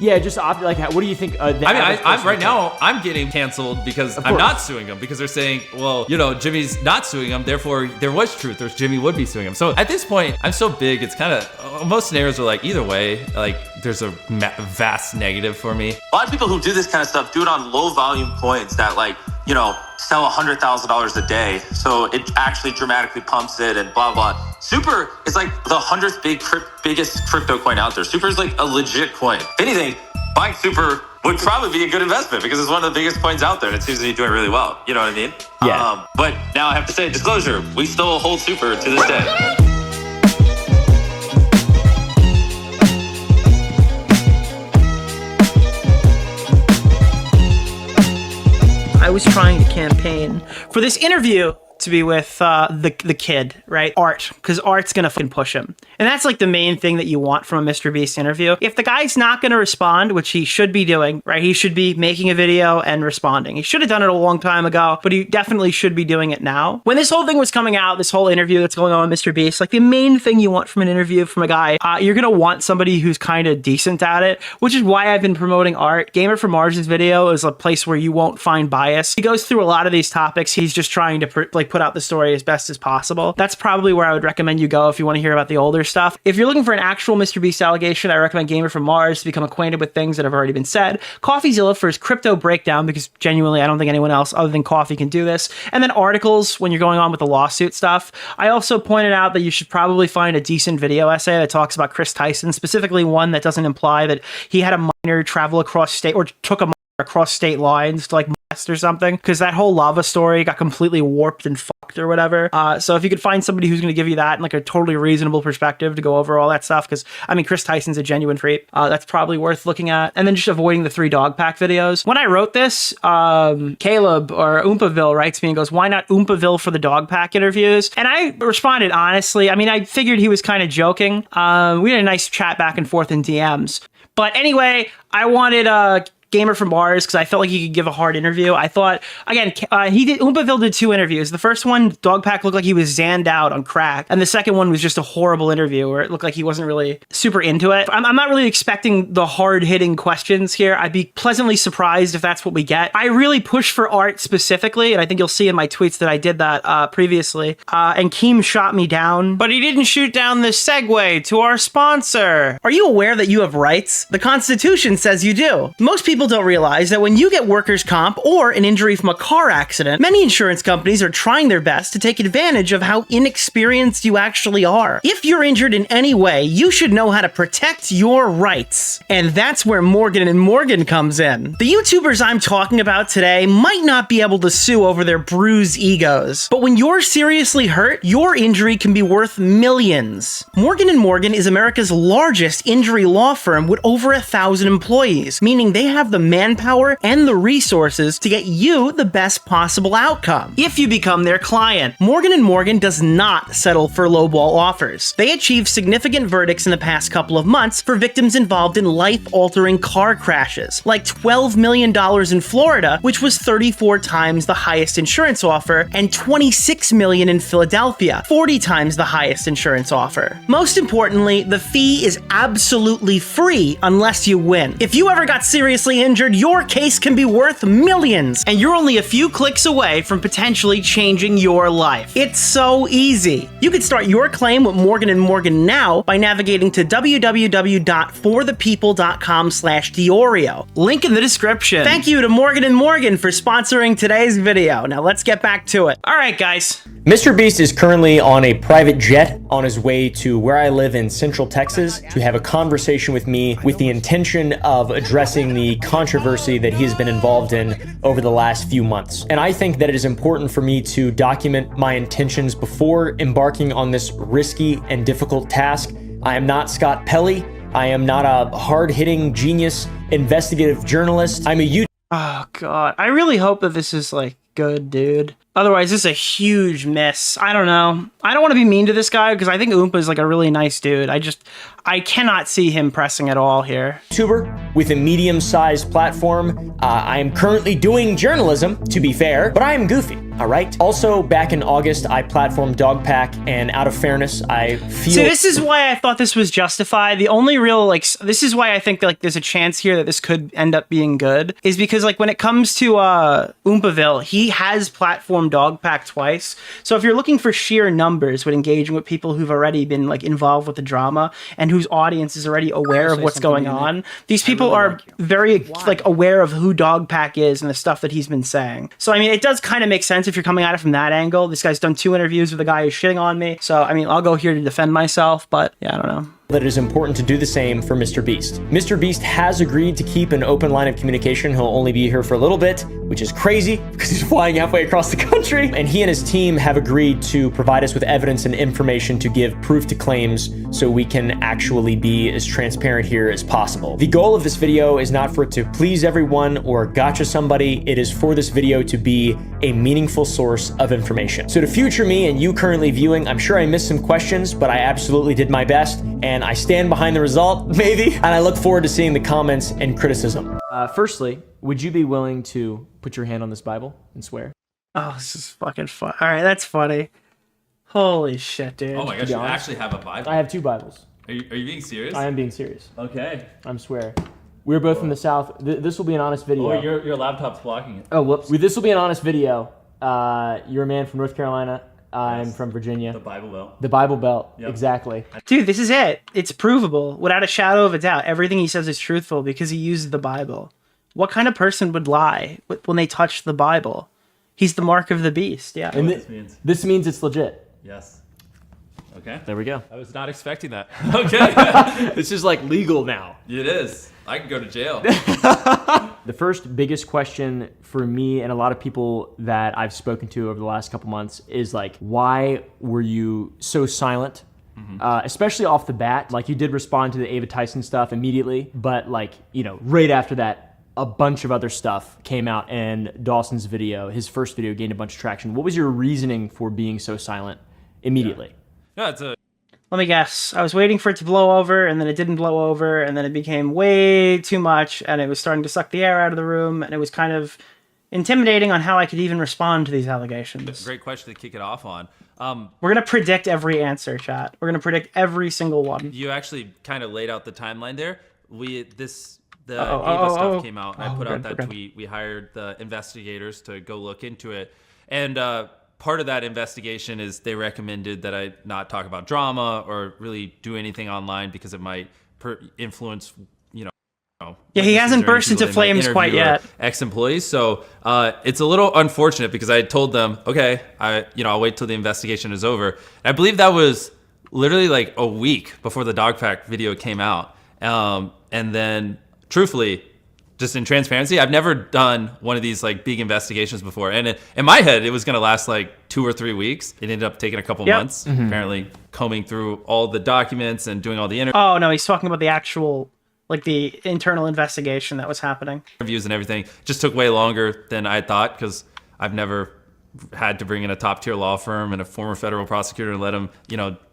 Yeah, just like, what do you think? I mean, I'm right now, I'm getting canceled because I'm not suing him, because they're saying, well, you know, Jimmy's not suing him, therefore there was truth. There's Jimmy would be suing him. So at this point, I'm so big, it's kind of, most scenarios are like, either way, like there's a vast negative for me. A lot of people who do this kind of stuff do it on low volume coins that, like, you know, sell $100,000 a day. So it actually dramatically pumps it and blah, blah. Super is like the 100th biggest crypto coin out there. Super is like a legit coin. If anything, buying Super would probably be a good investment because it's one of the biggest coins out there and it seems to be doing really well. You know what I mean? Yeah. But now I have to say, disclosure, we still hold Super to this day. I was trying to campaign for this interview to be with the kid, right? Art, because Art's gonna fucking push him. And that's like the main thing that you want from a MrBeast interview. If the guy's not gonna respond, which he should be doing, right? He should be making a video and responding. He should have done it a long time ago, but he definitely should be doing it now. When this whole thing was coming out, this whole interview that's going on with MrBeast, like the main thing you want from an interview from a guy, you're gonna want somebody who's kind of decent at it, which is why I've been promoting Art. Gamer from Mars's video is a place where you won't find bias. He goes through a lot of these topics. He's just trying to put out the story as best as possible. That's probably where I would recommend you go if you want to hear about the older stuff. If you're looking for an actual MrBeast allegation, I recommend Gamer from Mars to become acquainted with things that have already been said. CoffeeZilla for his crypto breakdown, because genuinely I don't think anyone else other than Coffee can do this. And then articles when you're going on with the lawsuit stuff. I also pointed out that you should probably find a decent video essay that talks about Chris Tyson, specifically one that doesn't imply that he had a minor travel across state or took a minor across state lines to like or something, because that whole lava story got completely warped and fucked or whatever. So if you could find somebody who's going to give you that in like a totally reasonable perspective to go over all that stuff, because I mean Chris Tyson's a genuine creep, that's probably worth looking at. And then just avoiding the 3 dog pack videos. When I wrote this, Caleb or Oompaville writes me and goes, why not Oompaville for the dog pack interviews? And I responded honestly. I mean, I figured he was kind of joking. We had a nice chat back and forth in DMs. But anyway, I wanted Gamer from Mars because I felt like he could give a hard interview. I thought, again, Oompaville did 2 interviews. The first one, Dogpack looked like he was zanned out on crack. And the second one was just a horrible interview where it looked like he wasn't really super into it. I'm not really expecting the hard-hitting questions here. I'd be pleasantly surprised if that's what we get. I really push for Art specifically, and I think you'll see in my tweets that I did that previously. And Keem shot me down, but he didn't shoot down the segue to our sponsor. Are you aware that you have rights? The Constitution says you do. Most people don't realize that when you get workers' comp or an injury from a car accident, many insurance companies are trying their best to take advantage of how inexperienced you actually are. If you're injured in any way, you should know how to protect your rights. And that's where Morgan & Morgan comes in. The YouTubers I'm talking about today might not be able to sue over their bruised egos, but when you're seriously hurt, your injury can be worth millions. Morgan & Morgan is America's largest injury law firm with over 1,000 employees, meaning they have the manpower and the resources to get you the best possible outcome. If you become their client, Morgan & Morgan does not settle for lowball offers. They achieved significant verdicts in the past couple of months for victims involved in life-altering car crashes, like $12 million in Florida, which was 34 times the highest insurance offer, and $26 million in Philadelphia, 40 times the highest insurance offer. Most importantly, the fee is absolutely free unless you win. If you ever got seriously injured, your case can be worth millions, and you're only a few clicks away from potentially changing your life. It's so easy. You can start your claim with Morgan & Morgan now by navigating to www.forthepeople.com/DeOrio. Link in the description. Thank you to Morgan & Morgan for sponsoring today's video. Now let's get back to it. All right, guys. MrBeast is currently on a private jet on his way to where I live in Central Texas to have a conversation with me with the intention of addressing the controversy that he has been involved in over the last few months. And I think that it is important for me to document my intentions before embarking on this risky and difficult task. I am not Scott Pelley. I am not a hard-hitting genius investigative journalist. I'm a YouTuber. Oh, God. I really hope that this is, like, good, dude. Otherwise, this is a huge miss. I don't know. I don't want to be mean to this guy because I think Oompa is like a really nice dude. I cannot see him pressing at all here. YouTuber with a medium-sized platform. I am currently doing journalism, to be fair, but I am goofy. All right. Also, back in August, I platformed Dogpack, and out of fairness, I feel... See, this is why I thought this was justified. The only real, like, this is why I think, like, there's a chance here that this could end up being good, is because, like, when it comes to Oompaville, he has platformed Dogpack twice. So if you're looking for sheer numbers when engaging with people who've already been, like, involved with the drama and whose audience is already aware of what's going on, these people are very, like, aware of who Dogpack is and the stuff that he's been saying. So, I mean, it does kind of make sense if you're coming at it from that angle. This guy's done 2 interviews with a guy who's shitting on me. So, I mean, I'll go here to defend myself, but yeah, I don't know. That it is important to do the same for MrBeast. MrBeast has agreed to keep an open line of communication. He'll only be here for a little bit, which is crazy because he's flying halfway across the country. And he and his team have agreed to provide us with evidence and information to give proof to claims so we can actually be as transparent here as possible. The goal of this video is not for it to please everyone or gotcha somebody. It is for this video to be a meaningful source of information. So to future me and you currently viewing, I'm sure I missed some questions, but I absolutely did my best. And I stand behind the result, maybe, and I look forward to seeing the comments and criticism. Firstly, would you be willing to put your hand on this Bible and swear? Oh, this is fucking fun. All right, that's funny. Holy shit, dude. Oh my gosh, you actually have a Bible? I have 2 Bibles. Are you being serious? I am being serious. Okay. I'm swear. We're both from the South. This will be an honest video. Oh, your laptop's blocking it. Oh, whoops. This will be an honest video. You're a man from North Carolina. I'm from Virginia. The Bible Belt. The Bible Belt, Yep. exactly. Dude, this is it. It's provable without a shadow of a doubt. Everything he says is truthful because he used the Bible. What kind of person would lie when they touch the Bible? He's the mark of the beast, yeah. And This means. this means it's legit. Yes. Okay. There we go. I was not expecting that. Okay. This is like legal now. It is. I can go to jail. The first biggest question for me and a lot of people that I've spoken to over the last couple months is like, why were you so silent? Especially off the bat. Like, you did respond to the Ava Tyson stuff immediately, but like, you know, right after that, a bunch of other stuff came out, and Dawson's video, his first video, gained a bunch of traction. What was your reasoning for being so silent immediately? Yeah, it's a... Let me guess. I was waiting for it to blow over, and then it didn't blow over, and then it became way too much, and it was starting to suck the air out of the room, and it was kind of intimidating on how I could even respond to these allegations. Great question to kick it off on. We're going to predict every answer, chat. We're going to predict every single one. You actually kind of laid out the timeline there. The Ava stuff came out, and I put out that tweet. We hired the investigators to go look into it, and part of that investigation is they recommended that I not talk about drama or really do anything online because it might influence, you know. Yeah, he hasn't burst into flames quite yet. Ex-employees, so it's a little unfortunate because I had told them, okay, I'll wait till the investigation is over. And I believe that was literally like a week before the Dogpack video came out, and then truthfully, just in transparency, I've never done one of these like big investigations before. And in my head, it was going to last like 2 or 3 weeks. It ended up taking a couple months, apparently combing through all the documents and doing all the interviews. Oh, no, he's talking about the actual, like the internal investigation that was happening. Interviews and everything just took way longer than I thought because I've never had to bring in a top tier law firm and a former federal prosecutor and let him,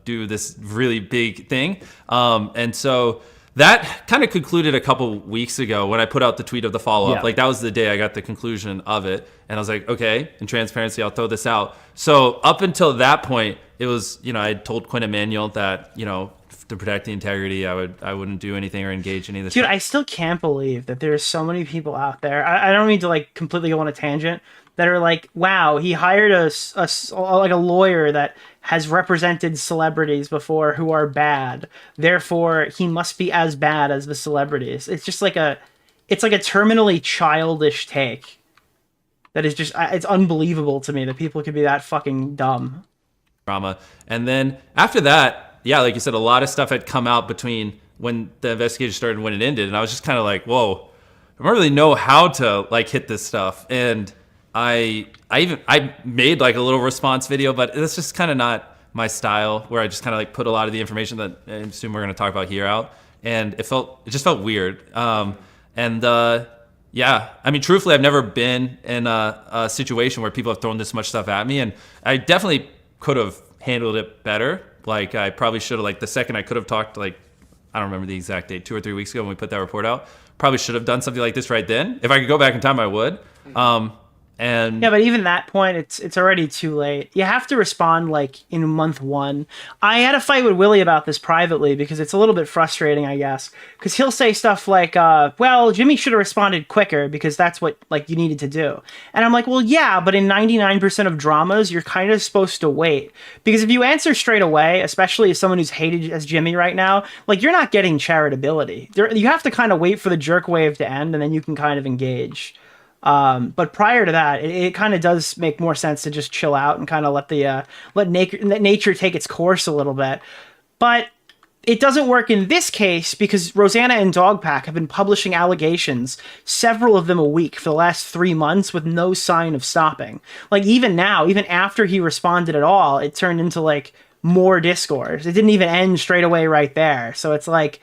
do this really big thing. And so that kind of concluded a couple weeks ago when I put out the tweet of the follow-up. Yeah. Like, that was the day I got the conclusion of it. And I was like, okay, in transparency, I'll throw this out. So up until that point, it was, I had told Quinn Emanuel that, to protect the integrity, I wouldn't do anything or engage in any of this. Dude, I still can't believe that there's so many people out there. I don't mean to like completely go on a tangent, that are like, wow, he hired a lawyer that has represented celebrities before who are bad. Therefore, he must be as bad as the celebrities. It's just like it's like a terminally childish take. That is just, it's unbelievable to me that people could be that fucking dumb. Drama. And then after that, yeah, like you said, a lot of stuff had come out between when the investigation started and when it ended. And I was just kind of like, whoa, I don't really know how to like hit this stuff. And I made like a little response video, but it's just kind of not my style, where I just kind of like put a lot of the information that I assume we're going to talk about here out. And it just felt weird. Yeah, I mean, truthfully, I've never been in a situation where people have thrown this much stuff at me, and I definitely could have handled it better. Like, I probably should have, like, the second I could have talked, like, I don't remember the exact date, 2 or 3 weeks ago when we put that report out, probably should have done something like this right then. If I could go back in time, I would. And yeah, but even that point, it's already too late. You have to respond like in month 1. I had a fight with Willie about this privately because it's a little bit frustrating, I guess, because he'll say stuff like, "Well, Jimmy should have responded quicker because that's what like you needed to do." And I'm like, "Well, yeah, but in 99% of dramas, you're kind of supposed to wait because if you answer straight away, especially as someone who's hated as Jimmy right now, like you're not getting charitability. You have to kind of wait for the jerk wave to end, and then you can kind of engage." But prior to that, it kind of does make more sense to just chill out and kind of let nature take its course a little bit. But it doesn't work in this case because Rosanna and Dogpack have been publishing allegations, several of them a week for the last 3 months with no sign of stopping. Like even now, even after he responded at all, it turned into like more discourse. It didn't even end straight away right there. So it's like,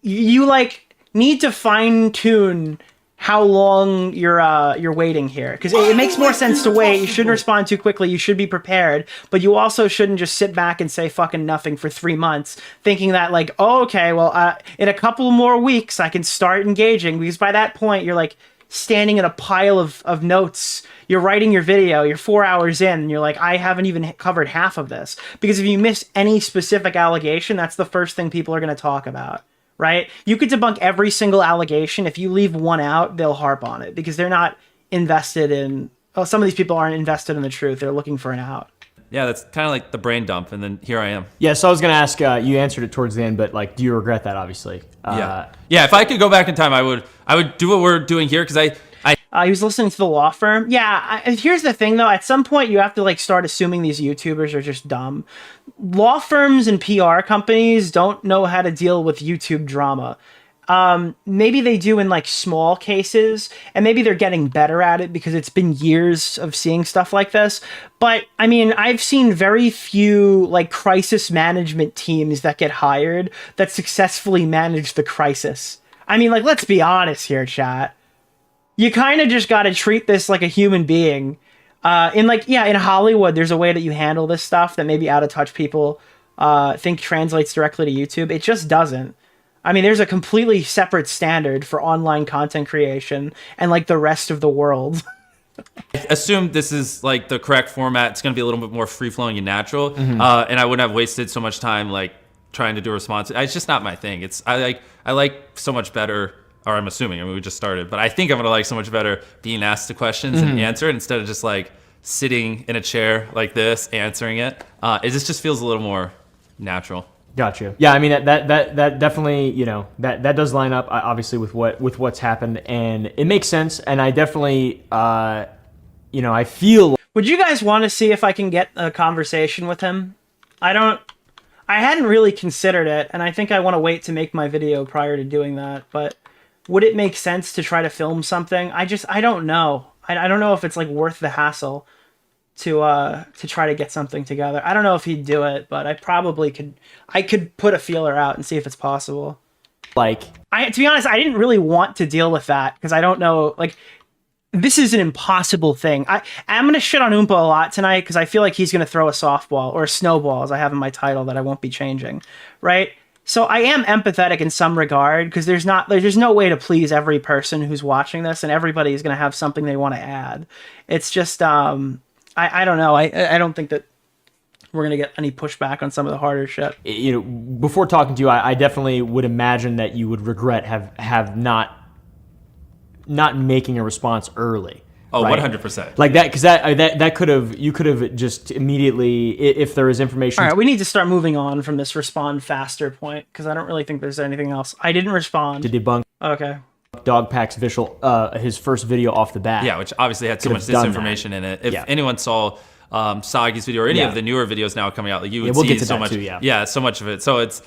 you like need to fine tune how long you're waiting here, because it makes more sense to wait. You shouldn't respond too quickly. You should be prepared, but you also shouldn't just sit back and say fucking nothing for 3 months, thinking that like, oh, okay, well, in a couple more weeks I can start engaging, because by that point you're like standing in a pile of notes. You're writing your video. You're 4 hours in, and you're like, I haven't even covered half of this, because if you miss any specific allegation, that's the first thing people are going to talk about. Right? You could debunk every single allegation. If you leave one out, they'll harp on it because they're not invested in... Oh, some of these people aren't invested in the truth. They're looking for an out. yeah, that's kind of like the brain dump, and then here I am. Yeah, so I was going to ask, you answered it towards the end, but like, do you regret that, obviously? Yeah. If I could go back in time, I would do what we're doing here, because He was listening to the law firm. Yeah, here's the thing, though. At some point, you have to like start assuming these YouTubers are just dumb. Law firms and PR companies don't know how to deal with YouTube drama. Maybe they do in like small cases, and maybe they're getting better at it because it's been years of seeing stuff like this. But I mean, I've seen very few like crisis management teams that get hired that successfully manage the crisis. I mean, like, let's be honest here, chat. You kind of just got to treat this like a human being. In Hollywood, there's a way that you handle this stuff that maybe out of touch people think translates directly to YouTube. It just doesn't. I mean, there's a completely separate standard for online content creation and like the rest of the world. I assume this is like the correct format. It's going to be a little bit more free flowing and natural, and I wouldn't have wasted so much time like trying to do a response. It's just not my thing. I like so much better. Or I'm assuming, I mean, we just started, but I think I'm gonna like so much better being asked the questions and answer it instead of just like sitting in a chair like this, answering it. It just feels a little more natural. Gotcha. Yeah, I mean that definitely, you know, that does line up obviously with what's happened, and it makes sense. And I definitely, I feel. Would you guys want to see if I can get a conversation with him? I hadn't really considered it, and I think I want to wait to make my video prior to doing that, but. Would it make sense to try to film something? I don't know. I don't know if it's like worth the hassle to try to get something together. I don't know if he'd do it, but I probably could. I could put a feeler out and see if it's possible. Like, to be honest, I didn't really want to deal with that because I don't know. Like, this is an impossible thing. I'm gonna shit on Oompa a lot tonight because I feel like he's gonna throw a softball or a snowball, as I have in my title that I won't be changing, right? So I am empathetic in some regard because there's no way to please every person who's watching this, and everybody is going to have something they want to add. It's just I don't know. I don't think that we're going to get any pushback on some of the harder shit. You know, before talking to you, I definitely would imagine that you would regret have not making a response early. Oh, right? 100%. Like that, because you could have just immediately, if there is information. All right, we need to start moving on from this respond faster point because I don't really think there's anything else. I didn't respond. To debunk. Okay. Dogpack's his first video off the bat. Yeah, which obviously had so much disinformation in it. If anyone saw Sagi's video or any of the newer videos now coming out, like you would see so much. Too, so much of it. So it's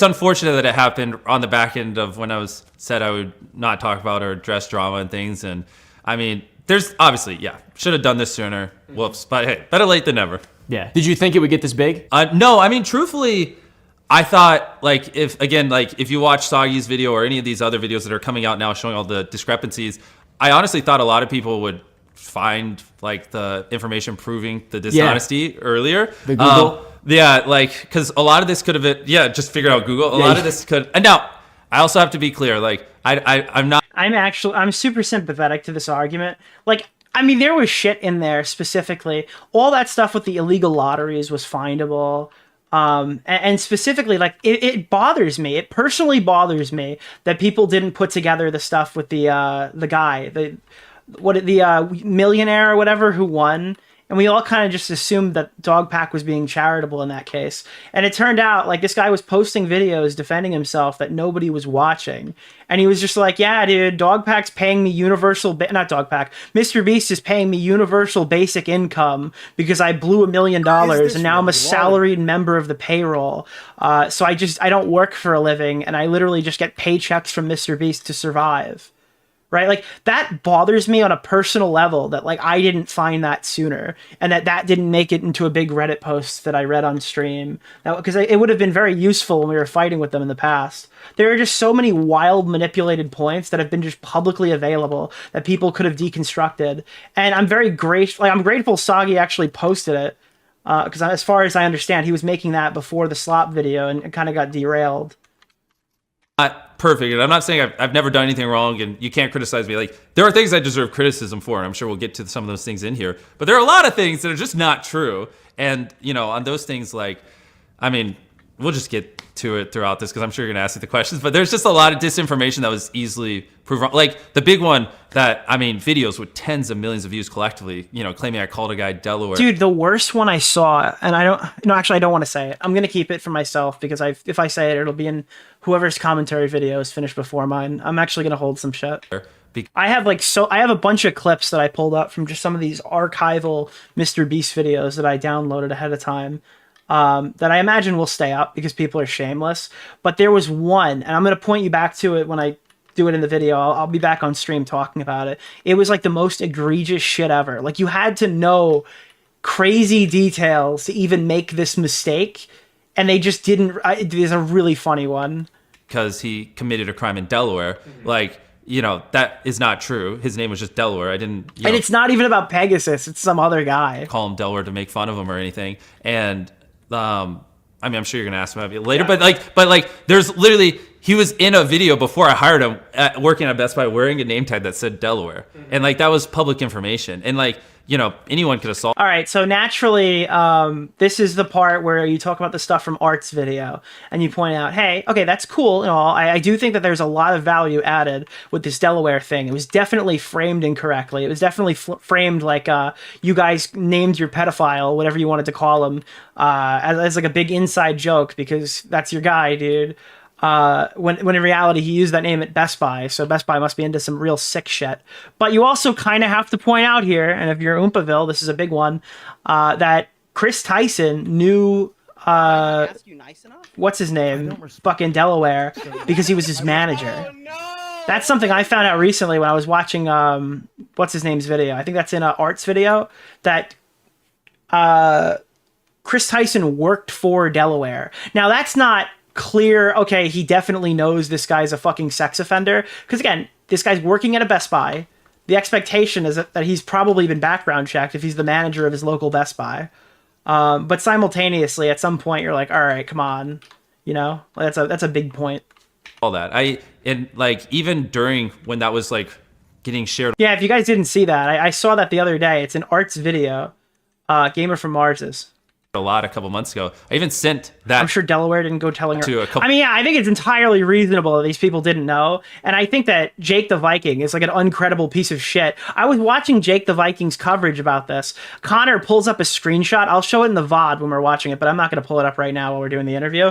unfortunate that it happened on the back end of when I said I would not talk about or address drama and things. And I mean, there's obviously, should have done this sooner. Whoops. But hey, better late than never. Yeah. Did you think it would get this big? No, I mean, truthfully, I thought, like, if you watch Sagi's video or any of these other videos that are coming out now showing all the discrepancies, I honestly thought a lot of people would find, like, the information proving the dishonesty earlier. The Google? Because a lot of this could have been, just figure out Google. A lot of this could, and now, I also have to be clear. Like, I'm not. I'm super sympathetic to this argument. Like, I mean, there was shit in there specifically. All that stuff with the illegal lotteries was findable. And specifically, like, it bothers me. It personally bothers me that people didn't put together the stuff with the guy, the millionaire or whatever who won. And we all kind of just assumed that Dogpack was being charitable in that case. And it turned out, like, this guy was posting videos defending himself that nobody was watching. And he was just like, yeah, dude, Dogpack's paying me not Dogpack, MrBeast is paying me universal basic income because I blew $1 million and now I'm a salaried member of the payroll. So I don't work for a living and I literally just get paychecks from MrBeast to survive. Right? Like, that bothers me on a personal level that, like, I didn't find that sooner and that didn't make it into a big Reddit post that I read on stream. Because it would have been very useful when we were fighting with them in the past. There are just so many wild manipulated points that have been just publicly available that people could have deconstructed. And I'm very grateful. Like, I'm grateful Sagi actually posted it. Because as far as I understand, he was making that before the slop video and it kind of got derailed. Not perfect, and I'm not saying I've never done anything wrong, and you can't criticize me. Like, there are things I deserve criticism for, and I'm sure we'll get to some of those things in here. But there are a lot of things that are just not true, and on those things, like, I mean, we'll just get to it throughout this because I'm sure you're gonna ask me the questions. But there's just a lot of disinformation that was easily proved wrong. Like the big one that, I mean, videos with tens of millions of views collectively, claiming I called a guy Delaware. Dude, the worst one I saw, and I don't want to say it. I'm gonna keep it for myself because if I say it, it'll be in whoever's commentary video is finished before mine. I'm actually gonna hold some shit. I have a bunch of clips that I pulled up from just some of these archival MrBeast videos that I downloaded ahead of time. That I imagine will stay up because people are shameless. But there was one, and I'm going to point you back to it when I do it in the video. I'll be back on stream talking about it. It was like the most egregious shit ever. Like, you had to know crazy details to even make this mistake, and they just didn't. There's a really funny one. Because he committed a crime in Delaware. Like, that is not true. His name was just Delaware. I didn't. And it's not even about Pegasus. It's some other guy. Call him Delaware to make fun of him or anything. And I mean, I'm sure you're gonna ask him about it later, yeah. but like, there's literally, he was in a video before I hired him working at Best Buy wearing a name tag that said Delaware, and like that was public information, and like anyone could have solved. All right, so naturally, this is the part where you talk about the stuff from Art's video, and you point out, hey, okay, that's cool and all. I do think that there's a lot of value added with this Delaware thing. It was definitely framed incorrectly. It was definitely framed like you guys named your pedophile, whatever you wanted to call him, as like a big inside joke because that's your guy, dude. When in reality he used that name at Best Buy, so Best Buy must be into some real sick shit. But you also kind of have to point out here, and if you're Oompaville, this is a big one, that Chris Tyson knew what's his name, fucking Delaware, because he was his manager. That's something I found out recently when I was watching what's his name's video. I think that's in Art's video, that Chris Tyson worked for Delaware. Now that's not clear, okay, he definitely knows this guy's a fucking sex offender. Because again, this guy's working at a Best Buy. The expectation is that he's probably been background checked if he's the manager of his local Best Buy. But simultaneously, at some point, you're like, all right, come on. That's a big point. All that. And like, even during when that was like getting shared. Yeah, if you guys didn't see that, I saw that the other day. It's in Art's video, Gamer from Mars's. A couple months ago. I even sent that. I'm sure Delaware didn't go telling her. To a couple. I mean, yeah, I think it's entirely reasonable that these people didn't know. And I think that Jake the Viking is like an uncredible piece of shit. I was watching Jake the Viking's coverage about this. Connor pulls up a screenshot. I'll show it in the VOD when we're watching it, but I'm not going to pull it up right now while we're doing the interview.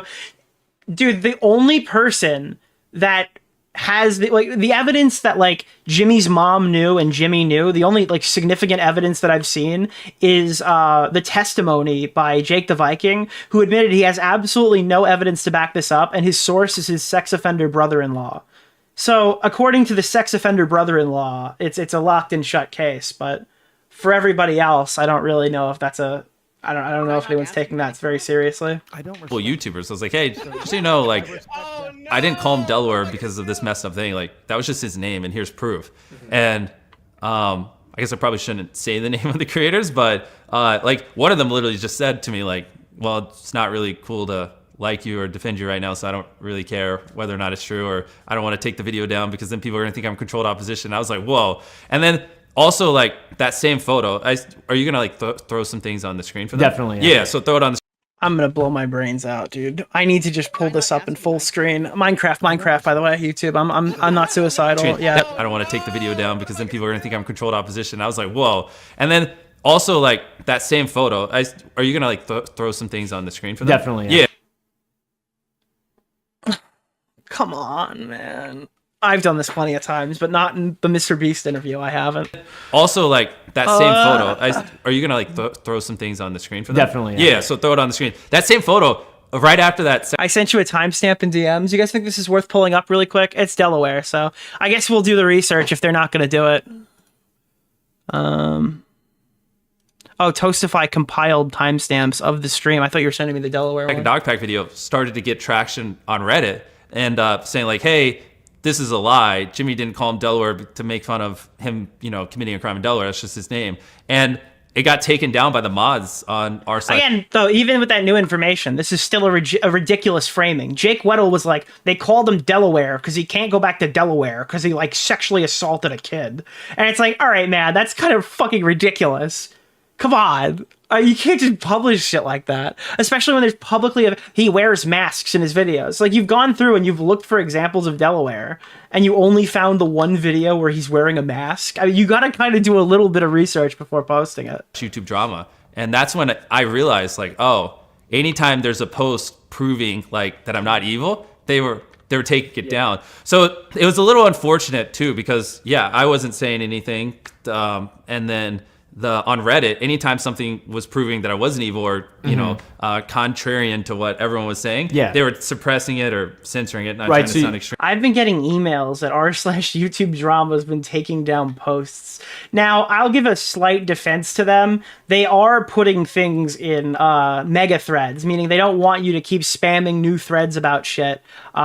Dude, the only person that has the evidence that like Jimmy's mom knew and Jimmy knew, the only like significant evidence that I've seen is the testimony by Jake the Viking, who admitted he has absolutely no evidence to back this up, and his source is his sex offender brother-in-law. So according to the sex offender brother-in-law, it's a locked and shut case. But for everybody else, I don't really know if that's a I don't know if anyone's taking that very seriously. Well, YouTubers. I was like, hey, just so you know, like, I didn't call him Delaware because of this messed up thing. Like, that was just his name, and here's proof. And I guess I probably shouldn't say the name of the creators, but like, one of them literally just said to me, like, well, it's not really cool to like you or defend you right now, so I don't really care whether or not it's true, or I don't want to take the video down because then people are gonna think I'm controlled opposition. I was like, whoa. And then also like that same photo, are you gonna like throw some things on the screen for them? Definitely. Yeah, so throw it on the I'm gonna blow my brains out, dude. I need to just pull this up in full screen. Minecraft, by the way, YouTube. I'm not suicidal. screen. Yeah. I don't want to take the video down because then people are gonna think I'm controlled opposition. I was like, whoa. And then also like that same photo, are you gonna like throw some things on the screen for them? Definitely. Yeah. Come on, man. I've done this plenty of times, but not in the MrBeast interview. I haven't. Also, like that same photo, are you gonna like throw some things on the screen for them? Definitely. Yeah, so throw it on the screen. That same photo, right after that. I sent you a timestamp in DMs. You guys think this is worth pulling up really quick? It's Delaware, so I guess we'll do the research if they're not going to do it. Oh, Toastify compiled timestamps of the stream. I thought you were sending me the Delaware one. Dog pack video started to get traction on Reddit and saying like, hey, this is a lie. Jimmy didn't call him Delaware to make fun of him, you know, committing a crime in Delaware. That's just his name. And it got taken down by the mods on our side. Again, though, even with that new information, this is still a ridiculous framing. Jake Weddle was like, they called him Delaware because he can't go back to Delaware because he like sexually assaulted a kid. And it's like, all right, man, that's kind of fucking ridiculous. Come on. You can't just publish shit like that. Especially when there's publicly... He wears masks in his videos. Like, you've gone through and you've looked for examples of Delaware, and you only found the one video where he's wearing a mask. I mean, you gotta kind of do a little bit of research before posting it. YouTube drama. And that's when I realized, like, oh, anytime there's a post proving, like, that I'm not evil, they were taking it down. So it was a little unfortunate, too, because, yeah, I wasn't saying anything. And then... on Reddit, anytime something was proving that I wasn't evil or, you know, contrarian to what everyone was saying, they were suppressing it or censoring it, not trying to sound extreme. I've been getting emails that r/YouTube drama has been taking down posts. Now, I'll give a slight defense to them. They are putting things in mega threads, meaning they don't want you to keep spamming new threads about shit.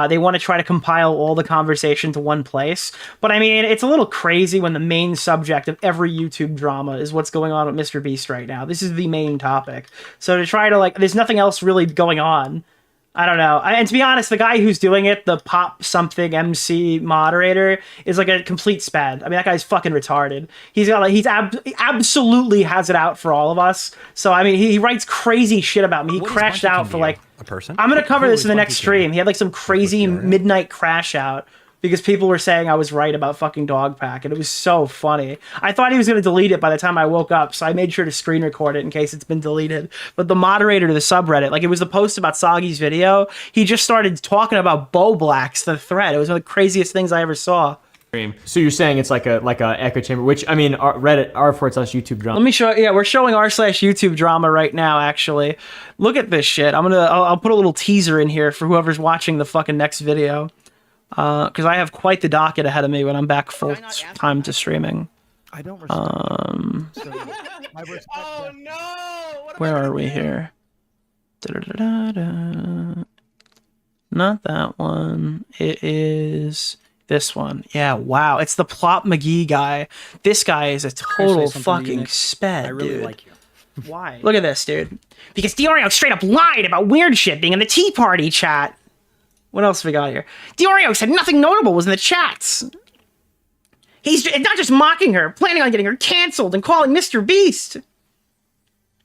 They want to try to compile all the conversation to one place. But I mean, it's a little crazy when the main subject of every YouTube drama is what's going on with MrBeast right now. This is the main topic. So to try to, like, there's nothing else really going on. I don't know. And to be honest, the guy who's doing it, the pop something MC moderator, is like a complete spad. I mean, that guy's fucking retarded. He's got like, he absolutely has it out for all of us. So I mean, he writes crazy shit about me. He crashed out for like a person. I'm gonna cover this in the next stream. He had like some crazy midnight crash out because people were saying I was right about fucking Dogpack, and it was so funny. I thought he was going to delete it by the time I woke up, so I made sure to screen record it in case it's been deleted. But the moderator to the subreddit, like, it was the post about Soggy's video, he just started talking about Bo Blacks, the thread. It was one of the craziest things I ever saw. So you're saying it's like a echo chamber, which, I mean, Reddit, r/YouTube drama. Let me show, yeah, we're showing r/YouTube drama right now, actually. Look at this shit. I'll put a little teaser in here for whoever's watching the fucking next video. Because I have quite the docket ahead of me when I'm back full time to streaming. I don't respect oh no! Where are we here? Da-da-da-da-da. Not that one. It is this one. Yeah, wow. It's the Plop McGee guy. This guy is a total fucking sped, I really dude. like you. Why? Look at this, dude. Because DeOrio straight up lied about weird shit being in the Tea Party chat. What else we got here? DeOrio said nothing notable was in the chats. He's not just mocking her, planning on getting her canceled and calling MrBeast.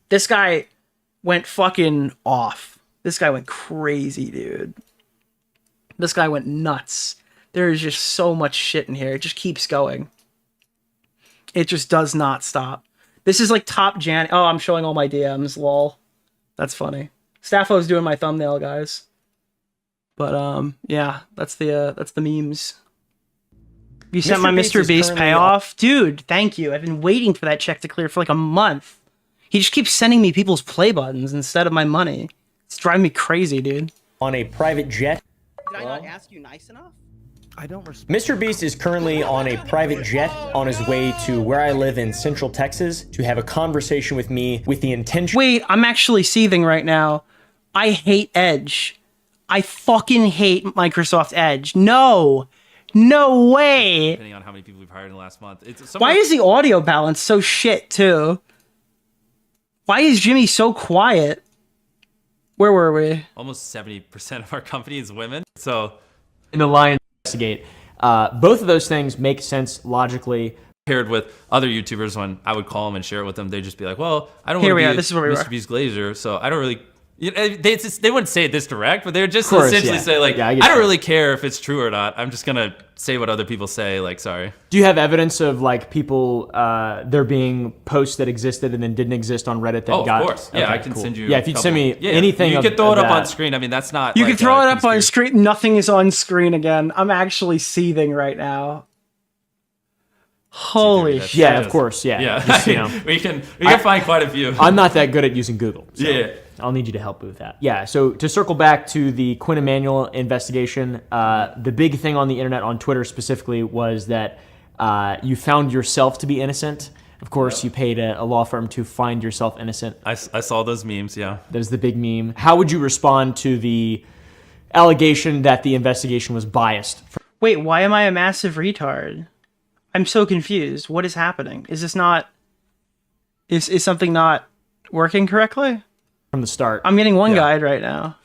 This guy went fucking off. This guy went crazy, dude. This guy went nuts. There is just so much shit in here. It just keeps going. It just does not stop. This is like top Jan. Oh, I'm showing all my DMs. Lol. That's funny. Staffo's doing my thumbnail, guys. But yeah, that's the memes. You sent my MrBeast payoff? Dude, thank you. I've been waiting for that check to clear for like a month. He just keeps sending me people's play buttons instead of my money. It's driving me crazy, dude. On a private jet. Did I not ask you nice enough? I don't respect. MrBeast is currently on a private jet on his way to where I live in Central Texas to have a conversation with me with the intention. Wait, I'm actually seething right now. I hate Edge. I fucking hate Microsoft Edge. No. No way. Depending on how many people we've hired in the last month. Why is the audio balance so shit, too? Why is Jimmy so quiet? Where were we? Almost 70% of our company is women. So In the line investigate, both of those things make sense logically. paired with other YouTubers, when I would call them and share it with them, they'd just be like, well, I don't Here want we to are. be This is where we Mr. were. Beast Glazer, so I don't really... They wouldn't say it this direct, but they would just Of course, essentially yeah. say, like, Yeah, I I get don't that. really care if it's true or not. I'm just going to say what other people say, like, sorry. Do you have evidence of like people there being posts that existed and then didn't exist on Reddit that Oh, got? of course. Yeah, Okay, I can cool. send you Yeah, if you'd send me Yeah, anything, you of, could throw it of up on that. screen. I mean, that's not You like can throw a it up on conspiracy. screen. Nothing is on screen again. I'm actually seething right now. Holy That's shit. Yeah, of just- course. Yeah, Yeah, Just, you know. we can find quite a few. I'm not that good at using Google. So Yeah. I'll need you to help me with that. Yeah, so to circle back to the Quinn Emanuel investigation, the big thing on the internet, on Twitter specifically, was that you found yourself to be innocent. Of course, you paid a law firm to find yourself innocent. I saw those memes, yeah. There's the big meme. How would you respond to the allegation that the investigation was biased Wait, why am I a massive retard? I'm so confused. What is happening? Is this not... Is something not working correctly? from the start? I'm getting one guide right now.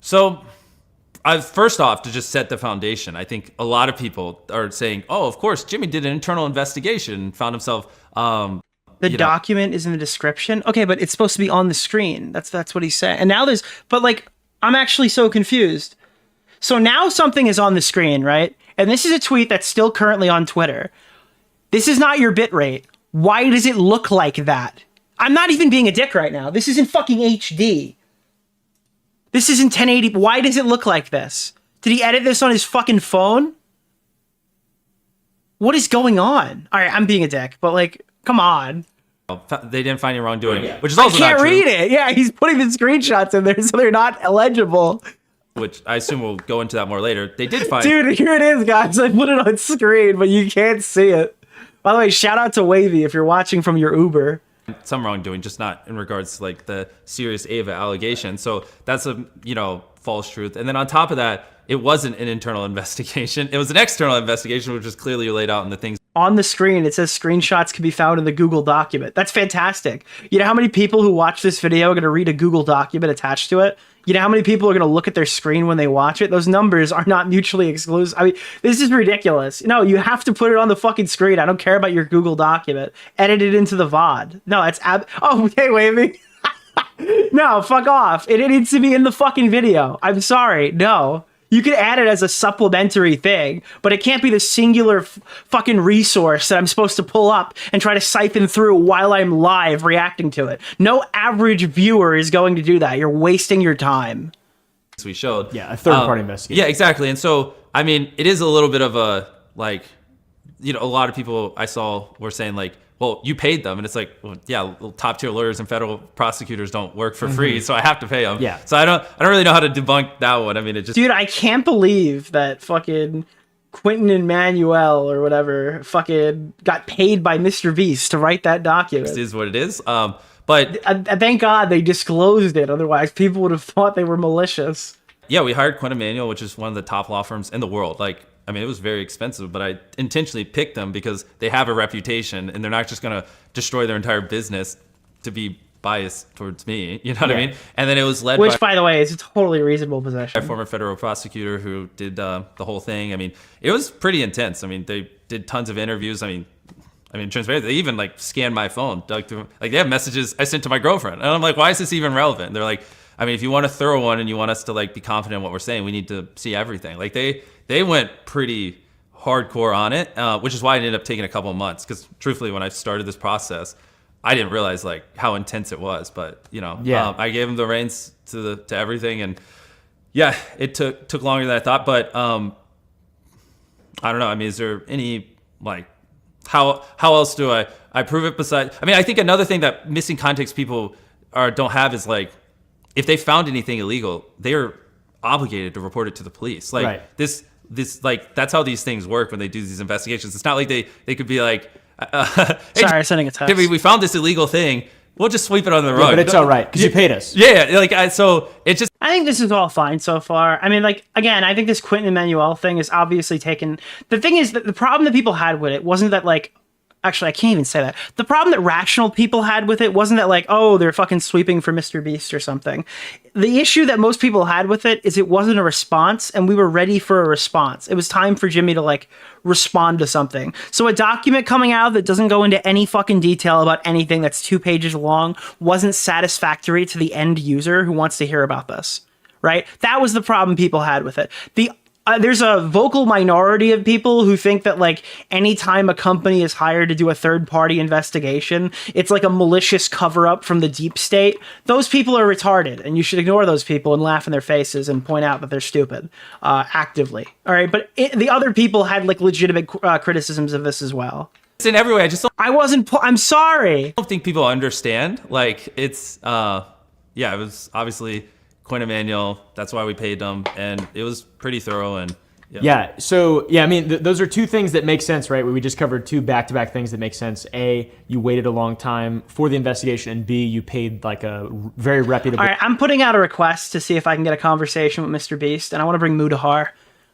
So, first off, to just set the foundation, I think a lot of people are saying, "Oh, of course, Jimmy did an internal investigation, found himself." The document is in the description. Okay, but it's supposed to be on the screen. That's what he's saying. And now there's... But, like, I'm actually so confused. So now something is on the screen, right? And this is a tweet that's still currently on Twitter. This is not your bitrate. Why does it look like that? I'm not even being a dick right now. This is in fucking HD. This is in 1080. Why does it look like this? Did he edit this on his fucking phone? What is going on? All right, I'm being a dick, but like, come on. They didn't find any wrongdoing, which is also I can't not true. read it. Yeah, he's putting the screenshots in there so they're not illegible. Which I assume we'll go into that more later. They did find. Dude, here it is, guys. I put it on screen, but you can't see it. By the way, shout out to Wavy if you're watching from your Uber. Some wrongdoing, just not in regards to like the serious Ava allegation. So that's a false truth. And then on top of that, it wasn't an internal investigation. It was an external investigation, which was clearly laid out in the things. On the screen, it says screenshots can be found in the Google document. That's fantastic. You know how many people who watch this video are going to read a Google document attached to it? You know how many people are going to look at their screen when they watch it? Those numbers are not mutually exclusive. I mean, this is ridiculous. No, you have to put it on the fucking screen. I don't care about your Google document. Edit it into the VOD. No, it's oh, okay, Wavy. No, fuck off. It needs to be in the fucking video. I'm sorry. No. You can add it as a supplementary thing, but it can't be the singular fucking resource that I'm supposed to pull up and try to siphon through while I'm live reacting to it. No average viewer is going to do that. You're wasting your time. We showed. Yeah, a third-party investigation. Yeah, exactly. And so, I mean, it is a little bit of a, like, a lot of people I saw were saying, like, well, you paid them. And it's like, well, yeah, top-tier lawyers and federal prosecutors don't work for free, so I have to pay them. Yeah. So I don't really know how to debunk that one. I mean, it just... Dude, I can't believe that fucking Quentin Emanuel or whatever fucking got paid by MrBeast to write that document. is what it is. But Thank God they disclosed it. Otherwise, people would have thought they were malicious. yeah, we hired Quinn Emanuel, which is one of the top law firms in the world. Like, I mean, it was very expensive, but I intentionally picked them because they have a reputation and they're not just going to destroy their entire business to be biased towards me. You know what I mean? And then it was led Which, by the way, is a totally reasonable by a position. former federal prosecutor who did the whole thing. I mean, it was pretty intense. I mean, they did tons of interviews. I mean, transparent. They even like scanned my phone, dug through. Like, they have messages I sent to my girlfriend, and I'm like, why is this even relevant? They're like, I mean, if you want a thorough one and you want us to like be confident in what we're saying, we need to see everything. Like they went pretty hardcore on it, which is why it ended up taking a couple of months. Because truthfully, when I started this process, I didn't realize like how intense it was. But Yeah. I gave them the reins to everything, and yeah, it took longer than I thought. But I don't know. I mean, is there any like how else do I prove it besides? I mean, I think another thing that missing context people don't have is like, if they found anything illegal, they're obligated to report it to the police. Like Right. this like that's how these things work when they do these investigations. It's not like they could be like, hey, Sorry, sending a text. Jimmy, we found this illegal thing. We'll just sweep it on the rug. But it's all right because you paid us. Yeah, like so it just I think this is all fine so far. I mean, like, again, I think this Quentin Emanuel thing is obviously taken. The thing is that the problem that people had with it wasn't that, like, actually, I can't even say that. The problem that rational people had with it wasn't that like, oh, they're fucking sweeping for MrBeast or something. The issue that most people had with it is it wasn't a response, and we were ready for a response. It was time for Jimmy to like respond to something. So a document coming out that doesn't go into any fucking detail about anything that's 2 pages long wasn't satisfactory to the end user who wants to hear about this, right? That was the problem people had with it. There's a vocal minority of people who think that like anytime a company is hired to do a third-party investigation, it's like a malicious cover-up from the deep state. Those people are retarded, and you should ignore those people and laugh in their faces and point out that they're stupid actively. All right, but the other people had like legitimate criticisms of this as well. It's in every way. I just don't, I'm sorry. don't think people understand. Like it's it was obviously Coin Emmanuel, that's why we paid them, and it was pretty thorough. And yeah, so I mean, those are two things that make sense, right? We just covered two back-to-back things that make sense. A, you waited a long time for the investigation, and B, you paid like a very reputable. All right, I'm putting out a request to see if I can get a conversation with MrBeast, and I want to bring Mudahar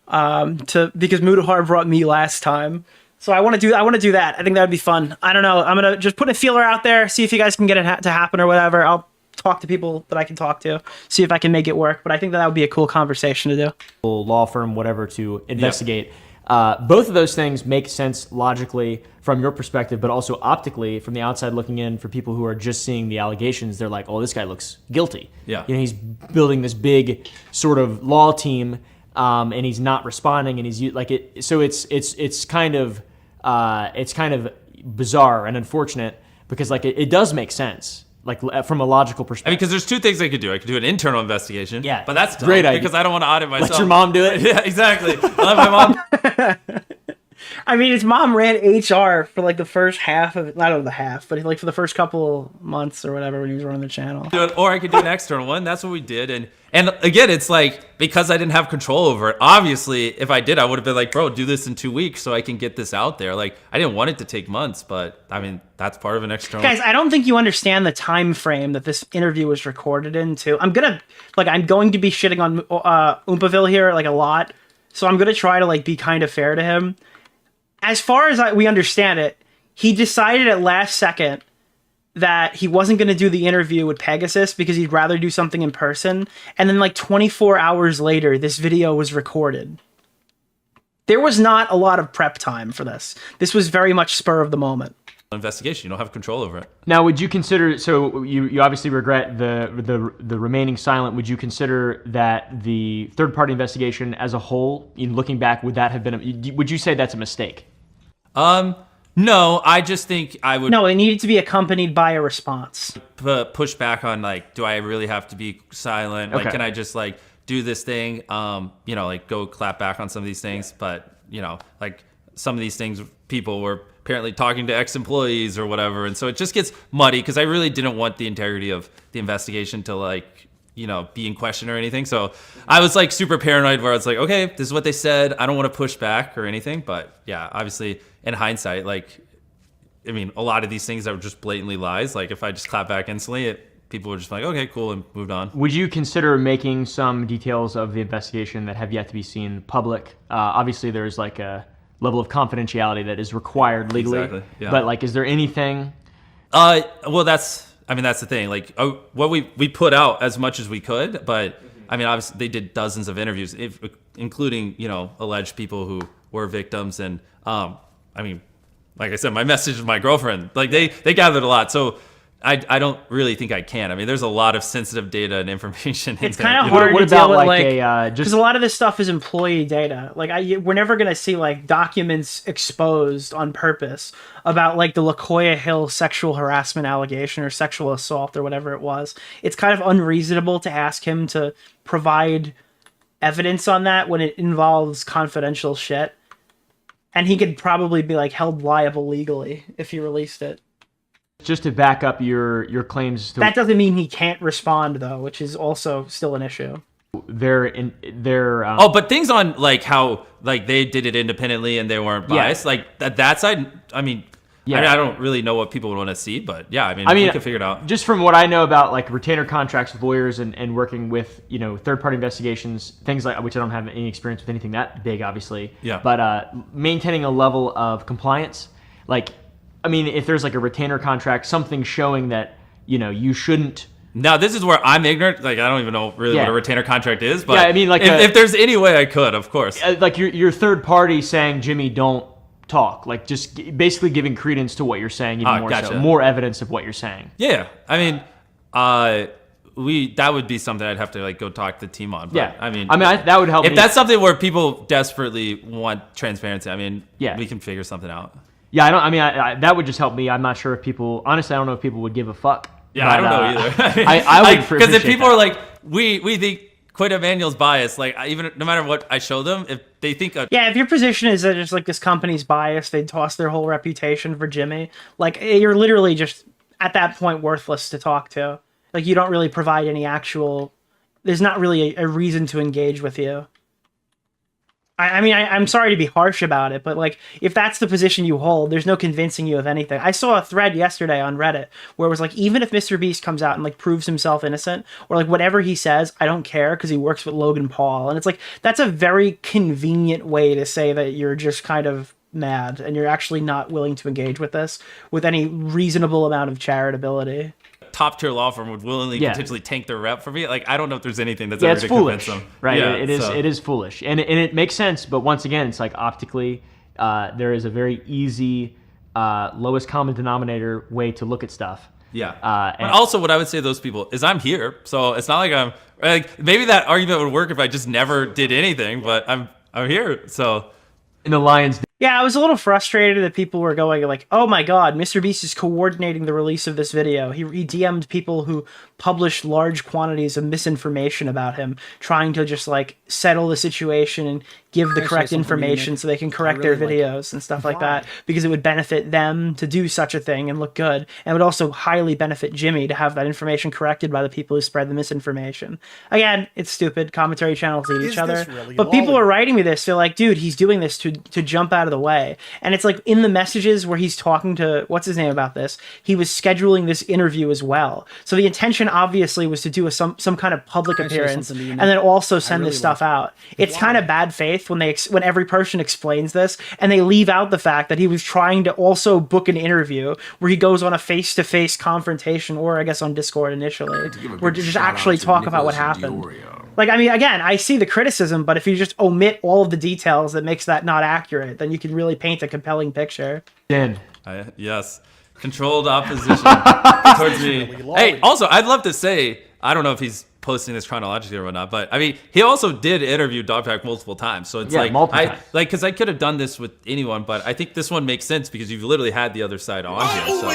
because Mudahar brought me last time. So I want to do that. I think that would be fun. I don't know. I'm gonna just put a feeler out there, see if you guys can get it to happen or whatever. I'll talk to people that I can talk to, see if I can make it work. But I think that would be a cool conversation to do. Law firm, whatever, to investigate. Both of those things make sense logically from your perspective, but also optically from the outside looking in. For people who are just seeing the allegations, they're like, "Oh, this guy looks guilty." Yeah, he's building this big sort of law team, and he's not responding, and he's like it. So it's kind of bizarre and unfortunate because like it does make sense. Like from a logical perspective. I mean, because there's two things I could do. I could do an internal investigation. Yeah, but that's great idea. because I don't want to audit myself. Let your mom do it. Yeah, exactly. I'll have my mom. I mean, his mom ran HR for like the first half of it. Not the half, but like for the first couple months or whatever when he was running the channel. Or I could do an external one. That's what we did. And again, it's like, because I didn't have control over it, obviously, if I did, I would have been like, bro, do this in 2 weeks so I can get this out there. Like, I didn't want it to take months, but I mean, that's part of an external. Guys, I don't think you understand the time frame that this interview was recorded into. I'm going to be shitting on Oompaville here like a lot. So I'm going to try to like be kind of fair to him. As far as we understand it, he decided at last second that he wasn't going to do the interview with Pegasus because he'd rather do something in person. And then like 24 hours later, this video was recorded. There was not a lot of prep time for this. This was very much spur of the moment. Investigation, you don't have control over it. Now, would you consider, so you obviously regret the remaining silent, would you consider that the third-party investigation as a whole, in looking back, would that have been, would you say that's a mistake? No, I just think I would... No, it needed to be accompanied by a response. Push back on, like, do I really have to be silent? Like, can I just, like, do this thing? Like, go clap back on some of these things. But, like, some of these things, people were apparently talking to ex-employees or whatever. And so it just gets muddy because I really didn't want the integrity of the investigation to, like, be in question or anything. So I was, like, super paranoid where I was like, okay, this is what they said. I don't want to push back or anything. But, yeah, obviously, in hindsight, like, I mean, a lot of these things that were just blatantly lies. Like, if I just clap back instantly, people were just like, okay, cool, and moved on. Would you consider making some details of the investigation that have yet to be seen public? Obviously, there's, like, a level of confidentiality that is required legally. Exactly, yeah. But, like, is there anything... Well, that's the thing. Like, what we put out as much as we could, but, I mean, obviously, they did dozens of interviews, including, alleged people who were victims, and, I mean, like I said, my message with my girlfriend, like they gathered a lot. So I don't really think I can. I mean, there's a lot of sensitive data and information. It's kind of hard to deal with, like, because a lot of this stuff is employee data. Like, we're never gonna see like documents exposed on purpose about like the LaCoya Hill sexual harassment allegation or sexual assault or whatever it was. It's kind of unreasonable to ask him to provide evidence on that when it involves confidential shit. And he could probably be like held liable legally if he released it. Just to back up your claims. That doesn't mean he can't respond though, which is also still an issue. But things on like how like they did it independently and they weren't biased. Yeah. Like that side. I mean, I don't really know what people would want to see, but yeah, I mean, we can figure it out. Just from what I know about like retainer contracts with lawyers and working with, third-party investigations, things like, which I don't have any experience with anything that big, obviously. Yeah. But maintaining a level of compliance, like I mean, if there's like a retainer contract, something showing that, you shouldn't. Now, this is where I'm ignorant. Like, I don't even know really what a retainer contract is. But yeah, I mean, like if there's any way I could, of course. Like your third party saying, Jimmy, don't talk. Like, just basically giving credence to what you're saying, even more gotcha. so. More evidence of what you're saying. Yeah. I mean, that would be something I'd have to like go talk to the team on. But, Yeah. I mean, that would help if me. that's something where people desperately want transparency, I mean, Yeah. we can figure something out. Yeah, I that would just help me. I'm not sure if people, honestly, I don't know if people would give a fuck. Yeah, but, I don't know either. I would because if appreciate people that. are like, we think Quinn Emanuel's biased, like even no matter what I show them, if they think Yeah, if your position is that it's like this company's biased, they'd toss their whole reputation for Jimmy. Like, you're literally just at that point worthless to talk to. Like, you don't really provide any actual. There's not really a reason to engage with you. I mean, I'm sorry to be harsh about it, but like, if that's the position you hold, there's no convincing you of anything. I saw a thread yesterday on Reddit where it was like, even if MrBeast comes out and like proves himself innocent, or like whatever he says, I don't care because he works with Logan Paul. And it's like, that's a very convenient way to say that you're just kind of mad and you're actually not willing to engage with this with any reasonable amount of charitability. top tier law firm would willingly potentially tank their rep for me. Like, I don't know if there's anything that's ever it's to foolish, convince them. right? Yeah, It is foolish, and it makes sense. But once again, it's like optically, there is a very easy, lowest common denominator way to look at stuff. Yeah. And but also, what I would say to those people is I'm here, so it's not like I'm like, maybe that argument would work if I just never did anything, but I'm here, so. in the Lions. Yeah, I was a little frustrated that people were going like, oh my god, MrBeast is coordinating the release of this video. He DM'd people who published large quantities of misinformation about him, trying to just like settle the situation and give the correct information so they can correct their videos and stuff like that, because it would benefit them to do such a thing and look good, and it would also highly benefit Jimmy to have that information corrected by the people who spread the misinformation. Again, it's stupid. Commentary channels eat each other. But people are writing me this. They're like, dude, he's doing this to jump out of the way. And it's like in the messages where he's talking to what's his name about this, he was scheduling this interview as well. So the intention obviously was to do some kind of public appearance and then also send this stuff out. It's kind of bad faith when when every person explains this and they leave out the fact that he was trying to also book an interview where he goes on a face-to-face confrontation, or I guess on Discord initially, where to just actually talk about what happened. Like, I mean, again, I see the criticism, but if you just omit all of the details that makes that not accurate, then you can really paint a compelling picture. Dan. Yes. Controlled opposition towards me. Hey, also, I'd love to say, I don't know if he's posting this chronologically or whatnot, but I mean, he also did interview Dogpack multiple times. So it's multiple times. because I could have done this with anyone, but I think this one makes sense because you've literally had the other side on here. So,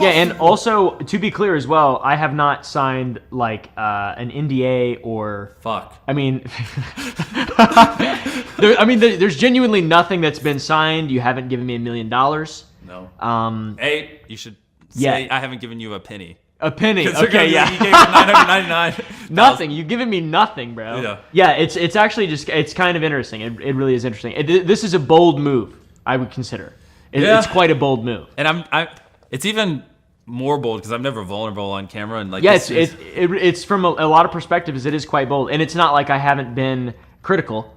Yeah, and also, to be clear as well, I have not signed like an NDA or fuck. I mean, there's genuinely nothing that's been signed. You haven't given me $1 million. No. Hey, you should say I haven't given you a penny. A penny. Okay, Yeah. You gave me 999. Nothing. You've given me nothing, bro. Yeah. Yeah. It's actually just it's kind of interesting. It really is interesting. This is a bold move, I would consider. It's quite a bold move. And it's even more bold because I'm never vulnerable on camera, and like it's from a lot of perspectives. It is quite bold, and it's not like I haven't been critical.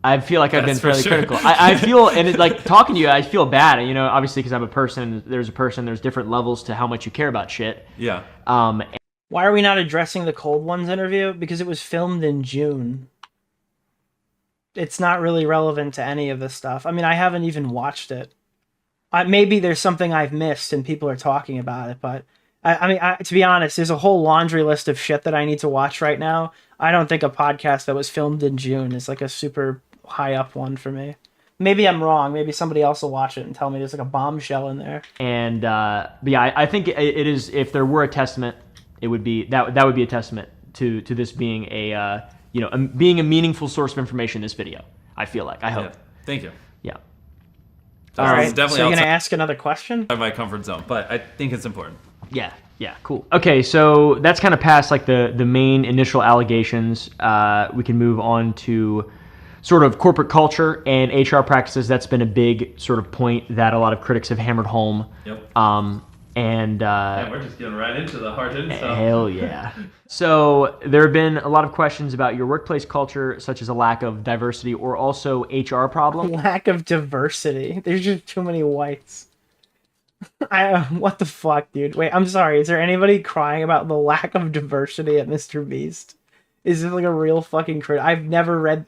I feel like I've been fairly critical. I feel, and like talking to you, I feel bad. You know, obviously because I'm a person. There's different levels to how much you care about shit. Yeah. Why are we not addressing the Cold Ones interview? Because it was filmed in June. It's not really relevant to any of this stuff. I mean, I haven't even watched it. Maybe there's something I've missed and people are talking about it, but I mean, to be honest, there's a whole laundry list of shit that I need to watch right now. I don't think a podcast that was filmed in June is like a super high up one for me. Maybe I'm wrong. Maybe somebody else will watch it and tell me there's like a bombshell in there. And but yeah, I think it is. If there were a testament, it would be that would be a testament to this being being a meaningful source of information. This video, I feel like. I hope. Yeah. Thank you. Yeah. All right. Definitely so you're gonna ask another question? Out of my comfort zone, but I think it's important. Yeah. Yeah. Cool. Okay. So that's kind of past like the main initial allegations. We can move on to sort of corporate culture and HR practices. That's been a big sort of point that a lot of critics have hammered home. Yep. And we're just getting right into the hard-hitting stuff. Hell yeah. So there have been a lot of questions about your workplace culture, such as a lack of diversity or also HR problem. Lack of diversity. There's just too many whites. What the fuck, dude? Wait, I'm sorry. Is there anybody crying about the lack of diversity at MrBeast? Is this like a real fucking crit? I've never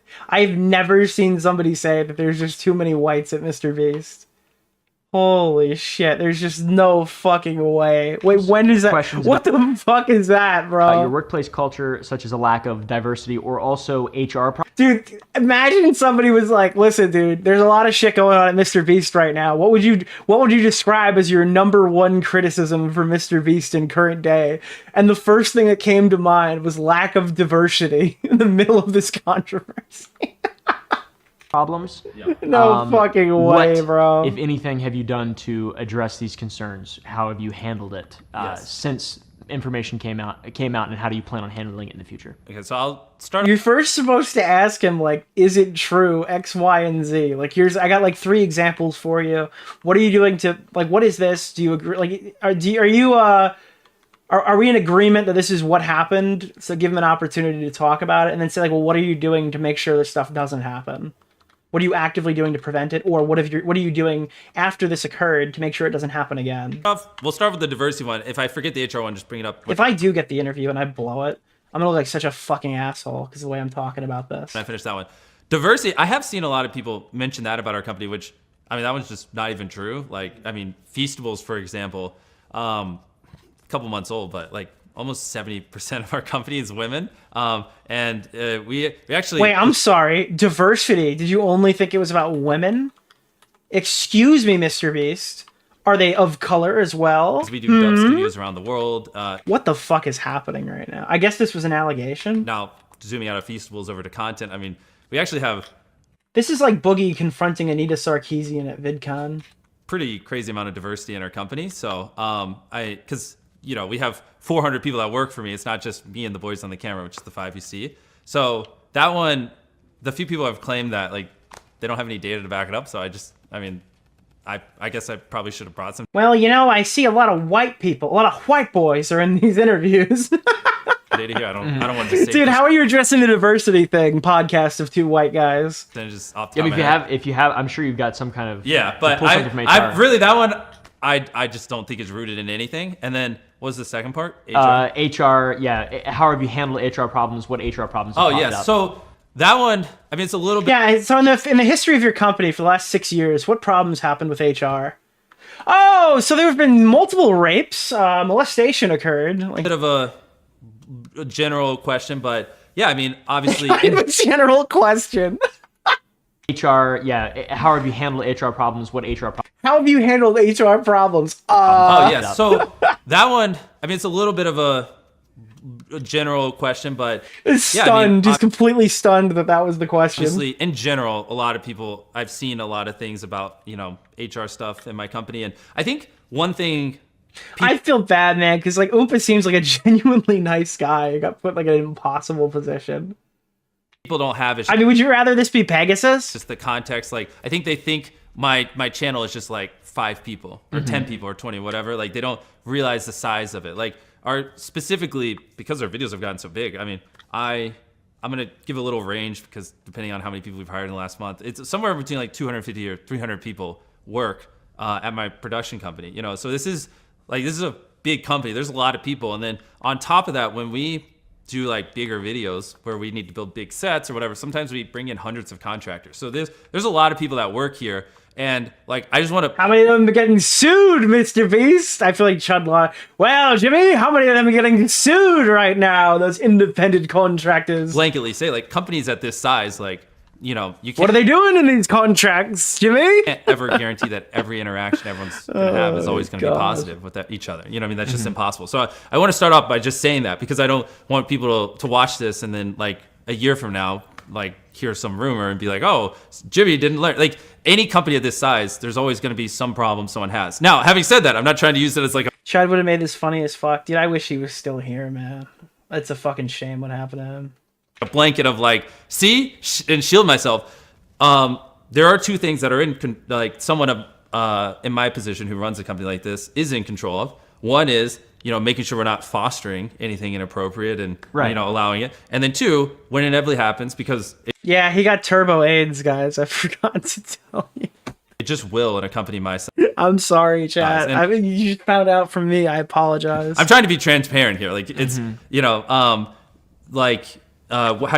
seen somebody say that there's just too many whites at MrBeast. Holy shit, there's just no fucking way. Wait, when is that? What the fuck is that, bro? Your workplace culture, such as a lack of diversity or also HR problems. Dude, imagine somebody was like, listen, dude, there's a lot of shit going on at MrBeast right now. What would you describe as your number one criticism for MrBeast in current day? And the first thing that came to mind was lack of diversity in the middle of this controversy. Problems. No fucking way, what, bro. if anything, have you done to address these concerns? How have you handled it since information came out, and how do you plan on handling it in the future? Okay, so I'll start. You're first supposed to ask him, like, is it true X, Y, and Z? Like, I got like 3 examples for you. What are you doing to, like, what is this? Do you agree? Like, are we in agreement that this is what happened? So give him an opportunity to talk about it, and then say, like, well, what are you doing to make sure this stuff doesn't happen? What are you actively doing to prevent it? Or what are you doing after this occurred to make sure it doesn't happen again? We'll start with the diversity one. If I forget the HR one, just bring it up. If I do get the interview and I blow it, I'm gonna look like such a fucking asshole because of the way I'm talking about this. I finished that one. Diversity, I have seen a lot of people mention that about our company, which, I mean, that one's just not even true. Like, I mean, Feastables, for example, a couple months old, but like almost 70% of our company is women. And we actually... Wait, I'm sorry. Diversity. Did you only think it was about women? Excuse me, MrBeast. Are they of color as well? We do dub studios around the world. What the fuck is happening right now? I guess this was an allegation. Now, zooming out of Feastables over to content, I mean, we actually have... This is like Boogie confronting Anita Sarkeesian at VidCon. Pretty crazy amount of diversity in our company. So, because... you know, we have 400 people that work for me. It's not just me and the boys on the camera, which is the 5 you see. So that one, the few people have claimed that, like, they don't have any data to back it up. So I guess I probably should have brought some Well, you know, I see a lot of white people, a lot of white boys are in these interviews. data here. I don't want to say. Dude, how are you addressing the diversity thing? Podcast of 2 white guys. Then just off the top if you have, I'm sure you've got some kind of but I really that one. I just don't think it's rooted in anything. And then what was the second part? HR, how have you handled HR problems? What HR problems have popped up? So that one, I mean, it's a little bit... Yeah, so in the history of your company for the last 6 years, what problems happened with HR? Oh, so there have been multiple rapes, molestation occurred. Like, bit of a general question, but yeah, I mean, obviously... a general question. HR, how have you handled HR problems? What HR problems? How have you handled HR problems? So that one, I mean, it's a little bit of a general question, but stunned. He's completely stunned that was the question. Obviously, in general, a lot of people, I've seen a lot of things about, you know, HR stuff in my company, and I think one thing... I feel bad, man, because like Oompa seems like a genuinely nice guy. He got put like in an impossible position. People don't have it. I mean, would you rather this be Pegasus? Just the context, like, I think they think my channel is just like 5 people or 10 people or 20, whatever. Like, they don't realize the size of it. Like, specifically because our videos have gotten so big. I mean, I'm gonna give a little range because depending on how many people we've hired in the last month, it's somewhere between like 250 or 300 people work at my production company. You know, so this is a big company. There's a lot of people, and then on top of that, when we do like bigger videos where we need to build big sets or whatever, sometimes we bring in hundreds of contractors. So there's a lot of people that work here, and like, I just want to... How many of them are getting sued, MrBeast? I feel like Chud Law. Well, Jimmy, how many of them are getting sued right now? Those independent contractors. Blanketly say, like, companies at this size, like, you know, you can't... What are they doing in these contracts, Jimmy? Can't ever guarantee that every interaction everyone's going to have is always going to be positive with each other. You know what I mean? That's just impossible. So I want to start off by just saying that, because I don't want people to watch this and then, like, a year from now, like, hear some rumor and be like, oh, Jimmy didn't learn. Like, any company of this size, there's always going to be some problem someone has. Now, having said that, I'm not trying to use it as like a... Chad would have made this funny as fuck. Dude, I wish he was still here, man. That's a fucking shame what happened to him. A blanket of like, see, and shield myself. There are 2 things that are in, like, someone in my position who runs a company like this is in control of. One is, you know, making sure we're not fostering anything inappropriate and, you know, allowing it. And then 2, when it inevitably happens, because... Yeah, he got turbo AIDS, guys. I forgot to tell you. It just will in a company my size. I'm sorry, Chad. And- I mean, you just found out from me. I apologize. I'm trying to be transparent here. Like it's, you know, how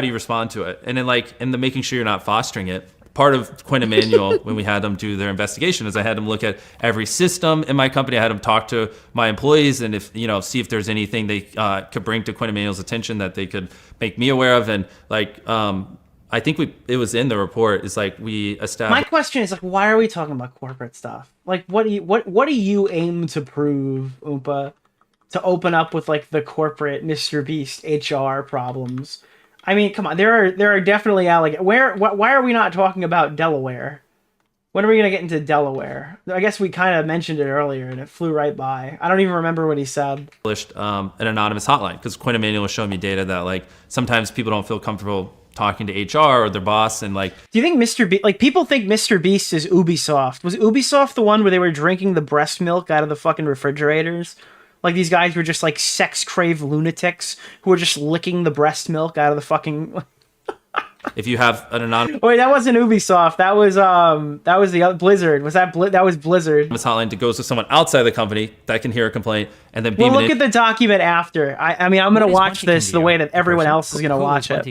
do you respond to it? And then and the making sure you're not fostering it. Part of Quinn Emanuel, when we had them do their investigation, is I had them look at every system in my company. I had them talk to my employees and see if there's anything they could bring to Quinn Emanuel's attention that they could make me aware of. And I think it was in the report. It's like we established. My question is like, why are we talking about corporate stuff? Like, what do you aim to prove, Oompa, to open up with like the corporate MrBeast HR problems? I mean, come on, there are definitely why are we not talking about Delaware? When are we gonna get into Delaware? I guess we kind of mentioned it earlier and it flew right by. I don't even remember what he said. An anonymous hotline because Quinn Emanuel was showing me data that like sometimes people don't feel comfortable talking to HR or their boss and like. Do you think people think MrBeast is Ubisoft? Was Ubisoft the one where they were drinking the breast milk out of the fucking refrigerators? Like these guys were just like sex-craved lunatics who were just licking the breast milk out of the fucking. If you have an anonymous Wait, that wasn't Ubisoft. That was the other Blizzard. Was that that was Blizzard? hotline that goes to someone outside the company that can hear a complaint and then beam We'll it look in. at the document after. I mean, I'm gonna watch this the way that everyone else is gonna watch it.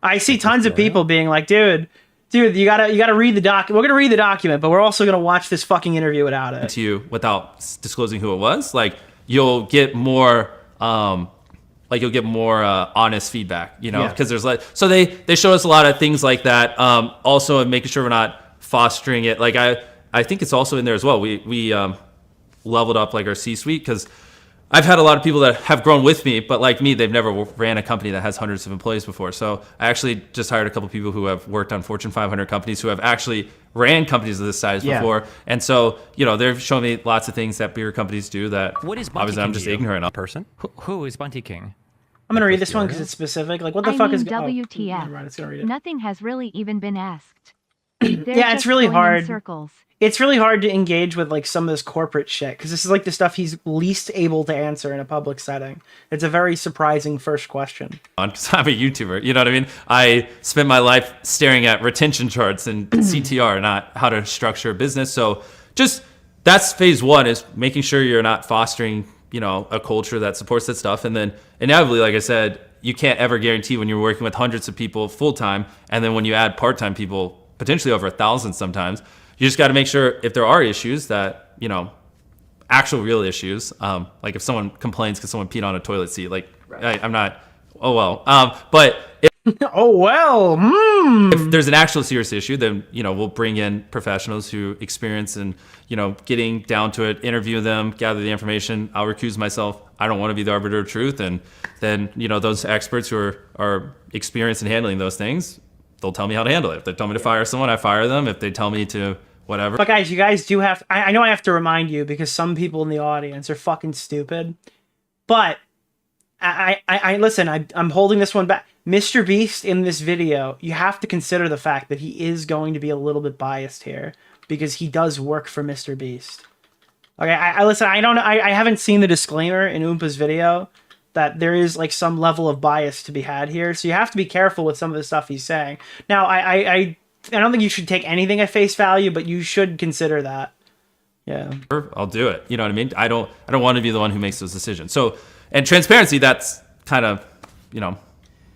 I see tons of people being like, dude, you gotta read the document. We're gonna read the document, but we're also gonna watch this fucking interview without it. To you without disclosing who it was, like you'll get more honest feedback, because there's they show us a lot of things like that. Also, in making sure we're not fostering it. Like I think it's also in there as well. We leveled up like our C-suite because I've had a lot of people that have grown with me, but like me, they've never ran a company that has hundreds of employees before. So I actually just hired a couple people who have worked on Fortune 500 companies who have actually ran companies of this size before. And so, they're showing me lots of things that bigger companies do that What is Bunty obviously I'm King just to you? ignorant of. Person? Who is Bunty King? I'm gonna read this one because it's specific. Like, what the fuck is WTF? never mind, it's gonna read it. Nothing has really even been asked. Yeah, it's really hard. Circles. It's really hard to engage with like some of this corporate shit because this is like the stuff he's least able to answer in a public setting. It's a very surprising first question. Because I'm a YouTuber, you know what I mean? I spent my life staring at retention charts and CTR, not how to structure a business. So just that's phase one, is making sure you're not fostering, a culture that supports that stuff. And then inevitably, like I said, you can't ever guarantee when you're working with hundreds of people full time, and then when you add part-time people, potentially over 1,000 sometimes, you just got to make sure if there are issues that, actual real issues, like if someone complains because someone peed on a toilet seat, like I'm not, oh well. But if there's an actual serious issue, then, we'll bring in professionals who experience and, getting down to it, interview them, gather the information. I'll recuse myself. I don't want to be the arbiter of truth. And then, those experts who are experienced in handling those things, they'll tell me how to handle it. If they tell me to fire someone, I fire them. If they tell me to whatever. But guys, you guys do have. I know I have to remind you because some people in the audience are fucking stupid. But I listen. I'm holding this one back. MrBeast in this video, you have to consider the fact that he is going to be a little bit biased here because he does work for MrBeast. Okay, I listen. I don't know. I haven't seen the disclaimer in Oompa's video that there is like some level of bias to be had here. So you have to be careful with some of the stuff he's saying. Now, I don't think you should take anything at face value, but you should consider that. Yeah. I'll do it. You know what I mean? I don't want to be the one who makes those decisions. So, and transparency, that's kind of,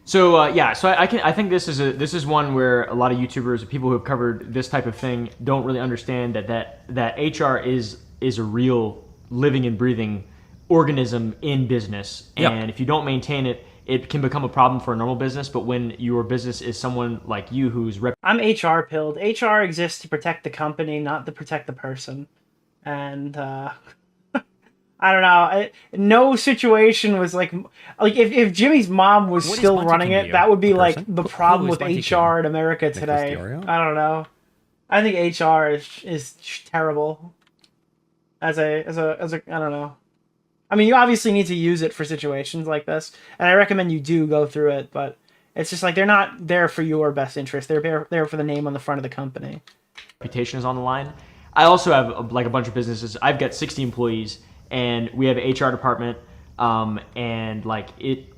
So I think this is one where a lot of YouTubers, people who have covered this type of thing, don't really understand that HR is a real living and breathing organism in business, and if you don't maintain it, it can become a problem for a normal business. But when your business is someone like you who's I'm HR pilled. HR exists to protect the company, not to protect the person. And I don't know. No situation was like if Jimmy's mom was still running it, that would be like the problem with HR in America today. I don't know. I think HR is terrible. As a I don't know. I mean, you obviously need to use it for situations like this, and I recommend you do go through it, but it's just like they're not there for your best interest. They're there for the name on the front of the company. reputation is on the line. I also have a bunch of businesses. I've got 60 employees, and we have an HR department, and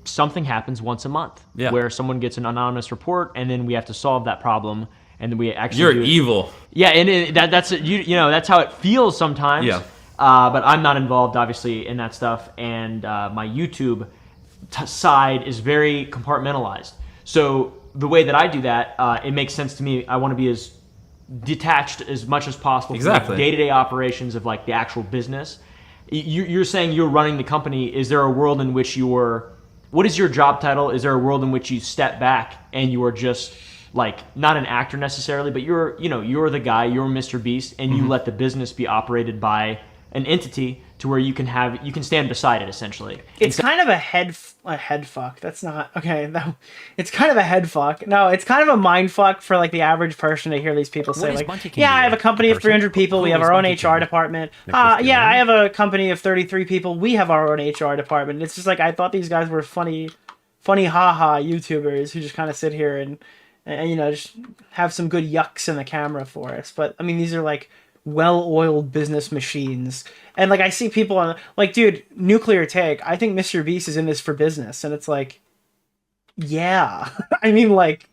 something happens once a month where someone gets an anonymous report, and then we have to solve that problem. and we actually You're do it. evil. Yeah, and that's that's how it feels sometimes. Yeah. But I'm not involved, obviously, in that stuff, and my YouTube side is very compartmentalized. So the way that I do that, it makes sense to me. I want to be as detached as much as possible from the day-to-day operations of like the actual business. You're saying you're running the company. Is there a world in which what is your job title? Is there a world in which you step back and you are just like not an actor necessarily, but you're the guy, you're MrBeast, and you let the business be operated by an entity to where you can stand beside it essentially. It's kind of a head fuck. That's not okay. No, it's kind of a head fuck. No, it's kind of a mind fuck for like the average person to hear these people say like, yeah, I have a company of 300 people. We have our own HR department. Yeah, I have a company of 33 people. We have our own HR department. It's just like I thought these guys were funny haha YouTubers who just kind of sit here and just have some good yucks in the camera for us. But I mean, these are like well-oiled business machines, and like I see people on like, dude, nuclear take, I think MrBeast is in this for business, and it's like, yeah. I mean, like,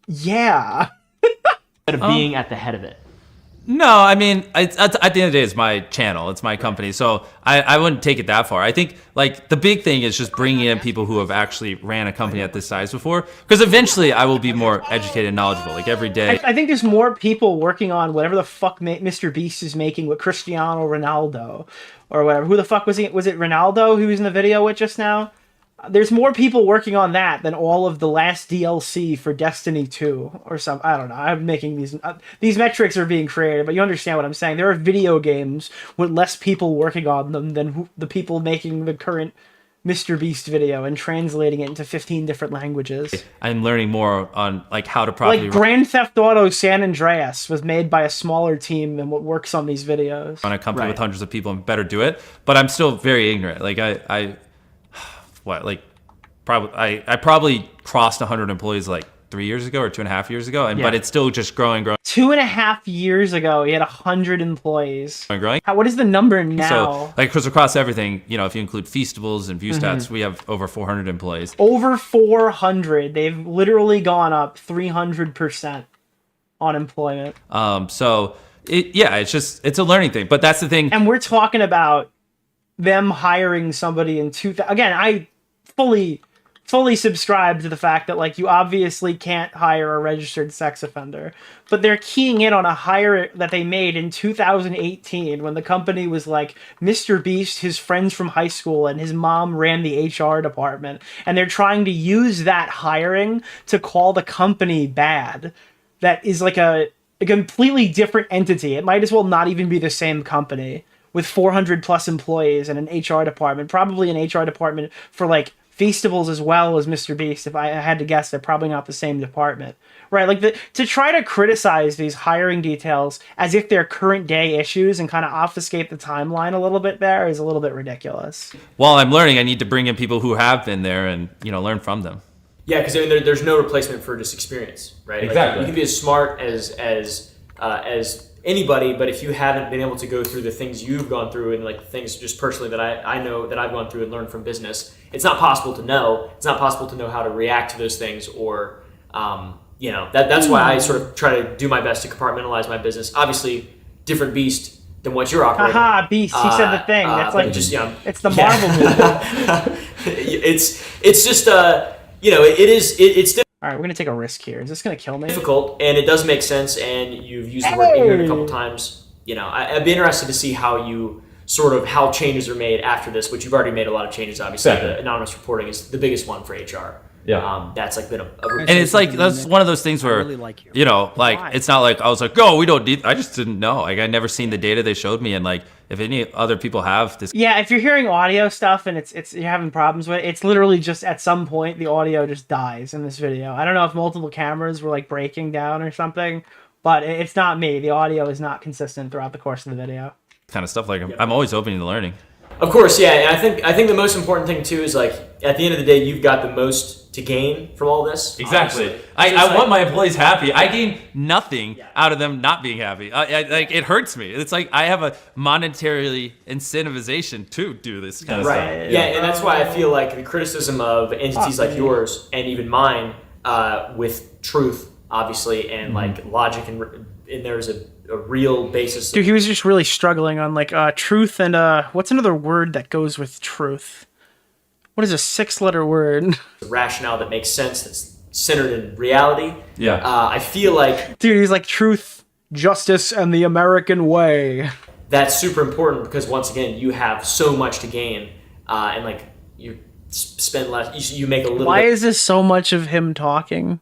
yeah. Instead of being at the head of it. No, I mean, at the end of the day, it's my channel, it's my company, so I wouldn't take it that far. I think like the big thing is just bringing in people who have actually ran a company at this size before, because eventually I will be more educated and knowledgeable. Like every day, I think there's more people working on whatever the fuck MrBeast is making with Cristiano Ronaldo or whatever. Who the fuck was he? Was it Ronaldo who was in the video with just now? There's more people working on that than all of the last DLC for Destiny 2 or something. I don't know. I'm making these metrics are being created, but you understand what I'm saying. There are video games with less people working on them than the people making the current MrBeast video and translating it into 15 different languages. I'm learning more on like how to properly. Like Grand Theft Auto San Andreas was made by a smaller team than what works on these videos. On a company with hundreds of people and better do it, but I'm still very ignorant. Like I probably crossed 100 employees like 3 years ago or 2.5 years ago, but it's still just growing. 2.5 years ago, he had 100 employees. Growing. What is the number now? So, like, because across everything, if you include Feastables and Viewstats, we have over 400 employees. Over 400. They've literally gone up 300% on employment. So it's a learning thing, but that's the thing. And we're talking about them hiring somebody in 2000. Again, I fully subscribe to the fact that like you obviously can't hire a registered sex offender, but they're keying in on a hire that they made in 2018 when the company was like MrBeast, his friends from high school, and his mom ran the HR department, and they're trying to use that hiring to call the company bad. That is like a completely different entity. It might as well not even be the same company with 400 plus employees and an HR department, probably an HR department for like Feastables as well as MrBeast. If I had to guess, they're probably not the same department, right? Like to try to criticize these hiring details as if they're current day issues and kind of obfuscate the timeline a little bit there is a little bit ridiculous. While I'm learning, I need to bring in people who have been there and learn from them. Yeah, because there's no replacement for just experience, right? Exactly. Like, you can be as smart as anybody, but if you haven't been able to go through the things you've gone through and like things just personally that I know that I've gone through and learned from business, it's not possible to know. It's not possible to know how to react to those things, or that's why I sort of try to do my best to compartmentalize my business. Obviously, different beast than what you're operating. Haha, beast. He said the thing. That's like just it's the Marvel movie. it's just it's All right, we're gonna take a risk here. Is this gonna kill me? difficult, and it does make sense, and you've used the word ignorant a couple times. I'd be interested to see how how changes are made after this, which you've already made a lot of changes. Obviously, the anonymous reporting is the biggest one for HR. Yeah. That's like been and it's like that's one of those things where really like you. It's not like I was like, oh, we don't need. I just didn't know. Like I never seen the data they showed me, and like if any other people have this. Yeah, if you're hearing audio stuff and it's you're having problems with it, it's literally just at some point the audio just dies in this video. I don't know if multiple cameras were like breaking down or something, but it's not me. The audio is not consistent throughout the course of the video. Kind of stuff like I'm always open to learning. Of course, yeah, and I think the most important thing too is like at the end of the day, you've got the most to gain from all this. Exactly. I want my employees happy. I gain nothing out of them not being happy. Like it hurts me. It's like I have a monetarily incentivization to do this kind of stuff. Right. Yeah, and that's why I feel like the criticism of entities like yours and even mine with truth obviously, and like logic, and there's a real basis. Dude, he was just really struggling on like truth and what's another word that goes with truth? What is a 6-letter word? Rationale that makes sense, that's centered in reality. Yeah. I feel like, Dude, he's like truth, justice, and the American way. that's super important because once again, you have so much to gain, and like you spend less, you make a little. Why bit is this so much of him talking?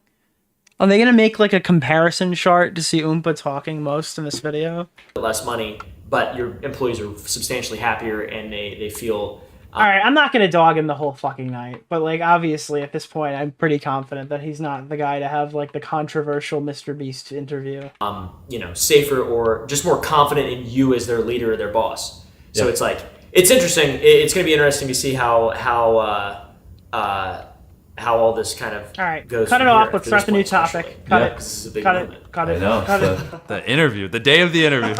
Are they gonna make like a comparison chart to see Oompa talking most in this video? less money, but your employees are substantially happier and they feel. All right, I'm not gonna dog him the whole fucking night, but like obviously at this point, I'm pretty confident that he's not the guy to have like the controversial MrBeast interview. Safer or just more confident in you as their leader or their boss. So it's like, it's interesting. It's going to be interesting to see how all this kind of All right, goes. cut it from off. here, Let's to start this the new point topic. especially. Cut Yeah, it. 'cause this is a big Cut moment. it. Cut it. I know. Cut it. The interview, the day of the interview.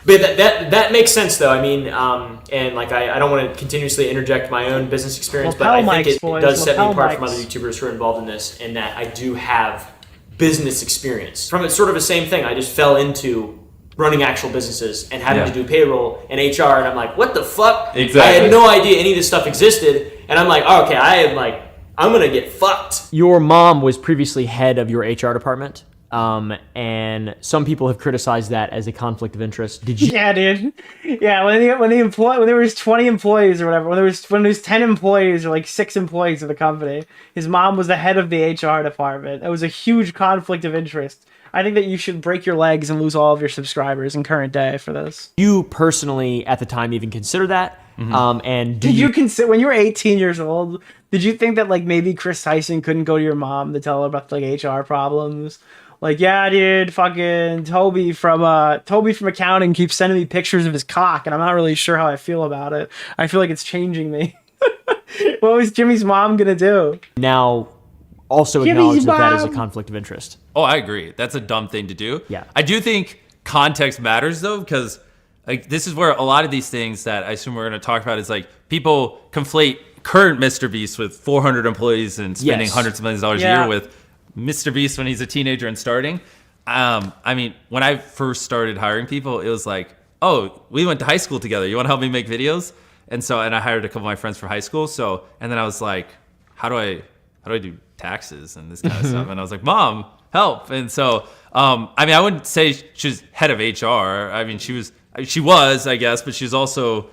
But that makes sense though. I mean, and like I don't want to continuously interject my own business experience, but I Lapel think mics, it boys, does set me lapel apart from mics. other YouTubers who are involved in this, in that I do have business experience. From it's sort of the same thing. I just fell into running actual businesses and having to do payroll and HR, and I'm like, what the fuck? Exactly. I had no idea any of this stuff existed, and I'm like, oh, okay, I'm gonna get fucked. Your mom was previously head of your HR department. And some people have criticized that as a conflict of interest. Did you? Yeah, dude. Yeah, when there was 20 employees or whatever, when there was 10 employees or like 6 employees of the company, his mom was the head of the HR department. It was a huge conflict of interest. I think that you should break your legs and lose all of your subscribers in current day for this. You personally, at the time, even consider that? And Did you consider when you were 18 years old? Did you think that like maybe Chris Tyson couldn't go to your mom to tell her about like HR problems? Like, yeah, dude, fucking Toby from accounting keeps sending me pictures of his cock, and I'm not really sure how I feel about it. I feel like it's changing me. What was Jimmy's mom gonna do? now also Jimmy's acknowledge that is a mom. conflict of interest? Oh, I agree. That's a dumb thing to do. Yeah. I do think context matters though, because like this is where a lot of these things that I assume we're going to talk about is like people conflate current MrBeast with 400 employees and spending Yes. hundreds of millions of dollars a year with MrBeast when he's a teenager and starting. I mean, when I first started hiring people, it was like, oh, we went to high school together. You want to help me make videos? And I hired a couple of my friends for high school. And then I was like, how do I do taxes and this kind of stuff? And I was like, Mom, help. And I mean, I wouldn't say she was head of HR. I mean, she was, I guess, but she's also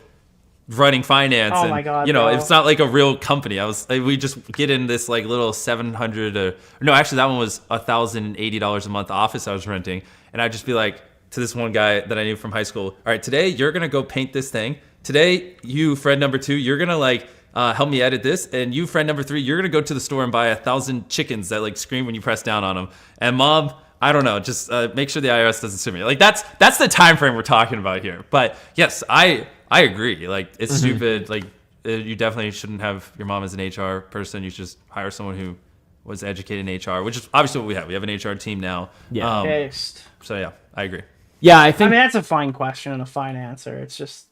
running finance. Oh and, my God, you know, bro. it's not like a real company. We just get in this like little $700 no, actually that one was $1,080 a month office I was renting. And I'd just be like to this one guy that I knew from high school, all right, today you're going to go paint this thing. Today, you, friend number 2, you're going to like help me edit this. And you, friend number 3, you're going to go to the store and buy 1,000 chickens that like scream when you press down on them. And Mom, I don't know, just make sure the IRS doesn't sue me. Like that's the time frame we're talking about here. But yes, I agree. Like it's stupid. Like you definitely shouldn't have your mom as an HR person. You should just hire someone who was educated in HR, which is obviously what we have. We have an HR team now. Yeah. Based. So yeah, I agree. Yeah, I I think mean, that's a fine question and a fine answer. It's just,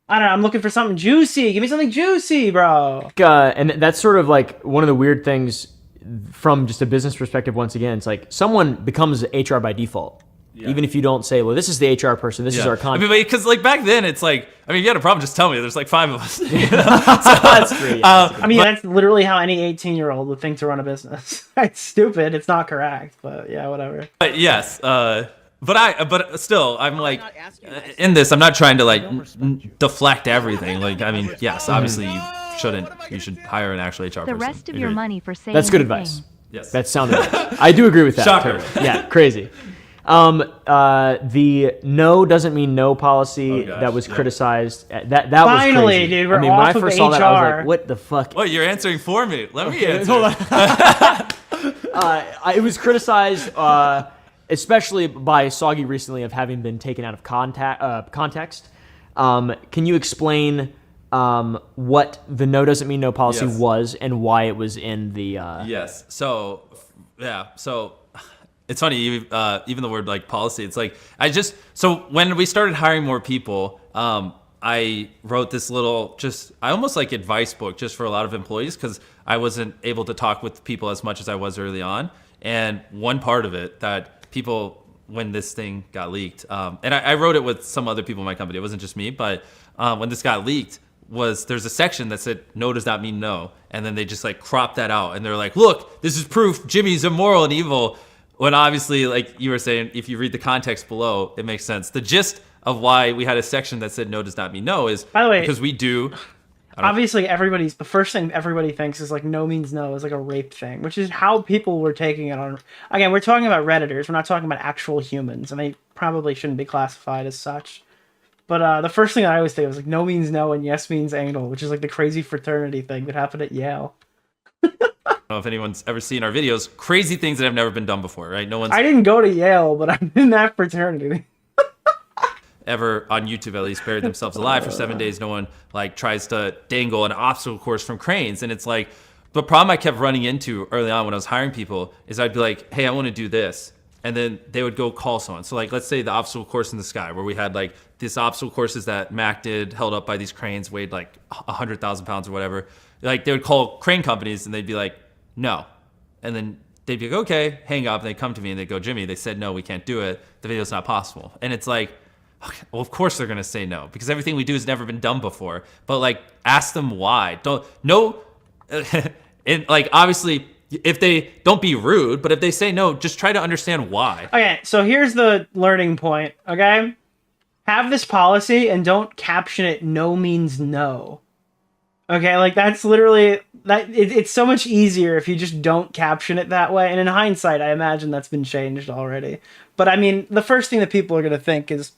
I don't know. I'm looking for something juicy. Give me something juicy, bro. and that's sort of like one of the weird things from just a business perspective. Once again, it's like someone becomes HR by default. Even if you don't say, well, this is the HR person, this is our I contact. mean, because like back then, it's like, I mean, if you had a problem, just tell me. There's like 5 of us. You know? That's true. I mean, that's literally how any 18-year-old would think to run a business. It's stupid. It's not correct, but yeah, whatever. But yes, but still, I'm like, not asking in this, I'm not trying to like deflect everything. Like, I mean, yes, obviously you shouldn't. You should hire an actual HR The person. rest of your Agreed. money for saying That's good the advice. thing. Yes. That's sound advice. I do agree with that. Shocker. Totally. Yeah, crazy. The no doesn't mean no policy Oh, gosh, that was yeah. criticized. That was Finally, crazy. dude, we're I mean, when I off of first saw that, I was HR. like, what the fuck? What, you're answering for me? Let me answer. Hold on. It was criticized, especially by Soggy recently, of having been taken out of context. Can you explain what the no doesn't mean no policy Yes. was and why it was in the? Yes. So, yeah. So, it's funny. Even the word like policy. It's like so when we started hiring more people, I wrote this little I almost like advice book just for a lot of employees because I wasn't able to talk with people as much as I was early on. And one part of it that people, when this thing got leaked, and I wrote it with some other people in my company, it wasn't just me, but when this got leaked, there's a section that said no does not mean no, and then they just like cropped that out, and they're like, look, this is proof Jimmy's immoral and evil, when obviously, like you were saying, if you read the context below, it makes sense. The gist of why we had a section that said no does not mean no is, by the way, because we do. Obviously, the first thing everybody thinks is like no means no is like a rape thing, which is how people were taking it on. Again, we're talking about Redditors. We're not talking about actual humans, and they probably shouldn't be classified as such. But the first thing I always think was like no means no and yes means anal, which is like the crazy fraternity thing that happened at Yale. I don't know if anyone's ever seen our videos. Crazy things that have never been done before, right? I didn't go to Yale, but I'm in that fraternity. Ever on YouTube at least buried themselves alive for 7 days. No one like tries to dangle an obstacle course from cranes, and it's like the problem I kept running into early on when I was hiring people is I'd be like, hey, I want to do this, and then they would go call someone. So like, let's say the obstacle course in the sky, where we had like this obstacle courses that Mac did, held up by these cranes, weighed like 100,000 pounds or whatever. Like they would call crane companies and they'd be like, no, and then they'd be like, okay, hang up, and they'd come to me and they'd go, Jimmy, they said no, we can't do it. The video's not possible, and it's like. Okay, well, of course they're gonna say no because everything we do has never been done before. But like, ask them why. And like, obviously, if they don't be rude, but if they say no, just try to understand why. Okay, so here's the learning point. Okay, have this policy and don't caption it "no" means no. Okay, like that's literally that. It's so much easier if you just don't caption it that way. And in hindsight, I imagine that's been changed already. But I mean, the first thing that people are gonna think is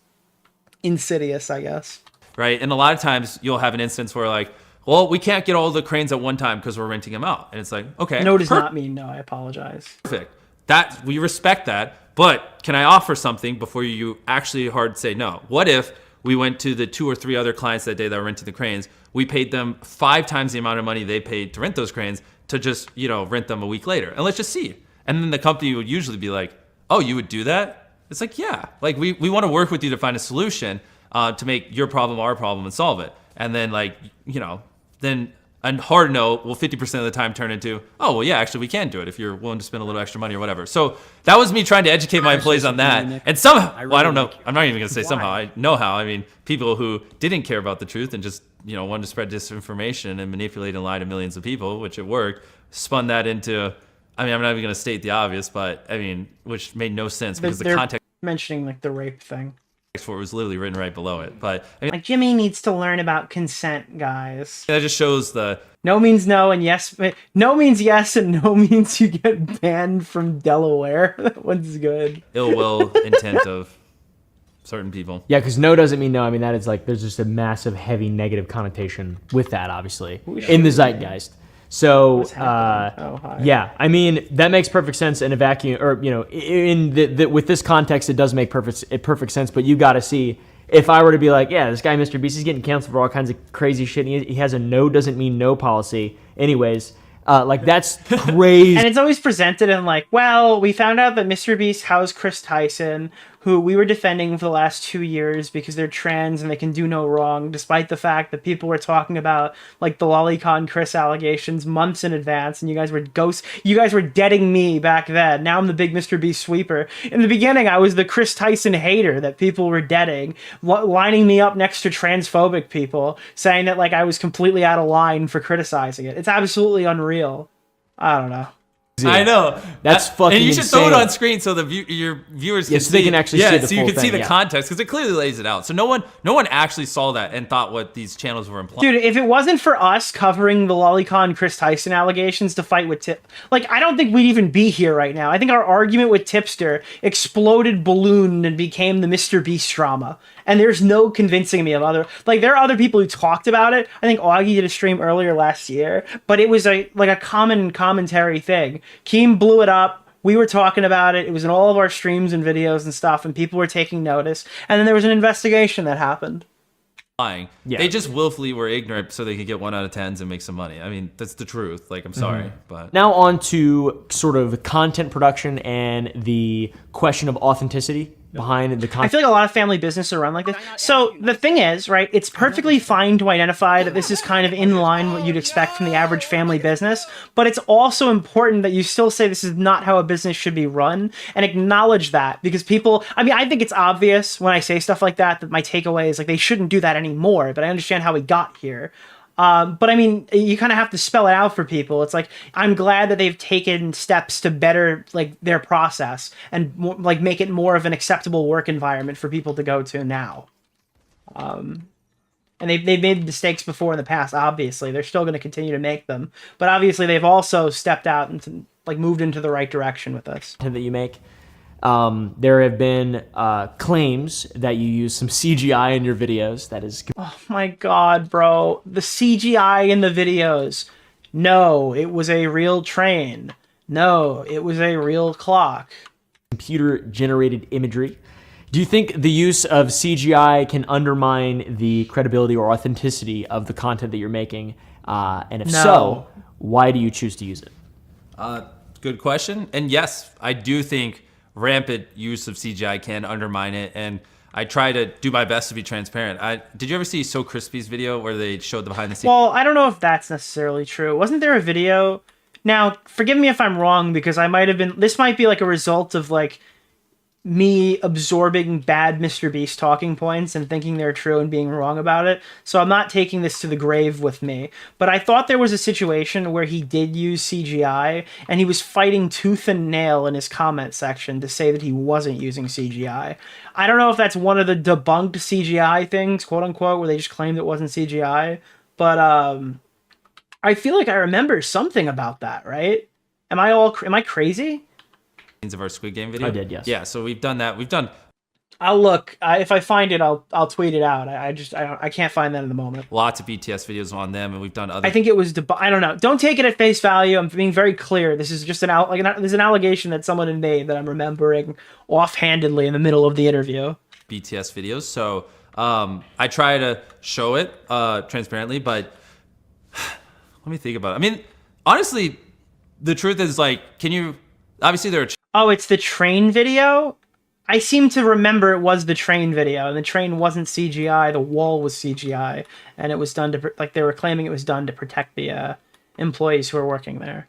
insidious, I guess. Right, and a lot of times you'll have an instance where like, well, we can't get all the cranes at one time because we're renting them out, and it's like, okay, no does not mean no. I apologize. Perfect. That we respect that, but can I offer something before you actually hard say no? What if we went to the 2 or 3 other clients that day that were renting the cranes? We paid them 5 times the amount of money they paid to rent those cranes to just rent them a week later, and let's just see. And then the company would usually be like, oh, you would do that? It's like, yeah, like we want to work with you to find a solution to make your problem our problem and solve it. And then like, then a hard no will 50% of the time turn into, oh, well, yeah, actually we can do it if you're willing to spend a little extra money or whatever. So that was me trying to educate my employees on that. And somehow, well, I don't know. I'm not even going to say somehow. I know how. I mean, people who didn't care about the truth and just, wanted to spread disinformation and manipulate and lie to millions of people, which it worked, spun that into, I mean, I'm not even going to state the obvious, but I mean, which made no sense because the context mentioning like the rape thing for it was literally written right below it. But I mean, like Jimmy needs to learn about consent, guys. That just shows the no means no and yes. No means yes and no means you get banned from Delaware. That one's good. Ill will intent of certain people. Yeah, because no doesn't mean no. I mean, that is like there's just a massive, heavy negative connotation with that, obviously, in the zeitgeist. So, yeah, I mean, that makes perfect sense in a vacuum, or, with this context, it does make perfect sense, but you got to see, if I were to be like, yeah, this guy, MrBeast, he's getting canceled for all kinds of crazy shit, and he has a no doesn't mean no policy, anyways, like, that's crazy. And it's always presented in like, well, we found out that MrBeast housed Chris Tyson, who we were defending for the last 2 years because they're trans and they can do no wrong, despite the fact that people were talking about like the lolicon Chris allegations months in advance, and you guys were deading me back then. Now I'm the big MrBeast sweeper. In the beginning, I was the Chris Tyson hater that people were deading, lining me up next to transphobic people, saying that like I was completely out of line for criticizing it. It's absolutely unreal. I don't know. I know. That's fucking And you should insane. throw it on screen so your viewers can so see. they can actually see the so you full can see thing, the context because it clearly lays it out. So no one actually saw that and thought what these channels were implying. Dude, if it wasn't for us covering the lolicon Chris Tyson allegations to fight with Tip, like I don't think we'd even be here right now. I think our argument with Tipster exploded, ballooned, and became the MrBeast drama. And there's no convincing me of other, like there are other people who talked about it. I think Augie did a stream earlier last year, but it was a common commentary thing. Keem blew it up. We were talking about it. It was in all of our streams and videos and stuff, and people were taking notice. And then there was an investigation that happened. Yeah. They just willfully were ignorant so they could get 1 out of 10s and make some money. I mean, that's the truth. Like, I'm sorry, but now on to sort of content production and the question of authenticity behind the I content. feel like a lot of family businesses are run like this. So the thing is, right, it's perfectly fine to identify that this is kind of in line what you'd expect from the average family business, but it's also important that you still say this is not how a business should be run and acknowledge that, because people, I mean, I think it's obvious when I say stuff like that my takeaway is like they shouldn't do that anymore, but I understand how we got here. But I mean, you kind of have to spell it out for people. It's like, I'm glad that they've taken steps to better like their process and like make it more of an acceptable work environment for people to go to now. And they've made mistakes before in the past, obviously. They're still going to continue to make them. But obviously they've also stepped out and like moved into the right direction with this. That you make. There have been claims that you use some CGI in your videos. That is Oh my god, bro. The CGI in the videos. No, it was a real train. No, it was a real clock. computer-generated imagery. Do you think the use of CGI can undermine the credibility or authenticity of the content that you're making? And if No. so, why do you choose to use it? Good question. And yes, I do think rampant use of CGI can undermine it. And I try to do my best to be transparent. Did you ever see So Crispy's video where they showed the behind the scenes? Well, I don't know if that's necessarily true. Wasn't there a video? Now, forgive me if I'm wrong, because I might have been... This might be like a result of like me absorbing bad MrBeast talking points and thinking they're true and being wrong about it. So I'm not taking this to the grave with me. But I thought there was a situation where he did use CGI and he was fighting tooth and nail in his comment section to say that he wasn't using CGI. I don't know if that's one of the debunked CGI things, quote unquote, where they just claimed it wasn't CGI. But I feel like I remember something about that, right? Am I crazy? Of our Squid Game video. I did, yes. Yeah, so we've done that. We've done I'll look. If I find it, I'll tweet it out. I can't find that in the moment. lots of BTS videos on them, and we've done other. I think it was. I don't know. Don't take it at face value. I'm being very clear. This is just there's an allegation that someone had made that I'm remembering offhandedly in the middle of the interview. BTS videos. So I try to show it transparently, but let me think about it. I mean, honestly, the truth is like, can you? Obviously, there are. Oh, it's the train video? I seem to remember it was the train video, and the train wasn't CGI, the wall was CGI, and it was done to, like, they were claiming it was done to protect the employees who were working there.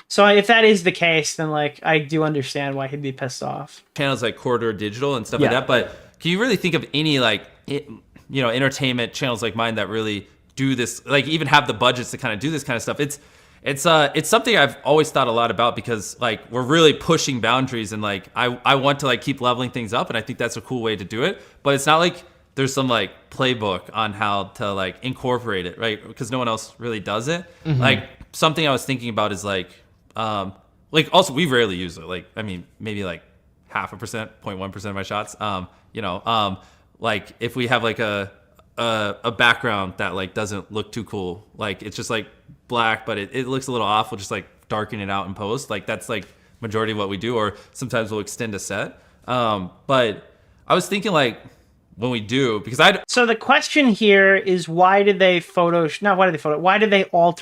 So if that is the case, then, like, I do understand why he'd be pissed off. Channels like Corridor Digital and stuff like that, but can you really think of any, like, entertainment channels like mine that really do this, like, even have the budgets to kind of do this kind of stuff? It's something I've always thought a lot about, because like we're really pushing boundaries, and like I want to like keep leveling things up, and I think that's a cool way to do it. But it's not like there's some like playbook on how to like incorporate it, right? Because no one else really does it. Mm-hmm. Like something I was thinking about is like also we rarely use it. Like I mean maybe like 0.5%, 0.1% of my shots. Like if we have like a background that like doesn't look too cool, like it's just like black but it looks a little off, we'll just like darken it out in post. Like that's like majority of what we do, or sometimes we'll extend a set. But I was thinking like when we do, because So the question here is, why did they alter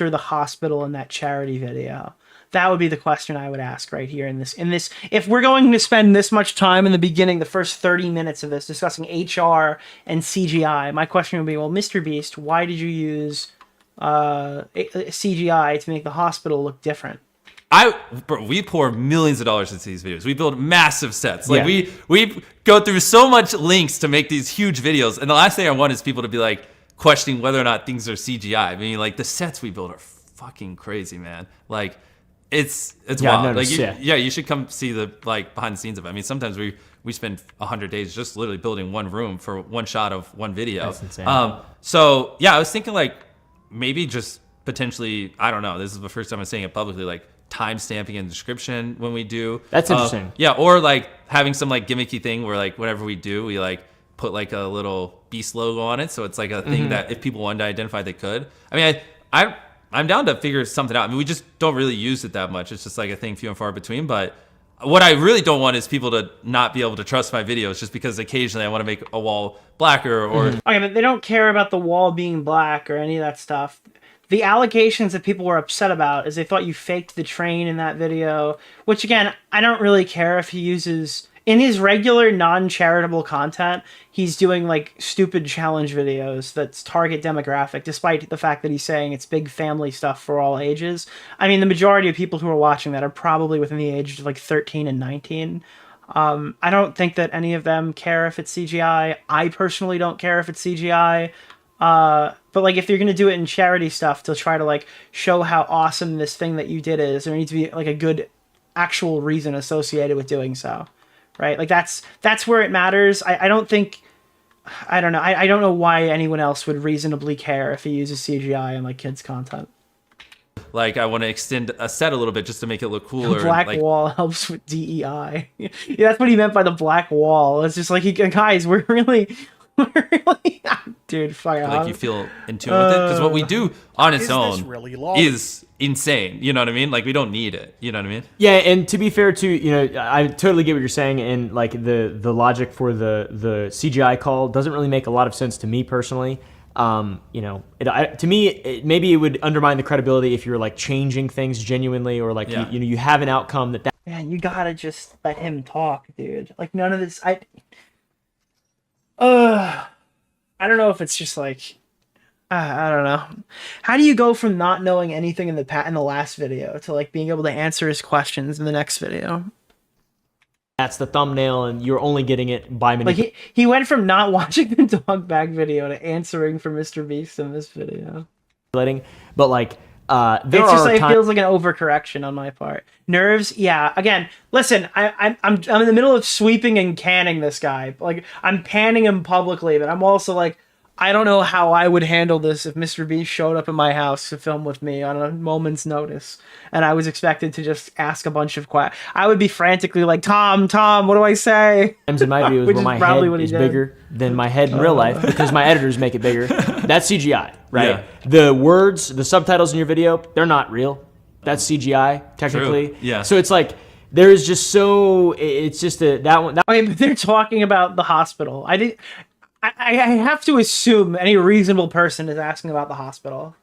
the hospital in that charity video? That would be the question I would ask right here in this. If we're going to spend this much time in the beginning, the first 30 minutes of this, discussing HR and CGI, my question would be, well, MrBeast, why did you use CGI to make the hospital look different? we pour millions of dollars into these videos. We build massive sets. Like we go through so much links to make these huge videos. And the last thing I want is people to be like questioning whether or not things are CGI. I mean, like the sets we build are fucking crazy, man. Like it's wild. Like you should come see the like behind the scenes of it. I mean, sometimes we spend 100 days just literally building one room for one shot of one video. That's insane. So yeah, I was thinking like maybe just potentially, I don't know, this is the first time I'm saying it publicly, like time stamping in the description when we do. That's interesting. Yeah, or like having some like gimmicky thing where like whatever we do, we like put like a little Beast logo on it, so it's like a thing that if people wanted to identify, they could. I mean, I'm down to figure something out. I mean, we just don't really use it that much. It's just like a thing few and far between. But what I really don't want is people to not be able to trust my videos just because occasionally I want to make a wall blacker or... Okay, but they don't care about the wall being black or any of that stuff. The allegations that people were upset about is they thought you faked the train in that video, which again, I don't really care if he uses... in his regular non-charitable content, he's doing like stupid challenge videos that's target demographic, despite the fact that he's saying it's big family stuff for all ages. I mean, the majority of people who are watching that are probably within the age of like 13 and 19. I don't think that any of them care if it's CGI. I personally don't care if it's CGI. But like, if you're gonna do it in charity stuff to try to like show how awesome this thing that you did is, there needs to be like a good actual reason associated with doing so, right? Like that's where it matters. I don't think, I don't know. I don't know why anyone else would reasonably care if he uses CGI in like kids content. Like, I want to extend a set a little bit just to make it look cooler. Black like, wall helps with DEI. Yeah, that's what he meant by the black wall. It's just like, guys, we're really, dude, fuck off. Like, you feel in tune with it? Because what we do on its own really long? is insane. You know what I mean? Like, we don't need it. You know what I mean? Yeah, and to be fair, too, you know, I totally get what you're saying, and like the logic for the CGI call doesn't really make a lot of sense to me personally. You know, to me, maybe it would undermine the credibility if you're like changing things genuinely, or like you know, you have an outcome that. Man, you gotta just let him talk, dude. Like, none of this. I don't know if it's just like, I don't know. How do you go from not knowing anything in the last video to like being able to answer his questions in the next video? That's the thumbnail, and you're only getting it by Like he went from not watching the dog bag video to answering for MrBeast in this video. But like, it feels like an overcorrection on my part. Nerves, yeah. Again, listen, I'm in the middle of sweeping and canning this guy. Like, I'm panning him publicly, but I'm also like, I don't know how I would handle this if MrBeast showed up in my house to film with me on a moment's notice, and I was expected to just ask a bunch of questions. I would be frantically like, Tom, what do I say? Times in my videos where my head is bigger than my head in real life because my editors make it bigger. That's CGI, right? Yeah. The words, the subtitles in your video, they're not real. That's CGI, technically. True. Yeah. So it's like, there is just so, it's just that one. Okay, but they're talking about the hospital. I have to assume any reasonable person is asking about the hospital.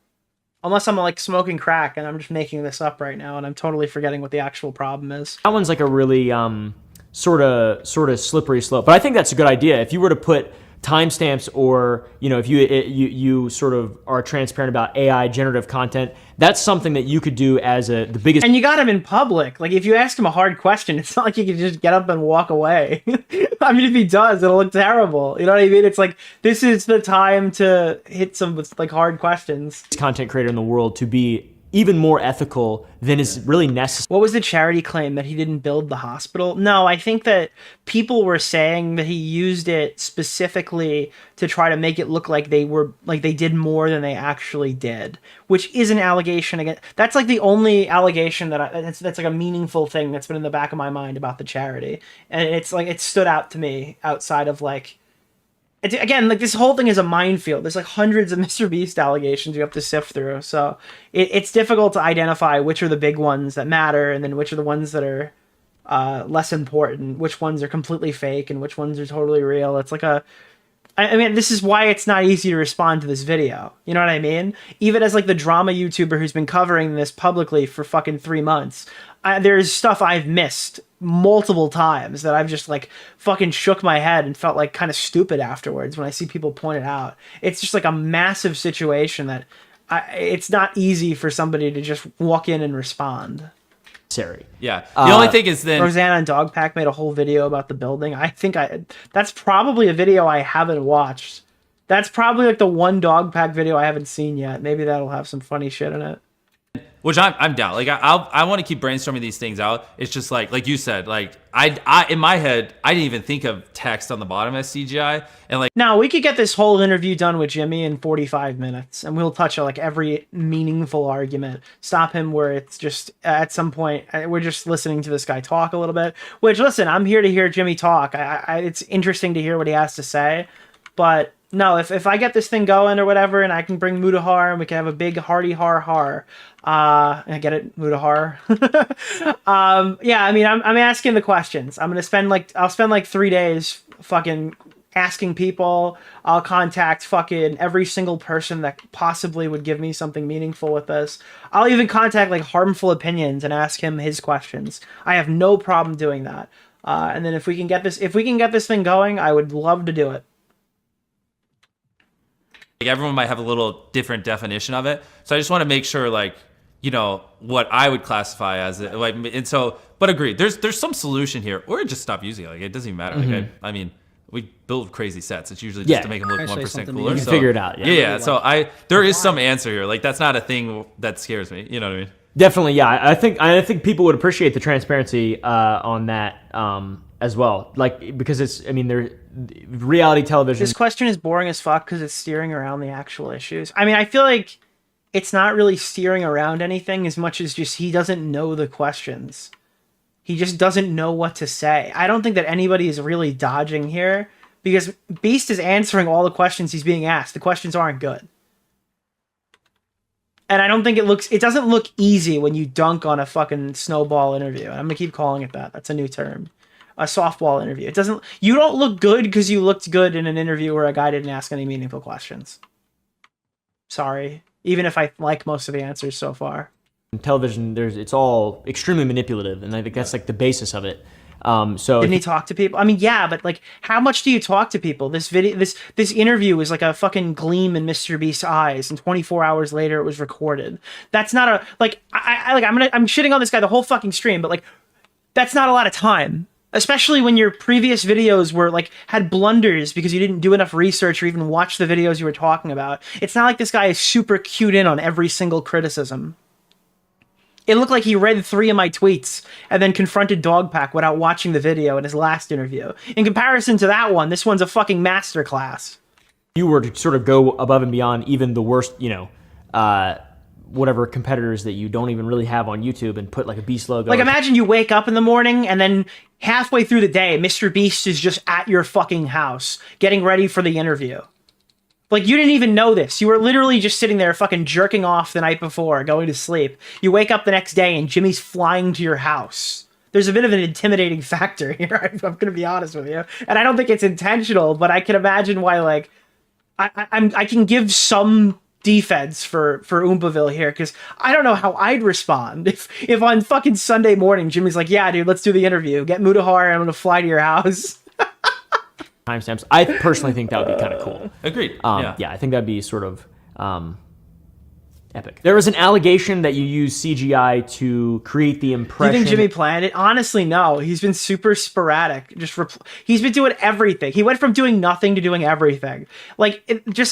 Unless I'm like smoking crack and I'm just making this up right now and I'm totally forgetting what the actual problem is. That one's like a really sort of slippery slope. But I think that's a good idea. If you were to put timestamps, or you know, if you sort of are transparent about AI generative content, that's something that you could do as the biggest. And you got him in public. Like, if you ask him a hard question, it's not like he can just get up and walk away. I mean, if he does, it'll look terrible. You know what I mean? It's like, this is the time to hit some with like hard questions. Content creator in the world to be even more ethical than is really necessary. What was the charity claim, that he didn't build the hospital? No, I think that people were saying that he used it specifically to try to make it look like they did more than they actually did, which is an allegation again. That's like the only allegation that's like a meaningful thing that's been in the back of my mind about the charity, and it's like, it stood out to me outside of like. Again, like, this whole thing is a minefield. There's like hundreds of MrBeast allegations you have to sift through. So it's difficult to identify which are the big ones that matter, and then which are the ones that are less important, which ones are completely fake and which ones are totally real. It's like I mean, this is why it's not easy to respond to this video. You know what I mean? Even as like the drama YouTuber who's been covering this publicly for fucking 3 months, there's stuff I've missed multiple times that I've just like fucking shook my head and felt like kind of stupid afterwards when I see people point it out. It's just like a massive situation that it's not easy for somebody to just walk in and respond. Yeah. The only thing is then Rosanna and Dogpack made a whole video about the building. I think that's probably a video I haven't watched. That's probably like the one Dogpack video I haven't seen yet. Maybe that'll have some funny shit in it. Which I'm down. Like, I want to keep brainstorming these things out. It's just like you said, like I in my head, I didn't even think of text on the bottom as CGI. And like, now we could get this whole interview done with Jimmy in 45 minutes, and we'll touch on like every meaningful argument. Stop him where it's just at some point we're just listening to this guy talk a little bit. Which, listen, I'm here to hear Jimmy talk. It's interesting to hear what he has to say, but. No, if I get this thing going or whatever, and I can bring Mutahar, and we can have a big hearty har. I get it, Mutahar. Yeah, I mean, I'm asking the questions. I'll spend like 3 days fucking asking people. I'll contact fucking every single person that possibly would give me something meaningful with this. I'll even contact like Harmful Opinions and ask him his questions. I have no problem doing that. And then if we can get this thing going, I would love to do it. Like everyone might have a little different definition of it, so I just want to make sure, like, you know, what I would classify as it, like, and so, but agreed, there's some solution here, or just stop using it. Like, it doesn't even matter. Like, I mean, we build crazy sets. It's usually just to make them look 1% cooler. You can figure it out. Yeah. So there is some answer here. Like, that's not a thing that scares me. You know what I mean? Definitely, yeah. I think people would appreciate the transparency on that as well. Like, because it's, I mean, reality television. This question is boring as fuck because it's steering around the actual issues. I mean, I feel like it's not really steering around anything as much as just he doesn't know the questions. He just doesn't know what to say. I don't think that anybody is really dodging here because Beast is answering all the questions he's being asked. The questions aren't good. And I don't think it doesn't look easy when you dunk on a fucking snowball interview. I'm gonna keep calling it that. That's a new term. A softball interview. You don't look good because you looked good in an interview where a guy didn't ask any meaningful questions. Sorry. Even if I like most of the answers so far. In television, it's all extremely manipulative, and I think that's like the basis of it. So didn't he talk to people? I mean, yeah, but like, how much do you talk to people? This interview was like a fucking gleam in MrBeast's eyes, and 24 hours later it was recorded. That's not a like. I'm shitting on this guy the whole fucking stream, but like, that's not a lot of time. Especially when your previous videos were like had blunders because you didn't do enough research or even watch the videos you were talking about. It's not like this guy is super cued in on every single criticism. It looked like he read 3 of my tweets and then confronted Dogpack without watching the video in his last interview. In comparison to that one, this one's a fucking masterclass. You were to sort of go above and beyond even the worst, you know, whatever competitors that you don't even really have on YouTube and put like a Beast logo. Like, imagine you wake up in the morning and then halfway through the day, MrBeast is just at your fucking house getting ready for the interview. Like, you didn't even know this. You were literally just sitting there fucking jerking off the night before, going to sleep. You wake up the next day and Jimmy's flying to your house. There's a bit of an intimidating factor here, I'm going to be honest with you. And I don't think it's intentional, but I can imagine why, like, I can give some defense for Oompaville here, because I don't know how I'd respond if on fucking Sunday morning Jimmy's like, yeah, dude, let's do the interview. Get Mutahar and I'm going to fly to your house. Timestamps. I personally think that would be kind of cool. Agreed. Yeah, I think that'd be sort of epic. There was an allegation that you used CGI to create the impression. Do you think Jimmy planned it? Honestly, no. He's been super sporadic. He's been doing everything. He went from doing nothing to doing everything. Like,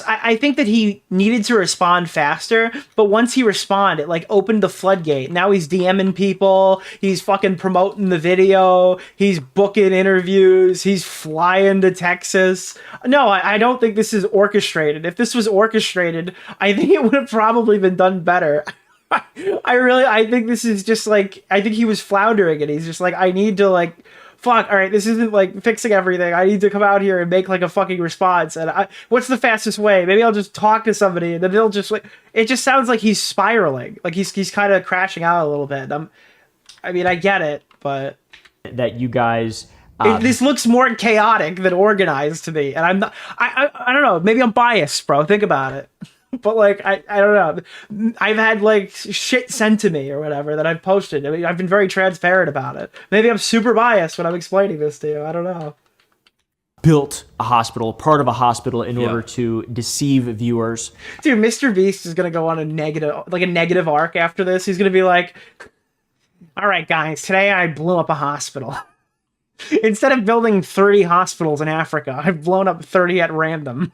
I think that he needed to respond faster, but once he responded, it like opened the floodgate. Now he's DMing people. He's fucking promoting the video. He's booking interviews. He's flying to Texas. No, I don't think this is orchestrated. If this was orchestrated, I think it would have probably been done better. I think this is just like, I think he was floundering and he's just like, I need to like, fuck, all right, this isn't like fixing everything. I need to come out here and make like a fucking response. And what's the fastest way? Maybe I'll just talk to somebody and then they'll just like, it just sounds like he's spiraling. Like he's kind of crashing out a little bit. I mean, I get it, but that you guys this looks more chaotic than organized to me. And I'm not, I don't know, maybe I'm biased, bro. Think about it. But like, I don't know. I've had like shit sent to me or whatever that I've posted. I mean, I've been very transparent about it. Maybe I'm super biased when I'm explaining this to you. I don't know. Built a hospital, part of a hospital, in order to deceive viewers. Dude, MrBeast is gonna go on a negative arc after this. He's gonna be like, all right, guys, today I blew up a hospital. Instead of building 30 hospitals in Africa, I've blown up 30 at random.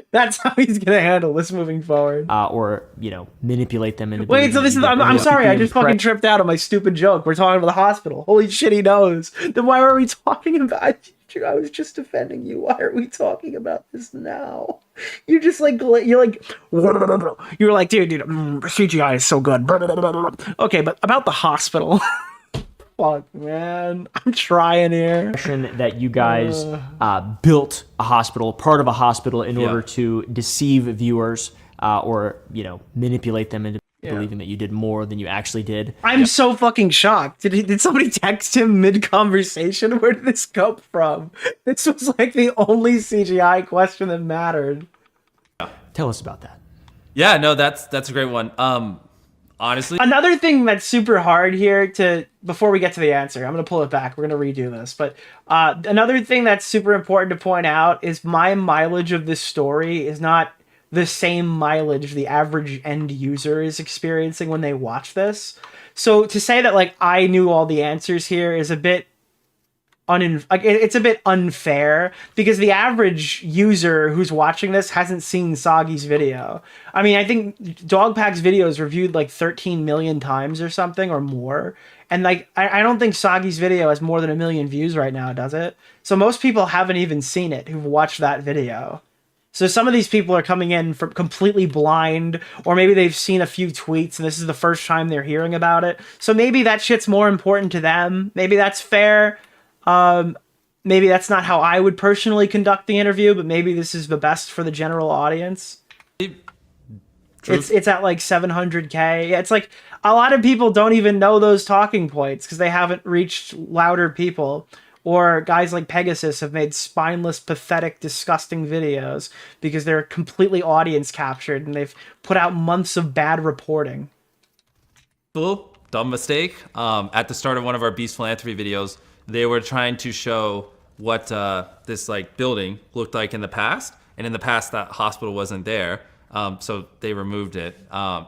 That's how he's gonna handle this moving forward. Or, you know, manipulate them into. Wait, so this is. I'm sorry, I just fucking tripped out on my stupid joke. We're talking about the hospital. Holy shit, he knows. Then why are we talking about? I was just defending you. Why are we talking about this now? You're just like, you're like, dude, CGI is so good. Okay, but about the hospital. Fuck, man. I'm trying here. That you guys built a hospital, part of a hospital, in order to deceive viewers or, you know, manipulate them into believing that you did more than you actually did. I'm so fucking shocked. Did somebody text him mid-conversation? Where did this come from? This was like the only CGI question that mattered. Tell us about that. Yeah, no, that's a great one. honestly. Another thing that's super hard here before we get to the answer, I'm going to pull it back. We're going to redo this. But another thing that's super important to point out is my mileage of this story is not the same mileage the average end user is experiencing when they watch this. So to say that like I knew all the answers here is a bit it's a bit unfair because the average user who's watching this hasn't seen Soggy's video. I mean, I think Dogpack's video is reviewed like 13 million times or something or more. And like, I don't think Soggy's video has more than 1 million views right now, does it? So most people haven't even seen it who've watched that video. So some of these people are coming in from completely blind, or maybe they've seen a few tweets and this is the first time they're hearing about it. So maybe that shit's more important to them. Maybe that's fair. Maybe that's not how I would personally conduct the interview, but maybe this is the best for the general audience. It's at like 700K. It's like a lot of people don't even know those talking points because they haven't reached louder people. Or guys like Pegasus have made spineless, pathetic, disgusting videos because they're completely audience captured and they've put out months of bad reporting. Dumb mistake. At the start of one of our Beast Philanthropy videos, they were trying to show what this like building looked like in the past, and in the past that hospital wasn't there, so they removed it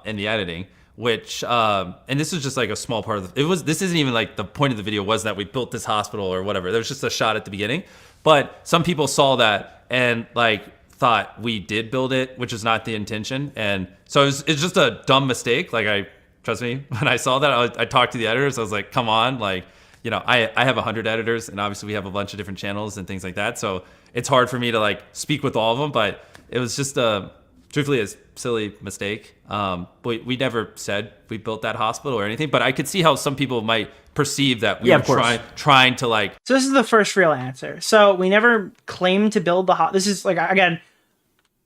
in the editing. Which and this is just like a small part of this isn't even like the point of the video was that we built this hospital or whatever. There was just a shot at the beginning, but some people saw that and like thought we did build it, which is not the intention, and so it's just a dumb mistake. Like trust me, when I saw that, I talked to the editors. I was like, come on, like. You know, I have 100 editors, and obviously we have a bunch of different channels and things like that. So it's hard for me to like speak with all of them, but it was just truthfully a silly mistake. We never said we built that hospital or anything, but I could see how some people might perceive that we were trying to like. So this is the first real answer. So we never claimed to build the This is like, again,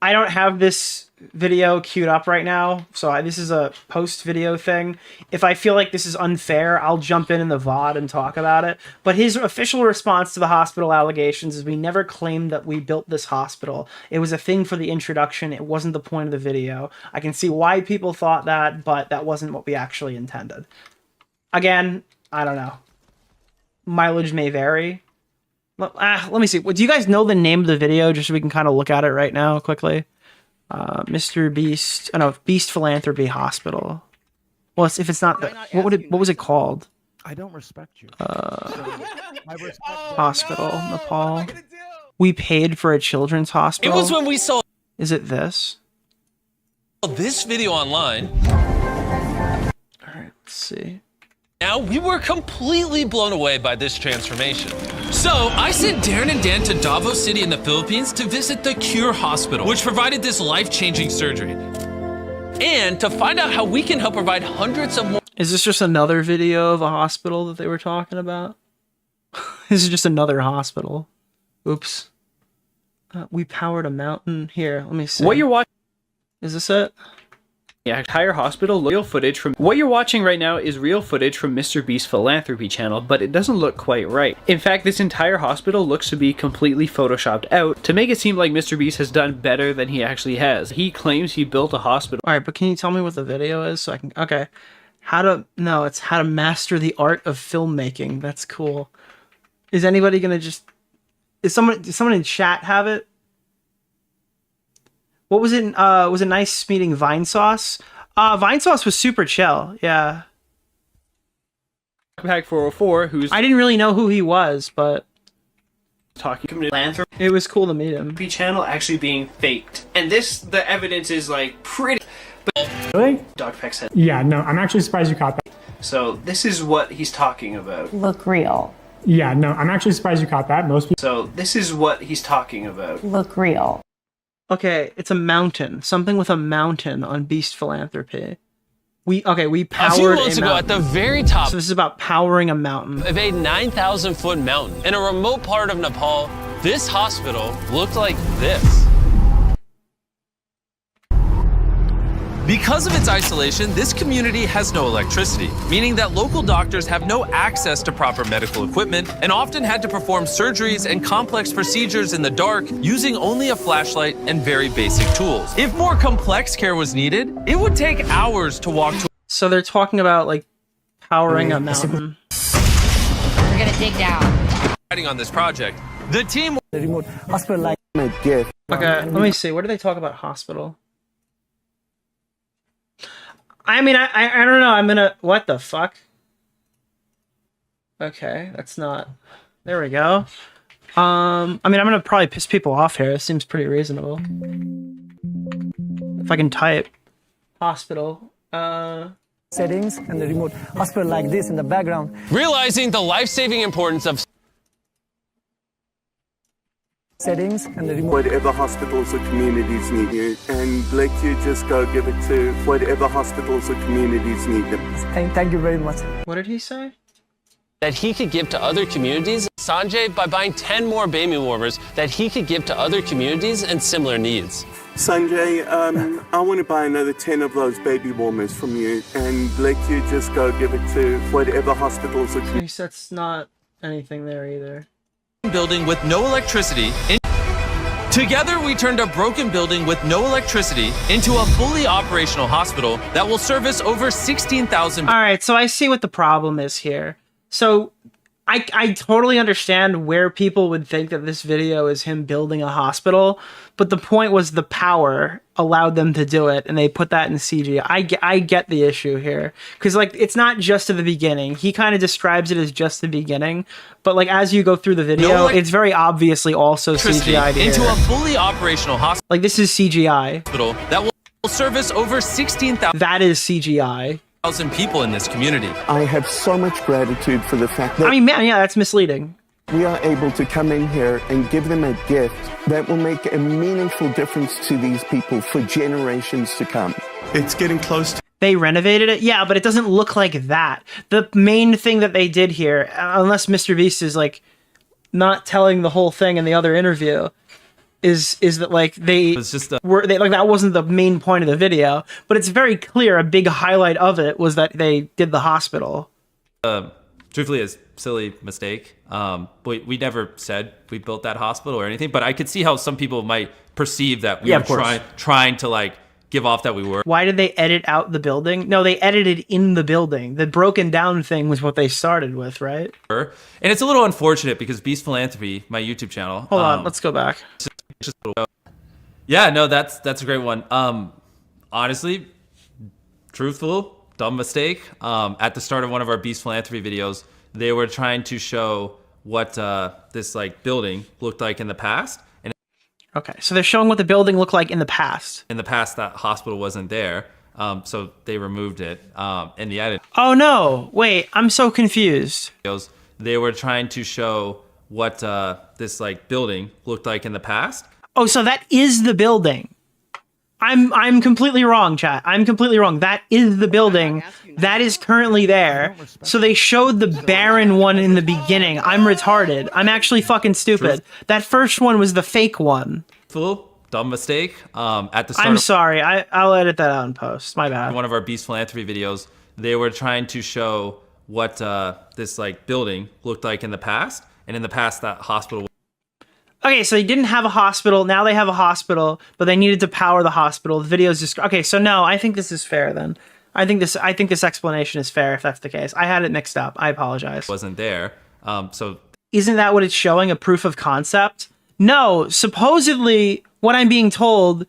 I don't have this video queued up right now, so this is a post video thing. If I feel like this is unfair, I'll jump in the VOD and talk about it. But his official response to the hospital allegations is we never claimed that we built this hospital. It was a thing for the introduction. It wasn't the point of the video. I can see why people thought that, but that wasn't what we actually intended. Again, I don't know. Mileage may vary. Let me see. Do you guys know the name of the video just so we can kind of look at it right now quickly? MrBeast. Oh no, Beast Philanthropy Hospital. Well, if it's not, what was it called? I don't respect you. Hospital, Nepal. We paid for a children's hospital. It was when we saw. Is it this? This video online. All right, let's see. Now, we were completely blown away by this transformation. So, I sent Darren and Dan to Davao City in the Philippines to visit the Cure Hospital, which provided this life-changing surgery. And to find out how we can help provide hundreds of more... Is this just another video of a hospital that they were talking about? This is just another hospital. Oops. We powered a mountain. Here, let me see. What you're watching... Is this it? Yeah, entire hospital. Real footage from what you're watching right now is real footage from MrBeast Philanthropy channel, but it doesn't look quite right. In fact, this entire hospital looks to be completely photoshopped out to make it seem like MrBeast has done better than he actually has. He claims he built a hospital. All right, but can you tell me what the video is so I can? Okay, it's how to master the art of filmmaking. That's cool. Is anybody gonna just? Does someone in chat have it? What was it? Was it nice meeting Vinesauce? Vinesauce was super chill. Yeah. Pack 404, who's I didn't really know who he was, but talking philanthropy. It was cool to meet him. Channel actually being faked, and the evidence is like pretty. But really? Dogpack said. Yeah, no, I'm actually surprised you caught that. So this is what he's talking about. Look real. Yeah, no, I'm actually surprised you caught that. Most people. So this is what he's talking about. Look real. Okay, it's a mountain. Something with a mountain on Beast Philanthropy. We powered a few months ago at the very top. So this is about powering a mountain. Of a 9,000-foot mountain in a remote part of Nepal, this hospital looked like this. Because of its isolation, this community has no electricity, meaning that local doctors have no access to proper medical equipment and often had to perform surgeries and complex procedures in the dark using only a flashlight and very basic tools. If more complex care was needed, it would take hours to walk to So they're talking about like powering a mountain. We're gonna dig down. On this project, the team. The remote hospital like my gift. Okay, let me see. What do they talk about hospital? I mean, I don't know. I'm gonna. What the fuck? Okay, that's not. There we go. I mean, I'm gonna probably piss people off here. It seems pretty reasonable. If I can type hospital. Settings and the remote hospital like this in the background. Realizing the life-saving importance of Settings and the remote. Whatever hospitals or communities need you, and let you just go give it to whatever hospitals or communities need them. Thank you very much. What did he say? that he could give to other communities. Sanjay, by buying 10 more baby warmers that he could give to other communities and similar needs. Sanjay, I want to buy another 10 of those baby warmers from you and let you just go give it to whatever hospitals or communities. That's not anything there either. Building with no electricity. Together, we turned a broken building with no electricity into a fully operational hospital that will service over 16,000. All right, so I see what the problem is here. So I totally understand where people would think that this video is him building a hospital, but the point was the power allowed them to do it, and they put that in CG. I get the issue here, because like it's not just at the beginning. He kind of describes it as just the beginning, but like as you go through the video, it's very obviously also CGI'd here. Into a fully operational hospital. Like this is CGI. That will service over 16,000. That is CGI. People in this community. I have so much gratitude for the fact that I mean, man, yeah, that's misleading. We are able to come in here and give them a gift that will make a meaningful difference to these people for generations to come. It's getting close to... They renovated it? Yeah, but it doesn't look like that. The main thing that they did here, unless MrBeast is like not telling the whole thing in the other interview, is that like they were like that wasn't the main point of the video, but it's very clear a big highlight of it was that they did the hospital. Truthfully, a silly mistake. We never said we built that hospital or anything, but I could see how some people might perceive that we were trying to like give off that we were. Why did they edit out the building? No, they edited in the building. The broken down thing was what they started with, right? And it's a little unfortunate because Beast Philanthropy, my YouTube channel. Hold on, let's go back. Yeah, no, that's a great one. Honestly, truthful, dumb mistake. At the start of one of our Beast Philanthropy videos, they were trying to show what this like building looked like in the past. And okay, so they're showing what the building looked like in the past. In the past, that hospital wasn't there, so they removed it in the edit. Oh no! Wait, I'm so confused. They were trying to show what this like building looked like in the past. Oh, so that is the building. I'm completely wrong, chat. I'm completely wrong. That is the building. That is currently there. So they showed the barren one in the beginning. I'm retarded. I'm actually fucking stupid. That first one was the fake one. Dumb mistake. At the start I'm sorry. I'll edit that out in post. My bad. One of our Beast Philanthropy videos, they were trying to show what this like building looked like in the past. And in the past, that hospital. Okay, so they didn't have a hospital. Now they have a hospital, but they needed to power the hospital. The video's just okay. So no, I think this is fair then. I think this explanation is fair if that's the case. I had it mixed up. I apologize. Wasn't there? So isn't that what it's showing? A proof of concept? No. Supposedly, what I'm being told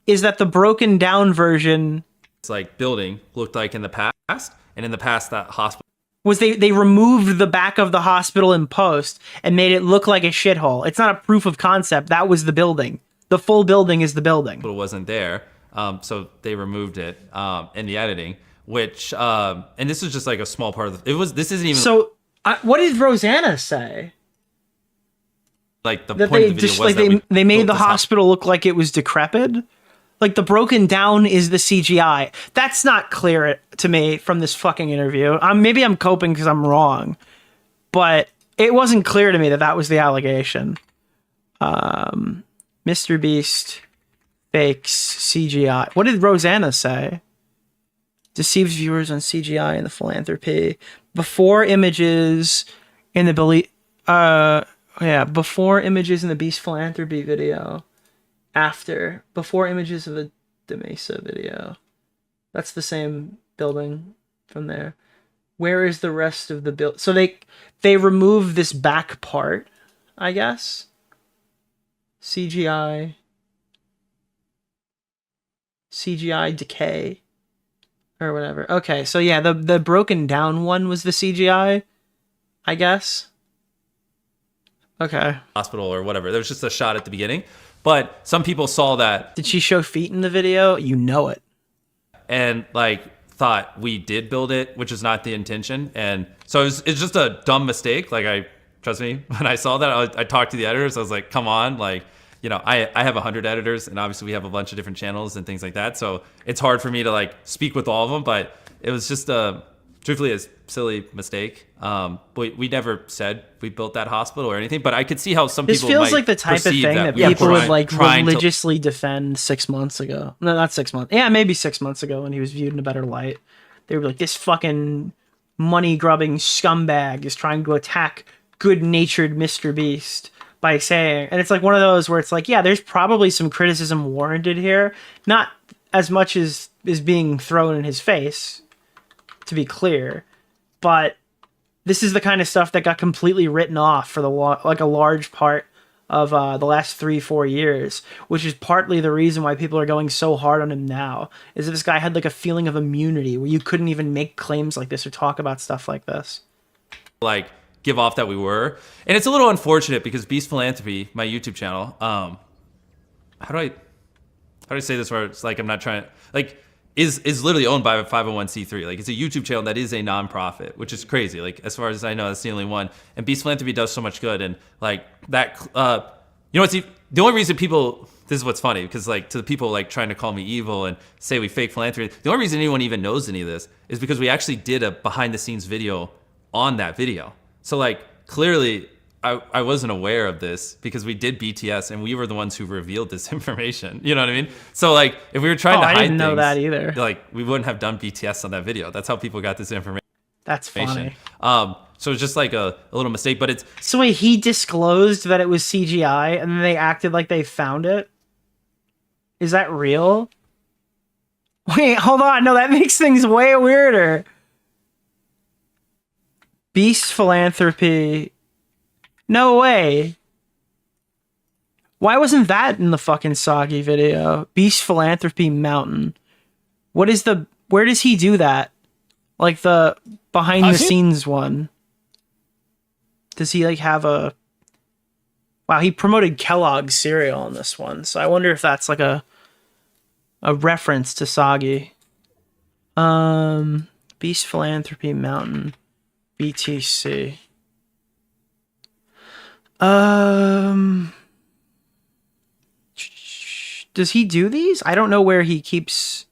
is that the broken down version, it's like building looked like in the past, and in the past that hospital. Was they removed the back of the hospital in post and made it look like a shithole. It's not a proof of concept. That was the building. The full building is the building. It wasn't there, so they removed it in the editing. Which and this was just like a small part of the. This isn't even. So what did Rosanna say? Like the that point they of the video just was like that they made the hospital look like it was decrepit. Like the broken down is the CGI. That's not clear to me from this fucking interview. Maybe I'm coping because I'm wrong, but it wasn't clear to me that that was the allegation. MrBeast fakes CGI. What did Rosanna say? Deceives viewers on CGI and the philanthropy. Before images in the before images in the Beast Philanthropy video. Before images of the De Mesa video. That's the same building from there. Where is the rest of the build? So they remove this back part, I guess. CGI decay or whatever. Okay, so yeah, the broken down one was the CGI, I guess. Okay. Hospital or whatever. There was just a shot at the beginning, but some people saw that. Did she show feet in the video? You know it. And like thought we did build it, which is not the intention. And so it's just a dumb mistake. Like trust me, when I saw that, I talked to the editors. I was like, come on, like, you know, I have 100 editors, and obviously we have a bunch of different channels and things like that. So it's hard for me to like speak with all of them, but it was just truthfully a silly mistake. But we never said we built that hospital or anything, but I could see how some this people feels might like the type of thing that we people were would like trying religiously defend 6 months ago. No, not 6 months. Yeah, maybe 6 months ago when he was viewed in a better light. They were like, this fucking money-grubbing scumbag is trying to attack good-natured MrBeast by saying, and it's like one of those where it's like, yeah, there's probably some criticism warranted here, not as much as is being thrown in his face, to be clear, but this is the kind of stuff that got completely written off for like a large part of the last 3-4 years, which is partly the reason why people are going so hard on him now, is that this guy had like a feeling of immunity where you couldn't even make claims like this or talk about stuff like this. Like give off that we were. And it's a little unfortunate because Beast Philanthropy, my YouTube channel, how do I say this where it's like I'm not trying to, like, is literally owned by a 501c3. Like, it's a YouTube channel that is a nonprofit, which is crazy. Like, as far as I know, that's the only one. And Beast Philanthropy does so much good. And like that, you know what's the only reason people, this is what's funny, because like to the people like trying to call me evil and say we fake philanthropy, the only reason anyone even knows any of this is because we actually did a behind the scenes video on that video. So like clearly I wasn't aware of this because we did BTS and we were the ones who revealed this information. You know what I mean? So like if we were trying to hide I didn't know things, that either. Like we wouldn't have done BTS on that video. That's how people got this information. That's funny. So it's just like a little mistake, but it's... So wait, he disclosed that it was CGI and then they acted like they found it? Is that real? Wait, hold on. No, that makes things way weirder. Beast Philanthropy... No way. Why wasn't that in the fucking Soggy video? Beast Philanthropy Mountain. What is the... Where does he do that? Like the behind the scenes one. Does he like have a... Wow, he promoted Kellogg's cereal on this one. So I wonder if that's like a reference to Soggy. Beast Philanthropy Mountain. BTC. Does he do these? I don't know where he keeps...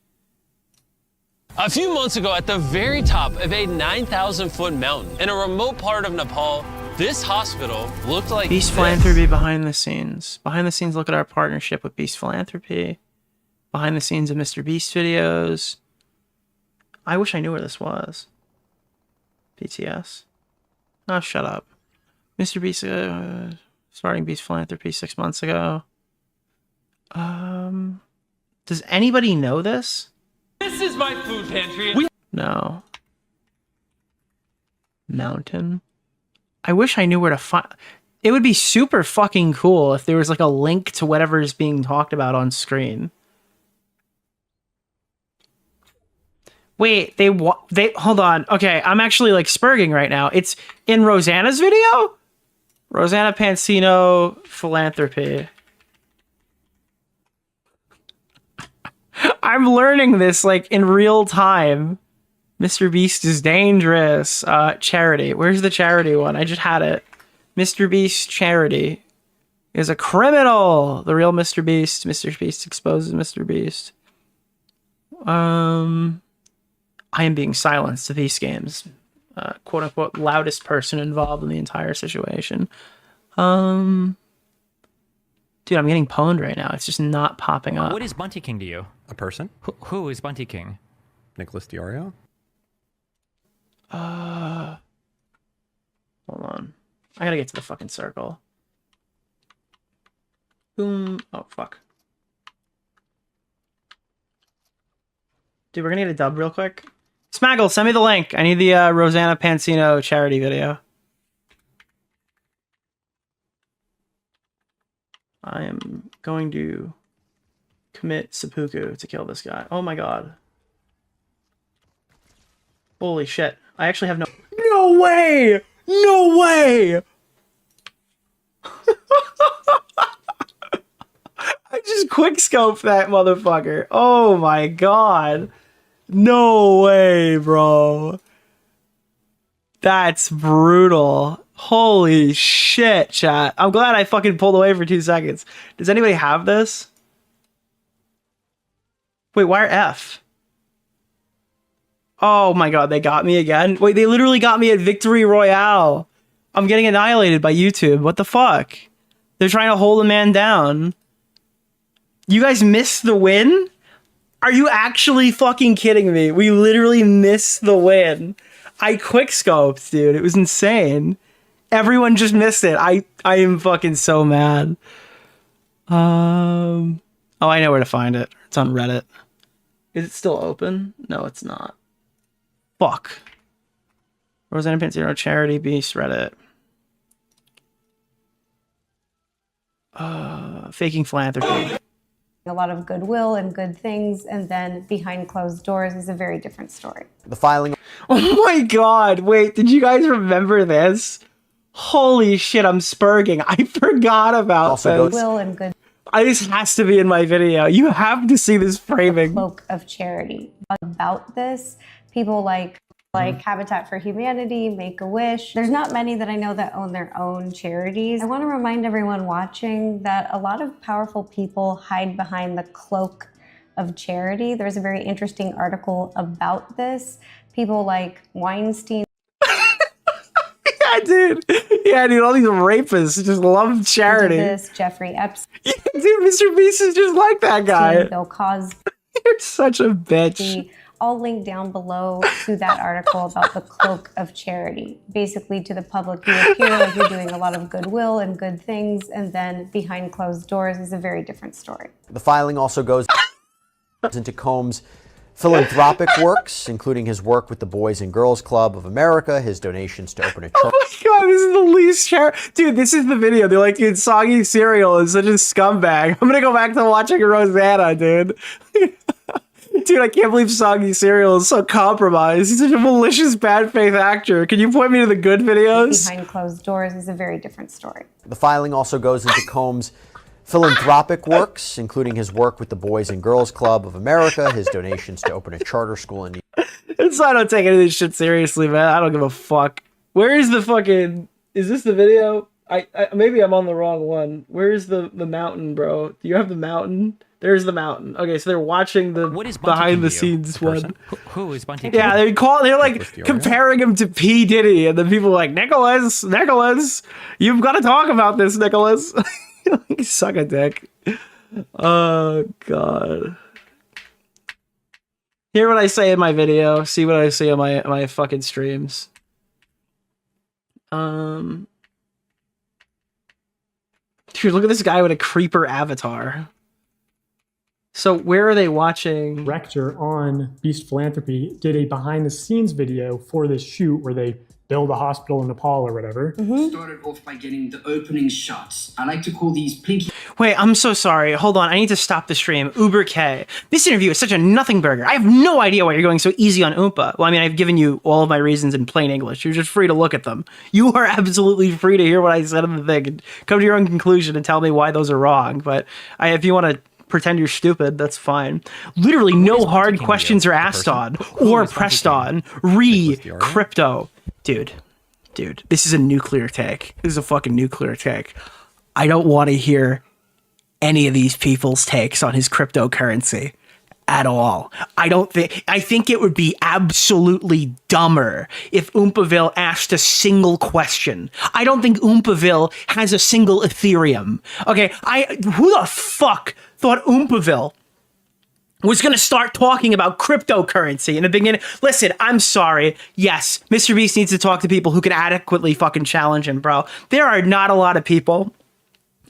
A few months ago, at the very top of a 9,000-foot mountain in a remote part of Nepal, this hospital looked like Beast Philanthropy behind the scenes. Behind the scenes, look at our partnership with Beast Philanthropy. Behind the scenes of MrBeast videos. I wish I knew where this was. BTS. Oh, shut up. MrBeast, starting Beast Philanthropy 6 months ago. Does anybody know this? This is my food pantry. No. Mountain. I wish I knew where to find... It would be super fucking cool if there was like a link to whatever is being talked about on screen. Wait, they hold on. Okay, I'm actually like spurging right now. It's in Rosanna's video? Rosanna Pansino Philanthropy. I'm learning this like in real time. MrBeast is dangerous. Charity. Where's the charity one? I just had it. MrBeast charity is a criminal. The real MrBeast. MrBeast exposes MrBeast. I am being silenced to these games. Quote unquote loudest person involved in the entire situation. Dude, I'm getting pwned right now. It's just not popping up. What is Bunty King to you? A person? Who is Bunty King? Nicholas DeOrio? Hold on. I gotta get to the fucking circle. Boom. Oh, fuck. Dude, we're gonna get a dub real quick. Smaggle, send me the link. I need the Rosanna Pansino charity video. I am going to commit seppuku to kill this guy. Oh my god. Holy shit. I actually have no... No way! No way! I just quickscoped that motherfucker. Oh my god. No way, bro. That's brutal. Holy shit, chat. I'm glad I fucking pulled away for 2 seconds. Does anybody have this? Wait, why are F? Oh my god, they got me again? Wait, they literally got me at Victory Royale. I'm getting annihilated by YouTube. What the fuck? They're trying to hold a man down. You guys missed the win? Are you actually fucking kidding me? We literally missed the win. I quickscoped, dude. It was insane. Everyone just missed it. I am fucking so mad. Oh, I know where to find it. It's on Reddit. Is it still open? No, it's not. Fuck. Rosanna Pansino charity beast Reddit. Faking philanthropy. A lot of goodwill and good things, and then behind closed doors is a very different story. The filing. Oh my god, wait, did you guys remember this? Holy shit, I'm spurging. I forgot about Also this. Goodwill and good. This has to be in my video. You have to see this framing. Cloak of charity. About this, people like Habitat for Humanity, Make-A-Wish. There's not many that I know that own their own charities. I want to remind everyone watching that a lot of powerful people hide behind the cloak of charity. There's a very interesting article about this. People like Weinstein. Yeah, dude. Yeah, dude, all these rapists just love charity. This Jeffrey Epstein. Yeah, dude, MrBeast is just like that guy. Bill Cosby. You're such a bitch. I'll link down below to that article about the cloak of charity. Basically, to the public, you appear like you're doing a lot of goodwill and good things, and then behind closed doors is a very different story. The filing also goes into Combs' philanthropic works, including his work with the Boys and Girls Club of America, his donations to open a church. Oh my god, this is the least dude, this is the video. They're like, dude, Soggy Cereal is such a scumbag. I'm gonna go back to watching Rosanna, dude. Dude, I can't believe Soggy Cereal is so compromised. He's such a malicious, bad faith actor. Can you point me to the good videos? Behind closed doors is a very different story. The filing also goes into Combs' philanthropic works, including his work with the Boys and Girls Club of America, his donations to open a charter school in New York. It's I don't take any of this shit seriously, man. I don't give a fuck. Where is the fucking... Is this the video? I maybe I'm on the wrong one. Where is the mountain, bro? Do you have the mountain? There's the mountain. Okay, so they're watching the behind the scenes one. Who is Bunty? Yeah, they're like comparing him to P. Diddy, and then people are like, Nicholas, you've got to talk about this, Nicholas. You suck a dick. Oh god. Hear what I say in my video. See what I say in my fucking streams. Dude, look at this guy with a creeper avatar. So where are they watching? Rector on Beast Philanthropy did a behind the scenes video for this shoot where they build a hospital in Nepal or whatever. Started off by getting the opening shots. I like to call these plinky. Wait, I'm so sorry. Hold on. I need to stop the stream. Uber K. This interview is such a nothing burger. I have no idea why you're going so easy on Oompa. Well, I mean, I've given you all of my reasons in plain English. You're just free to look at them. You are absolutely free to hear what I said in the thing and come to your own conclusion and tell me why those are wrong. But if you want to pretend you're stupid, that's fine. Literally no hard questions are asked on or pressed on. Crypto. Dude, this is a nuclear take. This is a fucking nuclear take. I don't want to hear any of these people's takes on his cryptocurrency at all. I think it would be absolutely dumber if Oompaville asked a single question. I don't think Oompaville has a single Ethereum. Okay, who the fuck thought Oompaville was going to start talking about cryptocurrency in the beginning? Listen, I'm sorry. Yes, MrBeast needs to talk to people who can adequately fucking challenge him, bro. There are not a lot of people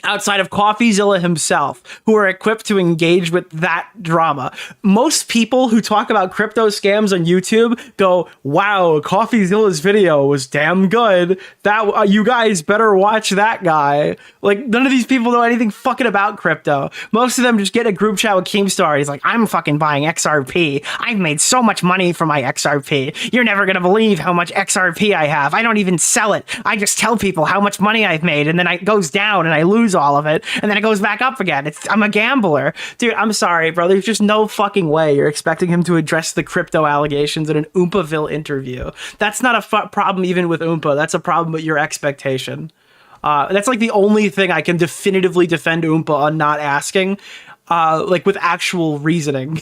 outside of CoffeeZilla himself who are equipped to engage with that drama. Most people who talk about crypto scams on YouTube go, wow, CoffeeZilla's video was damn good. That you guys better watch that guy. Like, none of these people know anything fucking about crypto. Most of them just get a group chat with Keemstar. He's like, I'm fucking buying XRP. I've made so much money from my XRP. You're never gonna believe how much XRP I have. I don't even sell it. I just tell people how much money I've made, and then it goes down and I lose all of it, and then it goes back up again. I'm a gambler. Dude, I'm sorry, bro. There's just no fucking way you're expecting him to address the crypto allegations in an Oompaville interview. That's not a problem even with Oompa. That's a problem with your expectation. That's like the only thing I can definitively defend Oompa on not asking, like with actual reasoning.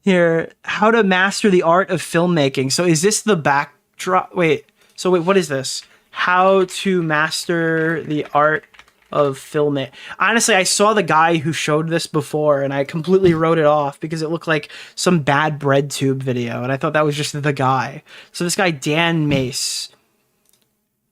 Here, how to master the art of filmmaking. So is this the backdrop? Wait, what is this? How to master the art of filmmaking. Honestly, I saw the guy who showed this before and I completely wrote it off because it looked like some bad BreadTube video and I thought that was just the guy. So this guy, Dan Mace.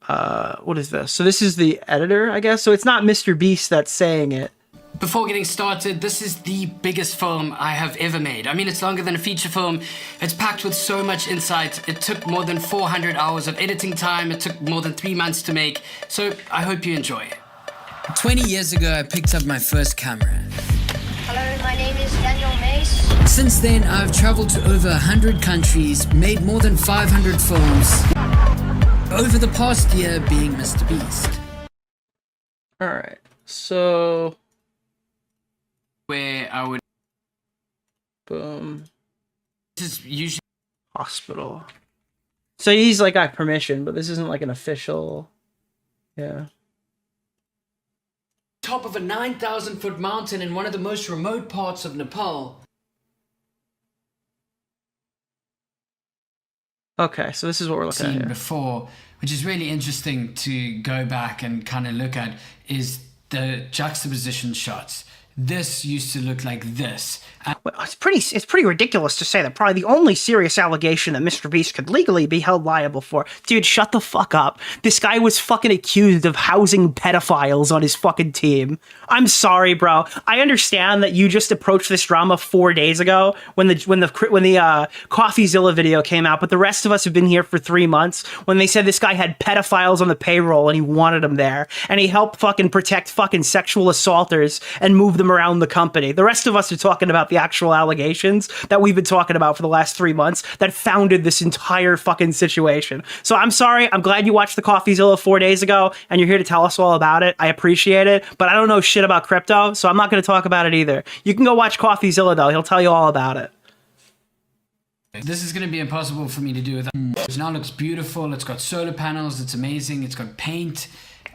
What is this? So this is the editor, I guess. So it's not MrBeast that's saying it. Before getting started, this is the biggest film I have ever made. I mean, it's longer than a feature film. It's packed with so much insight. It took more than 400 hours of editing time. It took more than 3 months to make. So I hope you enjoy. 20 years ago, I picked up my first camera. Hello, my name is Daniel Mace. Since then, I've traveled to over 100 countries, made more than 500 films. Over the past year, being MrBeast. All right, so where I would boom. This is usually hospital. So he's like got permission, but this isn't like an official. Yeah. Top of a 9,000-foot mountain in one of the most remote parts of Nepal. Okay, so this is what we're looking at here. Before, which is really interesting to go back and kind of look at, is the juxtaposition shots. This used to look like this. Well, it's pretty ridiculous to say that probably the only serious allegation that MrBeast could legally be held liable for. Dude, shut the fuck up. This guy was fucking accused of housing pedophiles on his fucking team. I'm sorry, bro. I understand that you just approached this drama 4 days ago when the CoffeeZilla video came out, but the rest of us have been here for 3 months when they said this guy had pedophiles on the payroll and he wanted them there, and he helped fucking protect fucking sexual assaulters and move them around the company. The rest of us are talking about the actual allegations that we've been talking about for the last 3 months that founded this entire fucking situation. So I'm sorry. I'm glad you watched the CoffeeZilla 4 days ago and you're here to tell us all about it. I appreciate it, but I don't know shit about crypto, so I'm not going to talk about it either. You can go watch CoffeeZilla though. He'll tell you all about it. This is going to be impossible for me to do without. It now looks beautiful. It's got solar panels. It's amazing. It's got paint.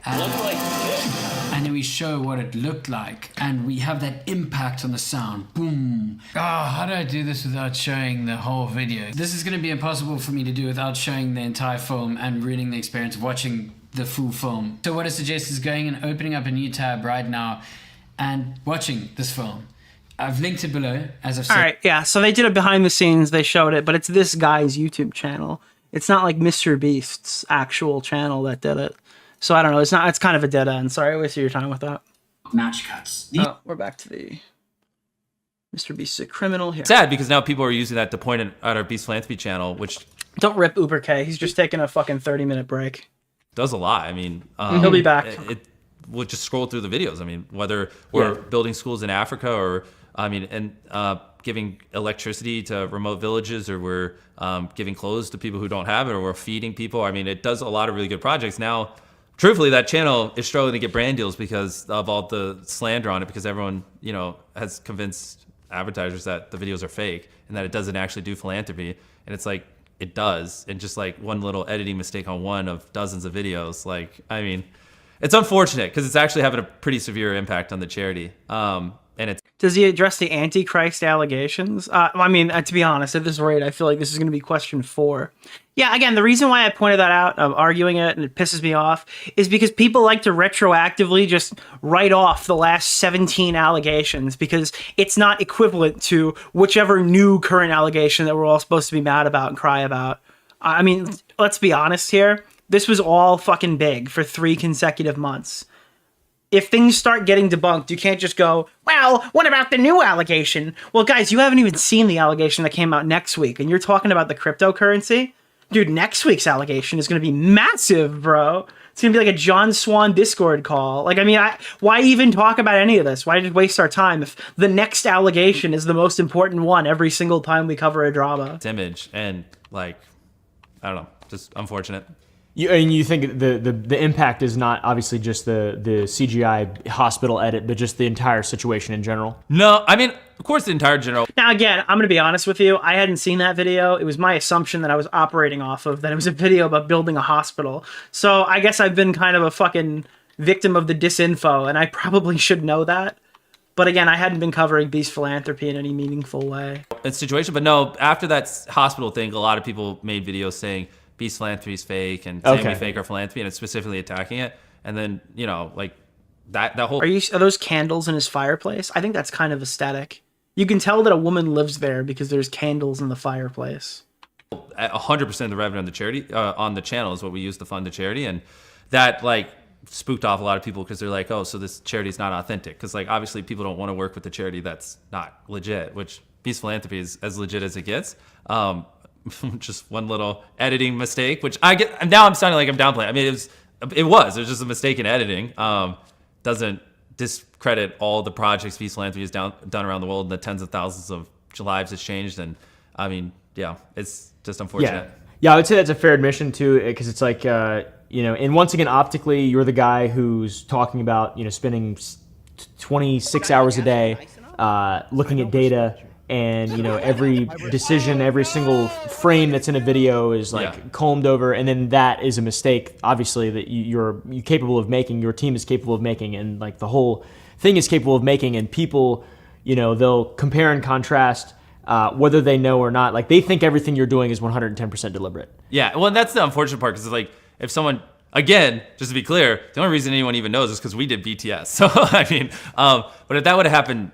And then we show what it looked like, and we have that impact on the sound. Boom. How do I do this without showing the whole video? This is going to be impossible for me to do without showing the entire film and ruining the experience of watching the full film. So what I suggest is going and opening up a new tab right now and watching this film. I've linked it below, as I've said. All right, yeah, so they did it behind the scenes, they showed it, but it's this guy's YouTube channel. It's not like MrBeast's actual channel that did it. So I don't know. It's kind of a dead end. Sorry, I wasted your time with that. Match cuts. Oh, we're back to the MrBeast's a criminal here. Sad because now people are using that to point at our Beast Philanthropy channel, which don't rip Uber K. He's just taking a fucking 30-minute break. Does a lot. I mean, he'll be back. We'll just scroll through the videos. I mean, whether we're building schools in Africa or giving electricity to remote villages, or we're giving clothes to people who don't have it, or we're feeding people. I mean, it does a lot of really good projects now. Truthfully, that channel is struggling to get brand deals because of all the slander on it, because everyone, has convinced advertisers that the videos are fake and that it doesn't actually do philanthropy. And it's like, it does. And just like one little editing mistake on one of dozens of videos. It's unfortunate because it's actually having a pretty severe impact on the charity. Does he address the Antichrist allegations? To be honest, at this rate, I feel like this is going to be question 4. Yeah, again, the reason why I pointed that out, I'm arguing it, and it pisses me off, is because people like to retroactively just write off the last 17 allegations because it's not equivalent to whichever new current allegation that we're all supposed to be mad about and cry about. I mean, let's be honest here. This was all fucking big for 3 consecutive months. If things start getting debunked, you can't just go, well, what about the new allegation? Well, guys, you haven't even seen the allegation that came out next week, and you're talking about the cryptocurrency? Dude, next week's allegation is going to be massive, bro. It's going to be like a John Swan Discord call. Like, I mean, why even talk about any of this? Why just waste our time if the next allegation is the most important one every single time we cover a drama? It's image and, like, I don't know, just unfortunate. You think the impact is not obviously just the CGI hospital edit, but just the entire situation in general? No, I mean, of course the entire general. Now, again, I'm going to be honest with you. I hadn't seen that video. It was my assumption that I was operating off of, that it was a video about building a hospital. So I guess I've been kind of a fucking victim of the disinfo, and I probably should know that. But again, I hadn't been covering Beast philanthropy in any meaningful way. It's situation, but no, after that hospital thing, a lot of people made videos saying Beast philanthropy is fake and saying we fake our philanthropy, and it's specifically attacking it. And then, you know, like that whole... Are those candles in his fireplace? I think that's kind of aesthetic. You can tell that a woman lives there because there's candles in the fireplace. 100% of the revenue on the charity, on the channel is what we use to fund the charity. And that, like, spooked off a lot of people because they're like, oh, so this charity is not authentic. Because, like, obviously people don't want to work with the charity that's not legit, which Beast philanthropy is as legit as it gets. Just one little editing mistake, which I get now. I'm sounding like I'm downplaying. I mean, it was just a mistake in editing. Doesn't discredit all the projects Beast philanthropy has done around the world, and the tens of thousands of lives it's changed. And I mean, yeah, it's just unfortunate. Yeah, I would say that's a fair admission too, because it's like you know, and once again, optically, you're the guy who's talking about, you know, spending 26 hours a day looking at data. And, you know, every decision, every single frame that's in a video is like combed over, and then that is a mistake, obviously, that you're capable of making, your team is capable of making, and like the whole thing is capable of making. And people, you know, they'll compare and contrast whether they know or not. Like, they think everything you're doing is 110% deliberate. Yeah, well, that's the unfortunate part, because it's like, if someone, again, just to be clear, the only reason anyone even knows is because we did BTS. So, I mean, but if that would have happened,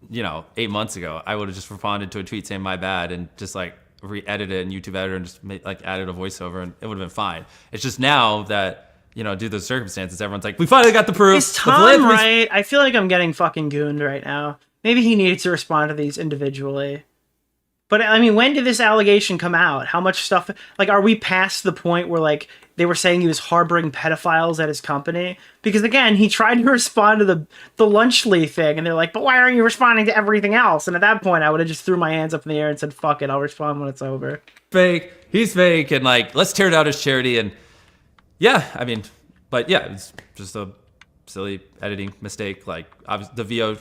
you know, 8 months ago, I would have just responded to a tweet saying my bad and just like re-edited it in YouTube editor and just added a voiceover, and it would have been fine. It's just now that, you know, due to the circumstances, everyone's like, we finally got the proof. Is Tom right? I feel like I'm getting fucking gooned right now. Maybe he needed to respond to these individually. But I mean, when did this allegation come out? How much stuff, like, are we past the point where, like, they were saying he was harboring pedophiles at his company? Because again, he tried to respond to the Lunchley thing, and they're like, but why aren't you responding to everything else? And at that point, I would have just threw my hands up in the air and said, fuck it, I'll respond when it's over. Fake. He's fake, and like, let's tear down his charity. And yeah, I mean, but yeah, it's just a silly editing mistake. Like, the VO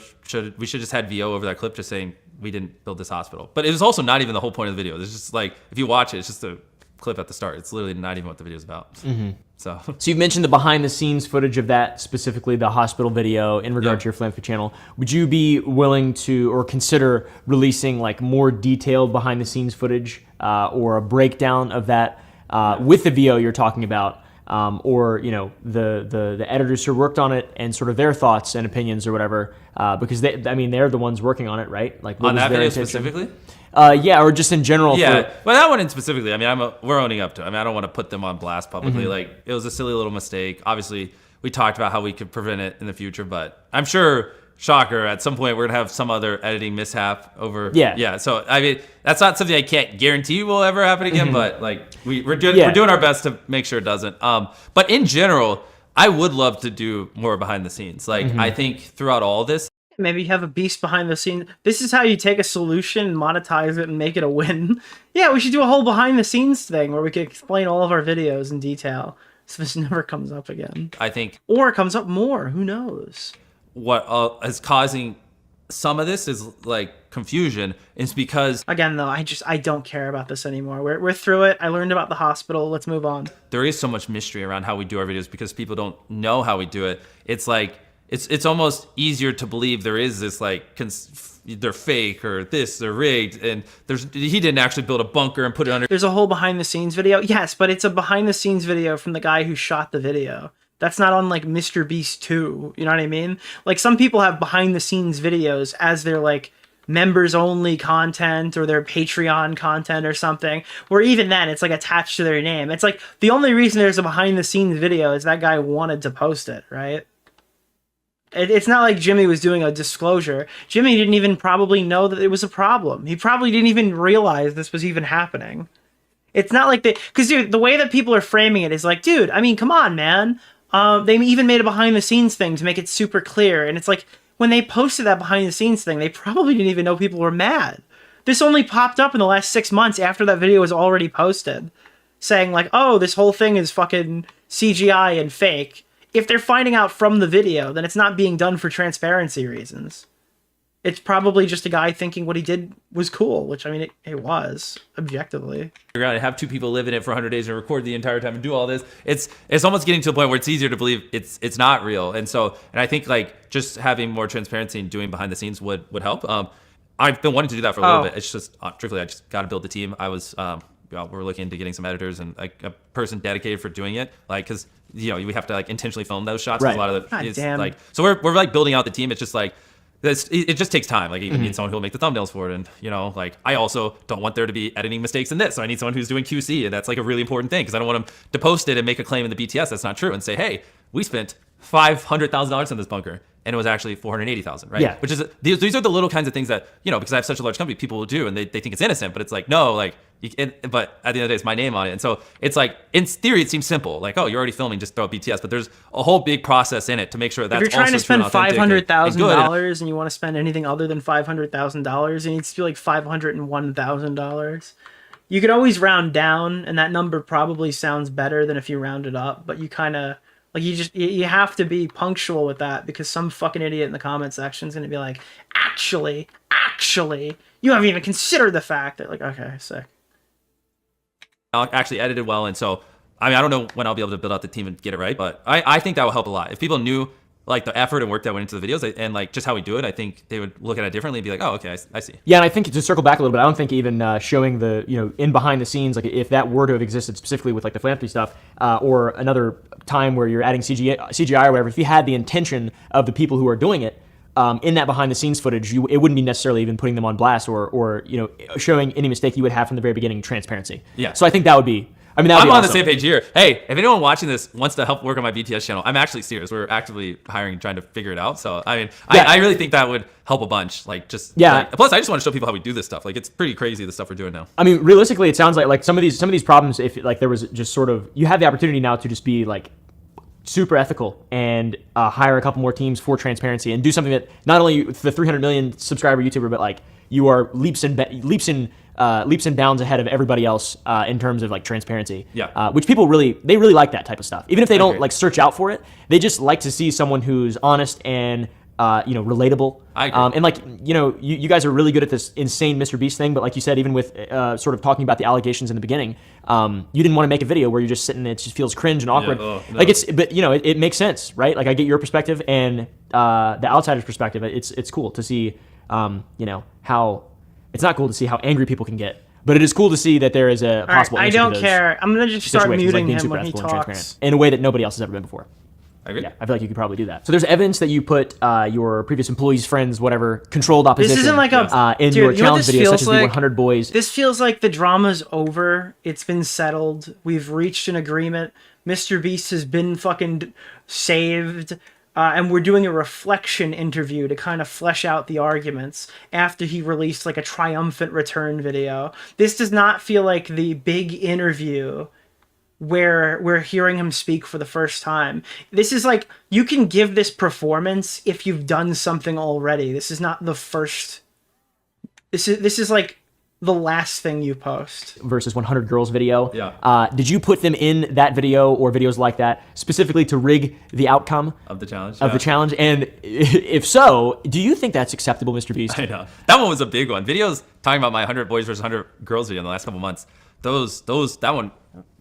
we should just had VO over that clip just saying we didn't build this hospital. But it was also not even the whole point of the video. It's just like, if you watch it, it's just a clip at the start. It's literally not even what the video is about. Mm-hmm. So you've mentioned the behind the scenes footage of that, specifically the hospital video in regard to your philanthropy channel. Would you be willing to, or consider releasing like more detailed behind the scenes footage or a breakdown of that with the VO you're talking about? Or, you know, the editors who worked on it and sort of their thoughts and opinions or whatever, because they're the ones working on it, right? Like, what on was that their video intention? specifically? Yeah, or just in general. Yeah, well, that one in specifically, I mean, we're owning up to it. I mean, I don't want to put them on blast publicly. Mm-hmm. Like, it was a silly little mistake. Obviously, we talked about how we could prevent it in the future, but I'm sure, shocker, at some point we're gonna have some other editing mishap over. Yeah. So I mean, that's not something I can't guarantee will ever happen again, but like we're doing our best to make sure it doesn't. But in general, I would love to do more behind the scenes. Like, I think throughout all this, maybe you have a beast behind the scenes. This is how you take a solution and monetize it and make it a win. Yeah, we should do a whole behind the scenes thing where we can explain all of our videos in detail, so this never comes up again. I think, or it comes up more. Who knows? What is causing some of this is like confusion. Is because, again, though, I don't care about this anymore. We're through it. I learned about the hospital. Let's move on. There is so much mystery around how we do our videos because people don't know how we do it. It's like it's almost easier to believe there is this like they're fake or they're rigged, and he didn't actually build a bunker and put it under. There's a whole behind the scenes video. Yes, but it's a behind the scenes video from the guy who shot the video. That's not on like MrBeast 2. You know what I mean? Like, some people have behind the scenes videos as their like members only content or their Patreon content or something, where even then it's like attached to their name. It's like the only reason there's a behind the scenes video is that guy wanted to post it, right? It's not like Jimmy was doing a disclosure. Jimmy didn't even probably know that it was a problem. He probably didn't even realize this was even happening. It's not like because dude, the way that people are framing it is like, dude, I mean, come on, man. They even made a behind the scenes thing to make it super clear. And it's like, when they posted that behind the scenes thing, they probably didn't even know people were mad. This only popped up in the last 6 months after that video was already posted, saying like, oh, this whole thing is fucking CGI and fake. If they're finding out from the video, then it's not being done for transparency reasons. It's probably just a guy thinking what he did was cool, which I mean, it was objectively. You're gonna have two people live in it for 100 days and record the entire time and do all this. It's almost getting to the point where it's easier to believe it's not real. And I think like just having more transparency and doing behind the scenes would help. I've been wanting to do that for a little bit. It's just truthfully, I just got to build the team. I was we're looking into getting some editors and like a person dedicated for doing it, like because we have to like intentionally film those shots. Right. A lot of God damn. like so we're like building out the team. It's just like. It just takes time. Like you need someone who will make the thumbnails for it, and like I also don't want there to be editing mistakes in this. So I need someone who's doing QC, and that's like a really important thing because I don't want them to post it and make a claim in the BTS that's not true and say, hey, we spent $500,000 on this bunker, and it was actually $480,000, right? Yeah. Which is these are the little kinds of things that because I have such a large company, people will do, and they think it's innocent, but it's like no, like. But at the end of the day, it's my name on it. And so it's like, in theory, it seems simple. Like, oh, you're already filming, just throw BTS. But there's a whole big process in it to make sure that's if you're trying to spend $500,000 and you want to spend anything other than $500,000, it needs to be like $501,000. You could always round down, and that number probably sounds better than if you round it up. But you kind of like you have to be punctual with that because some fucking idiot in the comment section is going to be like, actually, you haven't even considered the fact that like, okay, sick. Actually edited well, and so I mean I don't know when I'll be able to build out the team and get it right, but I think that will help a lot if people knew like the effort and work that went into the videos and like just how we do it. I think they would look at it differently and be like, oh, okay, I see. Yeah, and I think to circle back a little bit, I don't think even showing the in behind the scenes, like if that were to have existed specifically with like the philanthropy stuff or another time where you're adding CGI or whatever, if you had the intention of the people who are doing it in that behind the scenes footage, it wouldn't be necessarily even putting them on blast or showing any mistake you would have from the very beginning, transparency. Yeah. So I think that would be. I mean, I'm on awesome. The same page here. Hey, if anyone watching this wants to help work on my BTS channel, I'm actually serious. We're actively hiring, trying to figure it out. So I mean, yeah. I really think that would help a bunch. Like just plus, I just want to show people how we do this stuff. Like it's pretty crazy the stuff we're doing now. I mean, realistically, it sounds like some of these problems. If like there was just sort of you have the opportunity now to just be like super ethical and hire a couple more teams for transparency and do something that not only the 300 million subscriber YouTuber, but like you are leaps and bounds ahead of everybody else in terms of like transparency. Yeah. Which people really like that type of stuff. Even if they don't like search out for it, they just like to see someone who's honest and relatable. I agree. And like you guys are really good at this insane MrBeast thing, but like you said, even with sort of talking about the allegations in the beginning, you didn't want to make a video where you're just sitting. It just feels cringe and awkward. Yeah, no. Like but it makes sense, right? Like I get your perspective and the outsider's perspective. It's cool to see, how it's not cool to see how angry people can get. But it is cool to see that there is a possible I don't care. I'm going to just start muting him when he talks. In a way that nobody else has ever been before. I agree. Yeah, I feel like you could probably do that. So there's evidence that you put your previous employees, friends, whatever, controlled opposition. This isn't like your challenge video, such as the 100 boys. This feels like the drama's over. It's been settled. We've reached an agreement. MrBeast has been fucking saved. And we're doing a reflection interview to kind of flesh out the arguments after he released like a triumphant return video. This does not feel like the big interview where we're hearing him speak for the first time. This is like, you can give this performance if you've done something already. This is not the first. This is like the last thing you post. Versus 100 girls video. Yeah. Did you put them in that video or videos like that specifically to rig the outcome of the challenge? The challenge? And if so, do you think that's acceptable, MrBeast? I know. That one was a big one. Videos talking about my 100 boys versus 100 girls video in the last couple months. That one,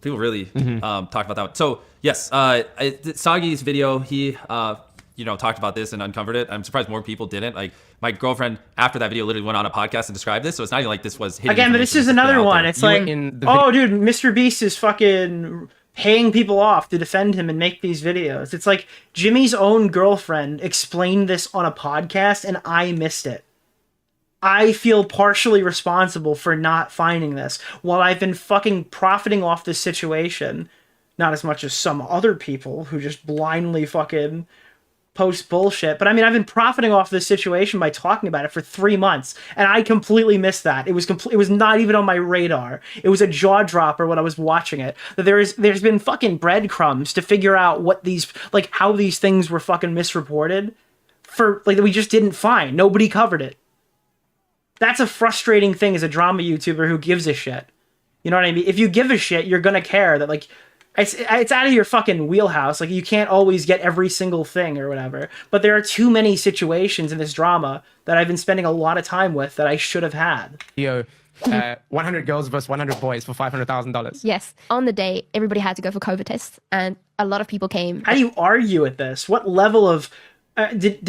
people really talked about that one. So yes, Sagi's video, he talked about this and uncovered it. I'm surprised more people didn't. Like my girlfriend after that video literally went on a podcast and described this. So it's not even like this was hidden again, but this is another one. It's like, oh dude, MrBeast is fucking paying people off to defend him and make these videos. It's like Jimmy's own girlfriend explained this on a podcast and I missed it. I feel partially responsible for not finding this while I've been fucking profiting off this situation. Not as much as some other people who just blindly fucking post bullshit. But I mean, I've been profiting off this situation by talking about it for 3 months, and I completely missed that. It was not even on my radar. It was a jaw dropper when I was watching it. That there's been fucking breadcrumbs to figure out what these, like, how these things were fucking misreported for, like, that we just didn't find. Nobody covered it. That's a frustrating thing as a drama YouTuber who gives a shit. You know what I mean? If you give a shit, you're gonna care that, like, it's out of your fucking wheelhouse. Like, you can't always get every single thing or whatever. But there are too many situations in this drama that I've been spending a lot of time with that I should have had. 100 girls versus 100 boys for $500,000. Yes. On the day, everybody had to go for COVID tests, and a lot of people came. How do you argue at this? What level of... did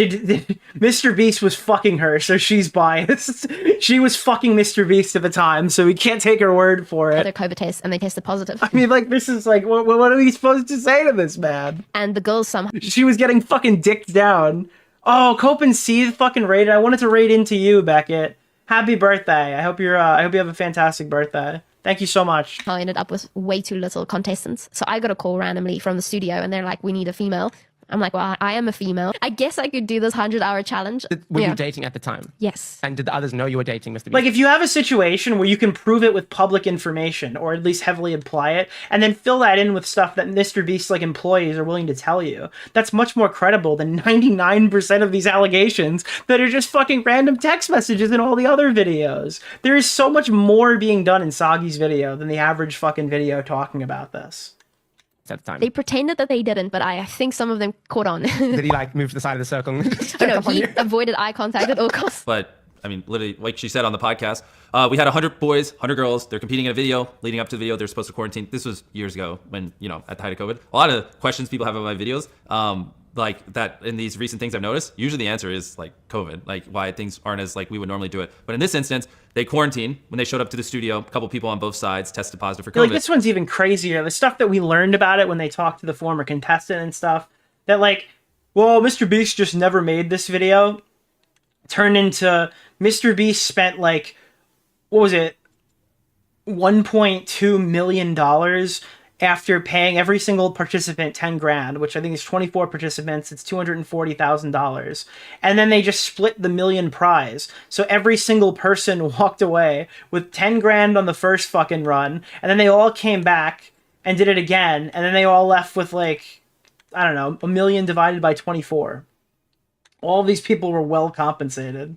MrBeast was fucking her, so she's biased. She was fucking MrBeast at the time, so we can't take her word for it. Their COVID tests, and they tested positive. I mean, like, this is like, what are we supposed to say to this man? And the girls somehow... She was getting fucking dicked down. Oh, Cope and Seethe fucking raided. I wanted to raid into you, Beckett. Happy birthday. I hope you have a fantastic birthday. Thank you so much. I ended up with way too little contestants. So I got a call randomly from the studio, and they're like, we need a female. I'm like, well, I am a female. I guess I could do this 100-hour challenge. Were you dating at the time? Yes. And did the others know you were dating MrBeast? Like, if you have a situation where you can prove it with public information, or at least heavily imply it, and then fill that in with stuff that MrBeast's, like, employees are willing to tell you, that's much more credible than 99% of these allegations that are just fucking random text messages in all the other videos. There is so much more being done in Sagi's video than the average fucking video talking about this. At the time. They pretended that they didn't, but I think some of them caught on. Did he, like, move to the side of the circle? Oh, no, he avoided eye contact at all costs. But, I mean, literally, like she said on the podcast, we had 100 boys, 100 girls. They're competing in a video. Leading up to the video, they're supposed to quarantine. This was years ago when, you know, at the height of COVID. A lot of questions people have about my videos, like that in these recent things I've noticed, usually the answer is, like, COVID, like why things aren't as, like, we would normally do it. But in this instance, they quarantined. When they showed up to the studio, a couple people on both sides tested positive for COVID. Like, this one's even crazier. The stuff that we learned about it when they talked to the former contestant and stuff, that, like, well, MrBeast just never made this video, turned into MrBeast spent, like, what was it, $1.2 million after paying every single participant 10 grand, which I think is 24 participants, it's $240,000. And then they just split the million prize. So every single person walked away with 10 grand on the first fucking run, and then they all came back and did it again, and then they all left with, like, I don't know, 1 million divided by 24. All of these people were well compensated.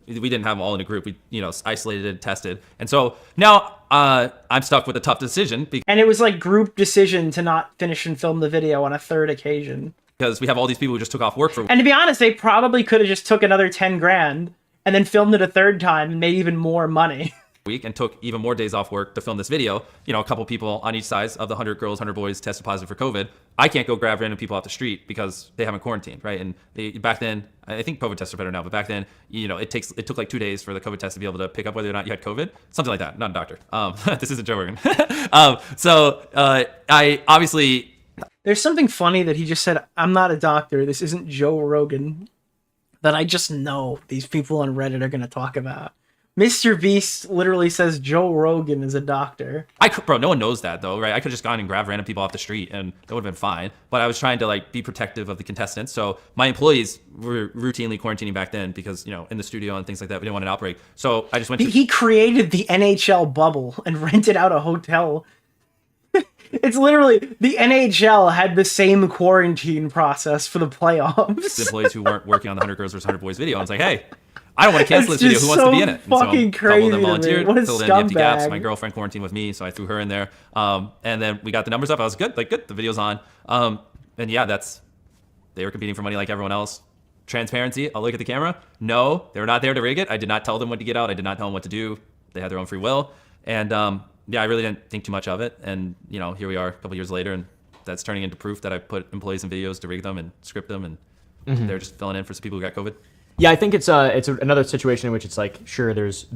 We didn't have them all in a group. We, you know, isolated, tested. And so now I'm stuck with a tough decision. And it was like group decision to not finish and film the video on a third occasion. Because we have all these people who just took off work for... And to be honest, they probably could have just took another 10 grand and then filmed it a third time and made even more money. Week and took even more days off work to film this video. You know, a couple people on each side of the 100 girls, 100 boys tested positive for COVID. I can't go grab random people off the street because they haven't quarantined, right? And back then, I think COVID tests are better now, but back then, you know, it took like 2 days for the COVID test to be able to pick up whether or not you had COVID, something like that. Not a doctor. This isn't Joe Rogan. I obviously... There's something funny that he just said, I'm not a doctor. This isn't Joe Rogan. That I just know these people on Reddit are going to talk about. MrBeast literally says Joe Rogan is a doctor. Bro, no one knows that though, right? I could have just gone and grabbed random people off the street and that would have been fine. But I was trying to like be protective of the contestants. So my employees were routinely quarantining back then because, you know, in the studio and things like that, we didn't want an outbreak. So I just went to... He created the NHL bubble and rented out a hotel. It's literally, the NHL had the same quarantine process for the playoffs. The employees who weren't working on the 100 Girls vs. 100 Boys video. I was like, hey, I don't want to cancel this video. Who wants to be in it? And fucking so crazy. A couple of them volunteered, What a filled in the empty gaps. scumbag. My girlfriend quarantined with me, so I threw her in there. And then we got the numbers up. I was good. Like, good. The video's on. And yeah, they were competing for money like everyone else. Transparency. I'll look at the camera. No, they were not there to rig it. I did not tell them when to get out. I did not tell them what to do. They had their own free will. And yeah, I really didn't think too much of it. And, you know, here we are a couple years later, and that's turning into proof that I put employees in videos to rig them and script them, and they're just filling in for some people who got COVID. Yeah, I think it's another situation in which it's like, sure, there's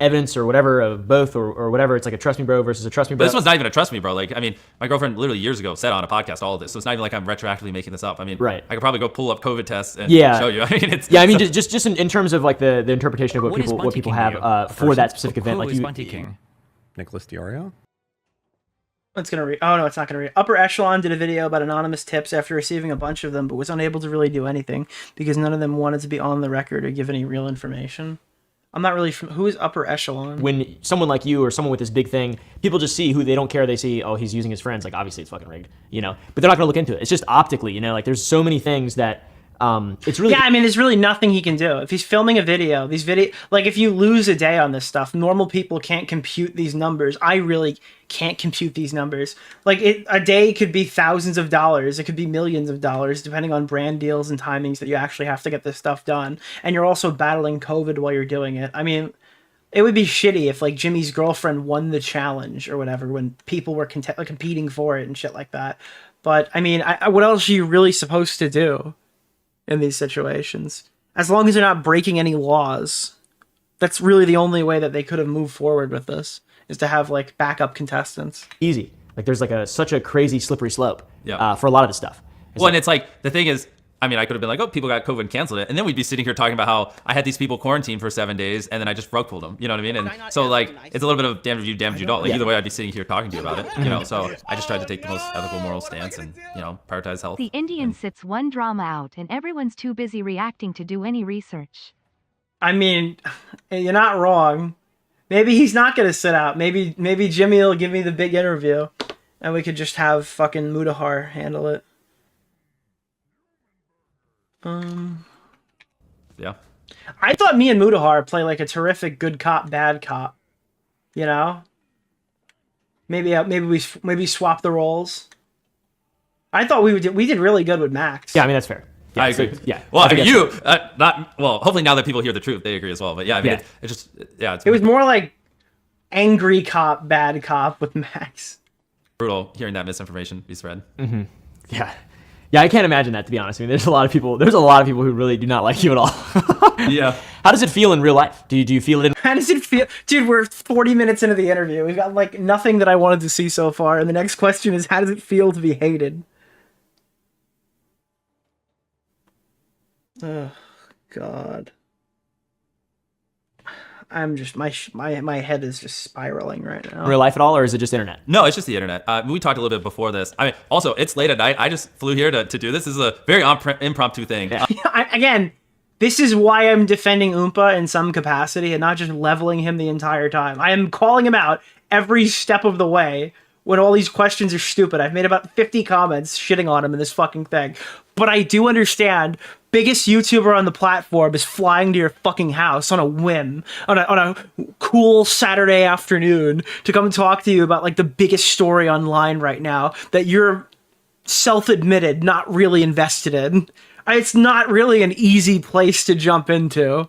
evidence or whatever of both or whatever. It's like a trust me bro versus a trust me bro. But this one's not even a trust me bro. Like, I mean, my girlfriend literally years ago said on a podcast all of this, so it's not even like I'm retroactively making this up. I mean, right. I could probably go pull up COVID tests and yeah. show you. I mean, it's I mean, just in terms of like the interpretation of what people have for that specific event. Who Like is Bunty King? Nicholas DeOrio. It's gonna read. Oh no, it's not gonna read. Upper Echelon did a video about anonymous tips after receiving a bunch of them, but was unable to really do anything because none of them wanted to be on the record or give any real information. I'm not really who is Upper Echelon. When someone like you or someone with this big thing, people just see who they don't care. They see, oh, he's using his friends. Like obviously it's fucking rigged, you know. But they're not gonna look into it. It's just optically, you know. Like there's so many things that it's really. Yeah, I mean, there's really nothing he can do if he's filming a video. Like if you lose a day on this stuff, normal people can't compute these numbers. I really can't compute these numbers. Like a day could be thousands of dollars. It could be millions of dollars, depending on brand deals and timings that you actually have to get this stuff done. And you're also battling COVID while you're doing it. I mean, it would be shitty if like Jimmy's girlfriend won the challenge or whatever when people were competing for it and shit like that. But I mean, what else are you really supposed to do in these situations? As long as they're not breaking any laws, that's really the only way that they could have moved forward with this, is to have like backup contestants. Easy. Like there's like such a crazy slippery slope Yeah. for a lot of this stuff. And it's like, the thing is, I mean, I could have been like, oh, people got COVID and canceled it. And then we'd be sitting here talking about how I had these people quarantined for 7 days and then I just rug pulled them. You know what I mean? And so like, it's a little bit of damned if you, damned if you don't. Like either way, I'd be sitting here talking to you about it. You know, so I just tried to take the most ethical, moral stance and, you know, prioritize health. The Indian sits one drama out and everyone's too busy reacting to do any research. I mean, you're not wrong. Maybe he's not going to sit out. Maybe Jimmy will give me the big interview and we could just have fucking Mudahar handle it. Yeah. I thought me and Mudahar play like a terrific good cop, bad cop. You know? Maybe we swap the roles. I thought we did really good with Max. Yeah, I mean that's fair. Yeah, I agree. Yeah. Well, I mean, hopefully now that people hear the truth, they agree as well. But yeah, I mean, it's just, yeah. It was more like angry cop, bad cop with Max. Brutal hearing that misinformation be spread. Mm-hmm. Yeah. Yeah, I can't imagine that, to be honest. I mean, there's a lot of people who really do not like you at all. Yeah. How does it feel in real life? Do you feel it How does it feel? Dude, we're 40 minutes into the interview. We've got like nothing that I wanted to see so far. And the next question is, how does it feel to be hated? Oh, God. I'm just, my head is just spiraling right now. real life at all, or is it just internet? No, it's just the internet. We talked a little bit before this. I mean, also, it's late at night. I just flew here to do this. This is a very impromptu thing. Yeah. Again, this is why I'm defending Oompa in some capacity and not just leveling him the entire time. I am calling him out every step of the way when all these questions are stupid. I've made about 50 comments shitting on him in this fucking thing. But I do understand, biggest YouTuber on the platform is flying to your fucking house on a whim, on a cool Saturday afternoon to come talk to you about like the biggest story online right now that you're self-admitted not really invested in. It's not really an easy place to jump into.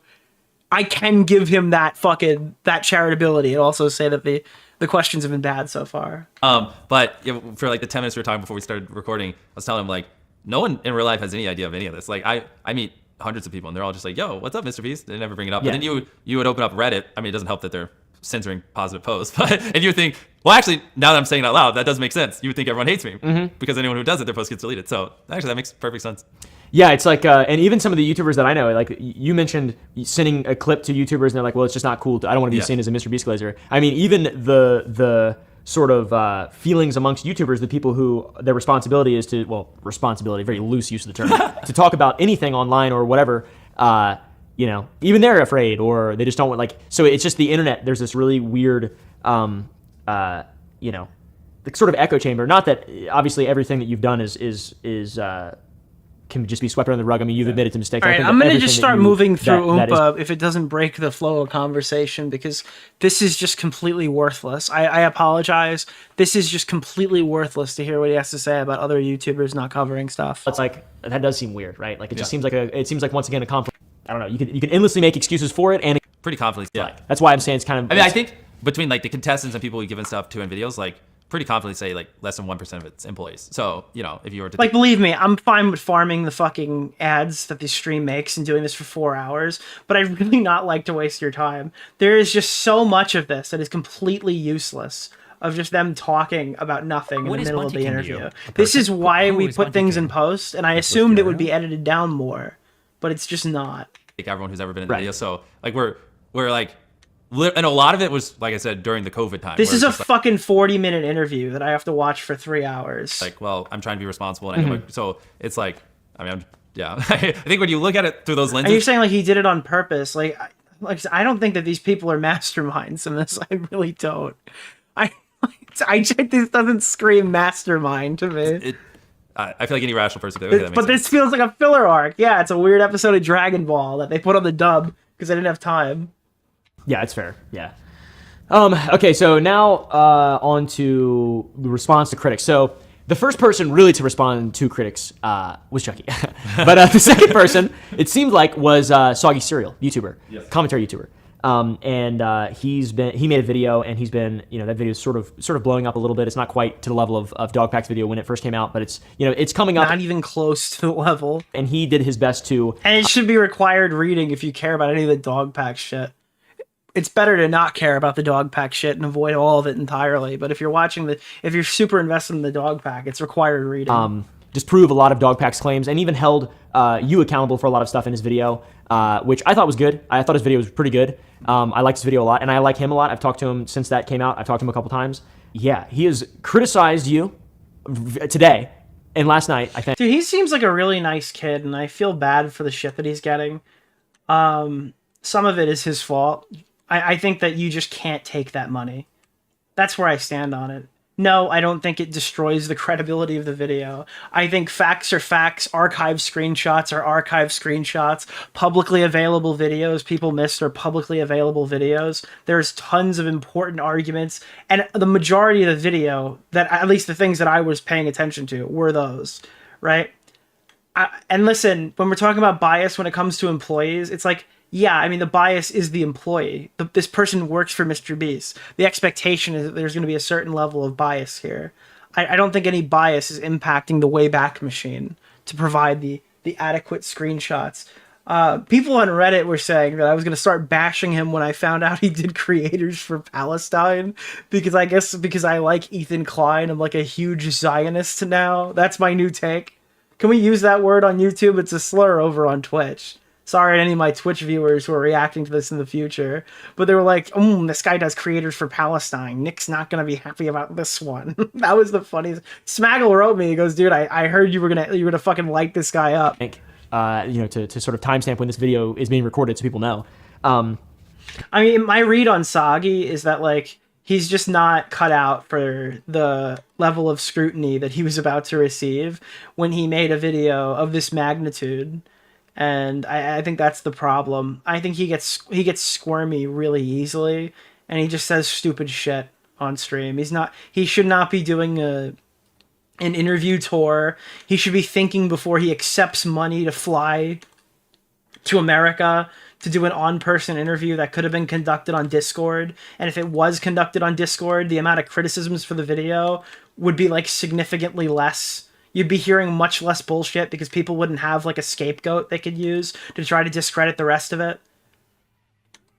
I can give him that charitability and also say that the questions have been bad so far. But for like the 10 minutes we were talking before we started recording, I was telling him like, no one in real life has any idea of any of this. Like I meet hundreds of people and they're all just like, yo, what's up, MrBeast? They never bring it up. Yeah. But then you would open up Reddit. I mean, it doesn't help that they're censoring positive posts, but and you would think, well, actually, now that I'm saying it out loud, that does make sense. You would think everyone hates me because anyone who does it, their post gets deleted. So actually, that makes perfect sense. Yeah, it's like, and even some of the YouTubers that I know, like you mentioned sending a clip to YouTubers and they're like, well, it's just not cool. I don't want to be seen as a MrBeast glazer. I mean, even the sort of feelings amongst YouTubers, the people who their responsibility is to, well, responsibility, very loose use of the term, to talk about anything online or whatever, you know, even they're afraid or they just don't want, like, so it's just the internet. There's this really weird, you know, the sort of echo chamber. Not that obviously everything that you've done is can just be swept under the rug. I mean, you've admitted to mistakes. All right, I'm going to just start moving through Oompa if it doesn't break the flow of conversation, because this is just completely worthless. I apologize. This is just completely worthless to hear what he has to say about other YouTubers not covering stuff. It's like, that does seem weird, right? Like, it just seems like once again a conflict. I don't know. You can endlessly make excuses for it, and pretty conflict. Yeah, that's why I'm saying it's kind of. I mean, I think between like the contestants and people we given stuff to in videos, like pretty confidently say like less than 1% of its employees. So, you know, if you were to like, believe me, I'm fine with farming the fucking ads that this stream makes and doing this for 4 hours, but I'd really not like to waste your time. There is just so much of this that is completely useless, of just them talking about nothing in the middle of the interview. This is why we put things in post, and I assumed it would be edited down more, but it's just not. Like everyone who's ever been in the video. So like we're like, and a lot of it was, like I said, during the COVID time. This is a fucking 40-minute interview that I have to watch for 3 hours. Like, well, I'm trying to be responsible. And I know so it's like, I mean, yeah. I think when you look at it through those lenses. And you're saying like he did it on purpose. Like I don't think that these people are masterminds in this. I really don't. This doesn't scream mastermind to me. I feel like any rational person. But this feels like a filler arc. Yeah, it's a weird episode of Dragon Ball that they put on the dub because they didn't have time. Yeah, it's fair. Yeah. Okay, so now on to the response to critics. So the first person really to respond to critics was Chucky. But the second person, it seemed like, was Soggy Cereal, YouTuber, commentary YouTuber. And he made a video, and he's been, you know, that video is sort of blowing up a little bit. It's not quite to the level of Dogpack's video when it first came out, but it's, you know, it's coming up. Not even close to the level. And he did his best to. And it should be required reading if you care about any of the Dogpack shit. It's better to not care about the Dogpack shit and avoid all of it entirely. But if you're super invested in the Dogpack, it's required reading. Disprove a lot of Dogpack's claims, and even held you accountable for a lot of stuff in his video, which I thought was good. I thought his video was pretty good. I liked his video a lot, and I like him a lot. I've talked to him since that came out. I've talked to him a couple times. Yeah, he has criticized you today and last night, I think. Dude, he seems like a really nice kid, and I feel bad for the shit that he's getting. Some of it is his fault. I think that you just can't take that money. That's where I stand on it. No, I don't think it destroys the credibility of the video. I think facts are facts, archive screenshots are archive screenshots, publicly available videos people missed are publicly available videos. There's tons of important arguments, and the majority of the video, that at least the things that I was paying attention to, were those, right? And listen, when we're talking about bias when it comes to employees, it's like, yeah, I mean, the bias is the employee. This person works for MrBeast. The expectation is that there's going to be a certain level of bias here. I don't think any bias is impacting the Wayback Machine to provide the adequate screenshots. People on Reddit were saying that I was going to start bashing him when I found out he did Creators for Palestine, because I like Ethan Klein. I'm like a huge Zionist now. That's my new take. Can we use that word on YouTube? It's a slur over on Twitch. Sorry to any of my Twitch viewers who are reacting to this in the future, but they were like, this guy does Creators for Palestine. Nick's not going to be happy about this one. That was the funniest. Smaggle wrote me. He goes, dude, I heard you were going to fucking light this guy up. You know, to sort of timestamp when this video is being recorded so people know. I mean, my read on Soggy is that, like, he's just not cut out for the level of scrutiny that he was about to receive when he made a video of this magnitude. And I think that's the problem. I think he gets squirmy really easily, and he just says stupid shit on stream. He should not be doing an interview tour. He should be thinking before he accepts money to fly to America to do an on-person interview that could have been conducted on Discord. And if it was conducted on Discord, the amount of criticisms for the video would be like significantly less. You'd be hearing much less bullshit because people wouldn't have like a scapegoat they could use to try to discredit the rest of it.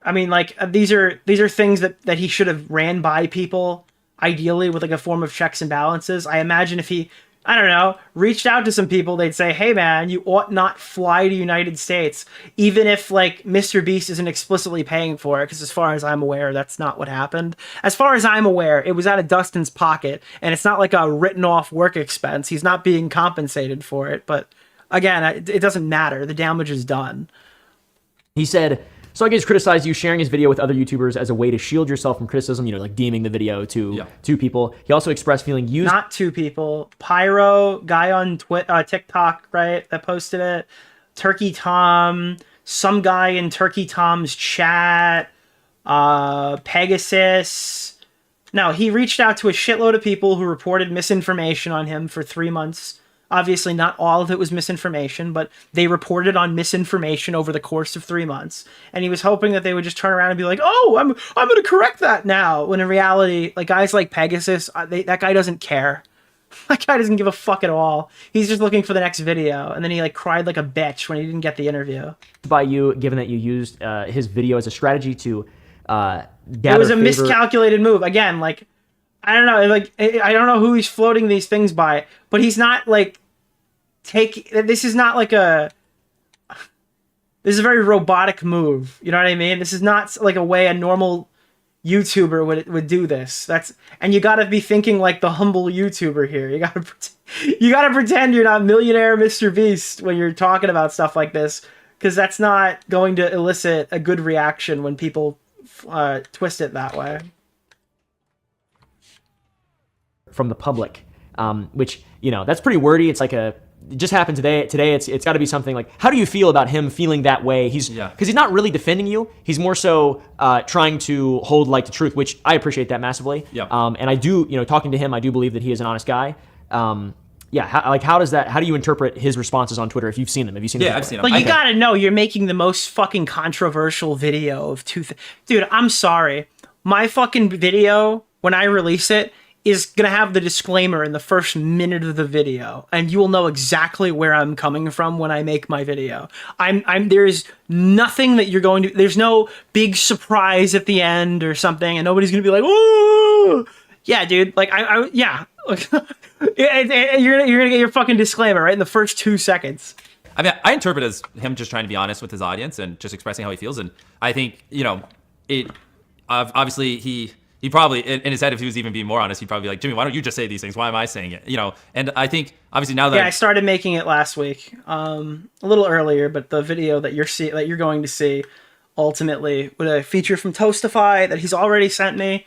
I mean, like, these are things that he should have ran by people, ideally with like a form of checks and balances. I imagine if he, I don't know, reached out to some people, they'd say, hey man, you ought not fly to United States, even if like MrBeast isn't explicitly paying for it, because as far as I'm aware, that's not what happened. As far as I'm aware, it was out of Dustin's pocket, and it's not like a written off work expense. He's not being compensated for it, but again, it doesn't matter. The damage is done. He said, Soggy has criticized you sharing his video with other YouTubers as a way to shield yourself from criticism, you know, like deeming the video to two people. He also expressed feeling used... Not two people. Pyro, guy on TikTok, right, that posted it. Turkey Tom, some guy in Turkey Tom's chat, Pegasus. No, he reached out to a shitload of people who reported misinformation on him for 3 months Obviously, not all of it was misinformation, but they reported on misinformation over the course of 3 months. And he was hoping that they would just turn around and be like, "Oh, I'm going to correct that now." When in reality, like guys like Pegasus, that guy doesn't care. That guy doesn't give a fuck at all. He's just looking for the next video, and then he like cried like a bitch when he didn't get the interview. By you, given that you used his video as a strategy to gather It was a favor. miscalculated move. Again, like I don't know, like I don't know who he's floating these things by, but he's not like this is not like this is a very robotic move. You know what I mean? This is not like a way a normal YouTuber would do this. And you got to be thinking like the humble YouTuber here. You got to pretend you're not millionaire MrBeast when you're talking about stuff like this, because that's not going to elicit a good reaction when people twist it that way. From the public, which, you know, that's pretty wordy. It's like it just happened today. It's got to be something like, how do you feel about him feeling that way? Because he's not really defending you. He's more so trying to hold like the truth, which I appreciate that massively. Yeah. And I do, you know, talking to him, I do believe that he is an honest guy. How do you interpret his responses on Twitter if you've seen them? Have you seen them? Yeah, I've seen them. But you gotta know you're making the most fucking controversial video of dude, I'm sorry. My fucking video, when I release it, is gonna have the disclaimer in the first minute of the video, and you will know exactly where I'm coming from when I make my video. There's nothing that you're going to, there's no big surprise at the end or something, and nobody's gonna be like, "Ooh, yeah, dude." Like yeah. You're gonna get your fucking disclaimer right in the first 2 seconds. I mean, I interpret it as him just trying to be honest with his audience and just expressing how he feels. And I think, you know, obviously he probably, in his head, if he was even being more honest, he'd probably be like, "Jimmy, why don't you just say these things? Why am I saying it?" You know, and I think obviously now that I started making it last week, a little earlier, but the video that you're going to see ultimately with a feature from Toastify that he's already sent me.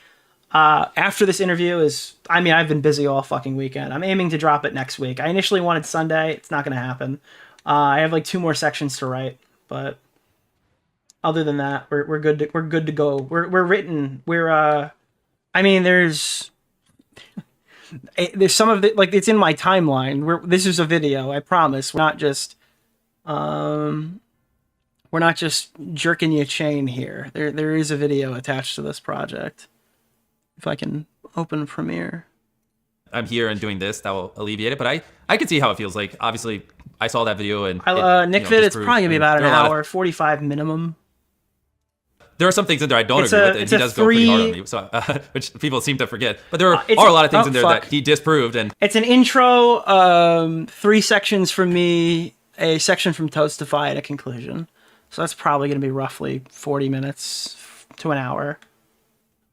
After this interview I've been busy all fucking weekend. I'm aiming to drop it next week. I initially wanted Sunday. It's not going to happen. I have like 2 more sections to write, but other than that, we're good to go. We're written. There's some of it, like it's in my timeline. This is a video, I promise. We're not just jerking you a chain here. There is a video attached to this project. If I can open Premiere. I'm here and doing this, that will alleviate it. But I can see how it feels. Like, obviously, I saw that video and NickVid, it's probably gonna be about an hour, 45 minimum. There are some things in there I don't agree with, and he does go pretty hard on me, so, which people seem to forget. But there are a lot of things in there that he disproved. And it's an intro, 3 sections from me, a section from Toastify, and a conclusion. So that's probably going to be roughly 40 minutes to an hour.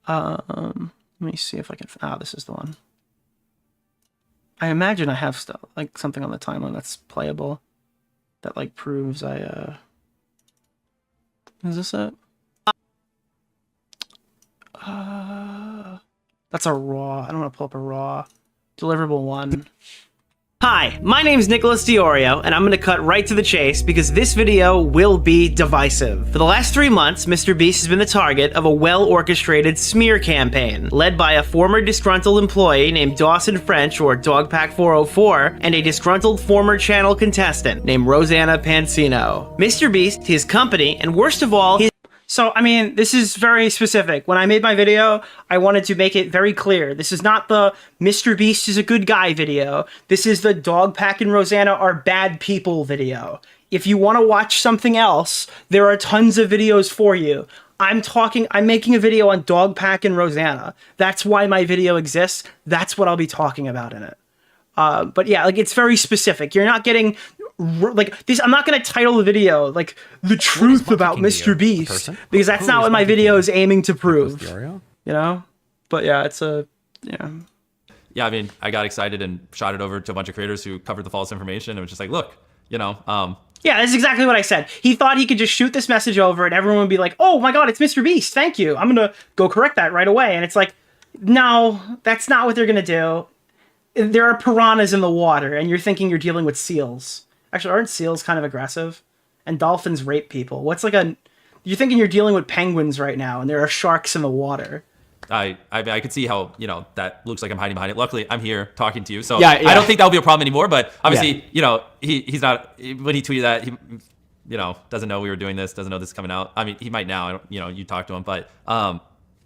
Let me see if I can. This is the one. I imagine I have stuff like something on the timeline that's playable, that like proves I. Is this it? That's a raw. I don't want to pull up a raw. Deliverable 1. Hi, my name is Nicholas DeOrio, and I'm going to cut right to the chase because this video will be divisive. For the last 3 months, MrBeast has been the target of a well-orchestrated smear campaign, led by a former disgruntled employee named Dawson French, or Dogpack404, and a disgruntled former channel contestant named Rosanna Pansino. MrBeast, his company, and worst of all, his... So, I mean, this is very specific. When I made my video, I wanted to make it very clear. This is not the MrBeast is a good guy video. This is the Dogpack and Rosanna are bad people video. If you want to watch something else, there are tons of videos for you. I'm making a video on Dogpack and Rosanna. That's why my video exists. That's what I'll be talking about in it. But yeah, like it's very specific. You're not getting like this. I'm not going to title the video like the truth about MrBeast because that's not what my video is aiming to prove. You know, but yeah, yeah. I mean, I got excited and shot it over to a bunch of creators who covered the false information. And it was just like, look, you know, yeah, that's exactly what I said. He thought he could just shoot this message over and everyone would be like, "Oh my God, it's MrBeast. Thank you. I'm gonna go correct that right away." And it's like, no, that's not what they're gonna do. There are piranhas in the water, and you're thinking you're dealing with seals. Actually, aren't seals kind of aggressive? And dolphins rape people. You're thinking you're dealing with penguins right now, and there are sharks in the water. I could see how, you know, that looks like I'm hiding behind it. Luckily, I'm here talking to you, so Yeah. I don't think that'll be a problem anymore. But obviously, you know, he's not, when he tweeted that, he, you know, doesn't know we were doing this, doesn't know this is coming out. I mean, he might now. I don't, you know, you talk to him, but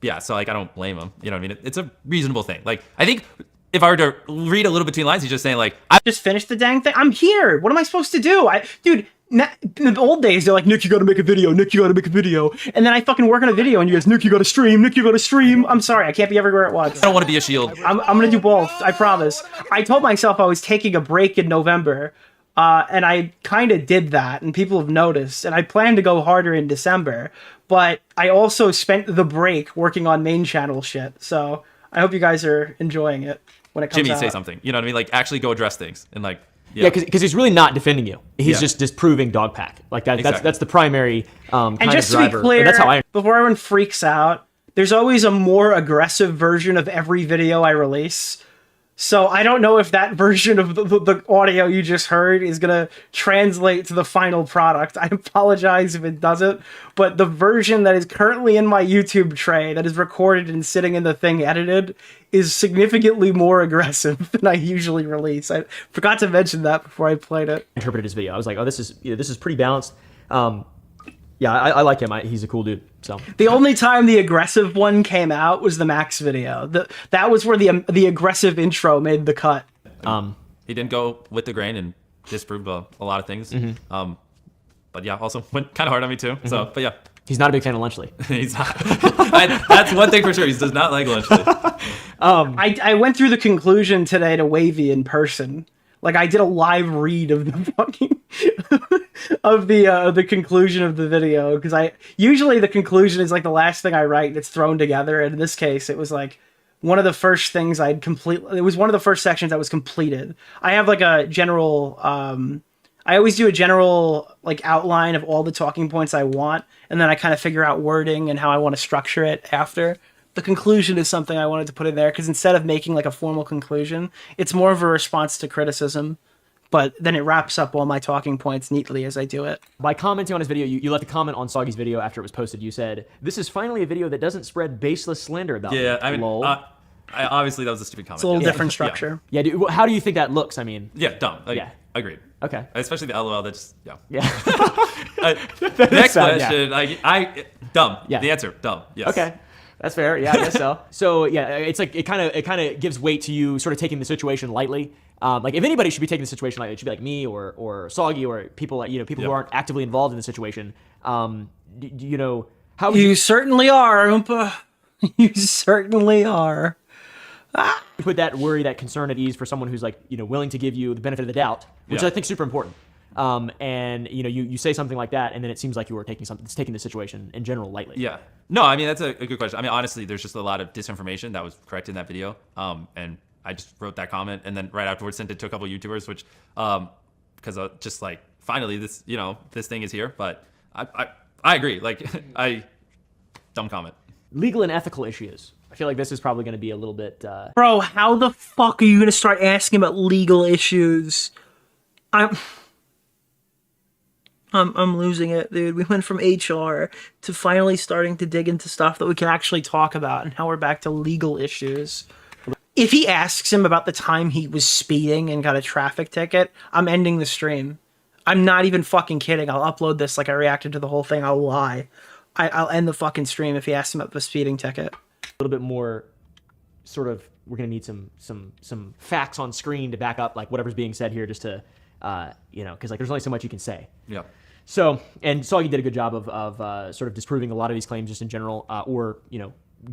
yeah. So like, I don't blame him. You know what I mean? It's a reasonable thing. Like, I think if I were to read a little between lines, he's just saying like, I just finished the dang thing. I'm here. What am I supposed to do? Dude. In the old days, they're like, Nick, you gotta make a video. Nick, you gotta make a video. And then I fucking work on a video, and you guys, Nick, you gotta stream. Nick, you gotta stream. I'm sorry, I can't be everywhere at once. I don't want to be a shield. I'm gonna do both. I promise. I told myself I was taking a break in November, and I kind of did that, and people have noticed. And I plan to go harder in December, but I also spent the break working on main channel shit. So I hope you guys are enjoying it when it comes Jimmy, out. say something. You know what I mean? Like, actually go address things and like. Yeah, because he's really not defending you. He's just disproving Dogpack. Like that. Exactly. That's the primary kind And just of driver. to be clear, that's how I. Before everyone freaks out, there's always a more aggressive version of every video I release. So I don't know if that version of the audio you just heard is going to translate to the final product. I apologize if it doesn't, but the version that is currently in my YouTube tray that is recorded and sitting in the thing edited is significantly more aggressive than I usually release. I forgot to mention that before I played it. Interpreted his video. I was like, oh, this is pretty balanced. Yeah, I like him. He's a cool dude. So the only time the aggressive one came out was the Max video. That was where the aggressive intro made the cut. He didn't go with the grain and disproved a lot of things. But yeah, also went kind of hard on me too. So, but yeah. He's not a big fan of Lunchley. He's not. That's one thing for sure. He does not like Lunchley. I went through the conclusion today to Wavy in person. Like I did a live read of the fucking of the conclusion of the video, because usually the conclusion is like the last thing I write and it's thrown together, and in this case it was like one of the first things I'd complete. It was one of the first sections that was completed. I have like a general I always do a general like outline of all the talking points I want, and then I kind of figure out wording and how I want to structure it after. The conclusion is something I wanted to put in there because instead of making like a formal conclusion, it's more of a response to criticism, but then it wraps up all my talking points neatly as I do it. By commenting on his video, you left a comment on Soggy's video after it was posted. You said, "This is finally a video that doesn't spread baseless slander about me." Yeah, I mean, Lol. obviously that was a stupid comment. It's a little different structure. Yeah, dude, how do you think that looks? I mean, yeah, dumb. Like, yeah, agreed. Okay. Especially the LOL. That's yeah. That next sad, question. Yeah. Dumb. Yeah. The answer, dumb. Yes. Okay. That's fair. Yeah, I guess so. So yeah, it's like it kind of gives weight to you sort of taking the situation lightly. Like if anybody should be taking the situation lightly, it should be like me or Soggy or people like who aren't actively involved in the situation. You know how you certainly are, Oompa. You certainly are. Put that worry, that concern at ease for someone who's like willing to give you the benefit of the doubt, which I think is super important. And you say something like that, and then it seems like you were taking the situation in general lightly. Yeah. No, I mean that's a good question. I mean honestly, there's just a lot of disinformation that was correct in that video. And I just wrote that comment, and then right afterwards sent it to a couple of YouTubers, which because just like finally this this thing is here. But I agree. Like dumb comment. Legal and ethical issues. I feel like this is probably going to be a little bit. Bro, how the fuck are you going to start asking about legal issues? I'm losing it, dude. We went from HR to finally starting to dig into stuff that we can actually talk about, and now we're back to legal issues. If he asks him about the time he was speeding and got a traffic ticket, I'm ending the stream. I'm not even fucking kidding. I'll upload this like I reacted to the whole thing. I'll lie. I'll end the fucking stream if he asks him about the speeding ticket. A little bit more sort of, we're going to need some facts on screen to back up like whatever's being said here, just to because like there's only so much you can say. Yeah. So, and Soggy did a good job of sort of disproving a lot of these claims just in general, or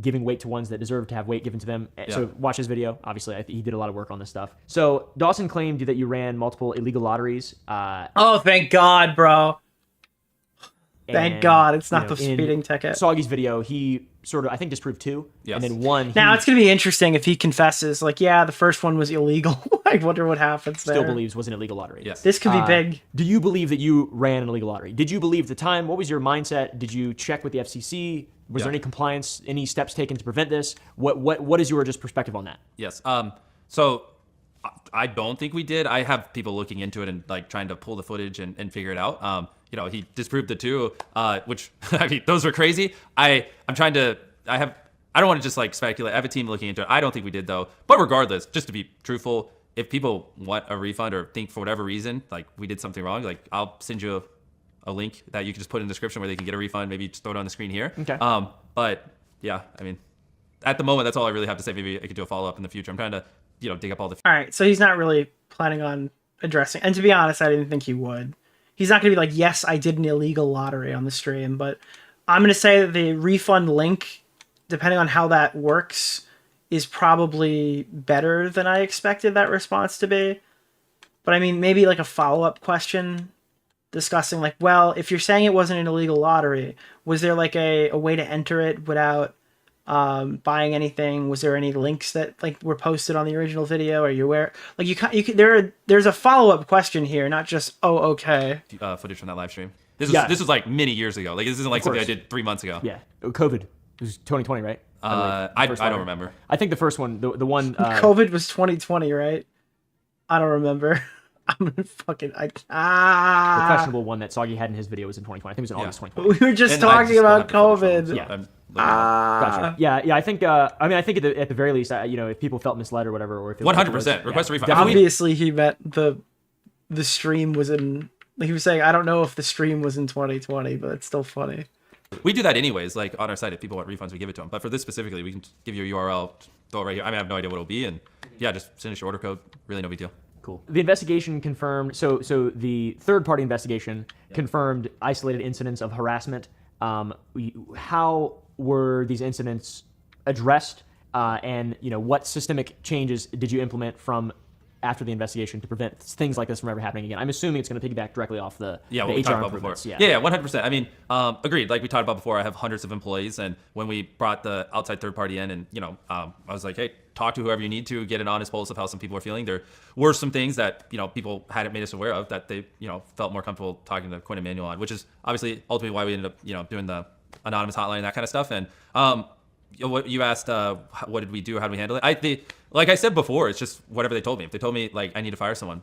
giving weight to ones that deserve to have weight given to them. Yeah. So watch his video. Obviously, he did a lot of work on this stuff. So Dawson claimed that you ran multiple illegal lotteries. Oh, thank God, bro. Thank God it's not the speeding ticket. Soggy's video, he sort of, I think, disproved 2. Yes. And then 1. Now, it's going to be interesting if he confesses, like, yeah, the first one was illegal. I wonder what happens there. Still believes was an illegal lottery. Yes. This could be big. Do you believe that you ran an illegal lottery? Did you believe at the time? What was your mindset? Did you check with the FCC? Was there any compliance, any steps taken to prevent this? What is your just perspective on that? Yes. So I don't think we did. I have people looking into it and like trying to pull the footage and figure it out. He disproved the 2, which I mean, those were crazy. I I don't want to just like speculate. I have a team looking into it. I don't think we did though. But regardless, just to be truthful, if people want a refund or think for whatever reason, like we did something wrong, like I'll send you a link that you can just put in the description where they can get a refund. Maybe just throw it on the screen here. Okay. But yeah, I mean, at the moment, that's all I really have to say. Maybe I could do a follow-up in the future. I'm trying to, dig up all the... All right, so he's not really planning on addressing... And to be honest, I didn't think he would. He's not going to be like, yes, I did an illegal lottery on the stream, but I'm going to say that the refund link, depending on how that works, is probably better than I expected that response to be. But I mean, maybe like a follow-up question discussing like, well, if you're saying it wasn't an illegal lottery, was there like a way to enter it without buying anything? Was there any links that like were posted on the original video? Are you aware? Like there's a follow-up question here, not just, oh, okay. Footage from that live stream. This was like many years ago. Like this isn't like something I did 3 months ago. Yeah. COVID. It was 2020, right? I don't remember. I think the first one, the one... COVID was 2020, right? I don't remember. I'm gonna fucking... The questionable one that Soggy had in his video was in 2020. I think it was in August 2020. We were just talking about COVID. Yeah. Gotcha. Yeah. I think. I think at the very least, if people felt misled or whatever, or if 100% request a refund. Obviously, he meant the stream was in. He was saying, I don't know if the stream was in 2020, but it's still funny. We do that anyways. Like on our site, if people want refunds, we give it to them. But for this specifically, we can give you a URL, throw it right here. I have no idea what it'll be, and yeah, just send us your order code. Really, no big deal. Cool. The investigation confirmed, so the third-party investigation confirmed isolated incidents of harassment. How were these incidents addressed, and what systemic changes did you implement from after the investigation to prevent things like this from ever happening again? I'm assuming it's going to piggyback directly off the what the we HR talked about before. improvements. Yeah, 100%. I mean, agreed. Like we talked about before, I have hundreds of employees, and when we brought the outside third party in, and I was like, hey, talk to whoever you need to, get an honest pulse of how some people are feeling. There were some things that people hadn't made us aware of that they felt more comfortable talking to Quinn and Manuel on, which is obviously ultimately why we ended up doing the anonymous hotline and that kind of stuff. And what you asked, what did we do? How do we handle it? Like I said before, it's just whatever they told me. If they told me like I need to fire someone,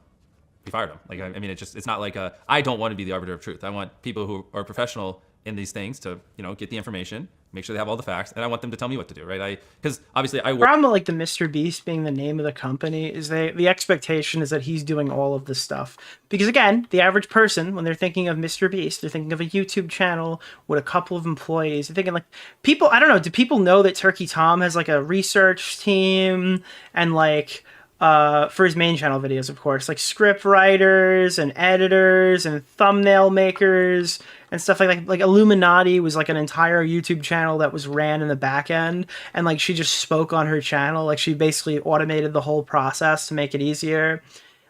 we fired them. Like I mean, it's not like I don't want to be the arbiter of truth. I want people who are professional in these things to get the information, make sure they have all the facts, and I want them to tell me what to do, right? Because obviously I work. Problem with like the MrBeast being the name of the company is the expectation is that he's doing all of this stuff. Because again, the average person, when they're thinking of MrBeast, they're thinking of a YouTube channel with a couple of employees. They're thinking like people. I don't know. Do people know that Turkey Tom has like a research team and like for his main channel videos, of course, like script writers and editors and thumbnail makers and stuff like that. Like Illuminati was like an entire YouTube channel that was ran in the back end, and like she just spoke on her channel. Like she basically automated the whole process to make it easier.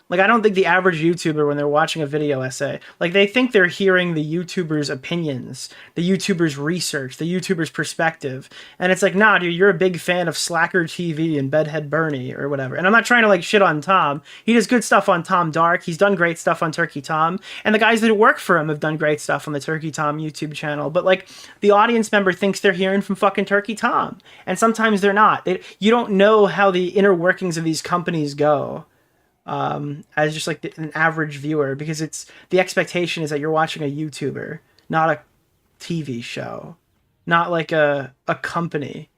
Like, I don't think the average YouTuber, when they're watching a video essay, like, they think they're hearing the YouTuber's opinions, the YouTuber's research, the YouTuber's perspective. And it's like, nah, dude, you're a big fan of Slacker TV and Bedhead Bernie or whatever. And I'm not trying to, like, shit on Tom. He does good stuff on Tom Dark. He's done great stuff on Turkey Tom. And the guys that work for him have done great stuff on the Turkey Tom YouTube channel. But, like, the audience member thinks they're hearing from fucking Turkey Tom. And sometimes they're not. You don't know how the inner workings of these companies go. As just like an average viewer, because it's the expectation is that you're watching a YouTuber, not a TV show, not like a company,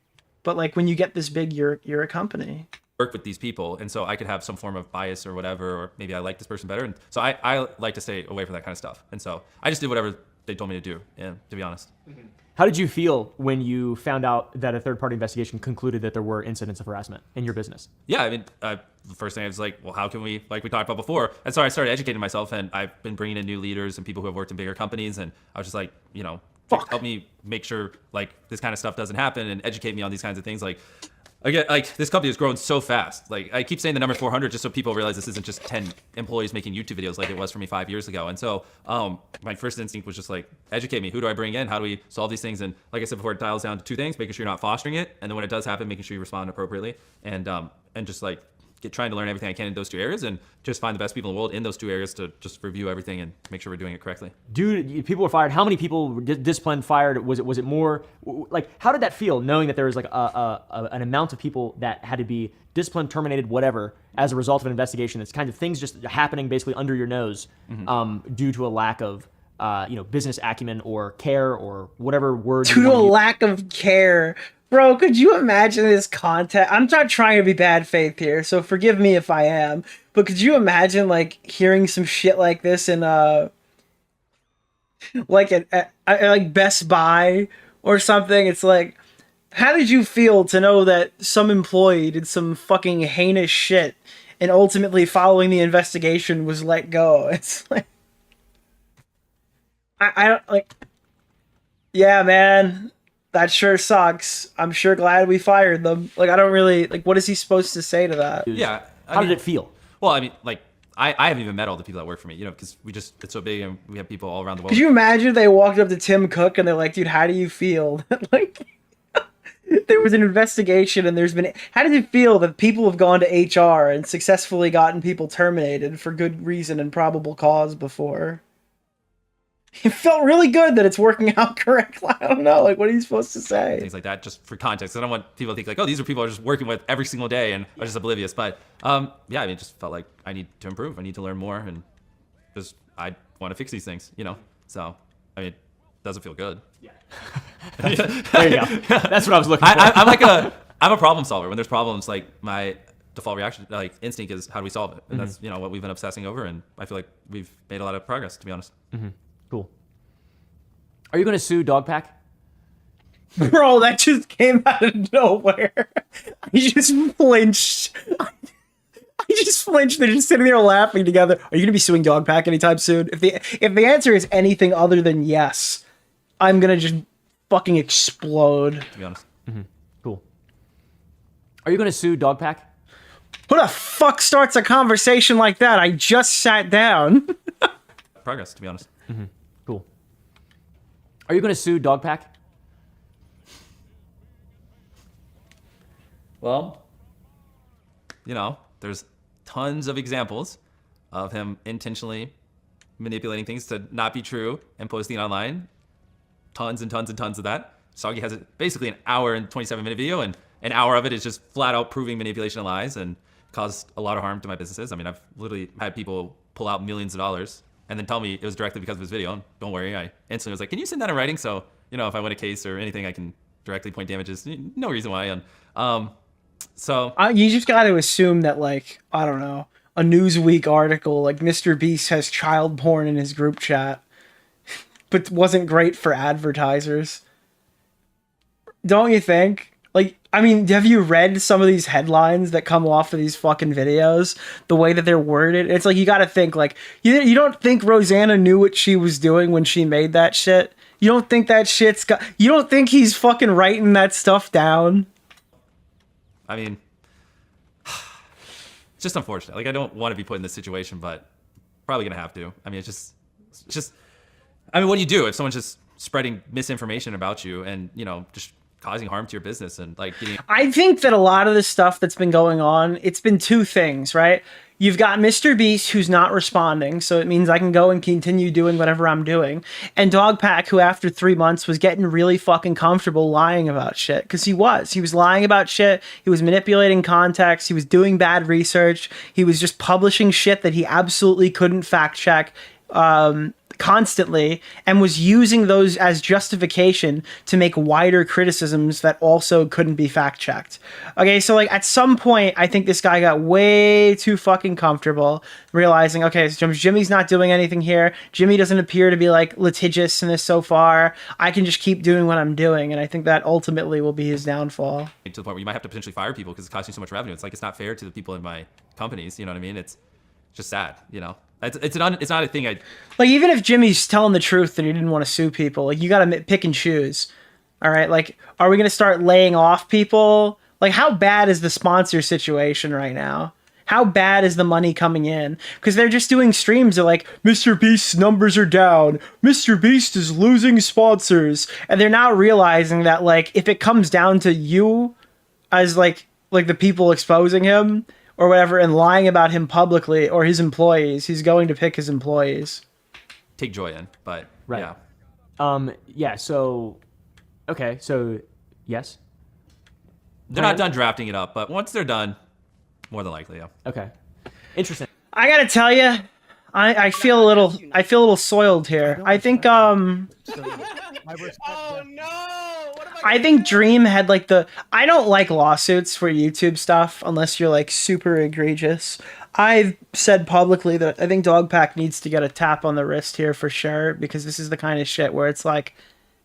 but like when you get this big, you're a company. Work with these people, and so I could have some form of bias or whatever, or maybe I like this person better, and so I like to stay away from that kind of stuff, and so I just did whatever they told me to do. Yeah, to be honest. How did you feel when you found out that a third-party investigation concluded that there were incidents of harassment in your business? Yeah, I mean, the first thing I was like, well, how can we, like we talked about before, and so I started educating myself, and I've been bringing in new leaders and people who have worked in bigger companies, and I was just like, help me make sure like this kind of stuff doesn't happen and educate me on these kinds of things. Like, again, like this company has grown so fast. Like I keep saying the number 400 just so people realize this isn't just 10 employees making YouTube videos like it was for me 5 years ago. And so my first instinct was just like, educate me. Who do I bring in? How do we solve these things? And like I said before, it dials down to two things: making sure you're not fostering it, and then when it does happen, making sure you respond appropriately, and just like trying to learn everything I can in those two areas, and just find the best people in the world in those two areas to just review everything and make sure we're doing it correctly. Dude, people were fired. How many people were disciplined, fired? Was it more like, how did that feel, knowing that there was like an amount of people that had to be disciplined, terminated, whatever, as a result of an investigation? It's kind of things just happening basically under your nose, due to a lack of business acumen or care or whatever word. Due to a lack of care. Bro, could you imagine this content? I'm not trying to be bad faith here, so forgive me if I am. But could you imagine, like, hearing some shit like this in, like, like Best Buy or something? It's like, how did you feel to know that some employee did some fucking heinous shit and ultimately, following the investigation, was let go? It's like, I don't, like, yeah, man. That sure sucks. I'm sure glad we fired them. Like, I don't really, like, what is he supposed to say to that? Yeah. How did it feel? Well, I mean, like, I haven't even met all the people that work for me, you know, because it's so big and we have people all around the world. Could you imagine if they walked up to Tim Cook and they're like, dude, how do you feel? Like, there was an investigation and there's been, how does it feel that people have gone to HR and successfully gotten people terminated for good reason and probable cause before? It felt really good that it's working out correctly. I don't know, like, what are you supposed to say? Things like that, just for context. I don't want people to think like, oh, these are people I'm just working with every single day and are just oblivious. But yeah, I mean, it just felt like I need to improve. I need to learn more, and just I want to fix these things, you know. So I mean, it doesn't feel good. Yeah. There you go. That's what I was looking for. I'm a problem solver. When there's problems, like my default reaction, like instinct, is how do we solve it? And that's what we've been obsessing over, and I feel like we've made a lot of progress, to be honest. Cool. Are you going to sue Dogpack? Bro, that just came out of nowhere. I just flinched. I just flinched. They're just sitting there laughing together. Are you going to be suing Dogpack anytime soon? If the answer is anything other than yes, I'm going to just fucking explode. To be honest. Cool. Are you going to sue Dogpack? Who the fuck starts a conversation like that? I just sat down. Progress, to be honest. Cool. Are you going to sue Dogpack? Well, you know, there's tons of examples of him intentionally manipulating things to not be true and posting it online. Tons and tons and tons of that. Soggy has basically an hour and 27-minute video, and an hour of it is just flat out proving manipulation and lies and caused a lot of harm to my businesses. I mean, I've literally had people pull out millions of dollars and then tell me it was directly because of his video. And don't worry, I instantly was like, can you send that in writing? So, you know, if I win a case or anything, I can directly point damages. No reason why. And so you just got to assume that, like, I don't know, a Newsweek article, like MrBeast has child porn in his group chat, but wasn't great for advertisers. Don't you think? Like, I mean, have you read some of these headlines that come off of these fucking videos? The way that they're worded? It's like, you gotta think, like, you don't think Rosanna knew what she was doing when she made that shit? You don't think that shit's got... You don't think he's fucking writing that stuff down? I mean, it's just unfortunate. Like, I don't want to be put in this situation, but probably gonna have to. I mean, it's just... I mean, what do you do if someone's just spreading misinformation about you and, you know, just causing harm to your business and like getting... I think that a lot of the stuff that's been going on, it's been two things, right? You've got MrBeast, who's not responding, so it means I can go and continue doing whatever I'm doing. And Dogpack, who after 3 months was getting really fucking comfortable lying about shit. Because he was lying about shit, he was manipulating context, he was doing bad research, he was just publishing shit that he absolutely couldn't fact check constantly, and was using those as justification to make wider criticisms that also couldn't be fact checked. Okay, so like at some point, I think this guy got way too fucking comfortable, realizing, okay, so Jimmy's not doing anything here. Jimmy doesn't appear to be like litigious in this so far. I can just keep doing what I'm doing, and I think that ultimately will be his downfall. To the point where you might have to potentially fire people because it's costing you so much revenue. It's like, it's not fair to the people in my companies. You know what I mean? It's just sad. You know. It's not a thing like, even if Jimmy's telling the truth that he didn't want to sue people, like, you gotta pick and choose. All right, like, are we gonna start laying off people? Like, how bad is the sponsor situation right now? How bad is the money coming in? Because they're just doing streams of like, MrBeast's numbers are down, MrBeast is losing sponsors, and they're now realizing that, like, if it comes down to you as like the people exposing him or whatever and lying about him publicly or his employees, he's going to pick his employees. Take joy in, but right. Yeah. Yeah, so, okay, so, yes? They're not done drafting it up, but once they're done, more than likely, yeah. Okay. Interesting. I gotta tell you, I feel a little soiled here. I think, Oh no! What am I think Dream had like I don't like lawsuits for YouTube stuff unless you're like super egregious. I've said publicly that I think Dogpack needs to get a tap on the wrist here for sure, because this is the kind of shit where it's like,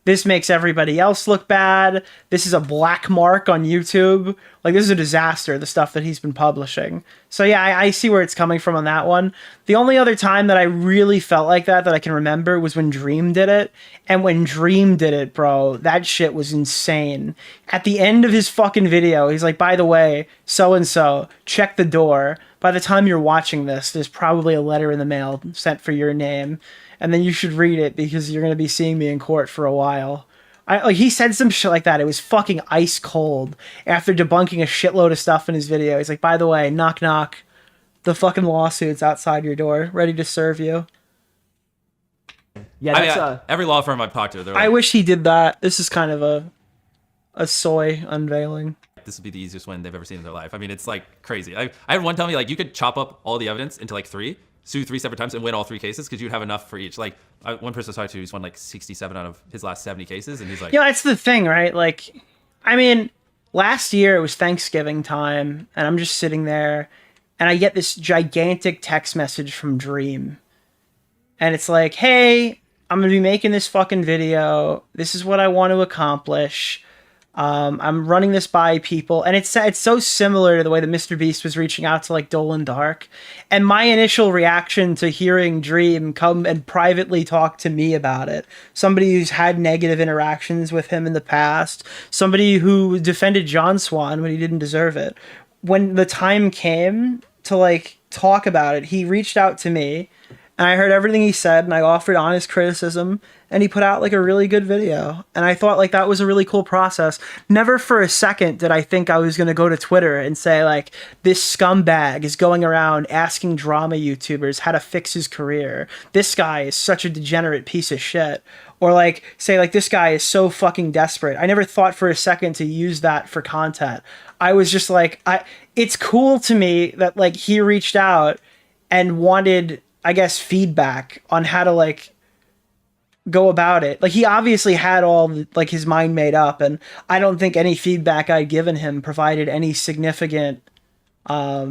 this makes everybody else look bad. This is a black mark on YouTube. Like, this is a disaster, the stuff that he's been publishing. So yeah, I see where it's coming from on that one. The only other time that I really felt like that I can remember was when Dream did it. And when Dream did it, bro, that shit was insane. At the end of his fucking video, he's like, by the way, so-and-so, check the door. By the time you're watching this, there's probably a letter in the mail sent for your name. And then you should read it because you're going to be seeing me in court for a while. Like, he said some shit like that. It was fucking ice cold after debunking a shitload of stuff in his video. He's like, by the way, knock knock. The fucking lawsuit's outside your door, ready to serve you. Yeah, that's every law firm I've talked to, they're like, I wish he did that. This is kind of a soy unveiling. this would be the easiest win they've ever seen in their life. I mean, it's like crazy. I had one tell me like you could chop up all the evidence into like sue 3 separate times and win all 3 cases because you'd have enough for each. Like one person I was talking to, he's won like 67 out of his last 70 cases, and he's like, yeah, that's the thing, right? Like, I mean, last year it was Thanksgiving time, and I'm just sitting there, and I get this gigantic text message from Dream, and it's like, hey, I'm gonna be making this fucking video. This is what I want to accomplish. I'm running this by people, and it's so similar to the way that MrBeast was reaching out to like Dolan Dark. And my initial reaction to hearing Dream come and privately talk to me about it, somebody who's had negative interactions with him in the past, somebody who defended John Swan when he didn't deserve it. When the time came to like talk about it, he reached out to me, and I heard everything he said, and I offered honest criticism, and he put out like a really good video. And I thought like that was a really cool process. Never for a second did I think I was going to go to Twitter and say like, this scumbag is going around asking drama YouTubers how to fix his career. This guy is such a degenerate piece of shit. Or like say like, this guy is so fucking desperate. I never thought for a second to use that for content. I was just like, it's cool to me that like he reached out and wanted, I guess, feedback on how to like go about it. Like he obviously had all like his mind made up, and I don't think any feedback I'd given him provided any significant I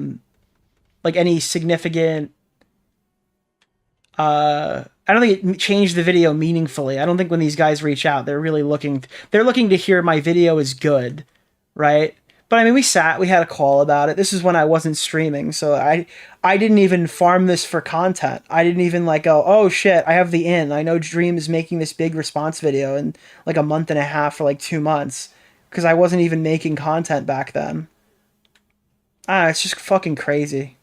don't think it changed the video meaningfully. I don't think when these guys reach out, they're looking to hear my video is good, right? But I mean, we had a call about it. This is when I wasn't streaming, so I didn't even farm this for content. I didn't even like go, oh shit, I have the in. I know Dream is making this big response video in like a month and a half or like 2 months, because I wasn't even making content back then. It's just fucking crazy.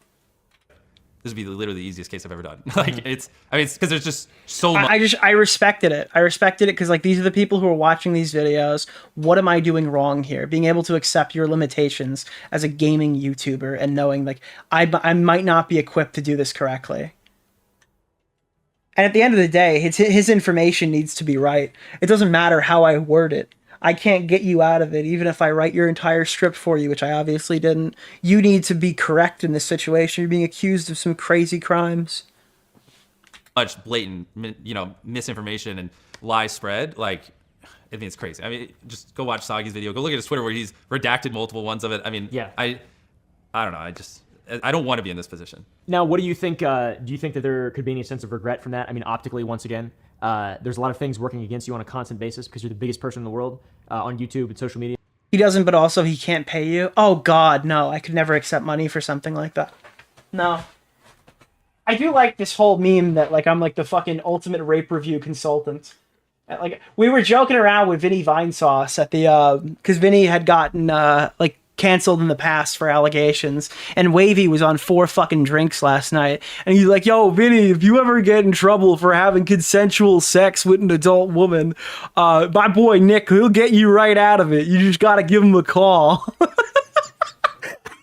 this would be literally the easiest case I've ever done. Like it's because there's just so much. I respected it. I respected it because like these are the people who are watching these videos. What am I doing wrong here? Being able to accept your limitations as a gaming YouTuber and knowing like I might not be equipped to do this correctly. And at the end of the day, his information needs to be right. It doesn't matter how I word it. I can't get you out of it, even if I write your entire script for you, which I obviously didn't. You need to be correct in this situation. You're being accused of some crazy crimes. Much blatant, misinformation and lies spread. Like, I mean, it's crazy. I mean, just go watch Sagi's video. Go look at his Twitter where he's redacted multiple ones of it. I mean, yeah. I don't know. I don't want to be in this position. Now, what do you think? Do you think that there could be any sense of regret from that? I mean, optically, once again, there's a lot of things working against you on a constant basis because you're the biggest person in the world on YouTube and social media. He doesn't, but also he can't pay you. Oh God, no! I could never accept money for something like that. No. I do like this whole meme that like I'm like the fucking ultimate rape review consultant. Like we were joking around with Vinny Vinesauce at the because Vinny had gotten like canceled in the past for allegations, and Wavy was on 4 fucking drinks last night, and he's like, yo Vinny, if you ever get in trouble for having consensual sex with an adult woman, my boy Nick, he'll get you right out of it. You just gotta give him a call.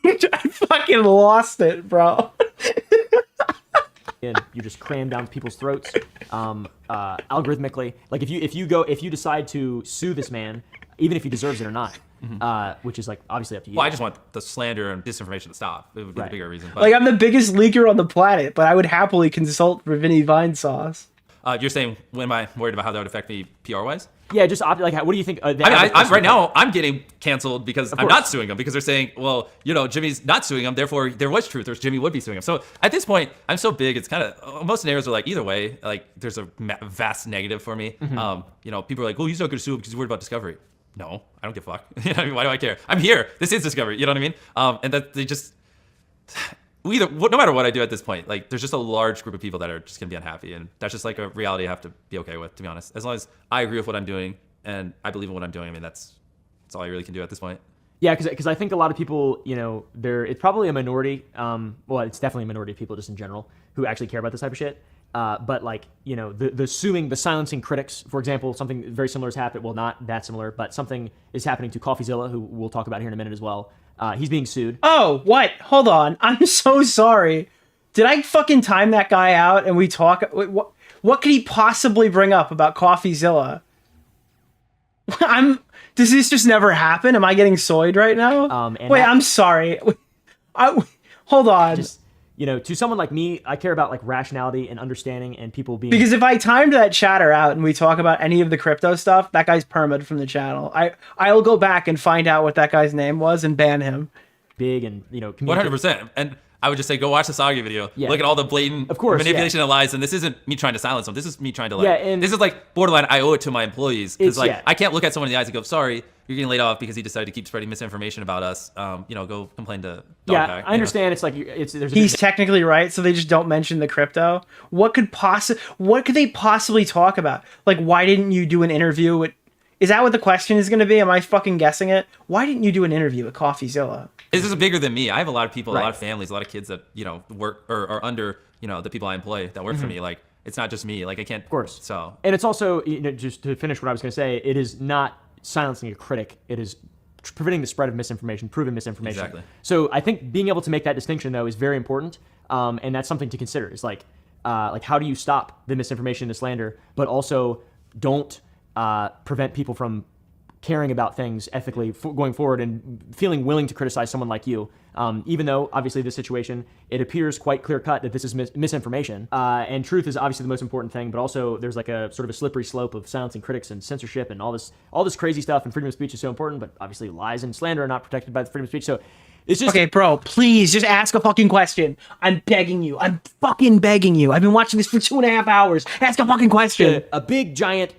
I fucking lost it, bro. And you just cram down people's throats algorithmically. Like if you decide to sue this man, even if he deserves it or not, which is like obviously up to you. Well, I just want the slander and disinformation to stop. It would be the bigger reason. But like I'm the biggest leaker on the planet, but I would happily consult for Vinny Vinesauce. you're saying, when am I worried about how that would affect me PR-wise? Yeah, just like, what do you think? Right now, I'm getting canceled because I'm not suing him, because they're saying, well, you know, Jimmy's not suing him, therefore there was truth, or Jimmy would be suing him. So at this point, I'm so big, it's kind of, most scenarios are like, either way, like, there's a vast negative for me. You know, people are like, well, he's not going to sue because he's worried about discovery. No, I don't give a fuck. You know what I mean? Why do I care? I'm here. This is discovery. You know what I mean? And that they just... no matter what I do at this point, like, there's just a large group of people that are just gonna be unhappy, and that's just like a reality I have to be okay with, to be honest. As long as I agree with what I'm doing and I believe in what I'm doing, I mean, that's all I really can do at this point. Yeah, because I think a lot of people, you know, it's probably a minority. Well, it's definitely a minority of people just in general who actually care about this type of shit. But like, you know, the silencing critics, for example, something very similar has happened. Well, not that similar, but something is happening to CoffeeZilla, who we'll talk about here in a minute as well. He's being sued. Oh, what? Hold on. I'm so sorry. Did I fucking time that guy out and we talk? What could he possibly bring up about CoffeeZilla? Does this just never happen? Am I getting soyed right now? Wait, I'm sorry. Hold on. Just, you know, to someone like me, I care about like rationality and understanding and people being... Because if I timed that chatter out and we talk about any of the crypto stuff, that guy's permitted from the channel. I'll go back and find out what that guy's name was and ban him. Big and, you know... 100%. And I would just say, go watch the Sagi video. Yeah. Look at all the blatant manipulation and lies. And this isn't me trying to silence them. This is me trying to, like... this is like borderline, I owe it to my employees. Because, like, I can't look at someone in the eyes and go, sorry, you're getting laid off because he decided to keep spreading misinformation about us. You know, go complain to Dogpack. I understand. Know? It's like he's technically right, so they just don't mention the crypto. What could they possibly talk about? Like, why didn't you do an interview with? Is that what the question is going to be? Am I fucking guessing it? Why didn't you do an interview with CoffeeZilla? This is bigger than me. I have a lot of people, a lot of families, a lot of kids that, you know, work or are under, you know, the people I employ that work for me. Like, it's not just me. Like, I can't. Of course. So. And it's also, you know, just to finish what I was going to say, it is not silencing a critic. It is preventing the spread of misinformation, proven misinformation. Exactly. So I think being able to make that distinction, though, is very important, and that's something to consider. It's like how do you stop the misinformation and the slander, but also don't prevent people from caring about things ethically going forward and feeling willing to criticize someone like you. Even though, obviously, this situation, it appears quite clear-cut that this is misinformation. And truth is obviously the most important thing, but also there's like a sort of a slippery slope of silencing critics and censorship and all this crazy stuff, and freedom of speech is so important, but obviously lies and slander are not protected by the freedom of speech. So it's just... Okay, bro, please, just ask a fucking question. I'm begging you. I'm fucking begging you. I've been watching this for 2.5 hours. Ask a fucking question. A big, giant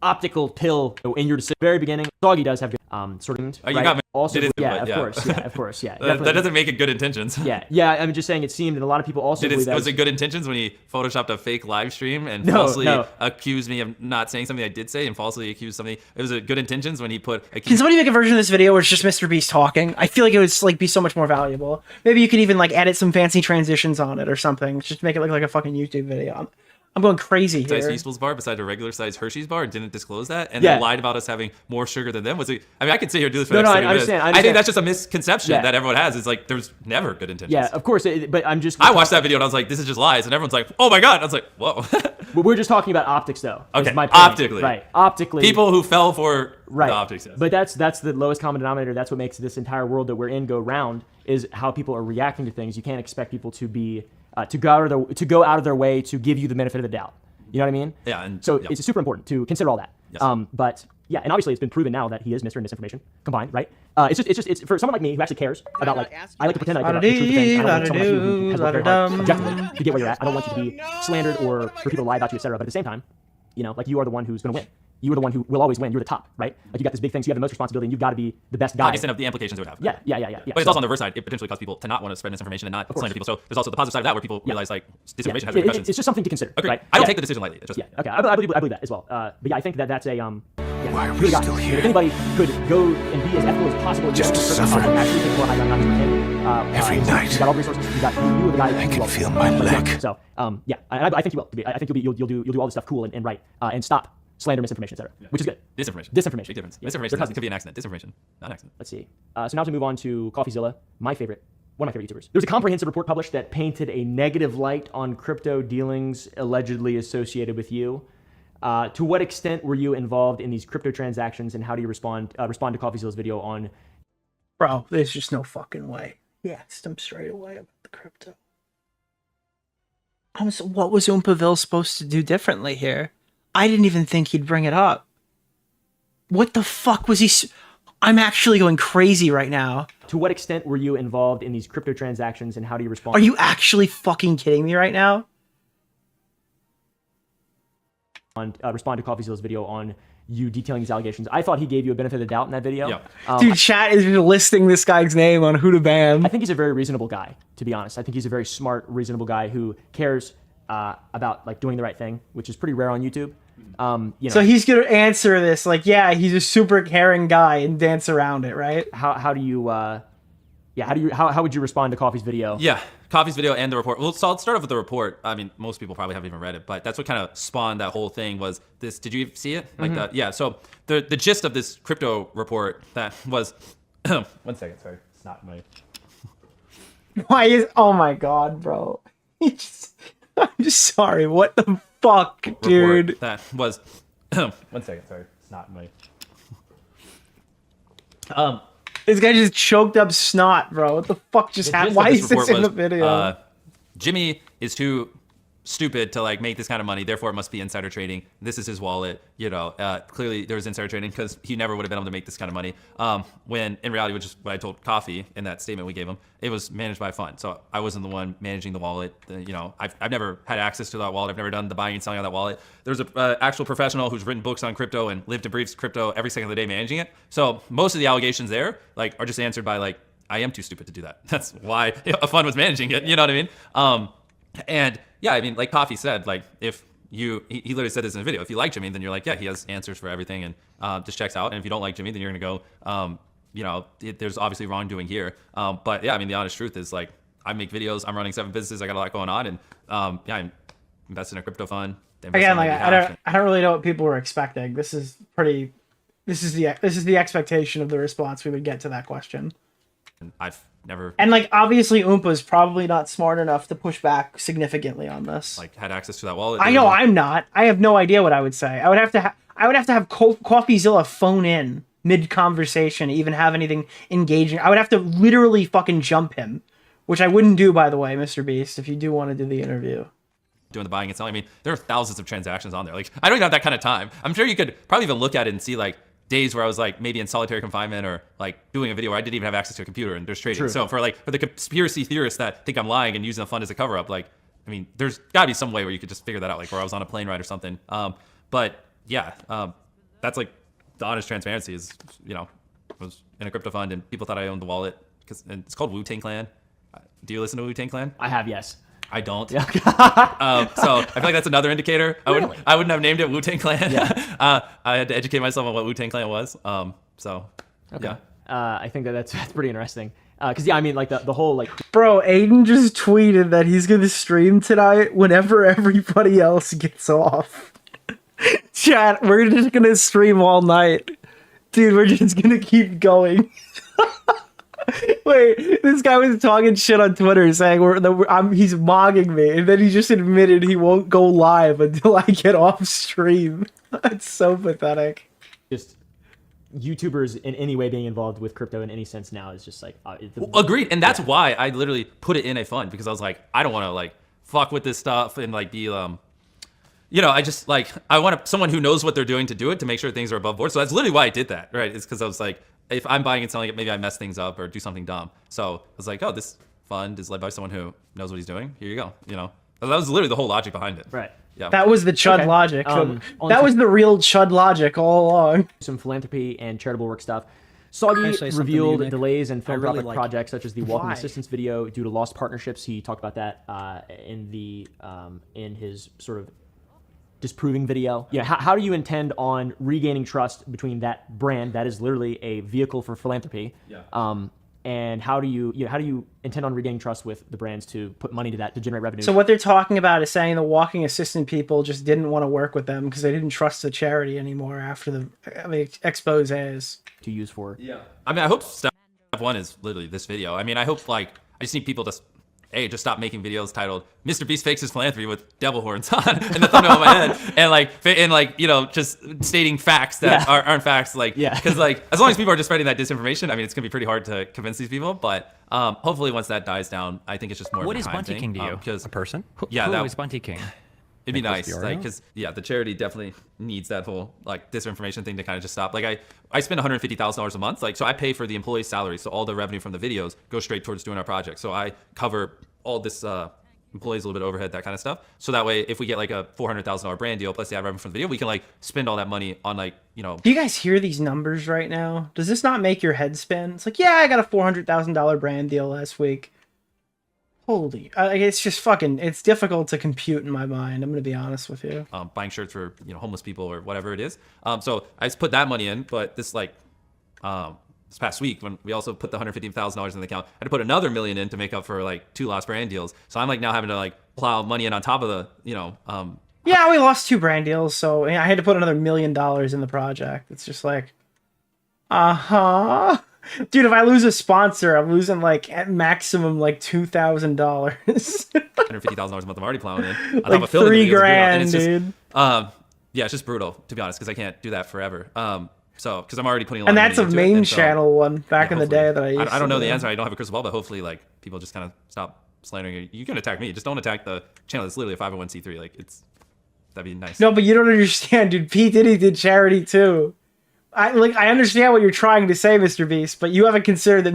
optical pill in your decision. Very beginning, Doggy does have sort of. You got me. Also, of course, yeah. That doesn't make it good intentions. Yeah. I'm just saying it seemed, and a lot of people also believe that. Was it good intentions when he photoshopped a fake live stream and falsely accused me of not saying something I did say and falsely accused something? It was good intentions when he put. Can somebody make a version of this video where it's just MrBeast talking? I feel like it would like be so much more valuable. Maybe you could even like edit some fancy transitions on it or something. Just make it look like a fucking YouTube video. I'm going crazy here. Size Feastables bar beside a regular size Hershey's bar and didn't disclose that, and then lied about us having more sugar than them. Was it? I mean, I could sit here and do this for the next 30 minutes. I think that's just a misconception that everyone has. It's like there's never good intentions. Yeah, of course. But I'm just. I watched that video and I was like, this is just lies, and everyone's like, oh my god. I was like, whoa. But we're just talking about optics, though. Okay. My point. Optically. Right. Optically. People who fell for the optics. Yes. But that's the lowest common denominator. That's what makes this entire world that we're in go round. Is how people are reacting to things. You can't expect people to be to go out of their way to give you the benefit of the doubt. You know what I mean? Yeah. And so it's super important to consider all that. Yes. But yeah, and obviously it's been proven now that he is Mr. and Misinformation combined, right? It's for someone like me who actually cares about like I like to pretend I care about the truth of things. I don't want someone like you who has worked very hard objectively to get where you're at. I don't want you to be slandered or for people to lie about you, etc. But at the same time, you know, like you are the one who's going to win. You are the one who will always win. You're the top, right? Like you got this big thing, so you have the most responsibility, and you've got to be the best guy. Cognizant of the implications it would have. Yeah. But it's also on the reverse side. It potentially causes people to not want to spread misinformation and not slander people. So there's also the positive side of that where people realize like disinformation has repercussions. It's just something to consider. Agreed. Right? I don't take the decision lightly. It's just Okay. I believe that as well. But yeah, I think that's a Why are we still here? If anybody could go and be as ethical as possible, just to suffer. Actually think more high on every night. You got all the resources. You are the guy. I can feel my leg. So yeah, I think you will. I think you'll do all this stuff cool and right and stop slander, misinformation, etc. Which is good. Disinformation. Big difference. Misinformation could be an accident. Disinformation, not an accident. Let's see. So now to move on to CoffeeZilla, one of my favorite YouTubers. There's a comprehensive report published that painted a negative light on crypto dealings allegedly associated with you. To what extent were you involved in these crypto transactions, and how do you respond to CoffeeZilla's video on? Bro, there's just no fucking way. He asked him straight away about the crypto. What was Oompaville supposed to do differently here? I didn't even think he'd bring it up. What the fuck was he? I'm actually going crazy right now. To what extent were you involved in these crypto transactions, and how do you respond? Are you actually fucking kidding me right now? Respond to CoffeeZilla's video on you detailing these allegations. I thought he gave you a benefit of the doubt in that video. Yeah. Dude, chat is listing this guy's name on who to ban. I think he's a very reasonable guy, to be honest. I think he's a very smart, reasonable guy who cares about like doing the right thing, which is pretty rare on YouTube. You know. So he's gonna answer this like, yeah, he's a super caring guy and dance around it, right? How do you how would you respond to Coffee's video? Yeah, Coffee's video and the report. Well, so I'll start off with the report. I mean, most people probably haven't even read it, but that's what kind of spawned that whole thing was this. Did you see it? Like that? Yeah. So the gist of this crypto report that was, 1 second, sorry. It's not my. Why is, oh my God, bro. I'm just sorry. What the fuck, dude? Report that was, 1 second, sorry. It's not my. This guy just choked up snot, bro. What the fuck just happened? Why is this in the video? Jimmy is too stupid to like make this kind of money, therefore it must be insider trading. This is his wallet, you know. Clearly there was insider trading because he never would have been able to make this kind of money. When in reality, which is what I told Coffee in that statement we gave him, it was managed by a fund. So I wasn't the one managing the wallet. You know, I've never had access to that wallet. I've never done the buying and selling of that wallet. There's a actual professional who's written books on crypto and lived and breathes crypto every second of the day managing it. So most of the allegations there like are just answered by like, I am too stupid to do that. That's why a fund was managing it. You know what I mean? And yeah, I mean, like Coffee said, like if you, he literally said this in a video, if you like Jimmy, then you're like, yeah, he has answers for everything and just checks out. And if you don't like Jimmy, then you're gonna go, you know, there's obviously wrongdoing here. But yeah, I mean, the honest truth is like, I make videos, I'm running 7 businesses, I got a lot going on, and yeah, I invest in a crypto fund. Again, like I don't really know what people were expecting. This is the expectation of the response we would get to that question. I've never like obviously Oompa's probably not smart enough to push back significantly on this. Like had access to that wallet. I know I'm not. I have no idea what I would say. I would have to have CoffeeZilla phone in mid conversation, even have anything engaging. I would have to literally fucking jump him, which I wouldn't do, by the way, MrBeast. If you do want to do the interview. Doing the buying and selling. I mean, there are thousands of transactions on there. Like I don't even have that kind of time. I'm sure you could probably even look at it and see like days where I was like maybe in solitary confinement or like doing a video where I didn't even have access to a computer and there's trading. True. So for the conspiracy theorists that think I'm lying and using the fund as a cover up, like, I mean, there's gotta be some way where you could just figure that out, like where I was on a plane ride or something. But yeah, that's like the honest transparency is, you know, I was in a crypto fund and people thought I owned the wallet because it's called Wu-Tang Clan. Do you listen to Wu-Tang Clan? I have, yes. I don't. Yeah. So I feel like that's another indicator. Really? I wouldn't have named it Wu-Tang Clan. Yeah. I had to educate myself on what Wu-Tang Clan was. So okay. Yeah. I think that's pretty interesting. Cause yeah, I mean like the whole like. Bro, Aiden just tweeted that he's gonna stream tonight whenever everybody else gets off. Chat, we're just gonna stream all night. Dude, we're just gonna keep going. Wait, this guy was talking shit on Twitter saying he's mogging me, and then he just admitted he won't go live until I get off stream. That's so pathetic. Just YouTubers in any way being involved with crypto in any sense now is just like agreed, and that's why I literally put it in a fund because I was like, I don't want to like fuck with this stuff and like be you know, I just like I want someone who knows what they're doing to do it to make sure things are above board. So that's literally why I did that, right? It's because I was like, if I'm buying and selling it, maybe I mess things up or do something dumb. So I was like, oh, this fund is led by someone who knows what he's doing. Here you go. You know, that was literally the whole logic behind it. Right. Yeah. That was the Chud logic. That was the real Chud logic all along. Some philanthropy and charitable work stuff. Soggy revealed delays in philanthropic projects such as the walking assistance video due to lost partnerships. He talked about that in his sort of disproving video. Yeah, how do you intend on regaining trust between that brand that is literally a vehicle for philanthropy? Yeah. And how do you intend on regaining trust with the brands to put money to that to generate revenue? So what they're talking about is saying the walking assistant people just didn't want to work with them because they didn't trust the charity anymore after the exposés. To use for. Yeah. I mean, I hope step one is literally this video. I mean, I hope like I just need people to hey, just stop making videos titled MrBeast fakes his philanthropy with devil horns on in the thumbnail of my head, and like you know, just stating facts that aren't facts, like because like as long as people are just spreading that disinformation, I mean, it's gonna be pretty hard to convince these people, but hopefully once that dies down, I think it's just more. What of a is time Bunty thing, King to you? Because a person? Yeah, Who that is Bunty King? It'd be Nicholas nice, DeOrio? like, because the charity definitely needs that whole like disinformation thing to kind of just stop. Like I spend $150,000 a month, like so I pay for the employees' salaries, so all the revenue from the videos goes straight towards doing our project. So I cover all this employees, a little bit of overhead, that kind of stuff. So that way, if we get like a $400,000 brand deal plus the ad revenue from the video, we can like spend all that money on like Do you guys hear these numbers right now? Does this not make your head spin? It's like, yeah, I got a $400,000 brand deal last week. Holy, it's just fucking, it's difficult to compute in my mind. I'm going to be honest with you. Buying shirts for, homeless people or whatever it is. So I just put that money in, but this like, this past week when we also put the $150,000 in the account, I had to put another $1 million in to make up for like 2 lost brand deals. So I'm like now having to like plow money in on top of the, yeah, we lost 2 brand deals. So I had to put another $1 million in the project. It's just like, dude, if I lose a sponsor, I'm losing like at maximum like $2,000. $150,000 a month I'm already plowing in. On Like top of filming the videos, $3,000, it's just, dude. Yeah, it's just brutal to be honest, because I can't do that forever. So because I'm already putting a lot And of that's a money into main it, and so, channel one back in the hopefully. day that I used I don't to know the do. answer. I don't have a crystal ball, but hopefully like people just kind of stop slandering you. You can attack me, just don't attack the channel. It's literally a 501c3. Like that'd be nice. No, but you don't understand, dude. P. Diddy did charity too. I understand what you're trying to say, MrBeast, but you haven't considered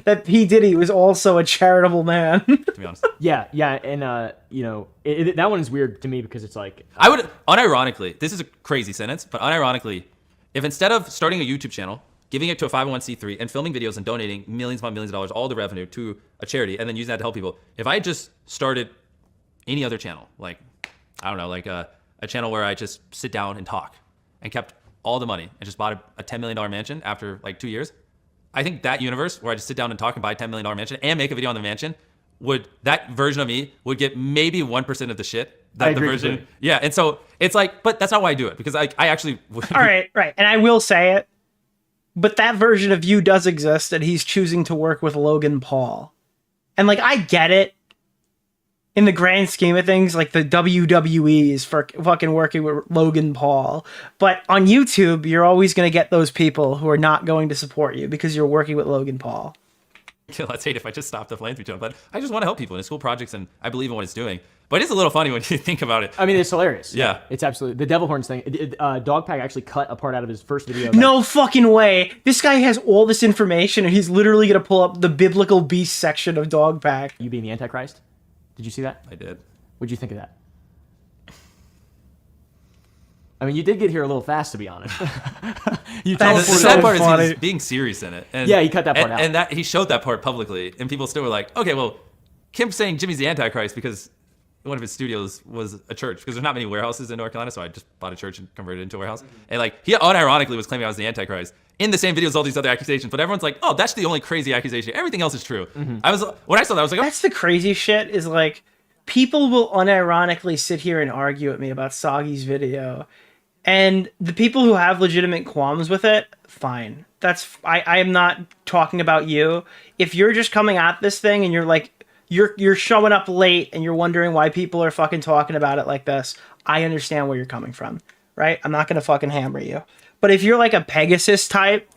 that P. Diddy was also a charitable man. To be honest. Yeah, and that one is weird to me because it's like I would unironically, this is a crazy sentence, but unironically, if instead of starting a YouTube channel, giving it to a 501c3 and filming videos and donating millions upon millions of dollars, all the revenue to a charity, and then using that to help people, if I just started any other channel, like I don't know, like a channel where I just sit down and talk and kept all the money and just bought a $10 million mansion after like 2 years, I think that universe where I just sit down and talk and buy a $10 million mansion and make a video on the mansion, that version of me would get maybe 1% of the shit that the version. Yeah, and so it's like, but that's not why I do it, because I actually. All right, and I will say it, but that version of you does exist, and he's choosing to work with Logan Paul, and like I get it. In the grand scheme of things, like the WWE is for fucking working with Logan Paul. But on YouTube, you're always going to get those people who are not going to support you because you're working with Logan Paul. Let's hate if I just stopped the philanthropy channel, but I just want to help people in school projects, and I believe in what it's doing. But it's a little funny when you think about it. I mean, it's hilarious. Yeah. It's absolutely the devil horns thing. Dogpack actually cut a part out of his first video. No fucking way. This guy has all this information, and he's literally going to pull up the biblical beast section of Dogpack. You being the Antichrist? Did you see that? I did. What'd you think of that? I mean, you did get here a little fast, to be honest. The sad part is he was being serious in it. And, yeah, he cut that part out. And that he showed that part publicly, and people still were like, okay, well, Kim's saying Jimmy's the Antichrist because one of his studios was a church, because there's not many warehouses in North Carolina, so I just bought a church and converted it into a warehouse. And like, he unironically was claiming I was the Antichrist in the same video as all these other accusations, but everyone's like, oh, that's the only crazy accusation. Everything else is true. When I saw that, I was like, oh. That's the crazy shit, is like, people will unironically sit here and argue with me about Soggy's video, and the people who have legitimate qualms with it, fine. I am not talking about you. If you're just coming at this thing and you're like, you're showing up late and you're wondering why people are fucking talking about it like this, I understand where you're coming from, right? I'm not gonna fucking hammer you. But if you're like a Pegasus type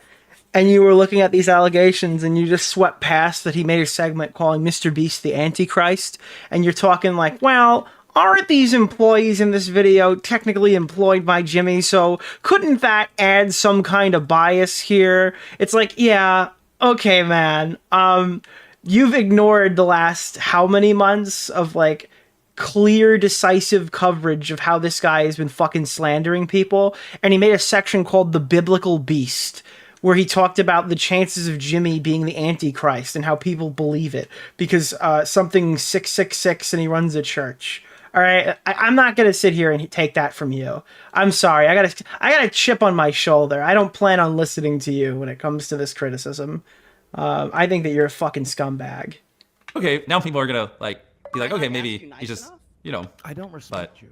and you were looking at these allegations and you just swept past that he made a segment calling MrBeast the Antichrist, and you're talking like, well, aren't these employees in this video technically employed by Jimmy, so couldn't that add some kind of bias here? It's like, yeah, okay, man. You've ignored the last how many months of like clear, decisive coverage of how this guy has been fucking slandering people, and he made a section called The Biblical Beast, where he talked about the chances of Jimmy being the Antichrist and how people believe it because something 666 and he runs a church. All right, I'm not gonna sit here and take that from you. I'm sorry. I got a chip on my shoulder. I don't plan on listening to you when it comes to this criticism. I think that you're a fucking scumbag. Okay, now people are gonna like be like, okay, maybe he just, I don't respect you.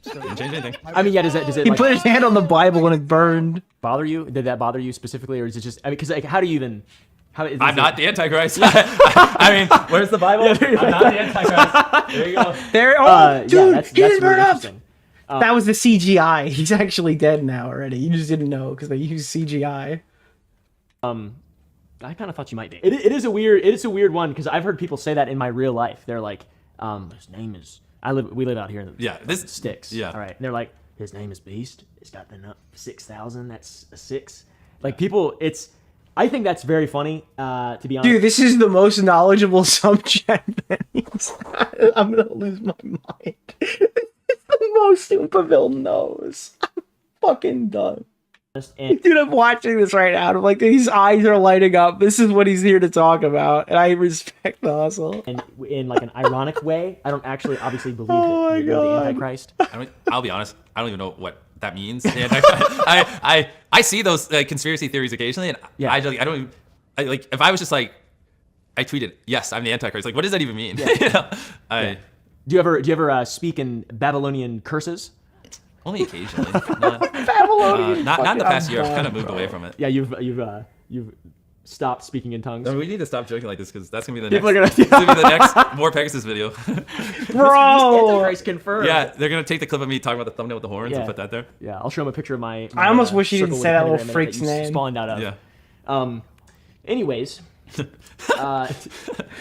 Didn't change anything. I mean, yeah, does it He like, put his hand on the Bible and it burned. bother you? Did that bother you specifically, or is it just? I mean, because like, how do you even? I'm not the Antichrist. I mean, where's the Bible? I'm not the Antichrist. There you go. Dude, that's he didn't burn really up. interesting. That was the CGI. He's actually dead now already. You just didn't know because they used CGI. I kind of thought you might be. It is a weird one because I've heard people say that in my real life. They're like, his name is. We live out here in the sticks. Yeah. All right. And they're like, his name is Beast. It's got the 6,000. That's a 6. Like people, I think that's very funny. To be honest, Dude, this is the most knowledgeable subject. I'm gonna lose my mind. This is the most Superville knows. I'm fucking done. Dude, I'm watching this right now. I'm like, these eyes are lighting up. This is what he's here to talk about, and I respect the hustle. And in like an ironic way, I don't actually obviously believe that you're the Antichrist. I'll be honest. I don't even know what that means. The Antichrist. I see those conspiracy theories occasionally, and I don't even. Like if I was just like, I tweeted, yes, I'm the Antichrist. Like, what does that even mean? Yeah. Do you ever speak in Babylonian curses? Only occasionally. Not in the past year. I've kind of moved away from it. Yeah, you've stopped speaking in tongues. I mean, we need to stop joking like this because that's gonna be the People next. are gonna, the next More Pegasus video. Bro, Antichrist confirmed. Yeah, they're gonna take the clip of me talking about the thumbnail with the horns and put that there. Yeah, I'll show them a picture of my I almost wish you didn't circle say with that little pentagram freak's that you name. spawned out of. Yeah. Anyways, do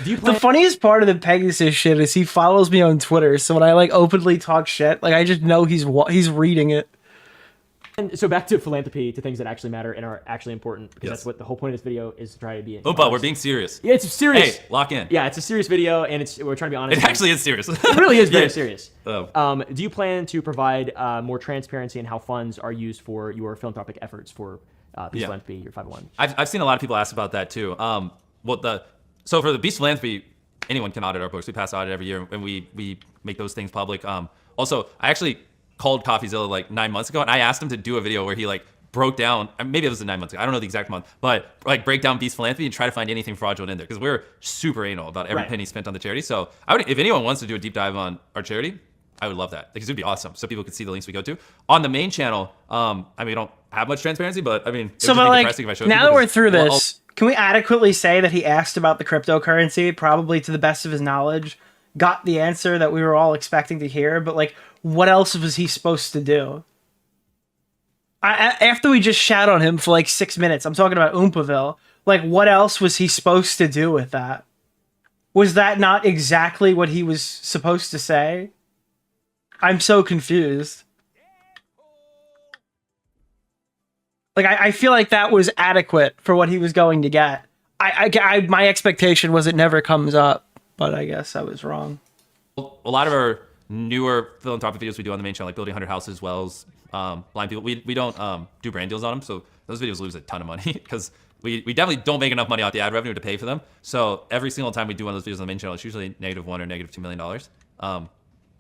you the funniest part of the Pegasus shit is he follows me on Twitter, so when I like openly talk shit, like I just know he's reading it. And so back to philanthropy, to things that actually matter and are actually important, because that's what the whole point of this video is, to try to be. But we're being serious. Yeah, it's serious. Hey, lock in. Yeah, it's a serious video, and we're trying to be honest. It actually is serious. It really is very serious. Oh. Do you plan to provide more transparency in how funds are used for your philanthropic efforts for Beast Philanthropy, your 501? I've seen a lot of people ask about that too. So for the Beast Philanthropy, anyone can audit our books. We pass audit every year, and we make those things public. Also, I actually called CoffeeZilla like 9 months ago, and I asked him to do a video where he like broke down, maybe it was 9 months ago, I don't know the exact month, but like break down Beast Philanthropy and try to find anything fraudulent in there, because we're super anal about every penny spent on the charity. So if anyone wants to do a deep dive on our charity, I would love that, because it would be awesome, so people could see the links we go to. On the main channel, I mean, we don't have much transparency, but I mean, it would be depressing if I showed now people, that we're through this, can we adequately say that he asked about the cryptocurrency, probably to the best of his knowledge, got the answer that we were all expecting to hear, but like, what else was he supposed to do? After we just shat on him for like 6 minutes, I'm talking about Oompaville, like what else was he supposed to do with that? Was that not exactly what he was supposed to say? I'm so confused. Like, I feel like that was adequate for what he was going to get. My expectation was it never comes up, but I guess I was wrong. A lot of our newer philanthropic videos we do on the main channel, like building 100 houses, wells, blind people, we don't do brand deals on them, so those videos lose a ton of money because we definitely don't make enough money off the ad revenue to pay for them. So every single time we do one of those videos on the main channel, it's usually -1 or -2 $1 million.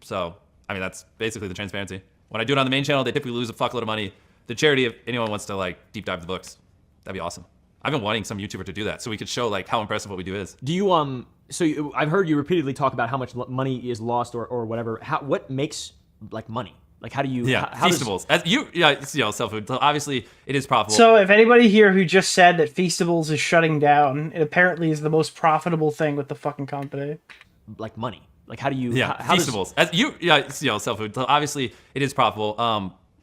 So I mean, that's basically the transparency. When I do it on the main channel, they typically lose a fuckload of money. The charity, if anyone wants to like deep dive the books, that'd be awesome. I've been wanting some YouTuber to do that so we could show like how impressive what we do is. Do you I've heard you repeatedly talk about how much money is lost or whatever. What makes like money? Like how do you? How Feastables. Sell food. So obviously it is profitable. So if anybody here who just said that Feastables is shutting down, it apparently is the most profitable thing with the fucking company. Like money. Like how do you? How Feastables. Sell food. So obviously it is profitable.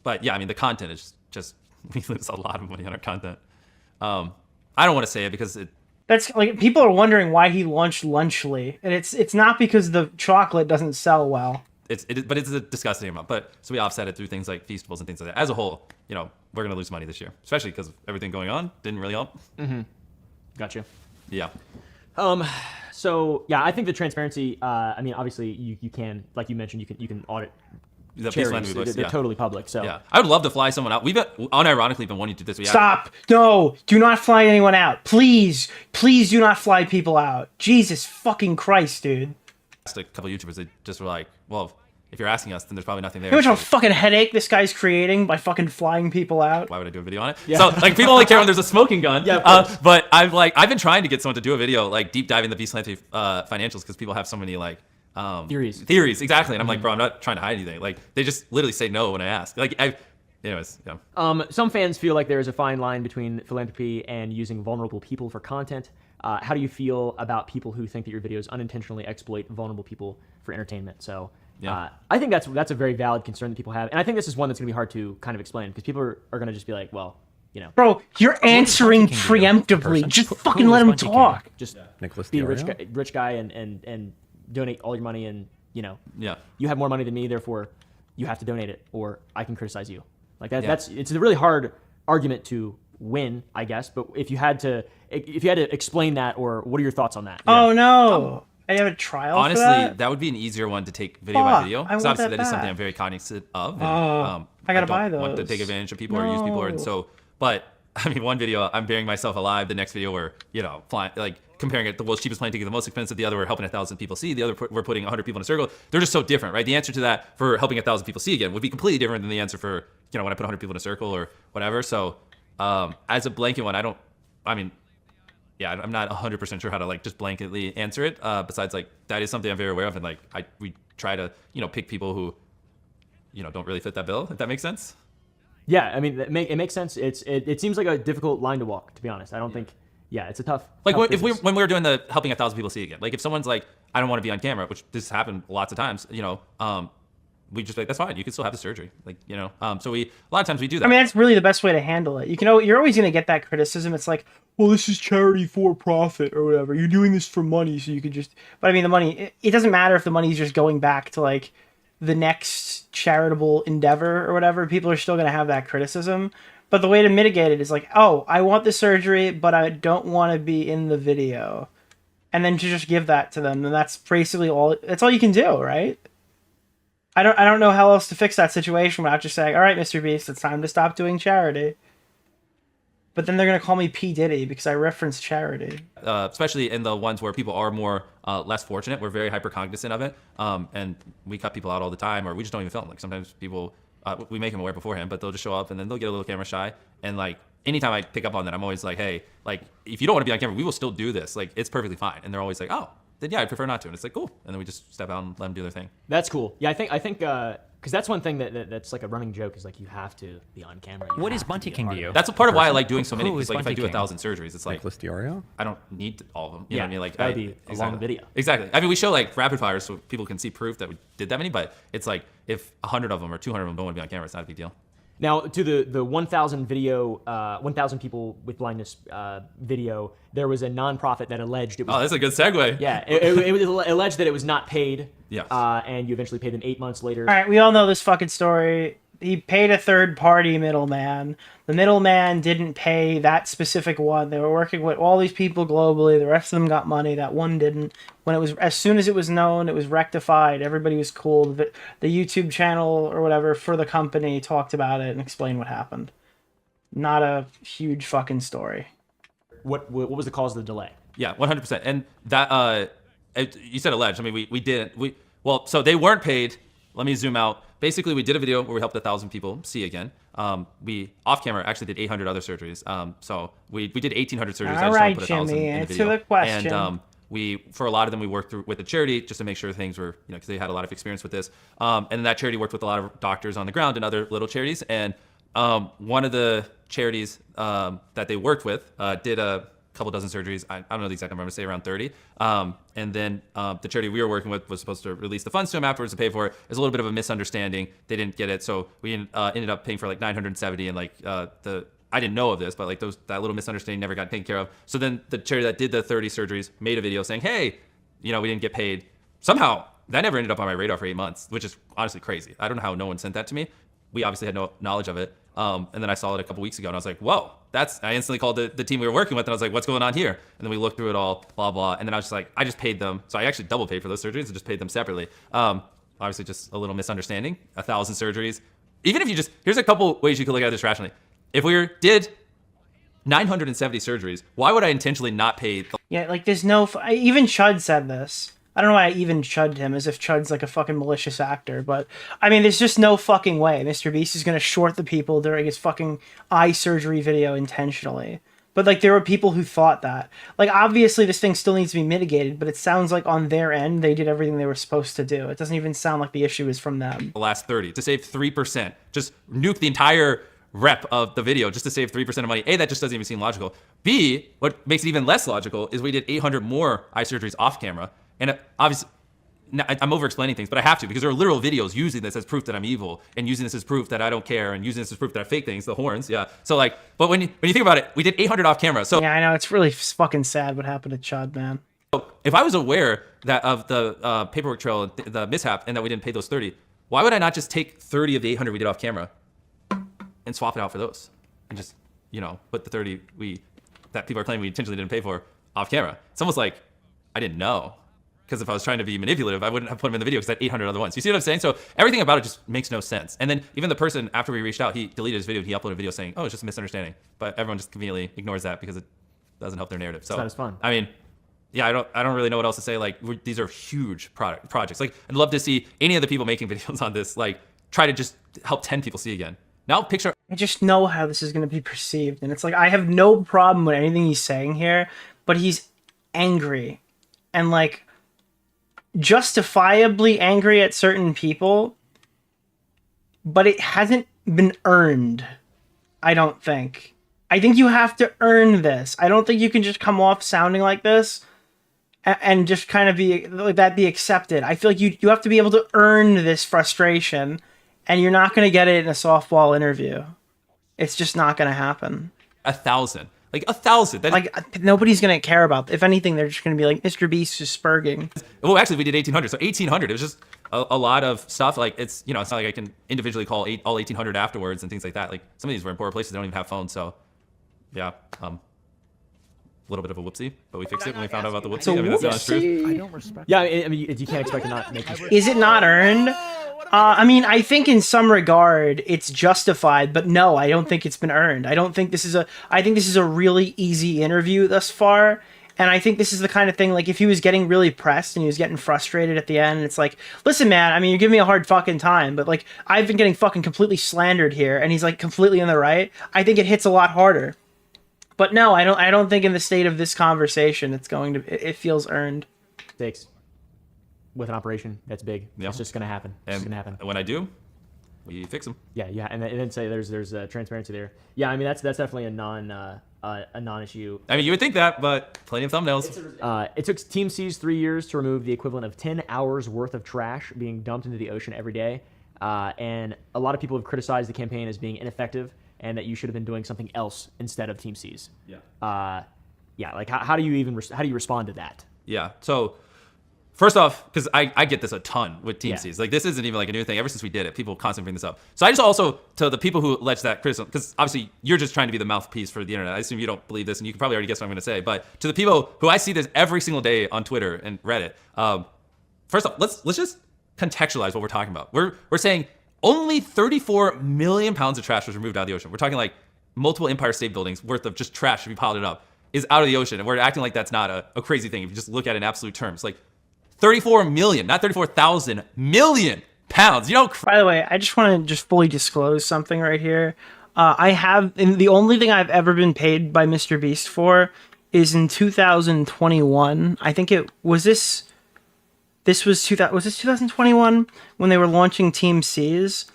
But yeah, I mean the content is just we lose a lot of money on our content. I don't want to say it because that's like people are wondering why he launched Lunchly, and it's not because the chocolate doesn't sell well. But it's a disgusting amount. But so we offset it through things like Feastables and things like that. As a whole, we're gonna lose money this year, especially because of everything going on. Didn't really help. Mm-hmm. Gotcha. Yeah. So yeah, I think the transparency. I mean, obviously you can, like you mentioned, you can audit. The charities. They're totally public. So yeah, I would love to fly someone out. We've unironically been wanting to do this. Stop! No, do not fly anyone out, please. Please do not fly people out. Jesus fucking Christ, dude. Asked a couple YouTubers. They just were like, "Well, if you're asking us, then there's probably nothing there." You know how much of a fucking headache this guy's creating by fucking flying people out? Why would I do a video on it? Yeah. So like people only care when there's a smoking gun. Yeah. But I've been trying to get someone to do a video like deep diving the Beast Philanthropy financials because people have so many like. Theories, exactly. And I'm like, bro, I'm not trying to hide anything. Like, they just literally say no when I ask. Like, anyways, yeah. Some fans feel like there is a fine line between philanthropy and using vulnerable people for content. How do you feel about people who think that your videos unintentionally exploit vulnerable people for entertainment? So I think that's a very valid concern that people have. And I think this is one that's going to be hard to kind of explain because people are going to just be like, well, you know. Bro, you're answering preemptively. Just fucking let him talk. Just Nicholas be a DeOrio? rich guy and donate all your money and, you know, Yeah. you have more money than me, therefore you have to donate it or I can criticize you. Like it's a really hard argument to win, I guess. But if you had to explain that, or what are your thoughts on that? Oh no. I have a trial Honestly, for that would be an easier one to take video by video. I Because want obviously that that is something back. I'm very cognizant of. And, I gotta don't buy want to those. take advantage of people or use people. And so, but I mean, one video, I'm burying myself alive. The next video, we're, you know, flying, like comparing it, the world's cheapest plane ticket, the most expensive. The other, we're helping 1,000 people see. The other, we're putting 100 people in a circle. They're just so different, right? The answer to that for helping 1,000 people see again would be completely different than the answer for, you know, when I put 100 people in a circle or whatever. So as a blanket one, I'm not 100% sure how to like just blanketly answer it. Besides, like, that is something I'm very aware of. And like, we try to, you know, pick people who, you know, don't really fit that bill, if that makes sense. Yeah, I mean, it makes sense. It seems like a difficult line to walk, to be honest. I don't think, it's a tough. Like tough when business. we were doing the helping 1,000 people see again, like if someone's like, I don't want to be on camera, which this happened lots of times, you know, we just like, that's fine. You can still have the surgery. Like, you know, so a lot of times we do that. I mean, that's really the best way to handle it. You know, you're always going to get that criticism. It's like, well, this is charity for profit or whatever. You're doing this for money, so you could just. But I mean, the money. It doesn't matter if the money's just going back to like the next charitable endeavor or whatever. People are still going to have that criticism. But the way to mitigate it is like, oh, I want the surgery, but I don't want to be in the video, and then to just give that to them, and that's basically all. That's all you can do, right? I don't know how else to fix that situation without just saying, all right, MrBeast, it's time to stop doing charity. But then they're going to call me P. Diddy because I reference charity. Especially in the ones where people are more less fortunate. We're very hyper cognizant of it. And we cut people out all the time, or we just don't even film. Like sometimes people, we make them aware beforehand, but they'll just show up and then they'll get a little camera shy. And like anytime I pick up on that, I'm always like, hey, like if you don't want to be on camera, we will still do this. Like it's perfectly fine. And they're always like, oh, then yeah, I'd prefer not to. And it's like, cool. And then we just step out and let them do their thing. That's cool. Yeah, I think because that's one thing that's like a running joke is like you have to be on camera. What is Bunty King to you? That's a part of why I like doing so many. Who Because is like if I Bunty do King? 1,000 surgeries, it's like Nicholas DeOrio? I don't need all of them. You know what I mean? Like that would be a long video. Exactly. I mean, we show like rapid fire so people can see proof that we did that many. But it's like if 100 of them or 200 of them don't want to be on camera, it's not a big deal. Now, to the 1,000 video, 1,000 people with blindness video, there was a nonprofit that alleged it was. Oh, that's a good segue. Yeah, it was alleged that it was not paid. Yes. And you eventually paid them 8 months later. All right, we all know this fucking story. He paid a third-party middleman. The middleman didn't pay that specific one. They were working with all these people globally. The rest of them got money. That one didn't. When it was, as soon as it was known, it was rectified. Everybody was cool. The YouTube channel or whatever for the company talked about it and explained what happened. Not a huge fucking story. What was the cause of the delay? Yeah, 100%. And that you said alleged. I mean, we didn't. Well, so they weren't paid. Let me zoom out. Basically, we did a video where we helped 1,000 people see again. We off camera actually did 800 other surgeries. So we did 1,800 surgeries. All right, Jimmy, answer the question. And we, for a lot of them, we worked through with the charity just to make sure things were, because they had a lot of experience with this. And that charity worked with a lot of doctors on the ground and other little charities. And one of the charities that they worked with did a couple dozen surgeries. I don't know the exact number. I'm gonna say around 30. And then the charity we were working with was supposed to release the funds to him afterwards to pay for it. There's a little bit of a misunderstanding. They didn't get it, so we ended up paying for like 970. And like I didn't know of this, but like that little misunderstanding never got taken care of. So then the charity that did the 30 surgeries made a video saying, hey, we didn't get paid. Somehow that never ended up on my radar for 8 months, which is honestly crazy. I don't know how no one sent that to me. We obviously had no knowledge of it. And then I saw it a couple weeks ago and I was like, whoa, I instantly called the team we were working with and I was like, what's going on here? And then we looked through it all, blah, blah. And then I was just like, I just paid them. So I actually double paid for those surgeries and just paid them separately. Obviously just a little misunderstanding, 1,000 surgeries. Even if you here's a couple ways you could look at this rationally. If we did 970 surgeries, why would I intentionally not pay? Yeah, like there's no, even Chud said this. I don't know why I even Chudded him as if Chud's like a fucking malicious actor, but I mean, there's just no fucking way MrBeast is going to short the people during his fucking eye surgery video intentionally. But like there were people who thought that. Like obviously this thing still needs to be mitigated, but it sounds like on their end they did everything they were supposed to do. It doesn't even sound like the issue is from them. The last 30 to save 3%. Just nuke the entire rep of the video just to save 3% of money. A, that just doesn't even seem logical. B, what makes it even less logical is we did 800 more eye surgeries off camera. And obviously, I'm over-explaining things, but I have to because there are literal videos using this as proof that I'm evil and using this as proof that I don't care and using this as proof that I fake things, the horns, yeah. So like, but when you think about it, we did 800 off camera. So yeah, I know, it's really fucking sad what happened to Chud, man. So if I was aware that of the paperwork trail, the mishap, and that we didn't pay those 30, why would I not just take 30 of the 800 we did off camera and swap it out for those and just, you know, put the 30 that people are claiming we intentionally didn't pay for off camera? It's almost like I didn't know. Because if I was trying to be manipulative, I wouldn't have put them in the video because I had 800 other ones. You see what I'm saying? So everything about it just makes no sense. And then even the person, after we reached out, he deleted his video and he uploaded a video saying, oh, it's just a misunderstanding. But everyone just conveniently ignores that because it doesn't help their narrative. So it's not as fun. I mean, yeah, I don't really know what else to say. Like, these are huge projects. Like, I'd love to see any of the people making videos on this, like, try to just help 10 people see again. Now picture... I just know how this is going to be perceived. And it's like, I have no problem with anything he's saying here, but he's angry. And like... justifiably angry at certain people, but it hasn't been earned. I don't think. I think you have to earn this. I don't think you can just come off sounding like this and just kind of be like that, be accepted. I feel like you have to be able to earn this frustration, and you're not going to get it in a softball interview. It's just not going to happen. 1,000. Like 1,000. Like nobody's gonna care about. If anything, they're just gonna be like, MrBeast is spurging. Well, actually, we did 1,800. So 1,800. It was just a lot of stuff. Like it's, you know, it's not like I can individually call all 1,800 afterwards and things like that. Like some of these were in poor places. They don't even have phones. So yeah, a little bit of a whoopsie, but we fixed it when we found out about the whoopsie. I mean, that's the honest truth. I don't respect. Yeah, I mean, you can't expect to not make. Is it not earned? I mean, I think in some regard it's justified, but no, I don't think it's been earned. I think this is a really easy interview thus far, and I think this is the kind of thing, like, if he was getting really pressed and he was getting frustrated at the end, it's like, listen, man, I mean, you're giving me a hard fucking time, but, like, I've been getting fucking completely slandered here, and he's, like, completely in the right. I think it hits a lot harder. But no, I don't think in the state of this conversation it feels earned. Thanks. With an operation that's big, it's just gonna happen. It's just gonna happen. When I do, we fix them. Yeah, and then say there's transparency there. Yeah, I mean that's definitely a non-issue. I mean, you would think that, but plenty of thumbnails. It took Team C's 3 years to remove the equivalent of 10 hours worth of trash being dumped into the ocean every day, and a lot of people have criticized the campaign as being ineffective and that you should have been doing something else instead of Team C's. Yeah. Yeah. Like how do you respond to that? Yeah. So. First off, because I get this a ton with Team C's. Like, this isn't even like a new thing. Ever since we did it, people constantly bring this up. So I just also, to the people who allege that criticism, because obviously you're just trying to be the mouthpiece for the internet. I assume you don't believe this, and you can probably already guess what I'm going to say. But to the people who I see this every single day on Twitter and Reddit, first off, let's just contextualize what we're talking about. We're saying only 34 million pounds of trash was removed out of the ocean. We're talking like multiple Empire State Buildings worth of just trash, if you piled it up, is out of the ocean. And we're acting like that's not a crazy thing if you just look at it in absolute terms. Like, 34 million, not 34,000 million pounds. You know. By the way, I just want to fully disclose something right here. The only thing I've ever been paid by MrBeast for is in 2021. I think it was this. Was this 2021 when they were launching Team C's?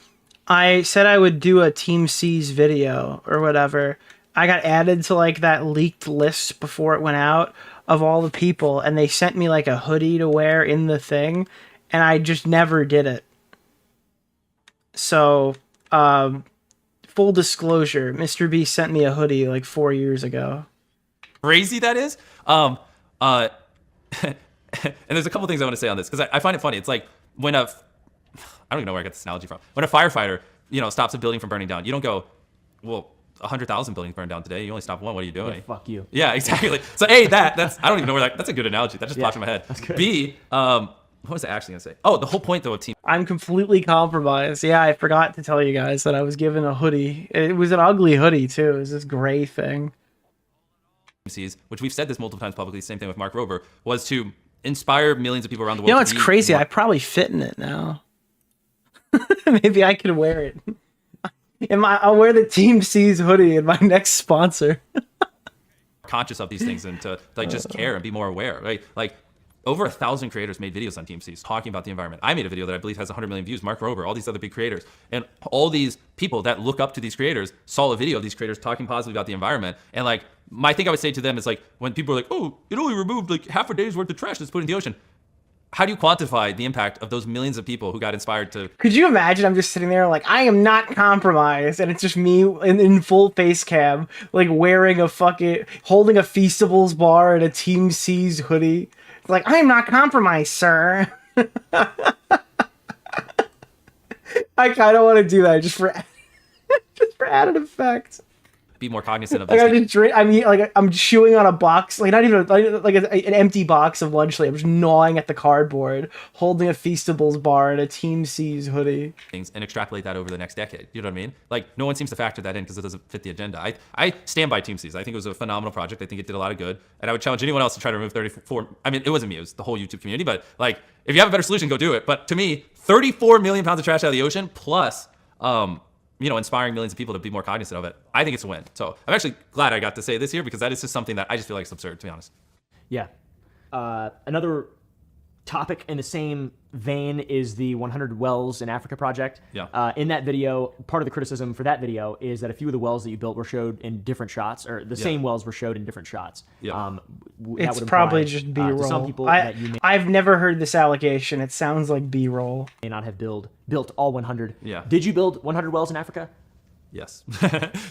I said I would do a Team C's video or whatever. I got added to like that leaked list before it went out of all the people, and they sent me like a hoodie to wear in the thing, and I just never did it. So, full disclosure, MrBeast sent me a hoodie like 4 years ago. Crazy that is. And there's a couple things I want to say on this, because I find it funny. It's like when I don't even know where I got this analogy from. When a firefighter, stops a building from burning down, you don't go, well, 100,000 buildings burned down today. You only stopped one. What are you doing? Yeah, fuck you. Yeah, exactly. So A, that's I don't even know where that's a good analogy. That just popped in my head. That's good. B, what was I actually gonna say? Oh, the whole point though of Team. I'm completely compromised. Yeah, I forgot to tell you guys that I was given a hoodie. It was an ugly hoodie too. It was this gray thing. Which we've said this multiple times publicly. Same thing with Mark Rober, was to inspire millions of people around the world. It's crazy. I probably fit in it now. Maybe I could wear it. I'll wear the Team C's hoodie in my next sponsor. conscious of these things and to like just care and be more aware, right? Like over 1,000 creators made videos on TMCs talking about the environment. I made a video that I believe has 100 million views, Mark Rober, all these other big creators. And all these people that look up to these creators saw a video of these creators talking positively about the environment. And like, my thing I would say to them is like, when people are like, oh, it only removed like half a day's worth of trash that's put in the ocean. How do you quantify the impact of those millions of people who got inspired to? Could you imagine? I'm just sitting there like, I am not compromised, and it's just me in full face cam, like wearing holding a Feastables bar and a Team C's hoodie. It's like, I am not compromised, sir. I kind of want to do that just for added effect. Be more cognizant of Like this. I'm chewing on a box, like not even like an empty box of lunch. I'm just gnawing at the cardboard, holding a Feastables bar and a Team C's hoodie. Things and extrapolate that over the next decade. You know what I mean? Like no one seems to factor that in because it doesn't fit the agenda. I stand by Team C's. I think it was a phenomenal project. I think it did a lot of good, and I would challenge anyone else to try to remove 34. I mean, it wasn't me. It was the whole YouTube community. But like, if you have a better solution, go do it. But to me, 34 million pounds of trash out of the ocean plus. You know, inspiring millions of people to be more cognizant of it. I think it's a win. So I'm actually glad I got to say this here because that is just something that I just feel like is absurd, to be honest. Yeah. Another topic in the same vein is the 100 wells in Africa project. Yeah. In that video, part of the criticism for that video is that a few of the wells that you built were showed in different shots, or the same wells were showed in different shots. Yeah. It's probably just B-roll. To some people that you I've never heard this allegation. It sounds like B-roll. may not have built all 100. Yeah. Did you build 100 wells in Africa? Yes.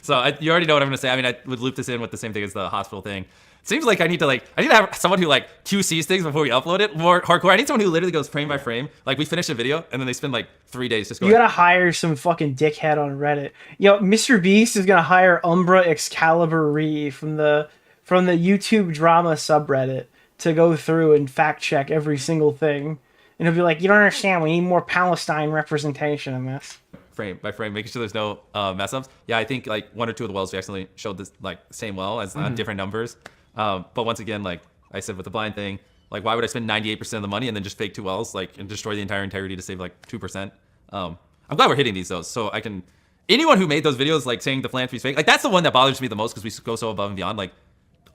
So you already know what I'm going to say. I mean, I would loop this in with the same thing as the hospital thing. It seems like I need to have someone who like QCs things before we upload it more hardcore. I need someone who literally goes frame by frame. Like we finish a video and then they spend like 3 days just going. You gotta hire some fucking dickhead on Reddit. Yo, MrBeast is gonna hire Umbra Excalibur Ree from the YouTube drama subreddit to go through and fact check every single thing. And he'll be like, you don't understand, we need more Palestine representation in this. Frame by frame, making sure there's no mess ups. Yeah, I think like 1 or 2 of the wells we accidentally showed this like same well as different numbers. But once again, like I said with the blind thing, like why would I spend 98% of the money and then just fake 2 wells like and destroy the entire integrity to save like 2%? I'm glad we're hitting these though, so I can. Anyone who made those videos like saying the philanthropy's fake, like that's the one that bothers me the most because we go so above and beyond. Like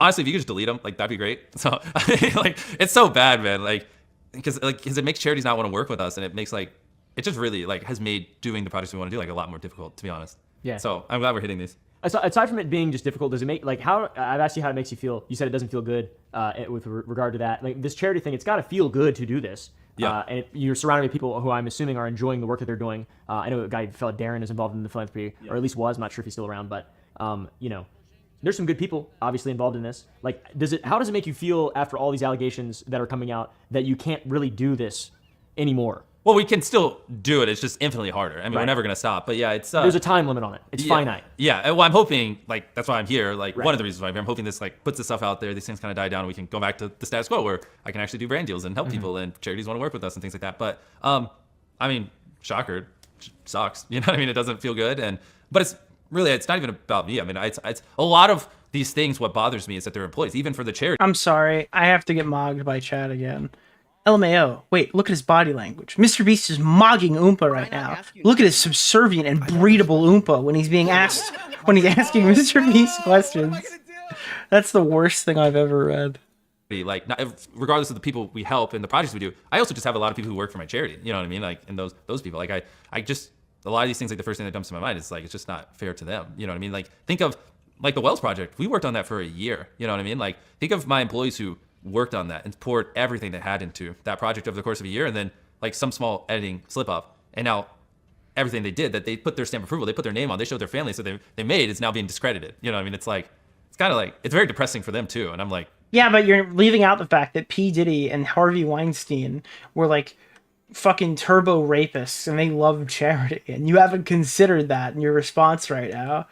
honestly, if you could just delete them, like that'd be great. So like it's so bad, man. Like because it makes charities not want to work with us, and it makes like. It just really like has made doing the projects we want to do like a lot more difficult, to be honest. Yeah. So I'm glad we're hitting these. Aside from it being just difficult, does it make like how I've asked you how it makes you feel? You said it doesn't feel good with regard to that. Like this charity thing, it's got to feel good to do this. Yeah. And you're surrounded by people who I'm assuming are enjoying the work that they're doing. I know a guy, fellow Darren, is involved in the philanthropy, or at least was. I'm not sure if he's still around, but you know, there's some good people obviously involved in this. Like, how does it make you feel after all these allegations that are coming out that you can't really do this anymore? Well, we can still do it. It's just infinitely harder. I mean, we're never going to stop. But yeah, it's... There's a time limit on it. It's finite. Yeah. Well, I'm hoping, like, that's why I'm here. Like, one of the reasons why I'm here. I'm hoping this, like, puts this stuff out there. These things kind of die down and we can go back to the status quo where I can actually do brand deals and help people and charities want to work with us and things like that. But, I mean, shocker. Sucks. You know what I mean? It doesn't feel good. But it's really, it's not even about me. I mean, it's a lot of these things. What bothers me is that they're employees, even for the charity. I'm sorry. I have to get mogged by Chad again. LMAO. Wait, look at his body language. MrBeast is mogging Oompa right now. Look at his subservient and breedable Oompa when he's being asked, when he's asking MrBeast questions. That's the worst thing I've ever read. Like, regardless of the people we help and the projects we do, I also just have a lot of people who work for my charity. You know what I mean? Like, and those people, like, I just, a lot of these things, like, the first thing that jumps to my mind is, like, it's just not fair to them. You know what I mean? Like, think of, like, the Wells Project. We worked on that for a year. You know what I mean? Like, think of my employees who worked on that and poured everything they had into that project over the course of a year, and then like some small editing slip up, and now everything they did that they put their stamp of approval, they put their name on, they showed their family, so they made is now being discredited. You know what I mean? It's like, it's kind of like, it's very depressing for them too. And I'm like, yeah, but you're leaving out the fact that P. Diddy and Harvey Weinstein were like fucking turbo rapists and they loved charity, and you haven't considered that in your response right now.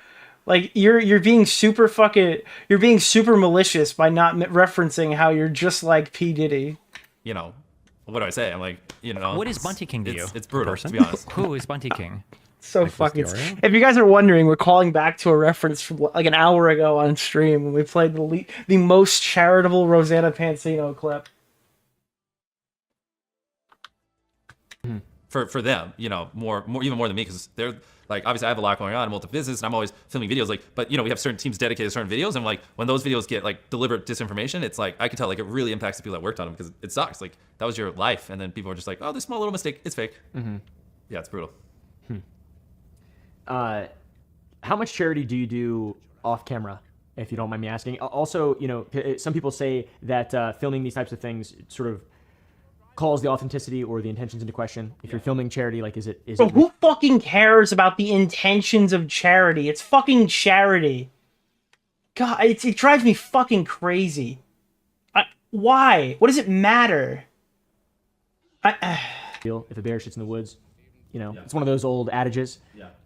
Like, you're being super malicious by not referencing how you're just like P. Diddy. You know, what do I say? I'm like, you know. What is Bunty King to you? It's brutal, person? to be honest. Who is Bunty King? So fucking... If you guys are wondering, we're calling back to a reference from like an hour ago on stream when we played the most charitable Rosanna Pansino clip. For them, you know, more even more than me, because like obviously I have a lot going on, multiple business, and I'm always filming videos. Like, but we have certain teams dedicated to certain videos, and like when those videos get like deliberate disinformation, it's like I can tell like it really impacts the people that worked on them because it sucks. Like that was your life, and then people are just like, oh, this small little mistake, it's fake. Yeah, it's brutal. How much charity do you do off camera, if you don't mind me asking? Also, some people say that filming these types of things sort of calls the authenticity or the intentions into question. If you're filming charity, like, is it? Bro, who fucking cares about the intentions of charity? It's fucking charity. God, it drives me fucking crazy. Why? What does it matter? If a bear shits in the woods, it's one of those old adages.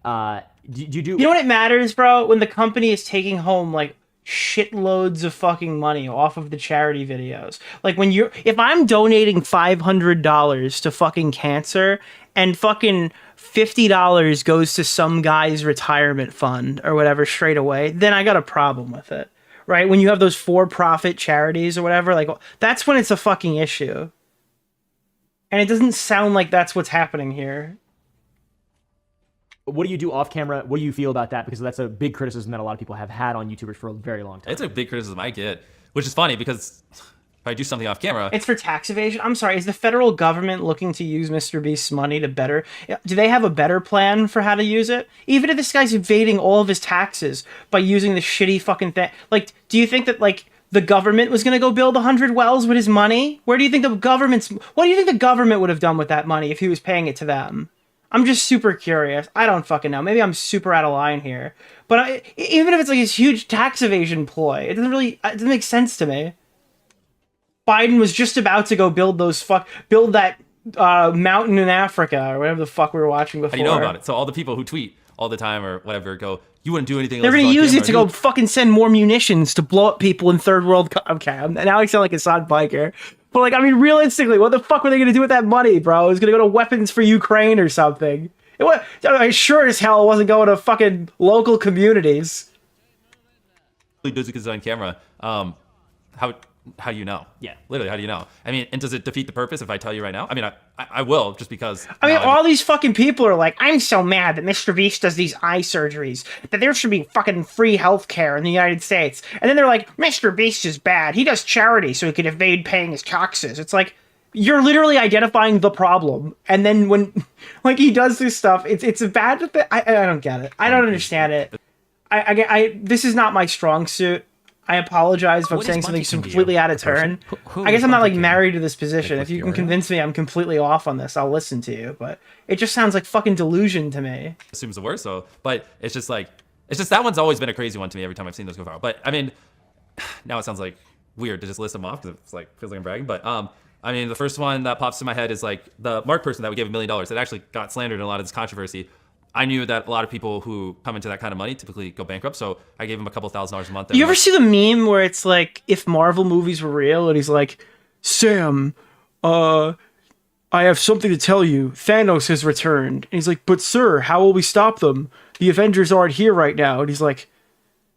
Do you do? You know what it matters, bro? When the company is taking home like shitloads of fucking money off of the charity videos. Like if I'm donating $500 to fucking cancer and fucking $50 goes to some guy's retirement fund or whatever straight away, then I got a problem with it, right? When you have those for-profit charities or whatever, like that's when it's a fucking issue. And it doesn't sound like that's what's happening here. What do you do off camera? What do you feel about that? Because that's a big criticism that a lot of people have had on YouTubers for a very long time. It's a big criticism I get, which is funny because if I do something off camera... It's for tax evasion? I'm sorry, is the federal government looking to use MrBeast's money to better... Do they have a better plan for how to use it? Even if this guy's evading all of his taxes by using the shitty fucking thing... Like, do you think that, like, the government was going to go build 100 wells with his money? Where do you think the government's... What do you think the government would have done with that money if he was paying it to them? I'm just super curious. I don't fucking know. Maybe I'm super out of line here. But even if it's like this huge tax evasion ploy, it doesn't make sense to me. Biden was just about to go build that mountain in Africa or whatever the fuck we were watching before. How do you know about it? So all the people who tweet all the time or whatever go, you wouldn't do anything. They're going to use it to go fucking send more munitions to blow up people in third world. Okay, now I sound like a sod biker. But, like, I mean, realistically, what the fuck were they going to do with that money, bro? It was going to go to weapons for Ukraine or something. Sure as hell it wasn't going to fucking local communities. Really does it because it's on camera. How do you know? Yeah. Literally, how do you know? I mean, and does it defeat the purpose if I tell you right now? I mean, I will, just because... I mean, all these fucking people are like, I'm so mad that MrBeast does these eye surgeries, that there should be fucking free healthcare in the United States. And then they're like, MrBeast is bad. He does charity so he can evade paying his taxes. It's like, you're literally identifying the problem. And then when, like, he does this stuff, it's a bad... I don't get it. I don't understand it. This is not my strong suit. I apologize if I'm saying something completely out of turn. I guess I'm not like married to this position. If you can convince me I'm completely off on this, I'll listen to you. But it just sounds like fucking delusion to me. Assumes the worst, so. But it's just that one's always been a crazy one to me every time I've seen those go viral. But I mean, now it sounds like weird to just list them off because it's like feels like I'm bragging. But I mean, the first one that pops in my head is like the Mark person that we gave $1 million that actually got slandered in a lot of this controversy. I knew that a lot of people who come into that kind of money typically go bankrupt, so I gave him a couple $1,000s a month. You ever see the meme where it's like, if Marvel movies were real, and he's like, Sam, I have something to tell you. Thanos has returned. And he's like, but sir, how will we stop them? The Avengers aren't here right now. And he's like,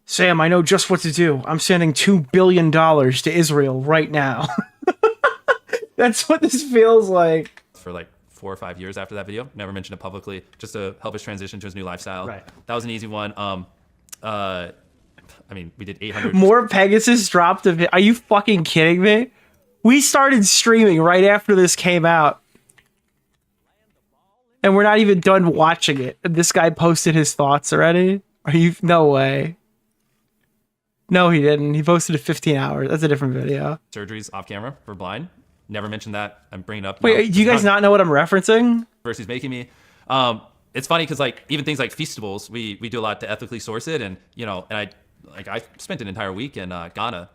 Sam, I know just what to do. I'm sending $2 billion to Israel right now. That's what this feels like. For like 4 or 5 years after that video, never mentioned it publicly, just to help us transition to his new lifestyle. Right. That was an easy one. I mean, we did 800. More Pegasus dropped of it. Are you fucking kidding me? We started streaming right after this came out. And we're not even done watching it. And this guy posted his thoughts already? Are you? No way. No, he didn't. He posted it 15 hours. That's a different video. Surgeries off camera for blind. Never mentioned that. I'm bringing it up. Wait, do you guys not know what I'm referencing? Versus making me. It's funny because like even things like Feastables, we do a lot to ethically source it, and I spent an entire week in Ghana,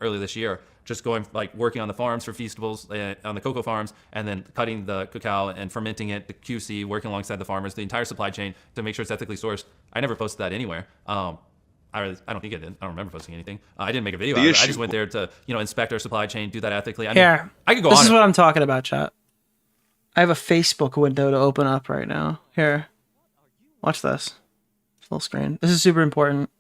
early this year, just going working on the farms for Feastables, on the cocoa farms, and then cutting the cacao and fermenting it, the QC, working alongside the farmers, the entire supply chain to make sure it's ethically sourced. I never posted that anywhere. I don't think I did. I don't remember posting anything. I didn't make a video. I just went there to, inspect our supply chain, do that ethically. I mean, I could go on. This is what I'm talking about, chat. I have a Facebook window to open up right now. Here. Watch this. Full screen. This is super important.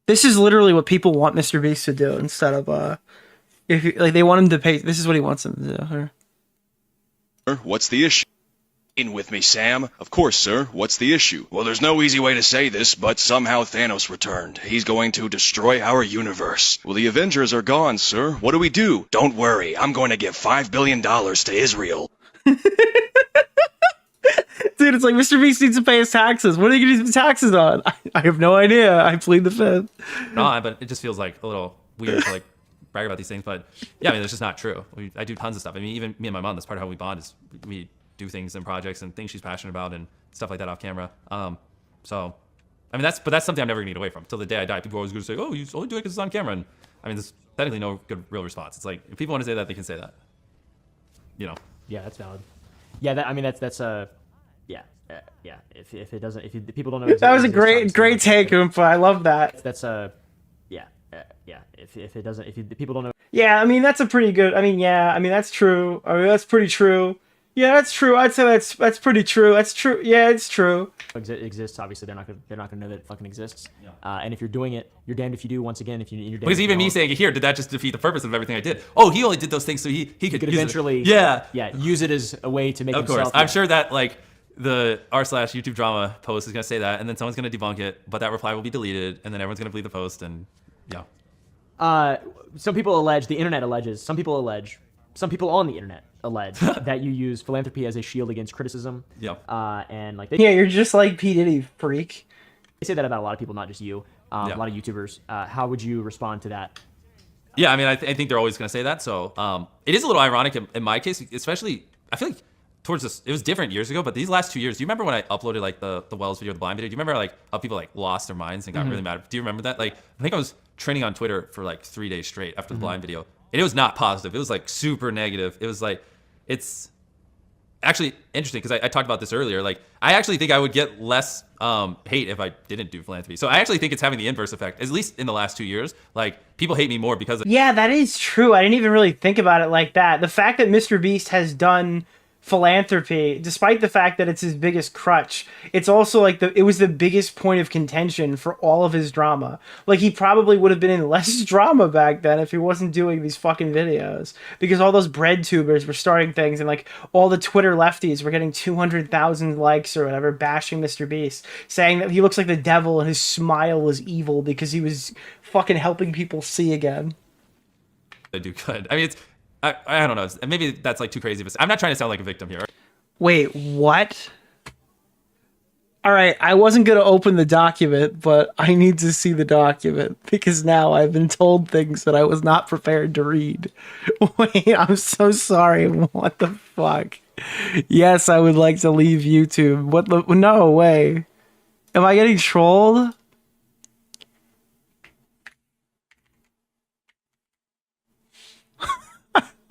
This is literally what people want MrBeast to do instead of, if they want him to pay. This is what he wants him to do. Here. What's the issue? In with me, Sam. Of course, sir. What's the issue? Well, there's no easy way to say this, but somehow Thanos returned. He's going to destroy our universe. Well, the Avengers are gone, sir. What do we do? Don't worry. I'm going to give $5 billion to Israel. Dude, it's like Mr. Beast needs to pay his taxes. What are you going to use taxes on? I have no idea. I plead the fifth. No, but it just feels like a little weird to like brag about these things. But yeah, I mean, it's just not true. I do tons of stuff. I mean, even me and my mom, that's part of how we bond is we do things and projects and things she's passionate about and stuff like that off camera. So, I mean, that's something I'm never gonna get away from. Till the day I die, people are always gonna say, "Oh, you only do it because it's on camera." And I mean, there's technically no good real response. It's like if people want to say that, they can say that. You know? Yeah, that's valid. Yeah, I mean, that's yeah. If it doesn't, if people don't know, That was a great take, Oompa. I love that. That's yeah. If it doesn't, if people don't know. Yeah, I mean, that's a pretty good. I mean, yeah, I mean, that's true. I mean, that's pretty true. Yeah, that's true. I'd say that's pretty true. That's true. Yeah, it's true. Exists. Obviously, they're not gonna know that it fucking exists. Yeah. And if you're doing it, you're damned if you do. Once again, if you're damned. Because even me saying it here, did that just defeat the purpose of everything I did? Oh, he only did those things so he could eventually use it as a way to make of himself. Course, I'm sure that like the r/YouTube drama post is gonna say that, and then someone's gonna debunk it, but that reply will be deleted, and then everyone's gonna believe the post, and yeah. Some people allege, the internet alleges, some people on the internet allege that you use philanthropy as a shield against criticism. Yeah. And like, you're just like P. Diddy, freak. They say that about a lot of people, not just you. A lot of YouTubers. How would you respond to that? Yeah, I mean, I think they're always going to say that. So it is a little ironic in my case, especially, I feel like towards this, it was different years ago, but these last 2 years, do you remember when I uploaded like the Wells video, the blind video? Do you remember like how people like lost their minds and got really mad? Do you remember that? Like, I think I was trending on Twitter for like 3 days straight after the blind video. And it was not positive. It was like super negative. It was like, it's actually interesting because I talked about this earlier. Like, I actually think I would get less hate if I didn't do philanthropy. So I actually think it's having the inverse effect, at least in the last 2 years. Like, people hate me more because of— Yeah, that is true. I didn't even really think about it like that. The fact that MrBeast has done philanthropy, despite the fact that it's his biggest crutch, it's also like it was the biggest point of contention for all of his drama. Like, he probably would have been in less drama back then if he wasn't doing these fucking videos, because all those bread tubers were starting things, and like all the Twitter lefties were getting 200,000 likes or whatever bashing MrBeast, saying that he looks like the devil and his smile was evil because he was fucking helping people see again. They do good. I mean, it's I don't know. Maybe that's like too crazy. But I'm not trying to sound like a victim here. Wait, what? All right, I wasn't going to open the document, but I need to see the document because now I've been told things that I was not prepared to read. Wait, I'm so sorry. What the fuck? Yes, I would like to leave YouTube. What the? No way. Am I getting trolled?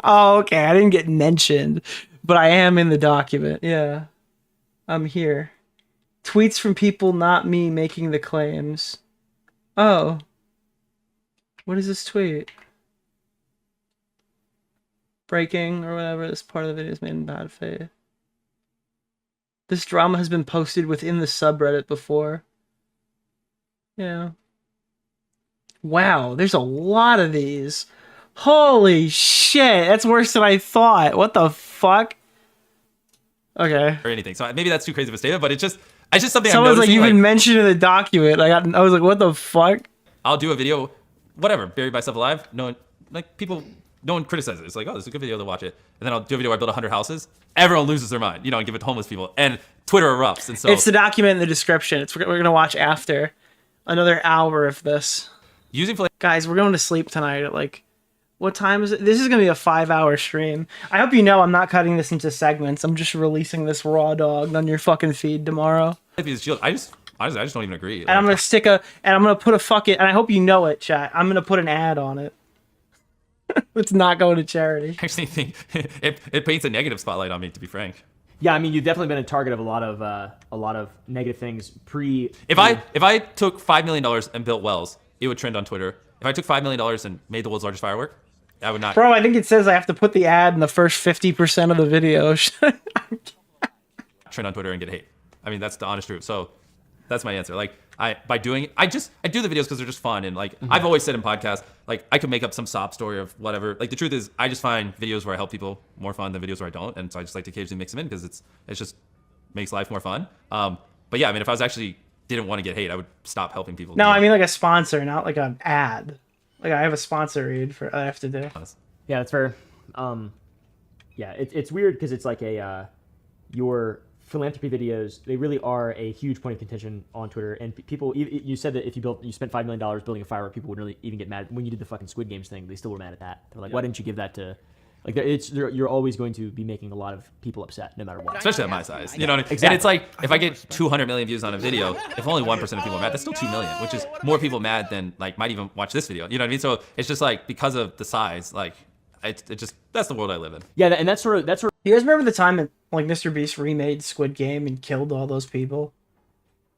Oh, okay. I didn't get mentioned, but I am in the document. Yeah. I'm here. Tweets from people, not me, making the claims. Oh. What is this tweet? Breaking or whatever. This part of the video is made in bad faith. This drama has been posted within the subreddit before. Yeah. Wow, there's a lot of these. Holy shit, that's worse than I thought. What the fuck? Okay. Or anything. So maybe that's too crazy of a statement, but it's just something Someone's I'm noticing. Like, you've been mentioned in the document. I was like, what the fuck? I'll do a video, whatever, buried by stuff alive. No one criticizes it. It's like, oh, this is a good video, to watch it. And then I'll do a video where I build 100 houses. Everyone loses their mind, and give it to homeless people. And Twitter erupts. And so it's the document in the description. We're gonna watch after another hour of this. Guys, we're going to sleep tonight at like, what time is it? This is going to be a 5-hour stream. I hope you know I'm not cutting this into segments. I'm just releasing this raw dog on your fucking feed tomorrow. I just don't even agree. And I'm going to put a fucking, and I hope you know it, chat. I'm going to put an ad on it. It's not going to charity. I actually think it paints a negative spotlight on me, to be frank. Yeah, I mean, you've definitely been a target of a lot of negative things If I took $5 million and built wells, it would trend on Twitter. If I took $5 million and made the world's largest firework, I would not. Bro, I think it says I have to put the ad in the first 50% of the video. Trend on Twitter and get hate. I mean, that's the honest truth. So That's my answer. Like I do the videos because they're just fun, and like I've always said in podcasts, like I could make up some sob story of whatever. Like the truth is, I just find videos where I help people more fun than videos where I don't, and so I just like to occasionally mix them in because it's just makes life more fun. But yeah, I mean, if I was actually didn't want to get hate, I would stop helping people. No, I mean like a sponsor, not like an ad. Like I have a sponsor read for I have to do. Yeah, that's fair. Yeah, it's weird because it's like your philanthropy videos, they really are a huge point of contention on Twitter. And people, you said that if you spent $5 million building a firework, people wouldn't really even get mad. When you did the fucking Squid Games thing, they still were mad at that. They're like, why didn't you give that to... Like, you're always going to be making a lot of people upset, no matter what. Especially at my size. You know what I mean? Exactly. And it's like, if I get 200 million views on a video, if only 1% of people are mad, that's still 2 million, which is more people mad than, like, might even watch this video. You know what I mean? So it's just like, because of the size, like, it just, that's the world I live in. Yeah, and that's sort of... You guys remember the time that, like, MrBeast remade Squid Game and killed all those people?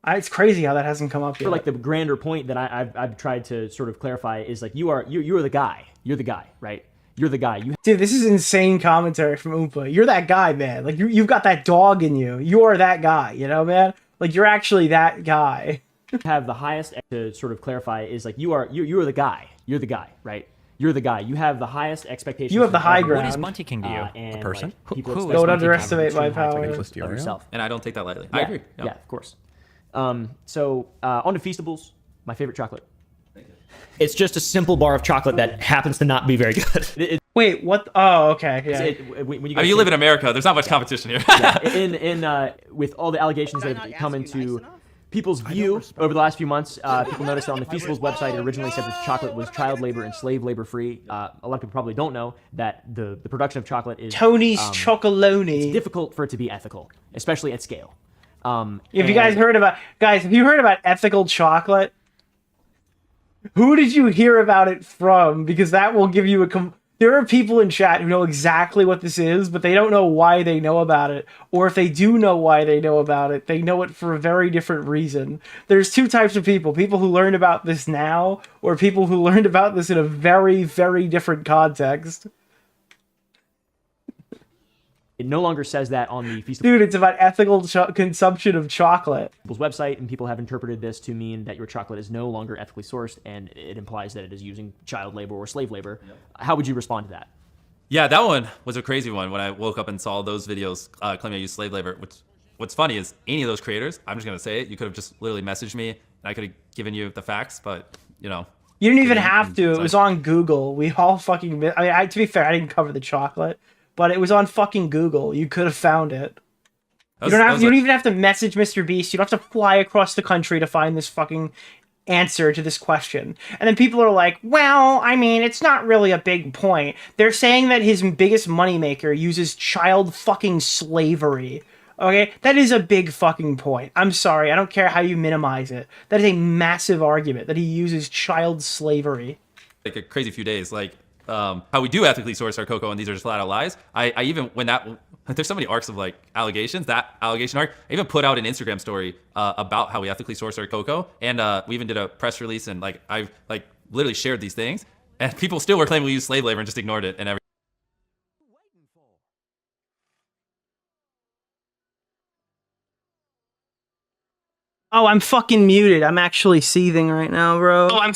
It's crazy how that hasn't come up yet. For like the grander point that I've tried to sort of clarify is like, you're the guy. You're the guy, right? You're the guy. Dude, this is insane commentary from Oompa. You're that guy, man. Like, you've got that dog in you. You're that guy, you know, man? Like, you're actually that guy. Have the highest, to sort of clarify, is like, you're the guy. You're the guy, right? You're the guy. You have the highest expectations. You have the high ground. What is Monty King to you? A person? Like, don't underestimate my power. Yourself. And I don't take that lightly. Yeah, I agree. Yeah, of course. So, on to Feastables, my favorite chocolate. It's just a simple bar of chocolate that happens to not be very good. Wait, what? Oh, okay. Yeah. When you live in America, there's not much competition here. Yeah, with all the allegations that have come into people's view over the last few months, people noticed that on the Feastables website, it originally said that chocolate was child labor and slave labor free. A lot of people probably don't know that the production of chocolate is... Tony's Chocolonely. It's difficult for it to be ethical, especially at scale. Have you guys heard about ethical chocolate? Who did you hear about it from? Because that will give you there are people in chat who know exactly what this is, but they don't know why they know about it. Or if they do know why they know about it, they know it for a very different reason. There's two types of people. People who learned about this now, or people who learned about this in a very, very different context. It no longer says that on the Feastables. Dude, it's about ethical consumption of chocolate. Website, and people have interpreted this to mean that your chocolate is no longer ethically sourced, and it implies that it is using child labor or slave labor. Yep. How would you respond to that? Yeah, that one was a crazy one when I woke up and saw those videos claiming I used slave labor. What's funny is any of those creators, I'm just going to say it, you could have just literally messaged me, and I could have given you the facts, but, you know. You didn't even have to. It was on Google. We all fucking... I mean, to be fair, I didn't cover the chocolate. But it was on fucking Google. You could have found it. You don't even have to message MrBeast. You don't have to fly across the country to find this fucking answer to this question. And then people are like, well, I mean, it's not really a big point. They're saying that his biggest moneymaker uses child fucking slavery. Okay? That is a big fucking point. I'm sorry. I don't care how you minimize it. That is a massive argument that he uses child slavery. Like a crazy few days, like... how we do ethically source our cocoa, and these are just flat out lies. I even, when there's so many arcs of like allegations, that allegation arc, I even put out an Instagram story about how we ethically source our cocoa, and we even did a press release, and like I literally shared these things, and people still were claiming we use slave labor and just ignored it and everything. Oh, I'm fucking muted. I'm actually seething right now, bro. Oh, I'm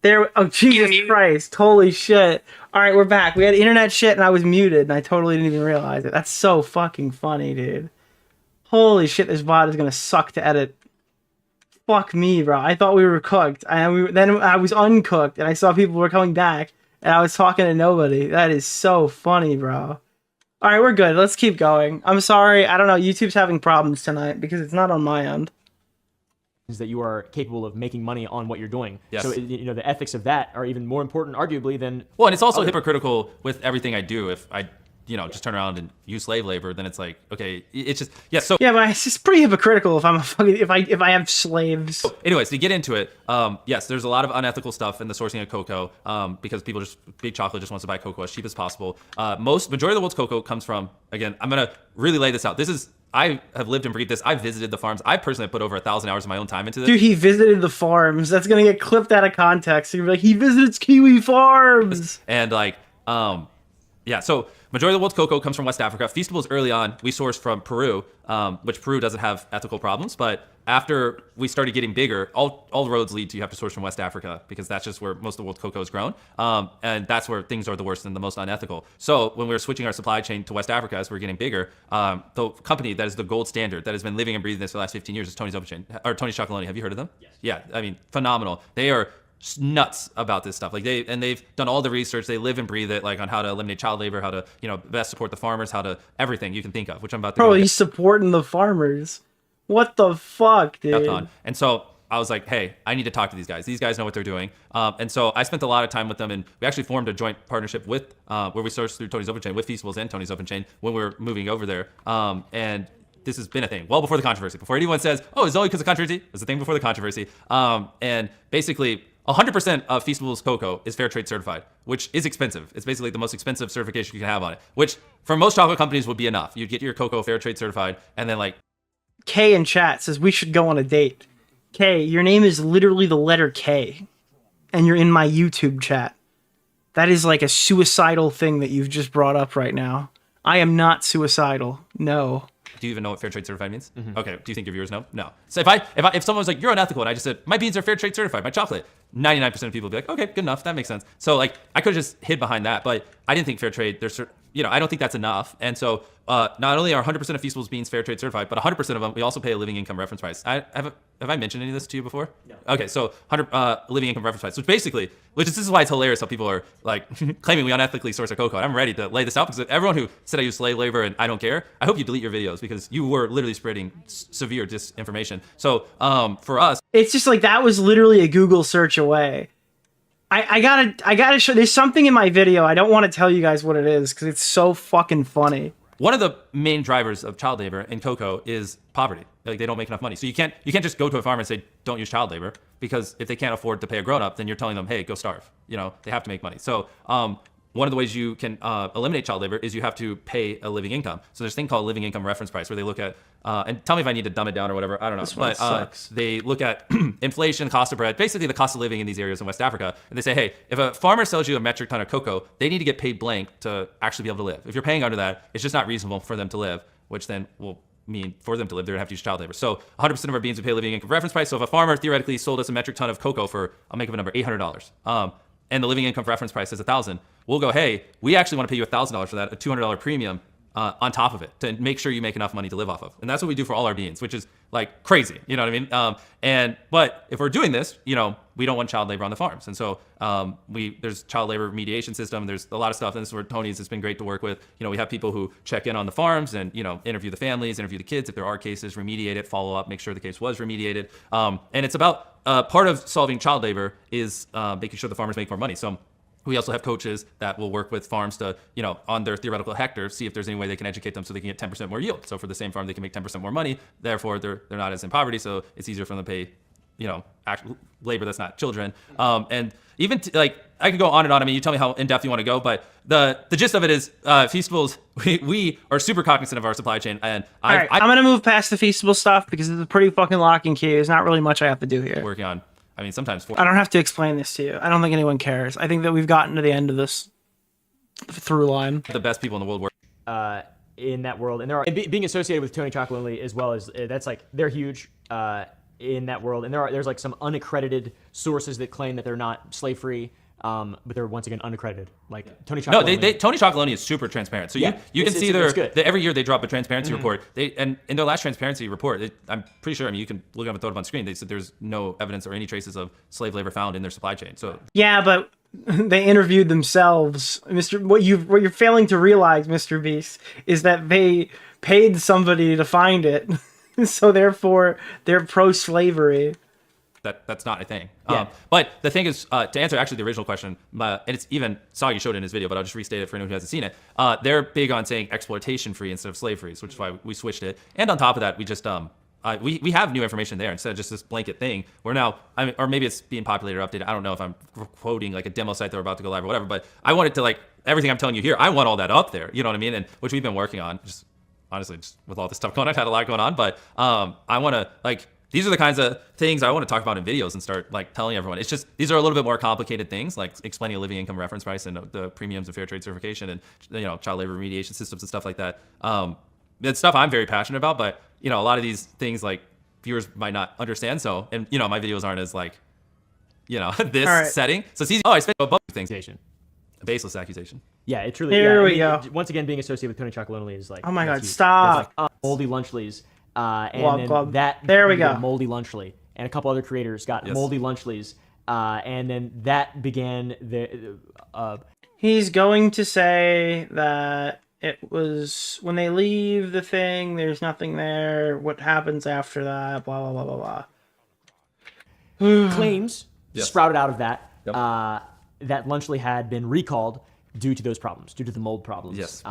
Oh, Jesus Christ. Holy shit. Alright, we're back. We had internet shit and I was muted and I totally didn't even realize it. That's so fucking funny, dude. Holy shit, this VOD is gonna suck to edit. Fuck me, bro. I thought we were cooked. Then I was uncooked and I saw people were coming back and I was talking to nobody. That is so funny, bro. Alright, we're good. Let's keep going. I'm sorry. I don't know. YouTube's having problems tonight because it's not on my end. Is that you are capable of making money on what you're doing. Yes. So, you know, the ethics of that are even more important, arguably, than... Well, and it's also hypocritical with everything I do. If I, you know, just turn around and use slave labor, then it's like, okay, it's just... Yeah, so... Yeah, but it's just pretty hypocritical if I'm a fucking... If I have slaves. So anyways, to get into it, yes, there's a lot of unethical stuff in the sourcing of cocoa because people big chocolate just wants to buy cocoa as cheap as possible. Majority of the world's cocoa comes from, again, I'm going to really lay this out. I have lived and breathed this. I've visited the farms. I personally have put over 1,000 hours of my own time into this. Dude, he visited the farms. That's gonna get clipped out of context. You're like, he visits Kiwi farms. And like, yeah. So Majority of the world's cocoa comes from West Africa. Feastables early on, we sourced from Peru, which Peru doesn't have ethical problems. But after we started getting bigger, all roads lead to you have to source from West Africa because that's just where most of the world's cocoa is grown. And that's where things are the worst and the most unethical. So when we were switching our supply chain to West Africa as we were getting bigger, the company that is the gold standard that has been living and breathing this for the last 15 years is Tony's Open Chain, or Tony's Chocolonely. Have you heard of them? Yes. Yeah, I mean, phenomenal. They are nuts about this stuff. Like they've done all the research. They live and breathe it, like on how to eliminate child labor, how to best support the farmers, how to everything you can think of, which I'm about to Bro, he's supporting the farmers. What the fuck, dude? And so I was like, hey, I need to talk to these guys. These guys know what they're doing. And so I spent a lot of time with them, and we actually formed a joint partnership with where we sourced through Tony's Open Chain with Feastables and Tony's Open Chain when we were moving over there. And this has been a thing well before the controversy. Before anyone says, oh, it's only because of controversy, it was a thing before the controversy. And basically, 100% of Feastables cocoa is fair trade certified, which is expensive. It's basically the most expensive certification you can have on it, which for most chocolate companies would be enough. You'd get your cocoa fair trade certified, and then like... K in chat says, we should go on a date. K, your name is literally the letter K, and you're in my YouTube chat. That is like a suicidal thing that you've just brought up right now. I am not suicidal. No. Do you even know what fair trade certified means? Okay. Do you think your viewers know? No. So if someone was like, you're unethical, and I just said, my beans are fair trade certified, my chocolate, 99% of people would be like, okay, good enough. That makes sense. So like, I could have just hid behind that, but I didn't think fair trade, I don't think that's enough. And so not only are 100% of Feastables beans fair trade certified, but 100% of them, we also pay a living income reference price. Have I mentioned any of this to you before? No. Okay, so 100 living income reference price, this is why it's hilarious how people are like claiming we unethically source our cocoa. And I'm ready to lay this out because everyone who said I use slave labor and I don't care, I hope you delete your videos because you were literally spreading severe disinformation. So for us, it's just like that was literally a Google search away. I gotta show. There's something in my video. I don't want to tell you guys what it is because it's so fucking funny. One of the main drivers of child labor in cocoa is poverty. Like they don't make enough money. So you can't just go to a farmer and say, don't use child labor, because if they can't afford to pay a grown-up, then you're telling them, hey, go starve. They have to make money. So one of the ways you can eliminate child labor is you have to pay a living income. So there's a thing called living income reference price where they look at, and tell me if I need to dumb it down or whatever, I don't know. But they look at inflation, cost of bread, basically the cost of living in these areas in West Africa. And they say, hey, if a farmer sells you a metric ton of cocoa, they need to get paid blank to actually be able to live. If you're paying under that, it's just not reasonable for them to live, which then will mean for them to live, they're gonna have to use child labor. So 100% of our beans we pay a living income reference price. So if a farmer theoretically sold us a metric ton of cocoa for, I'll make up a number, $800, and the living income reference price is $1,000, we'll go, hey, we actually want to pay you $1,000 for that, a $200 premium on top of it to make sure you make enough money to live off of. And that's what we do for all our beans, which is like crazy, you know what I mean? But if we're doing this, we don't want child labor on the farms. And so there's child labor mediation system. There's a lot of stuff. And this is where Tony's has been great to work with. We have people who check in on the farms and, interview the families, interview the kids. If there are cases, remediate it, follow up, make sure the case was remediated. And it's about part of solving child labor is making sure the farmers make more money. So we also have coaches that will work with farms to, on their theoretical hectare, see if there's any way they can educate them so they can get 10% more yield. So for the same farm, they can make 10% more money. Therefore, they're not as in poverty. So it's easier for them to pay, actual labor that's not children. And even I could go on and on. I mean, you tell me how in depth you want to go, but the gist of it is Feastables, we are super cognizant of our supply chain. And I'm going to move past the Feastable stuff because it's a pretty fucking lock and key. There's not really much I have to do here. Working on. I mean, sometimes... I don't have to explain this to you. I don't think anyone cares. I think that we've gotten to the end of this through line. The best people in the world work in that world. And there are being associated with Tony Chocolonely as well as that's like they're huge in that world. And there's like some unaccredited sources that claim that they're not slave free. But they're once again unaccredited. Like Tony Chocolonely. No, Tony Chocolonely is super transparent. So you can see every year they drop a transparency report. And in their last transparency report, I'm pretty sure. I mean, you can look up and throw it up on screen. They said there's no evidence or any traces of slave labor found in their supply chain. So yeah, but they interviewed themselves, What you're failing to realize, MrBeast, is that they paid somebody to find it, so therefore they're pro-slavery. That's not a thing. Yeah. But the thing is, to answer actually the original question, and it's even Sagi showed it in his video, but I'll just restate it for anyone who hasn't seen it. They're big on saying exploitation free instead of slave free, which is why we switched it. And on top of that, we just we have new information there instead of just this blanket thing. We're now, or maybe it's being populated or updated. I don't know if I'm quoting like a demo site that we're about to go live or whatever. But I wanted to everything I'm telling you here, I want all that up there. You know what I mean? And which we've been working on. Just honestly, just with all this stuff going on, I've had a lot going on. But I want to these are the kinds of things I want to talk about in videos and start like telling everyone. It's just, these are a little bit more complicated things, like explaining a living income reference price and the premiums of fair trade certification and, you know, child labor remediation systems and stuff like that. It's stuff I'm very passionate about, but, you know, a lot of these things like viewers might not understand. So, and, you know, my videos aren't as like, you know, this setting. So it's easy. Oh, I spent a bunch of things. A baseless accusation. Yeah, it truly. Here we go. go. Once again, being associated with Tony Chocolonely is like. Oh my God! huge. Stop. Like, moldy Lunchleys, and Glub, then glub. that. There we go. Moldy Lunchly, and a couple other creators got moldy Lunchleys, and then that began the. He's going to say that it was when they leave the thing. There's nothing there. What happens after that? Blah blah blah blah blah. Claims sprouted out of that. That Lunchley had been recalled due to those problems, due to the mold problems. Yes.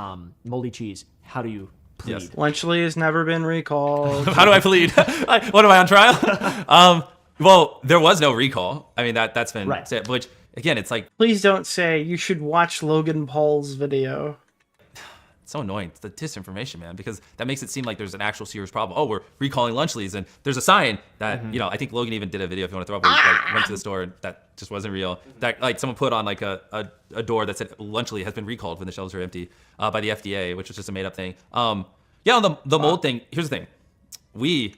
Moldy cheese. How do you plead? Yes. Lunchley has never been recalled. How do I plead? What am I on trial? Well, there was no recall. I mean, that's been said, which again, it's like, please don't say you should watch Logan Paul's video. so annoying. It's the disinformation, man, because that makes it seem like there's an actual serious problem. Oh, we're recalling Lunchleys, and there's a sign that, you know, I think Logan even did a video, if you want to throw up, where he like, went to the store and that just wasn't real. That like someone put on like a door that said Lunchley has been recalled when the shelves are empty by the FDA, which was just a made up thing. Yeah, on the mold thing, here's the thing. We,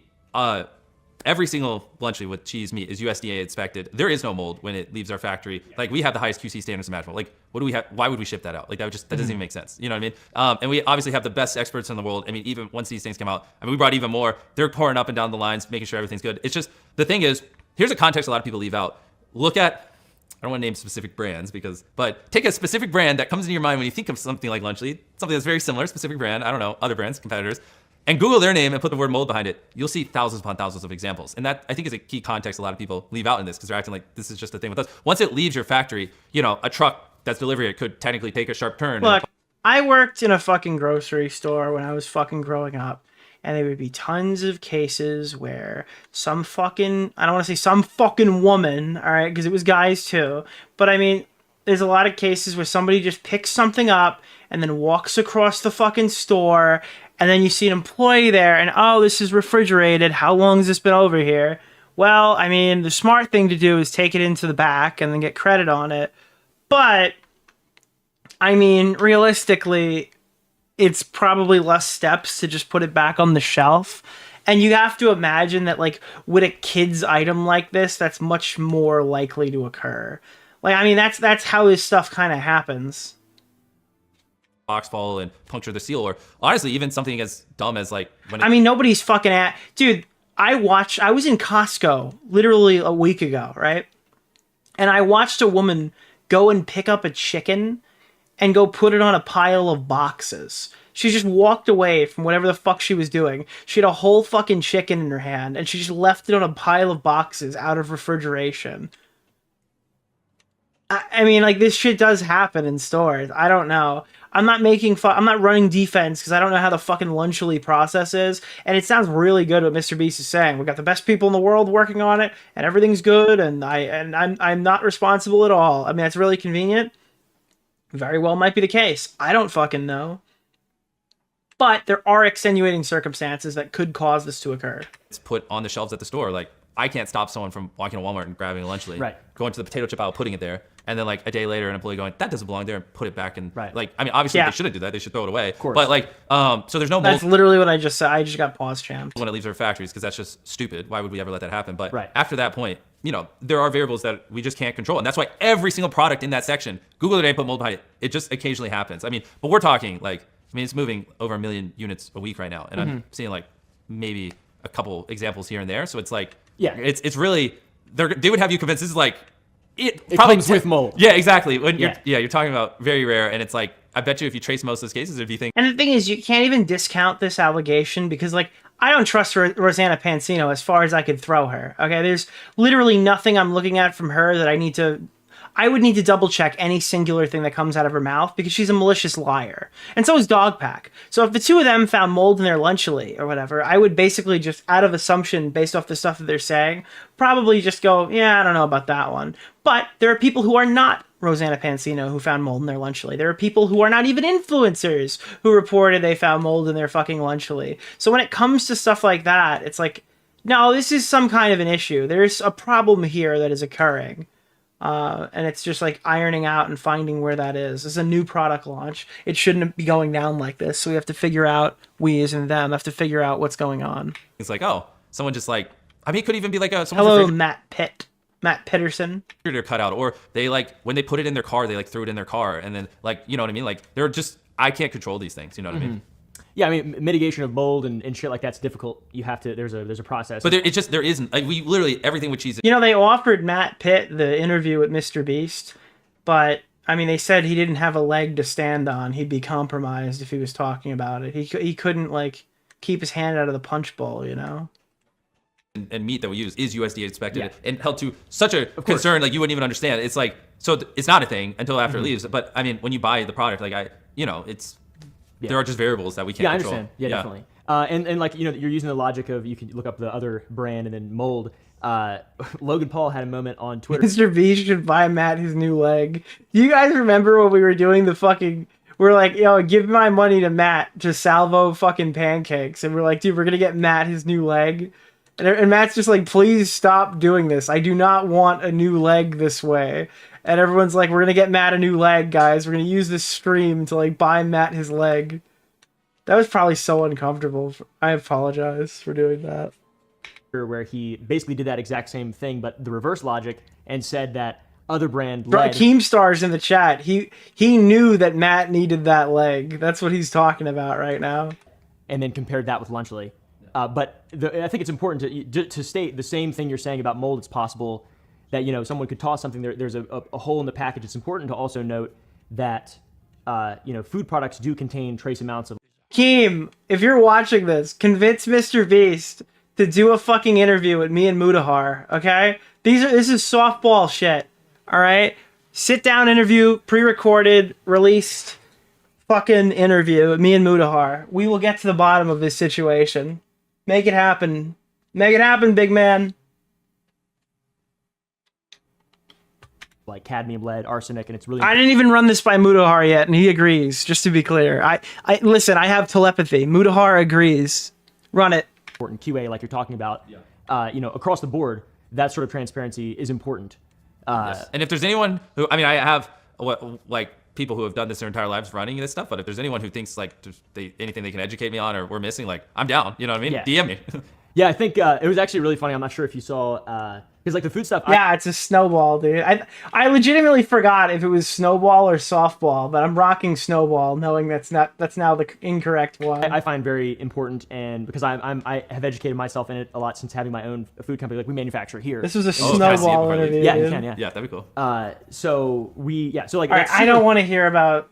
every single Lunchley with cheese meat is USDA inspected. There is no mold when it leaves our factory. Like, we have the highest QC standards imaginable. Like, what do we have? Why would we ship that out? Like, that doesn't even make sense. You know what I mean? And we obviously have the best experts in the world. I mean, even once these things come out, I mean, we brought even more. They're pouring up and down the lines, making sure everything's good. It's just, the thing is, here's a context a lot of people leave out. Look at, I don't want to name specific brands but take a specific brand that comes into your mind when you think of something like Lunchley, something that's very similar, specific brand, I don't know, other brands, competitors, and Google their name and put the word mold behind it. You'll see thousands upon thousands of examples. And that, I think, is a key context a lot of people leave out in this, because they're acting like this is just a thing with us. Once it leaves your factory, you know, a truck that's delivering it could technically take a sharp turn. Look, I worked in a fucking grocery store when I was fucking growing up, and there would be tons of cases where some fucking, I don't want to say some fucking woman, all right, because it was guys too, but I mean, there's a lot of cases where somebody just picks something up and then walks across the fucking store, and then you see an employee there, and, oh, this is refrigerated. How long has this been over here? Well, I mean, the smart thing to do is take it into the back and then get credit on it. But, I mean, realistically, it's probably less steps to just put it back on the shelf. And you have to imagine that, like, with a kid's item like this, that's much more likely to occur. Like, I mean, that's how this stuff kind of happens. Box fall and puncture the seal, or honestly, even something as dumb as like when I mean, nobody's fucking at, dude. I was in Costco literally a week ago, right? And I watched a woman go and pick up a chicken and go put it on a pile of boxes. She just walked away from whatever the fuck she was doing. She had a whole fucking chicken in her hand, and she just left it on a pile of boxes out of refrigeration. I mean, like, this shit does happen in stores. I don't know. I'm not making fun. I'm not running defense because I don't know how the fucking Lunchly process is. And it sounds really good what MrBeast is saying. We got the best people in the world working on it, and everything's good. And I'm not responsible at all. I mean, that's really convenient. Very well might be the case. I don't fucking know. But there are extenuating circumstances that could cause this to occur. It's put on the shelves at the store. Like, I can't stop someone from walking to Walmart and grabbing a Lunchley, going to the potato chip aisle, putting it there, and then like a day later, an employee going, "That doesn't belong there," and put it back in. Like, I mean, obviously they shouldn't do that. They should throw it away. Of course. But like, so there's no mold. That's literally what I just said. I just got pause champed. When it leaves our factories, because that's just stupid. Why would we ever let that happen? But after that point, you know, there are variables that we just can't control, and that's why every single product in that section, Google it and put mold behind it. It just occasionally happens. I mean, but we're talking like, I mean, it's moving over 1 million units a week right now, and I'm seeing like maybe a couple examples here and there. So it's like, it's really, they would have you convinced this is like, it probably comes with mold. Yeah, exactly. When you're talking about very rare, and it's like, I bet you if you trace most of those cases, if you think. And the thing is, you can't even discount this allegation because, like, I don't trust Rosanna Pansino as far as I could throw her. Okay, there's literally nothing I'm looking at from her that I would need to double check any singular thing that comes out of her mouth because she's a malicious liar. And so is Dogpack. So if the two of them found mold in their Lunchley or whatever, I would basically just, out of assumption based off the stuff that they're saying, probably just go, yeah, I don't know about that one. But there are people who are not Rosanna Pansino who found mold in their Lunchley. There are people who are not even influencers who reported they found mold in their fucking Lunchley. So when it comes to stuff like that, it's like, No, this is some kind of an issue. There's a problem here that is occurring. And it's just like ironing out and finding where that is. This is a new product launch. It shouldn't be going down like this. So we have to figure out, we as in them, have to figure out what's going on. It's like, oh, someone just like, I mean, it could even be like Hello, Matt Pitterson. They're cut out, or they like, when they put it in their car, they like threw it in their car. And then like, you know what I mean? Like they're just, I can't control these things. You know what I mean? Yeah, I mean, mitigation of mold and shit like that's difficult. You have to, there's a process. But there isn't, like, we literally, everything with cheese. You know, they offered Matt Pitt the interview with MrBeast, but I mean, they said he didn't have a leg to stand on. He'd be compromised if he was talking about it. He couldn't like keep his hand out of the punch bowl, you know? And meat that we use is USDA inspected and held to such a concern, like you wouldn't even understand. It's like, so it's not a thing until after it leaves. But I mean, when you buy the product, like it's, there are just variables that we can't control. I understand. Yeah, definitely. And like, you know, you're using the logic of, you can look up the other brand and then mold. Logan Paul had a moment on Twitter. MrBeast should buy Matt his new leg. Do you guys remember when we were doing the fucking, we're like, yo, give my money to Matt to salvo fucking pancakes. And we're like, dude, we're going to get Matt his new leg. And Matt's just like, please stop doing this. I do not want a new leg this way. And everyone's like, we're going to get Matt a new leg, guys. We're going to use this stream to like buy Matt his leg. That was probably so uncomfortable. I apologize for doing that. Where he basically did that exact same thing, but the reverse logic, and said that other brand lead. Keemstar's in the chat. He knew that Matt needed that leg. That's what he's talking about right now. And then compared that with Lunchly. But I think it's important to state the same thing you're saying about mold. It's possible that, you know, someone could toss something, there's a hole in the package. It's important to also note that, you know, food products do contain trace amounts of... Keem, if you're watching this, convince MrBeast to do a fucking interview with me and Mutahar, okay? This is softball shit, all right? Sit down interview, pre-recorded, released fucking interview with me and Mutahar. We will get to the bottom of this situation. Make it happen. Make it happen, big man. Like cadmium, lead, arsenic, and it's really... I didn't even run this by Mutahar yet, and he agrees, just to be clear. I listen, I have telepathy. Mutahar agrees. Run it. Important QA, like you're talking about. You know, across the board, that sort of transparency is important. Yes. And if there's anyone who... I mean, I have, like, people who have done this their entire lives running this stuff, but if there's anyone who thinks, like, anything they can educate me on or we're missing, like, I'm down. You know what I mean? DM me. Yeah, I think it was actually really funny. I'm not sure if you saw... Because like the food stuff... Yeah, it's a snowball, dude. I legitimately forgot if it was snowball or softball, but I'm rocking snowball, knowing that's now the incorrect one. I find very important, and because I have educated myself in it a lot since having my own food company. Like we manufacture here. This was a snowball interview. Yeah, you can. Yeah, that'd be cool. So like. All right, I don't want to hear about.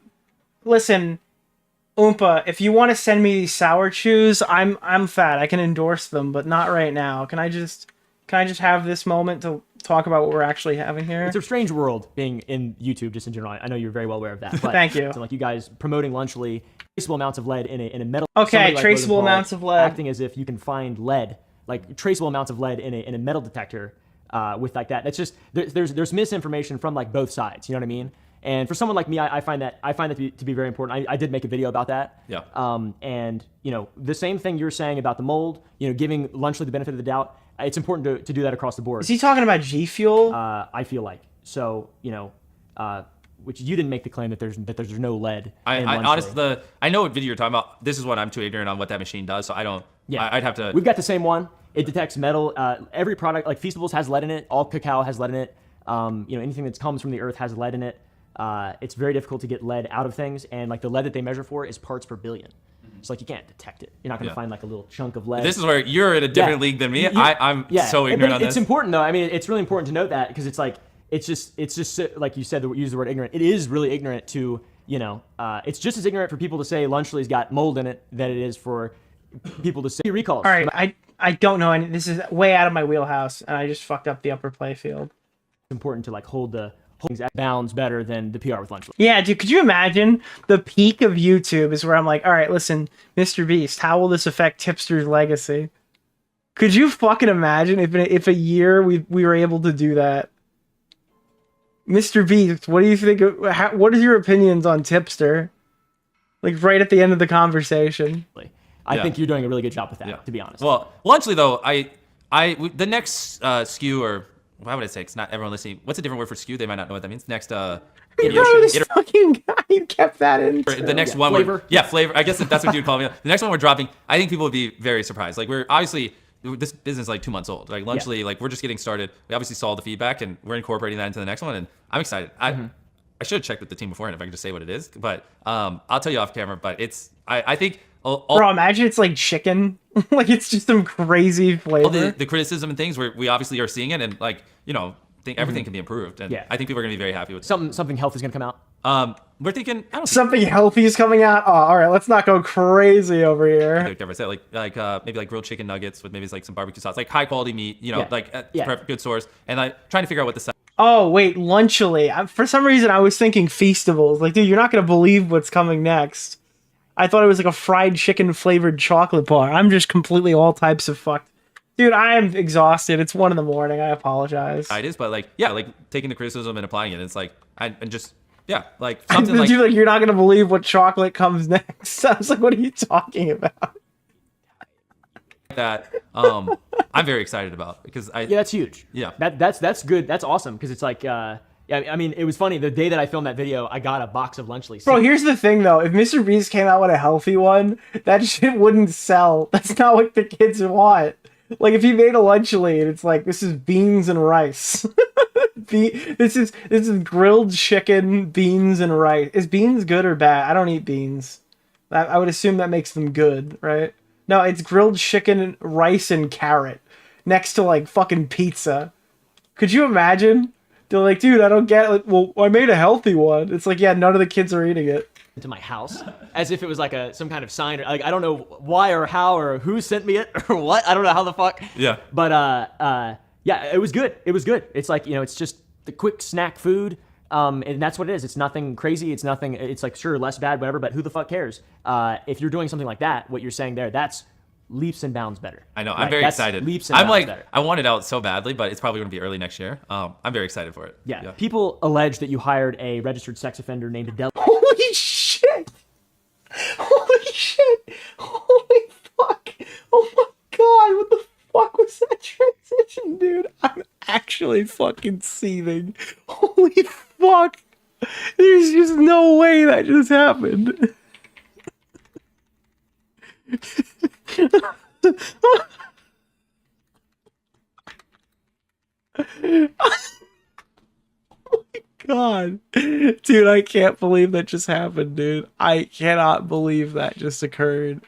Listen, Oompa, if you want to send me these sour chews, I'm fat. I can endorse them, but not right now. Can I just have this moment to talk about what we're actually having here? It's a strange world being in YouTube, just in general. I know you're very well aware of that. But thank you. So like you guys promoting Lunchly, traceable amounts of lead in a metal. Okay, like traceable amounts of lead. Acting as if you can find lead, like traceable amounts of lead in a metal detector, with like that. That's just there's misinformation from like both sides. You know what I mean? And for someone like me, I find that to be very important. I did make a video about that. Yeah. And you know the same thing you're saying about the mold. You know, giving Lunchly the benefit of the doubt. It's important to do that across the board. Is he talking about G Fuel? I feel like so. You know, which you didn't make the claim that there's no lead. I honestly, I know what video you're talking about. This is what I'm too ignorant on what that machine does, so I don't. Yeah, I'd have to. We've got the same one. It detects metal. Every product, like Feastables, has lead in it. All cacao has lead in it. You know, anything that comes from the earth has lead in it. It's very difficult to get lead out of things, and like the lead that they measure for is parts per billion. It's like you can't detect it. You're not going to find like a little chunk of lead. This is where you're in a different league than me. I'm so ignorant on this. It's important though. I mean, it's really important to note that because it's like it's just like you said, use the word ignorant. It is really ignorant to, you know, it's just as ignorant for people to say Lunchly's got mold in it than it is for people to say recalls. All right, I don't know any. This is way out of my wheelhouse, and I just fucked up the upper play field. It's important to like hold things at bounds better than the PR with Lunchly. Yeah, dude, could you imagine the peak of YouTube is where I'm like, all right, listen, MrBeast, how will this affect Tipster's legacy? Could you fucking imagine if a year we were able to do that? MrBeast, what do you think? What are your opinions on Tipster? Like right at the end of the conversation. I think you're doing a really good job with that, to be honest. Well, Lunchly though, The next SKU, or how would I say? It's not everyone listening. What's a different word for SKU? They might not know what that means. Next, this fucking guy, you kept that in. The next one, flavor. Flavor. I guess that's what you'd call me. The next one we're dropping, I think people would be very surprised. Like, we're obviously, this business is like 2 months old. Like, Lunchly, like, we're just getting started. We obviously saw the feedback, and we're incorporating that into the next one, and I'm excited. I should have checked with the team beforehand if I could just say what it is, but I'll tell you off camera. But I think. Bro, imagine it's like chicken. Like, it's just some crazy flavor. All the criticism and things where we obviously are seeing it, and like, you know, think everything can be improved, and I think people are gonna be very happy with it. Something healthy is gonna come out. We're thinking something healthy is coming out. Oh, all right, let's not go crazy over here. Like I said, maybe like grilled chicken nuggets with maybe like some barbecue sauce, like high quality meat, you know, good source, and like trying to figure out what the. Oh wait, Lunchly. For some reason, I was thinking Feastables. Like, dude, you're not gonna believe what's coming next. I thought it was like a fried chicken flavored chocolate bar. I'm just completely all types of fucked. Dude, I am exhausted. It's 1 a.m. I apologize. It is, but like taking the criticism and applying it. It's like like something like. Dude, like, you're not gonna believe what chocolate comes next. I was like, what are you talking about? That I'm very excited about because that's huge. Yeah, that's good. That's awesome because it's like. I mean, it was funny. The day that I filmed that video, I got a box of Lunchly. Bro, here's the thing, though. If MrBeast came out with a healthy one, that shit wouldn't sell. That's not what the kids want. Like, if he made a Lunchly and it's like, this is beans and rice. This is grilled chicken, beans, and rice. Is beans good or bad? I don't eat beans. I would assume that makes them good, right? No, it's grilled chicken, rice, and carrot. Next to, like, fucking pizza. Could you imagine? They're like, dude, I don't get it. Like, well, I made a healthy one. It's like, yeah, none of the kids are eating it. Into my house, as if it was like some kind of sign. Like, I don't know why or how or who sent me it or what. I don't know how the fuck. Yeah. But yeah, it was good. It was good. It's like, you know, it's just the quick snack food. And that's what it is. It's nothing crazy. It's nothing. It's like, sure, less bad, whatever. But who the fuck cares? If you're doing something like that, what you're saying there, that's leaps and bounds better. I know. I'm very excited. Leaps and bounds better. I want it out so badly, but it's probably going to be early next year. I'm very excited for it. Yeah. People allege that you hired a registered sex offender named Delaware. Holy shit! Holy shit! Holy fuck! Oh my god! What the fuck was that transition, dude? I'm actually fucking seething. Holy fuck! There's just no way that just happened. Oh my god. Dude, I can't believe that just happened, dude. I cannot believe that just occurred.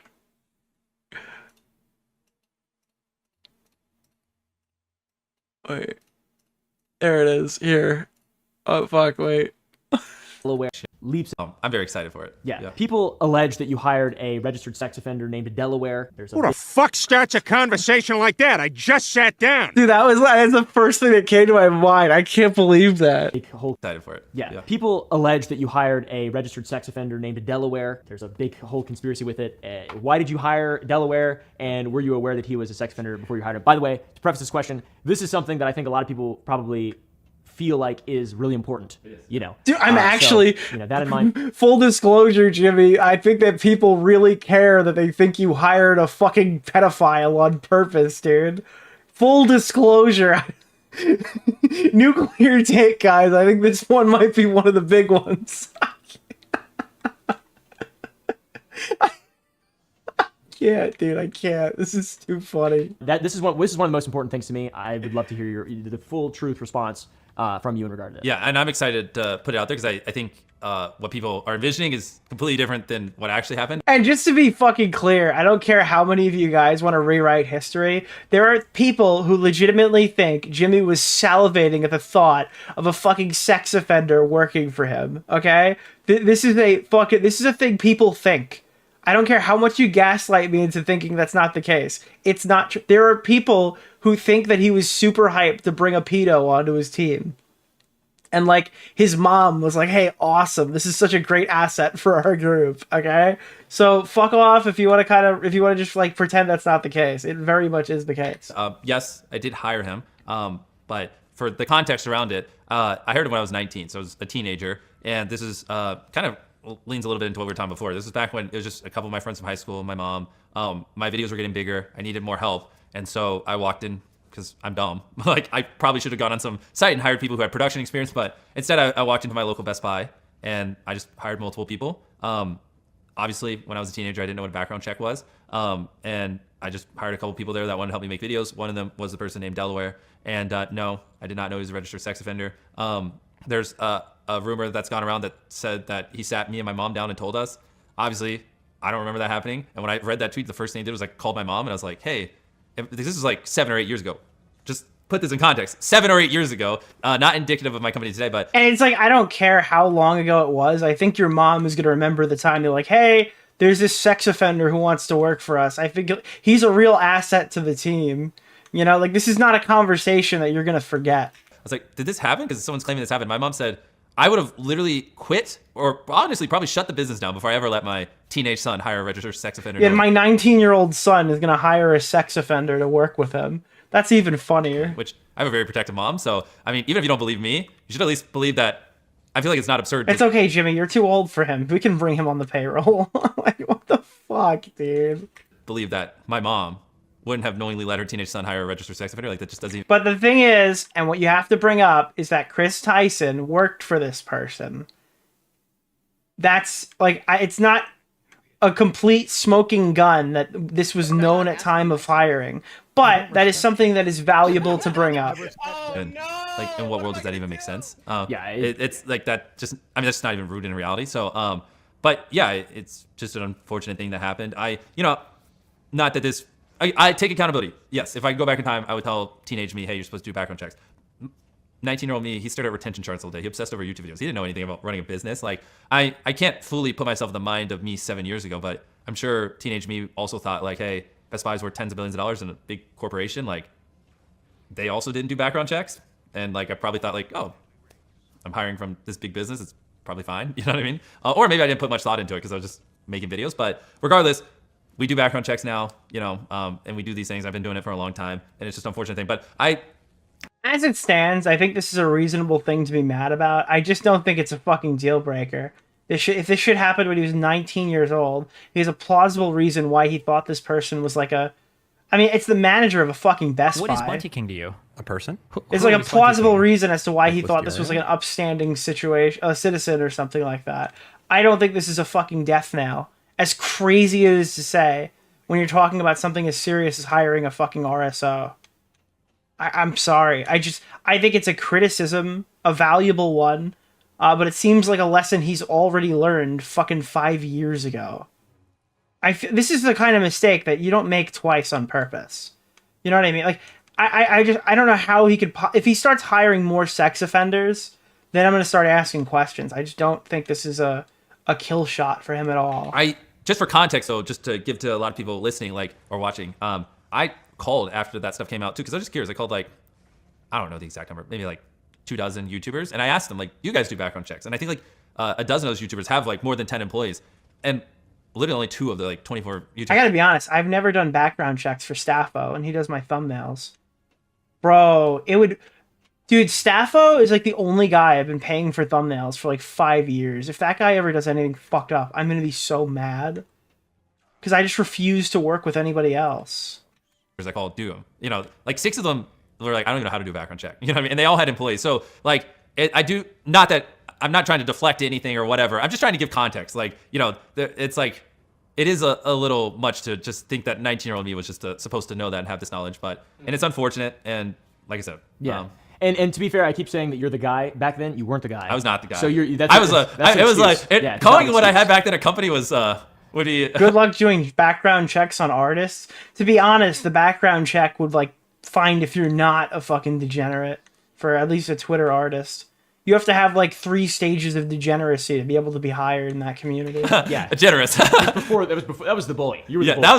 Wait. There it is. Here. Oh fuck, wait. Leaps. I'm very excited for it. Yeah. People allege that you hired a registered sex offender named Delaware. Who the fuck starts a conversation like that? I just sat down. Dude, that's the first thing that came to my mind. I can't believe that. Excited for it. Yeah. People allege that you hired a registered sex offender named Delaware. There's a big whole conspiracy with it. Why did you hire Delaware? And were you aware that he was a sex offender before you hired him? By the way, to preface this question, this is something that I think a lot of people probably feel like is really important, you know. Dude, I'm actually, so, you know, that in mind. Full disclosure, Jimmy, I think that people really care that they think you hired a fucking pedophile on purpose, dude. Full disclosure. Nuclear take, guys. I think this one might be one of the big ones. I can't, dude. I can't. This is too funny. This is one of the most important things to me. I would love to hear the full truth response from you in regard to this. Yeah, and I'm excited to put it out there because I think what people are envisioning is completely different than what actually happened. And just to be fucking clear, I don't care how many of you guys want to rewrite history. There are people who legitimately think Jimmy was salivating at the thought of a fucking sex offender working for him. Okay, this is a thing people think. I don't care how much you gaslight me into thinking that's not the case. It's not true. There are people who think that he was super hyped to bring a pedo onto his team. And like his mom was like, hey, awesome. This is such a great asset for our group. Okay. So fuck off if you want to just like pretend that's not the case. It very much is the case. Yes, I did hire him. But for the context around it, I hired him when I was 19. So I was a teenager. And this is kind of leans a little bit into what we were talking before. This was back when it was just a couple of my friends from high school, my mom. My videos were getting bigger. I needed more help. And so I walked in because I'm dumb. Like, I probably should have gone on some site and hired people who had production experience, but instead I walked into my local Best Buy and I just hired multiple people. Obviously, when I was a teenager, I didn't know what a background check was. And I just hired a couple people there that wanted to help me make videos. One of them was the person named Delaware. And no, I did not know he was a registered sex offender. There's a rumor that's gone around that said that he sat me and my mom down and told us. Obviously, I don't remember that happening. And when I read that tweet, the first thing I did was I called my mom and I was like, hey, this is like 7 or 8 years ago. Just put this in context. 7 or 8 years ago, not indicative of my company today, but. And it's like, I don't care how long ago it was. I think your mom is going to remember the time you're like, hey, there's this sex offender who wants to work for us. I think he's a real asset to the team. You know, like, this is not a conversation that you're going to forget. I was like, did this happen? Because someone's claiming this happened. My mom said, I would have literally quit or honestly probably shut the business down before I ever let my teenage son hire a registered sex offender. Yeah, my 19-year-old son is going to hire a sex offender to work with him. That's even funnier. Which, I have a very protective mom, so, I mean, even if you don't believe me, you should at least believe that I feel like it's not absurd. It's okay, Jimmy. You're too old for him. We can bring him on the payroll. Like, what the fuck, dude? Believe that my mom wouldn't have knowingly let her teenage son hire a registered sex offender. Like, that just doesn't even... But the thing is, and what you have to bring up, is that Chris Tyson worked for this person. That's, like, it's not a complete smoking gun that this was known at time of hiring. But that is something that is valuable to bring up. And, like, in what world does that even make sense? Yeah, it's like that. Just, I mean, that's not even rooted in reality. So, but yeah, it's just an unfortunate thing that happened. Not that this. I take accountability. Yes, if I could go back in time, I would tell teenage me, hey, you're supposed to do background checks. 19-year-old me, he stared at retention charts all day. He obsessed over YouTube videos. He didn't know anything about running a business. Like, I can't fully put myself in the mind of me 7 years ago, but I'm sure teenage me also thought, like, hey, Best Buy's worth tens of billions of dollars in a big corporation. Like, they also didn't do background checks. And, like, I probably thought, like, oh, I'm hiring from this big business. It's probably fine. You know what I mean? Or maybe I didn't put much thought into it because I was just making videos. But regardless, we do background checks now, you know, and we do these things. I've been doing it for a long time, and it's just an unfortunate thing. But as it stands, I think this is a reasonable thing to be mad about. I just don't think it's a fucking deal breaker. If this shit happened when he was 19 years old, he has a plausible reason why he thought this person was like a... I mean, it's the manager of a fucking Best Buy. What is Monty King to you? A person? It's like a plausible reason as to why he thought this was like an upstanding situation, a citizen or something like that. I don't think this is a fucking death knell. As crazy as it is to say, when you're talking about something as serious as hiring a fucking RSO. I'm sorry. I think it's a criticism, a valuable one, but it seems like a lesson he's already learned fucking 5 years ago. This is the kind of mistake that you don't make twice on purpose. You know what I mean? Like, I don't know how he could... If he starts hiring more sex offenders, then I'm going to start asking questions. I just don't think this is a kill shot for him at all. Just for context, though, just to give to a lot of people listening, like, or watching, I called after that stuff came out, too, because I was just curious. I called, like, I don't know the exact number, maybe, like, 24 YouTubers, and I asked them, like, you guys do background checks? And I think, like, a dozen of those YouTubers have, like, more than 10 employees, and literally only 2 of the, like, 24 YouTubers. I gotta be honest, I've never done background checks for Staffo, and he does my thumbnails. Bro, it would... Dude, Staffo is like the only guy I've been paying for thumbnails for like 5 years. If that guy ever does anything fucked up, I'm going to be so mad. Because I just refuse to work with anybody else. I called, do them. You know, like 6 of them were like, I don't even know how to do a background check. You know what I mean? And they all had employees. So, like, not that I'm not trying to deflect anything or whatever. I'm just trying to give context. Like, you know, it's like, it is a little much to just think that 19-year-old me was just supposed to know that and have this knowledge. But, and it's unfortunate. And like I said, yeah. And to be fair, I keep saying that you're the guy. Back then, you weren't the guy. I was not the guy. So calling what I had back then a company was would be. Good luck doing background checks on artists. To be honest, the background check would like find if you're not a fucking degenerate for at least a Twitter artist. You have to have like 3 stages of degeneracy to be able to be hired in that community. Yeah, generous. That was the bully. You were the bully. That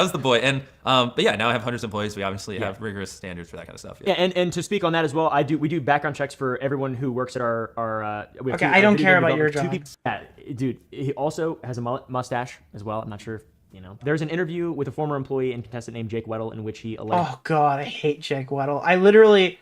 was the boy. And but yeah, now I have hundreds of employees. We obviously have rigorous standards for that kind of stuff. Yeah, and to speak on that as well, we do background checks for everyone who works at our okay, I don't care about your job. Yeah, dude, he also has a mustache as well. I'm not sure if you know. There's an interview with a former employee and contestant named Jake Weddle in which he alleged. Oh god, I hate Jake Weddle. I literally,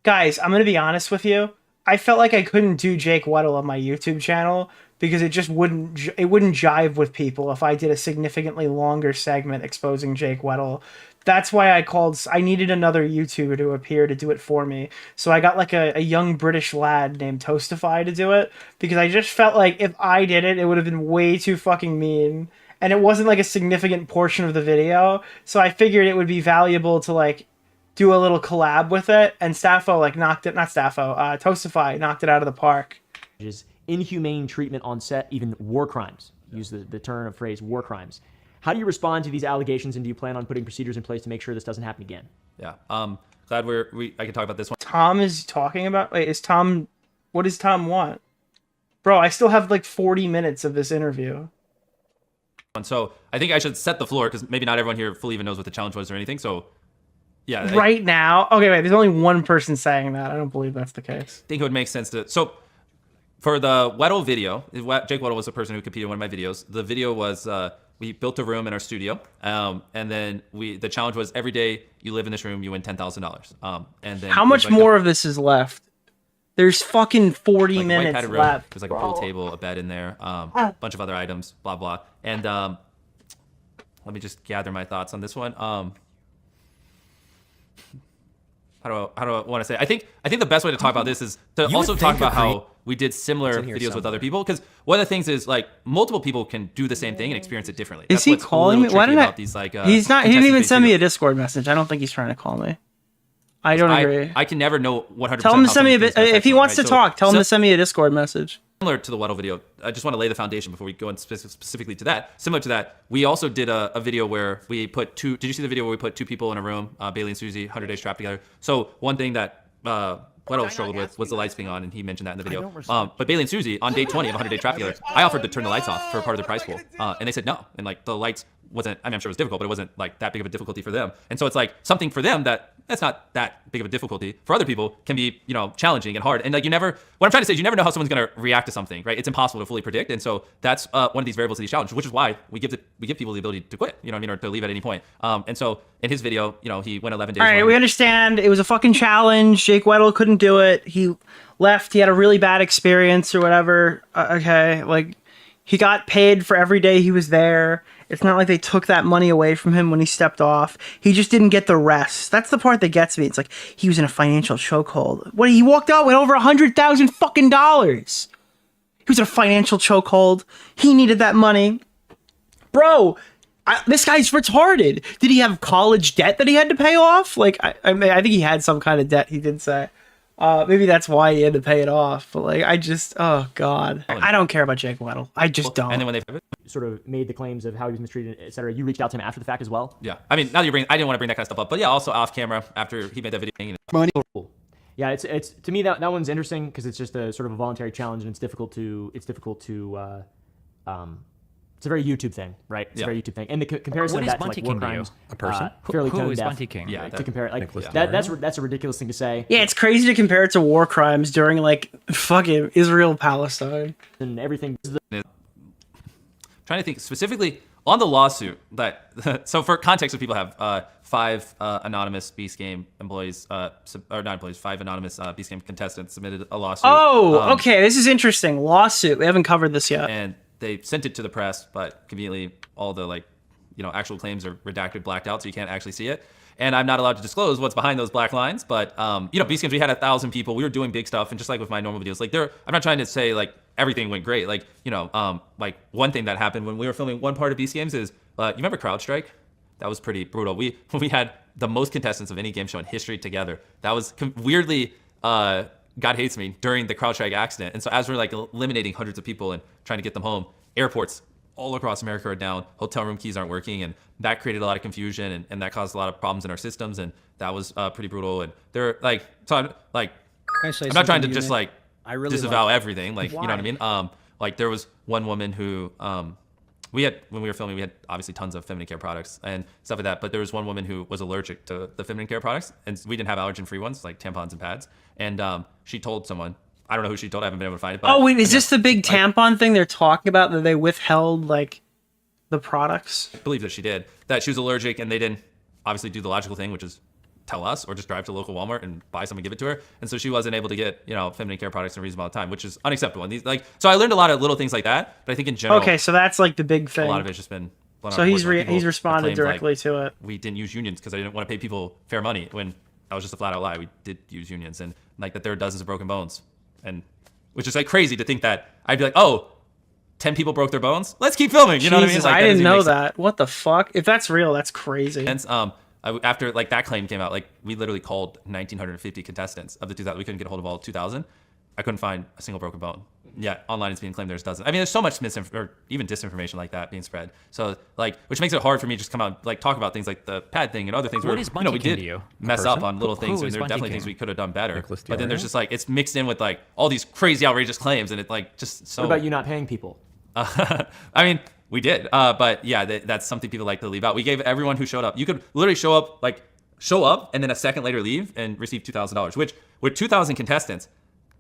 guys, I'm gonna be honest with you. I felt like I couldn't do Jake Weddle on my YouTube channel because it just wouldn't jive with people if I did a significantly longer segment exposing Jake Weddle. That's why I needed another YouTuber to appear to do it for me. So I got like a young British lad named Toastify to do it, because I just felt like if I did it, it would have been way too fucking mean. And it wasn't like a significant portion of the video. So I figured it would be valuable to like do a little collab with it. And Toastify knocked it out of the park. Is inhumane treatment on set, even war crimes. Use the term of phrase war crimes. How do you respond to these allegations, and do you plan on putting procedures in place to make sure this doesn't happen again? Yeah. Glad I can talk about this one. Tom is talking about. Wait, what does Tom want? Bro, I still have like 40 minutes of this interview. So I think I should set the floor, because maybe not everyone here fully even knows what the challenge was or anything. So yeah. Right now? Okay, wait, there's only one person saying that. I don't believe that's the case. I think it would make sense to... So for the Weddle video, Jake Weddle was the person who competed in one of my videos. The video was... we built a room in our studio, and then the challenge was every day you live in this room, you win $10,000. And then how much more of this is left? There's fucking 40 minutes left. There's like a pool table, a bed in there, a bunch of other items, blah blah. And let me just gather my thoughts on this one. How do I want to say? I think the best way to talk about this is to also talk about how we did similar videos with other people, because one of the things is like multiple people can do the same thing and experience it differently. Is he calling me? Why didn't I? These, like, he's not. He didn't even send me a Discord message. I don't think he's trying to call me. I don't agree. I can never know 100%. Tell him to send me a bit. If he wants to talk, tell him to send me a Discord message. Similar to the Weddle video, I just want to lay the foundation before we go in specifically to that. Similar to that, we also did a video where we put two. Did you see the video where we put two people in a room, Bailey and Susie, 100 days trapped together? So one thing that Weddle struggled with was the lights being on, and he mentioned that in the video. But Bailey and Susie, on day 20 of 100 Day Trap together, I offered to turn the lights off for part of the prize pool, and they said no. And like the lights wasn't, I mean, I'm sure it was difficult, but it wasn't like that big of a difficulty for them. And so it's like something for them that's not that big of a difficulty. For other people can be, challenging and hard. And like what I'm trying to say is you never know how someone's going to react to something, right? It's impossible to fully predict. And so that's one of these variables of these challenges, which is why we give people the ability to quit, or to leave at any point. And so in his video, he went 11 days. All right, we understand. It was a fucking challenge. Jake Weddle couldn't do it. He left. He had a really bad experience or whatever. Okay, like he got paid for every day he was there. It's not like they took that money away from him when he stepped off. He just didn't get the rest. That's the part that gets me. It's like he was in a financial chokehold. What? He walked out with over $100,000 fucking dollars. He was in a financial chokehold. He needed that money, bro. This guy's retarded. Did he have college debt that he had to pay off? Like, I think he had some kind of debt. He did say. Maybe that's why he had to pay it off. But like, oh god, I don't care about Jake Weddle. I just don't. And then when they sort of made the claims of how he was mistreated, etc., you reached out to him after the fact as well. Yeah, I mean, now that I didn't want to bring that kind of stuff up, but yeah, also off camera after he made that video. Money. Yeah, it's to me that one's interesting because it's just a sort of a voluntary challenge, and it's difficult to it's a very YouTube thing, right? It's a very YouTube thing, and the comparison of that to like war crimes, a person, fairly who tone is deaf. Monty King? Yeah, to compare it, like that's a ridiculous thing to say. Yeah, it's crazy to compare it to war crimes during like fucking Israel Palestine and everything. Trying to think specifically on the lawsuit that. So for context, if people have 5 anonymous Beast Game employees, or not employees, 5 anonymous Beast Game contestants submitted a lawsuit. Oh, okay, this is interesting. Lawsuit. We haven't covered this yet. And they sent it to the press, but conveniently all the actual claims are redacted, blacked out, so you can't actually see it. And I'm not allowed to disclose what's behind those black lines. But Beast Games, we had 1,000 people. We were doing big stuff, and just like with my normal videos, I'm not trying to say like everything went great. Like one thing that happened when we were filming one part of Beast Games is you remember CrowdStrike? That was pretty brutal. We had the most contestants of any game show in history together. That was weirdly. God hates me during the CrowdStrike accident. And so as we're like eliminating hundreds of people and trying to get them home, airports all across America are down, hotel room keys aren't working, and that created a lot of confusion and that caused a lot of problems in our systems, and that was pretty brutal. And they're like, so I'm not trying to just like disavow everything, like, you know what I mean? Like there was one woman who, when we were filming, we had obviously tons of feminine care products and stuff like that, but there was one woman who was allergic to the feminine care products, and we didn't have allergen-free ones, like tampons and pads, and she told someone, I don't know who she told, I haven't been able to find it. But, oh, wait, is this the big tampon thing they're talking about, that they withheld, like, the products? I believe that she did. That she was allergic, and they didn't obviously do the logical thing, which is tell us or just drive to the local Walmart and buy some and give it to her. And so she wasn't able to get, you know, feminine care products in a reasonable amount of time, which is unacceptable. And these, like, so I learned a lot of little things like that, but I think in general, Okay, so that's like the big thing. a lot of it's just been blown So out of he's proportion. People he's have responded claimed, directly like, to it. We didn't use unions because I didn't want to pay people fair money, when that was just a flat out lie. We did use unions, and like that there are dozens of broken bones, and which is like crazy to think that I'd be like, oh, 10 people broke their bones. Let's keep filming. You know what I mean? Jesus, Like, I that didn't doesn't know make that. What the fuck? If that's real, that's crazy. sense. After like that claim came out, like we literally called 1,950 contestants of the 2,000. We couldn't get a hold of all 2,000. I couldn't find a single broken bone. Yeah, online it's being claimed there's dozens. I mean, there's so much or even disinformation like that being spread. So like, which makes it hard for me to just come out like talk about things like the pad thing and other things. What where is you know we Bunty King did to you? A mess up person? on little things, Who and is there are Bunty definitely King? things we could have done better. Nicholas But then there's DeOrio? just like it's mixed in with like all these crazy outrageous claims, and it like just so. What about you not paying people? I mean, we did, but yeah, that's something people like to leave out. We gave everyone who showed up. You could literally show up, and then a second later leave and receive $2,000. Which with 2,000 contestants,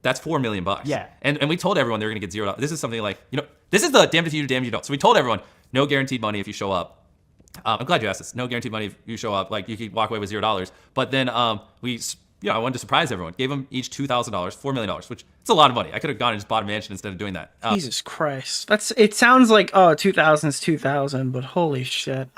that's $4 million. Yeah. And we told everyone they were gonna get $0. This is something like, you know, this is the damned if you do, damned if you don't. So we told everyone no guaranteed money if you show up. I'm glad you asked this. No guaranteed money if you show up. Like you could walk away with $0. But then I wanted to surprise everyone. Gave them each $2,000, $4 million, which it's a lot of money. I could have gone and just bought a mansion instead of doing that. Jesus Christ. It sounds like, oh, 2000's 2000, but holy shit.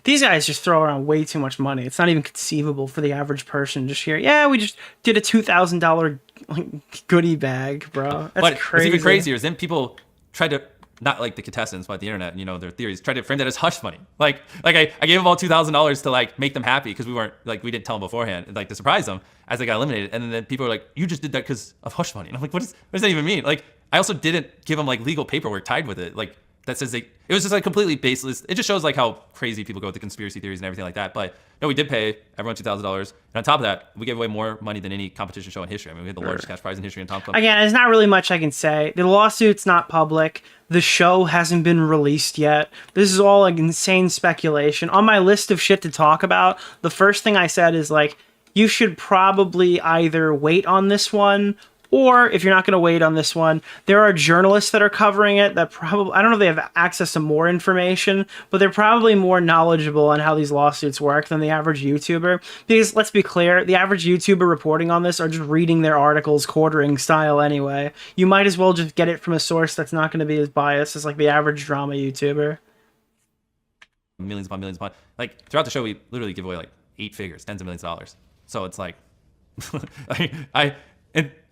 These guys just throw around way too much money. It's not even conceivable for the average person to just hear, yeah, we just did a $2,000 like goodie bag, bro. That's but crazy. What's even crazier is then people tried to, not like the contestants, but the internet, you know, their theories, tried to frame that as hush money. Like I gave them all $2,000 to like make them happy because we didn't tell them beforehand, like to surprise them as they got eliminated. And then people were like, you just did that because of hush money. And I'm like, what does that even mean? Like, I also didn't give them like legal paperwork tied with it. Like that says it was just like completely baseless. It just shows like how crazy people go with the conspiracy theories and everything like that. But no, we did pay everyone $2,000. And on top of that, we gave away more money than any competition show in history. I mean, we had the largest cash prize in history in Tom Club. Again, there's not really much I can say. The lawsuit's not public. The show hasn't been released yet. This is all like insane speculation. On my list of shit to talk about, the first thing I said is like, you should probably either wait on this one, or if you're not going to wait on this one, there are journalists that are covering it that probably, I don't know if they have access to more information, but they're probably more knowledgeable on how these lawsuits work than the average YouTuber. Because let's be clear, the average YouTuber reporting on this are just reading their articles quartering style anyway. You might as well just get it from a source that's not going to be as biased as like the average drama YouTuber. Millions upon millions upon, like throughout the show, we literally give away like 8 figures, tens of millions of dollars. So it's like,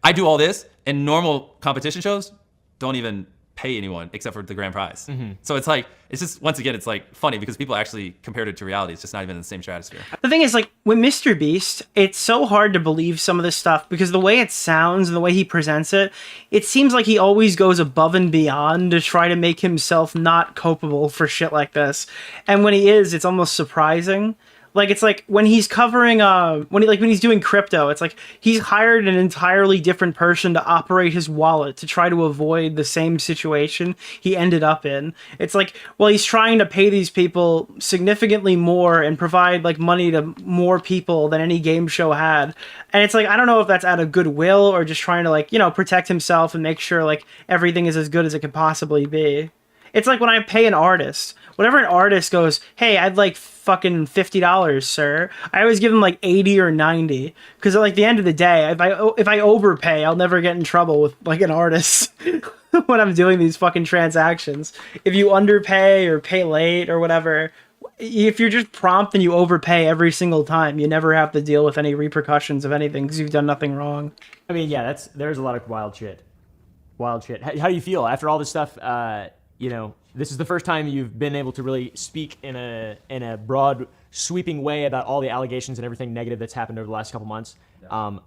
I do all this, and normal competition shows don't even pay anyone except for the grand prize. Mm-hmm. So it's like, it's just, once again, it's like funny because people actually compared it to reality. It's just not even in the same stratosphere. The thing is, like, with MrBeast, it's so hard to believe some of this stuff because the way it sounds and the way he presents it, it seems like he always goes above and beyond to try to make himself not culpable for shit like this. And when he is, it's almost surprising. Like, it's like when he's covering, when he's doing crypto, it's like he's hired an entirely different person to operate his wallet to try to avoid the same situation he ended up in. It's like, well, he's trying to pay these people significantly more and provide like money to more people than any game show had. And it's like, I don't know if that's out of goodwill or just trying to like, you know, protect himself and make sure like everything is as good as it could possibly be. It's like when I pay an artist, whenever an artist goes, hey, I'd like fucking $50, sir, I always give them like 80 or 90. Because at like the end of the day, if I overpay, I'll never get in trouble with like an artist when I'm doing these fucking transactions. If you underpay or pay late or whatever, if you're just prompt and you overpay every single time, you never have to deal with any repercussions of anything because you've done nothing wrong. I mean, yeah, there's a lot of wild shit. Wild shit. How do you feel after all this stuff? You know, this is the first time you've been able to really speak in a broad, sweeping way about all the allegations and everything negative that's happened over the last couple months.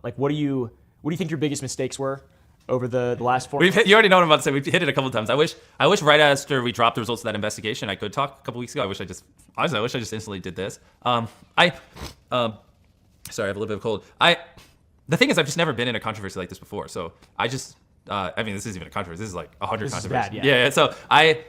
Like, what do you think your biggest mistakes were over the last 4 months? You already know what I'm about to say. We've hit it a couple of times. I wish right after we dropped the results of that investigation, I could talk a couple weeks ago. I wish I just instantly did this. Sorry, I have a little bit of a cold. The thing is, I've just never been in a controversy like this before. So I just. I mean, this isn't even a controversy. This is like 100 controversies. Bad, yeah. So I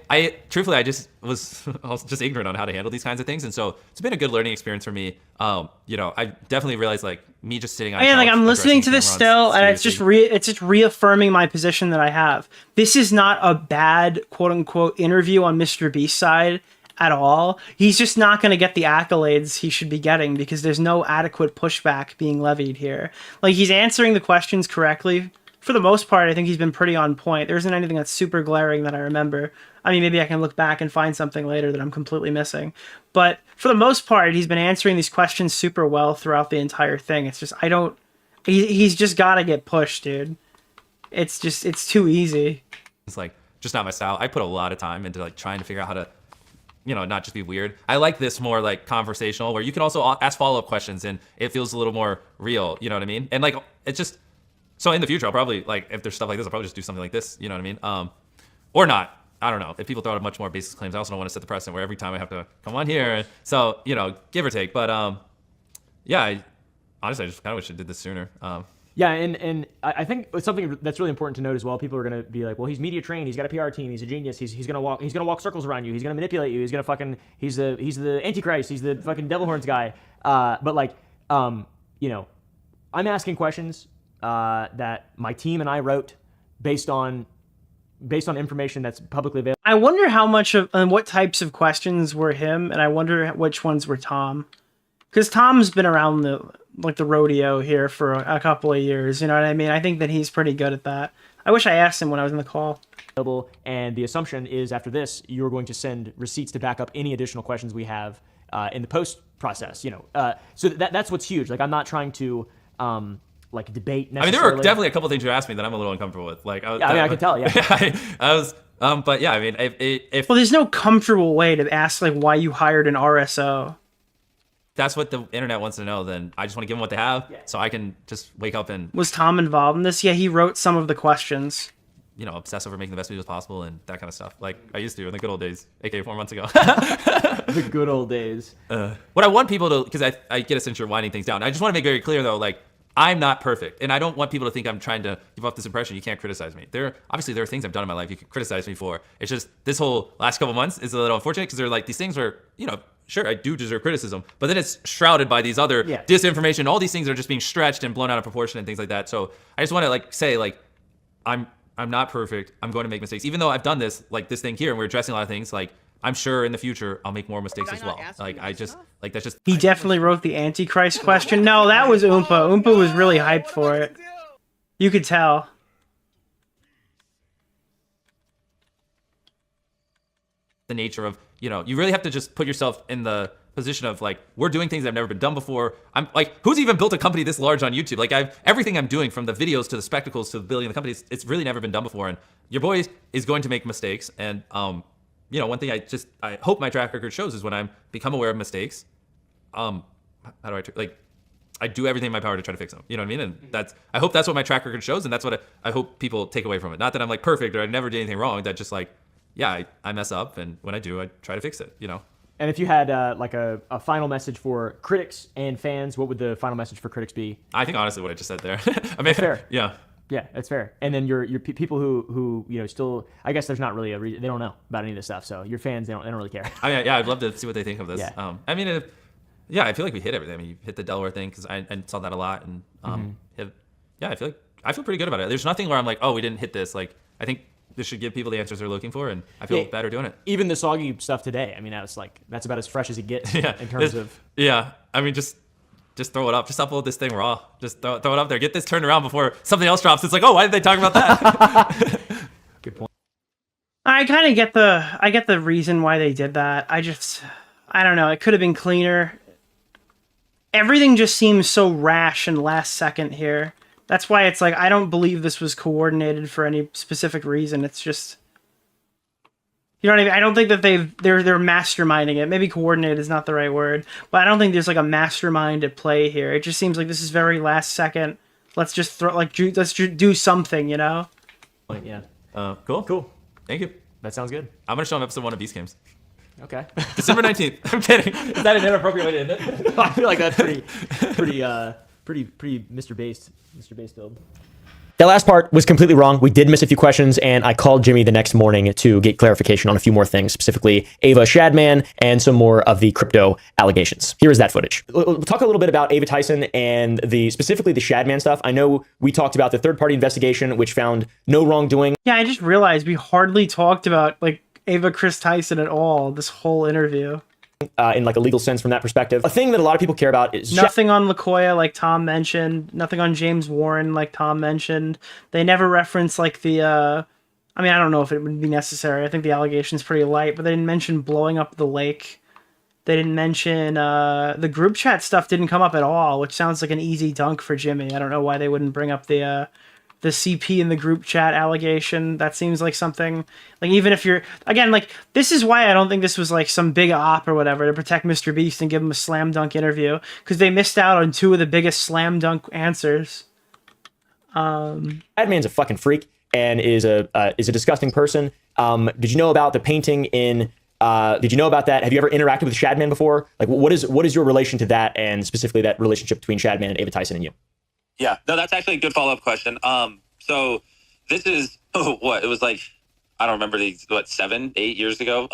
truthfully, I was just ignorant on how to handle these kinds of things, and so it's been a good learning experience for me. You know, I definitely realized like me just sitting on. Yeah, like I'm listening to this still, and it's just reaffirming my position that I have. This is not a bad quote unquote interview on MrBeast's side at all, he's just not going to get the accolades he should be getting because there's no adequate pushback being levied here. Like, he's answering the questions correctly. For the most part, I think he's been pretty on point. There isn't anything that's super glaring that I remember. I mean, maybe I can look back and find something later that I'm completely missing. But for the most part, he's been answering these questions super well throughout the entire thing. It's just, he's just got to get pushed, dude. It's too easy. It's like, just not my style. I put a lot of time into like trying to figure out how to, you know, not just be weird. I like this more like conversational where you can also ask follow-up questions and it feels a little more real, you know what I mean? And like, it's just, so in the future, I'll probably, like, if there's stuff like this, I'll probably just do something like this, you know what I mean? Or not, I don't know. If people throw out much more baseless claims, I also don't want to set the precedent where every time I have to come on here. So, you know, give or take. But yeah, honestly, I just kind of wish I did this sooner. Yeah, and I think it's something that's really important to note as well. People are gonna be like, well, he's media trained, he's got a PR team, he's a genius, he's gonna walk circles around you, he's gonna manipulate you, he's the Antichrist, he's the fucking devil horns guy. But like, you know, I'm asking questions that my team and I wrote based on information that's publicly available. I wonder how much of and what types of questions were him, and I wonder which ones were Tom, because Tom's been around the rodeo here for a couple of years. You know what I mean? I think that he's pretty good at that. I wish I asked him when I was in the call. And the assumption is after this, you're going to send receipts to back up any additional questions we have in the post process. You know, so that's what's huge. Like, I'm not trying to like debate necessarily. I mean, there were definitely a couple of things you asked me that I'm a little uncomfortable with. Like, I can tell. Yeah, I was. But yeah, I mean, if well, there's no comfortable way to ask like why you hired an RSO. That's what the internet wants to know, then I just want to give them what they have, so I can just wake up and... Was Tom involved in this? Yeah, he wrote some of the questions. You know, obsess over making the best videos possible and that kind of stuff. Like I used to in the good old days, aka 4 months ago. The good old days. What I want people to... Because I get a sense you're winding things down. I just want to make very clear, though, like, I'm not perfect. And I don't want people to think I'm trying to give off this impression you can't criticize me. Obviously, there are things I've done in my life you can criticize me for. It's just this whole last couple months is a little unfortunate because they're like these things where, you know, sure, I do deserve criticism, but then it's shrouded by these other disinformation. All these things are just being stretched and blown out of proportion and things like that. So I just want to like say like, I'm not perfect. I'm going to make mistakes. Even though I've done this, like this thing here, and we're addressing a lot of things, like I'm sure in the future I'll make more mistakes as well. Like I just, like that's just... He definitely wrote the Antichrist question. No, that was Oompa. Oompa was really hyped for it. You could tell. The nature of, you know, you really have to just put yourself in the position of like, we're doing things that have never been done before. I'm like, who's even built a company this large on YouTube? Like everything I'm doing, from the videos to the spectacles to building the company, it's really never been done before. And your boy is going to make mistakes. And you know, one thing I hope my track record shows is when I'm become aware of mistakes, how do I do everything in my power to try to fix them. You know what I mean? And I hope that's what my track record shows, and that's what I hope people take away from it. Not that I'm like perfect or I never did anything wrong. That just like, yeah, I mess up, and when I do, I try to fix it, you know? And if you had like a final message for critics and fans, what would the final message for critics be? I think honestly what I just said there. I mean, that's fair. Yeah. Yeah, that's fair. And then your people who you know still, I guess there's not really they don't know about any of this stuff. So your fans, they don't really care. I mean, yeah, I'd love to see what they think of this. Yeah. I mean, I feel like we hit everything. I mean, you hit the Delaware thing because I saw that a lot, and I feel pretty good about it. There's nothing where I'm like, oh, we didn't hit this. Like, I think this should give people the answers they're looking for, and I feel better doing it. Even the soggy stuff today, I mean, that's about as fresh as it gets in terms of... Yeah, I mean, just throw it up. Just upload this thing raw. Just throw it up there. Get this turned around before something else drops. It's like, oh, why did they talk about that? Good point. I kind of get the reason why they did that. I don't know. It could have been cleaner. Everything just seems so rash and last second here. That's why it's like, I don't believe this was coordinated for any specific reason. It's just, you know what I mean? I don't think that they're masterminding it. Maybe coordinated is not the right word, but I don't think there's like a mastermind at play here. It just seems like this is very last second. Let's just let's do something, you know? Yeah. Cool. Thank you. That sounds good. I'm gonna show them episode 1 of Beast Games. Okay. December 19th. I'm kidding. Is that an inappropriate way to end it? I feel like that's pretty Mr. Beast build. That last part was completely wrong. We did miss a few questions, and I called Jimmy the next morning to get clarification on a few more things, specifically Ava Shadman and some more of the crypto allegations. Here is that footage. We'll talk a little bit about Ava Tyson and specifically the Shadman stuff. I know we talked about the third-party investigation, which found no wrongdoing. Yeah, I just realized we hardly talked about, like, Ava Chris Tyson at all this whole interview. In like a legal sense from that perspective. A thing that a lot of people care about is nothing on LaKoya, like Tom mentioned. Nothing on James Warren, like Tom mentioned. They never reference like the. I mean, I don't know if it would be necessary. I think the allegation's pretty light, but they didn't mention blowing up the lake. They didn't mention the group chat stuff. Didn't come up at all, which sounds like an easy dunk for Jimmy. I don't know why they wouldn't bring up the CP in the group chat allegation. That seems like something, like, even if you're, again, like, this is why I don't think this was like some big op or whatever to protect MrBeast and give him a slam dunk interview, because they missed out on two of the biggest slam dunk answers. Shadman's a fucking freak and is a disgusting person. Did you know about the painting in did you know about that? Have you ever interacted with Shadman before? Like, what is your relation to that, and specifically that relationship between Shadman and Ava Tyson and you? Yeah, no, that's actually a good follow-up question. So this is what it was like. I don't remember 7, 8 years ago.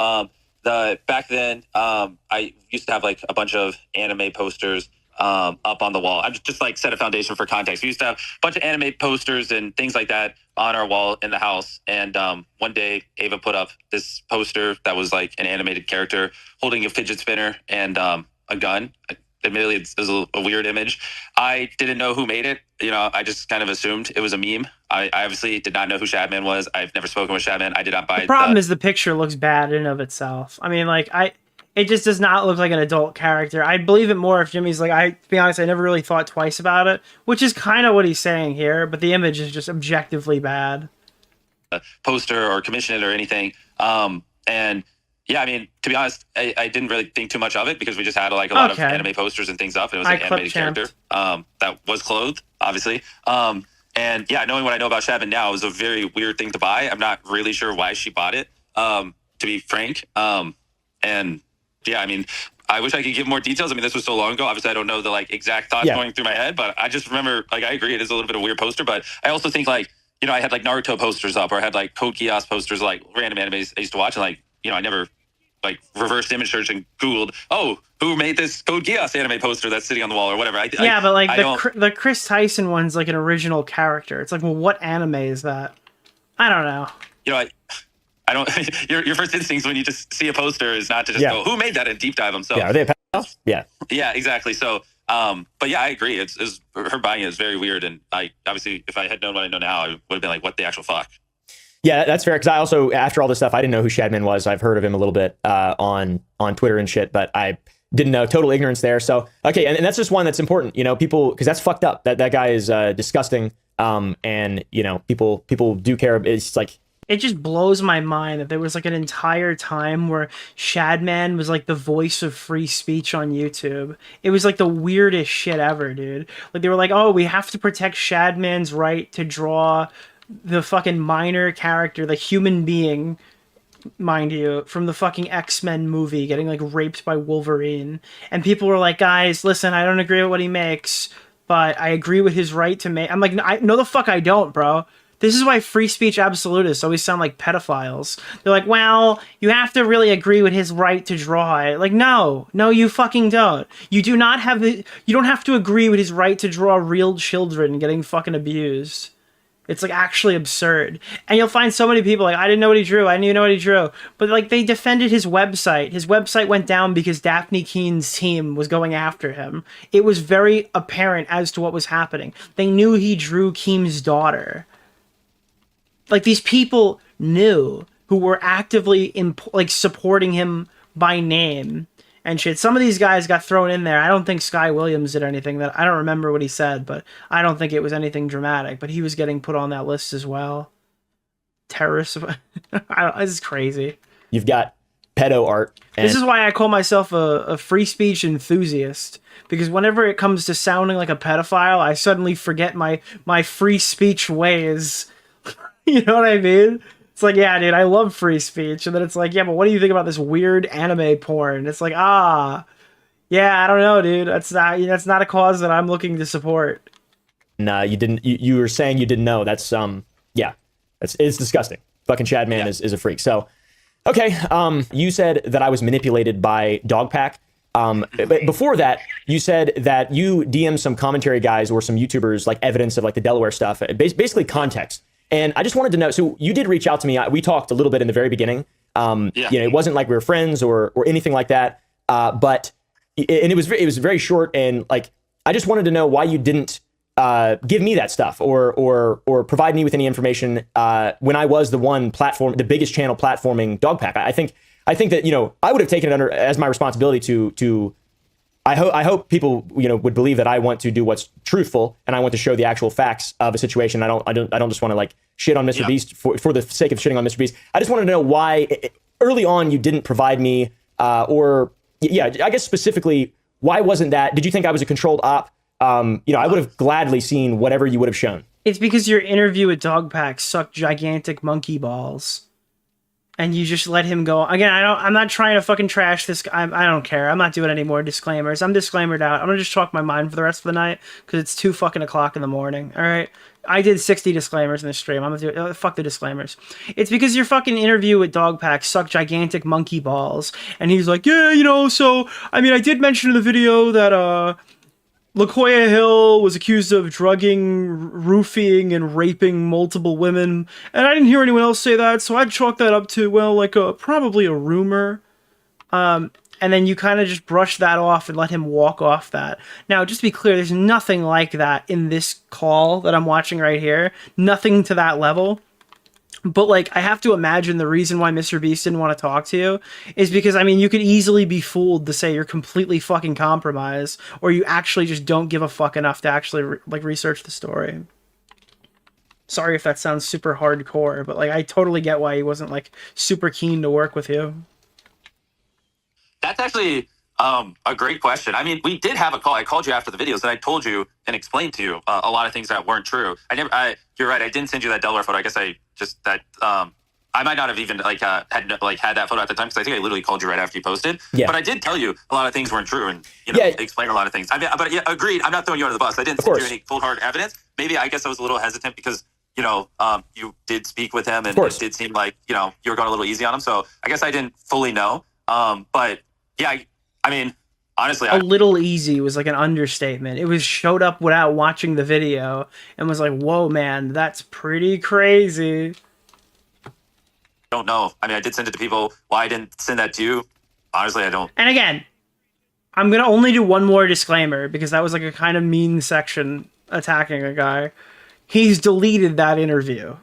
Back then, I used to have like a bunch of anime posters up on the wall. I just like set a foundation for context. We used to have a bunch of anime posters and things like that on our wall in the house. And one day, Ava put up this poster that was like an animated character holding a fidget spinner and a gun. Admittedly, it was a weird image. I didn't know who made it. You know, I just kind of assumed it was a meme. I obviously did not know who Shadman was. I've never spoken with Shadman. I did not buy it. The problem is the picture looks bad in and of itself. I mean, like, it just does not look like an adult character. I'd believe it more if Jimmy's like, to be honest, I never really thought twice about it, which is kind of what he's saying here, but the image is just objectively bad. Poster or commission it or anything. And yeah, I mean, to be honest, I didn't really think too much of it because we just had like a lot of anime posters and things up. And it was like an animated character that was clothed, obviously. And yeah, knowing what I know about Shadman now, it was a very weird thing to buy. I'm not really sure why she bought it, to be frank. And yeah, I mean, I wish I could give more details. I mean, this was so long ago. Obviously, I don't know the like exact thoughts going through my head, but I just remember, like, I agree, it is a little bit of a weird poster, but I also think like, you know, I had like Naruto posters up, or I had like Code Geass posters, like random animes I used to watch, and like, you know, I never like reversed image search and Googled, oh, who made this Code Geass anime poster that's sitting on the wall or whatever. But like the Chris Tyson one's like an original character. It's like, well, what anime is that? I don't know. You know, I don't. Your first instinct when you just see a poster is not to just go, who made that, and deep dive themselves. Yeah, are they a pedal? Yeah. Yeah, exactly. So, but yeah, I agree. It's her buying it is very weird, and I obviously, if I had known what I know now, I would have been like, what the actual fuck. Yeah, that's fair. Because I also, after all this stuff, I didn't know who Shadman was. I've heard of him a little bit on Twitter and shit, but I didn't know. Total ignorance there. So, okay, and that's just one that's important. You know, people, because that's fucked up. That guy is disgusting. And you know, people do care. It's like, it just blows my mind that there was like an entire time where Shadman was like the voice of free speech on YouTube. It was like the weirdest shit ever, dude. Like they were like, oh, we have to protect Shadman's right to draw the fucking minor character, the human being, mind you, from the fucking X-Men movie getting like raped by Wolverine. And people were like, guys, listen, I don't agree with what he makes, but I agree with his right to make. I'm like, no, the fuck I don't, bro. This is why free speech absolutists always sound like pedophiles. They're like, well, you have to really agree with his right to draw it. Like, no, you fucking don't. You do not have you don't have to agree with his right to draw real children getting fucking abused. It's like actually absurd. And you'll find so many people like, I didn't know what he drew. I didn't even know what he drew. But like they defended his website. His website went down because Daphne Keene's team was going after him. It was very apparent as to what was happening. They knew he drew Keem's daughter. Like these people knew, who were actively like supporting him by name and shit. Some of these guys got thrown in there. I don't think Sky Williams did anything that I don't remember what he said, but I don't think it was anything dramatic. But he was getting put on that list as well. Terrorists. This is crazy. You've got pedo art. This is why I call myself a free speech enthusiast. Because whenever it comes to sounding like a pedophile, I suddenly forget my free speech ways. You know what I mean? It's like, yeah, dude, I love free speech. And then it's like, yeah, but what do you think about this weird anime porn? It's like, yeah, I don't know, dude. That's not a cause that I'm looking to support. Nah, you didn't. You were saying you didn't know. That's yeah, it's disgusting. Fucking Shadman is a freak. So, okay, you said that I was manipulated by Dogpack. But before that, you said that you DM'd some commentary guys or some YouTubers like evidence of like the Delaware stuff, basically context. And I just wanted to know, so you did reach out to me. We talked a little bit in the very beginning, You know, it wasn't like we were friends or anything like that. But it was very short, and like I just wanted to know why you didn't give me that stuff or provide me with any information when I was the biggest channel platforming Dogpack. I think that, you know, I would have taken it under as my responsibility to I hope people, you know, would believe that I want to do what's truthful and I want to show the actual facts of a situation. I don't just want to like shit on MrBeast for the sake of shitting on MrBeast. I just wanted to know why early on you didn't provide me I guess specifically, why wasn't that? Did you think I was a controlled op? You know, I would have gladly seen whatever you would have shown. It's because your interview with Dogpack sucked gigantic monkey balls. And you just let him go. Again, I'm not trying to fucking trash this guy. I don't care. I'm not doing any more disclaimers. I'm disclaimered out. I'm gonna just talk my mind for the rest of the night because it's 2 fucking o'clock in the morning. All right. I did 60 disclaimers in the stream. I'm gonna do fuck the disclaimers. It's because your fucking interview with Dogpack sucked gigantic monkey balls. And he's like, yeah, you know, so I mean, I did mention in the video that LaCoya Hill was accused of drugging, roofing, and raping multiple women, and I didn't hear anyone else say that, so I'd chalk that up to, well, like probably a rumor. And then you kind of just brush that off and let him walk off that. Now, just to be clear, there's nothing like that in this call that I'm watching right here. Nothing to that level. But, like, I have to imagine the reason why MrBeast didn't want to talk to you is because, I mean, you could easily be fooled to say you're completely fucking compromised or you actually just don't give a fuck enough to actually, research the story. Sorry if that sounds super hardcore, but, like, I totally get why he wasn't, like, super keen to work with you. That's actually a great question. I mean, we did have a call. I called you after the videos and I told you and explained to you a lot of things that weren't true. You're right. I didn't send you that Delaware photo. I guess I might not have even had that photo at the time because I think I literally called you right after you posted. Yeah. But I did tell you a lot of things weren't true and explain a lot of things. I mean, but yeah, agreed. I'm not throwing you under the bus. I didn't send you any full hard evidence. Maybe I guess I was a little hesitant because you did speak with him and it did seem like you were going a little easy on him. So I guess I didn't fully know. But yeah. I mean, honestly, a little easy was like an understatement. It was showed up without watching the video and was like, whoa, man, that's pretty crazy. I don't know. I mean, I did send it to people. Why I didn't send that to you? Honestly, I don't. And again, I'm going to only do one more disclaimer because that was like a kind of mean section attacking a guy. He's deleted that interview.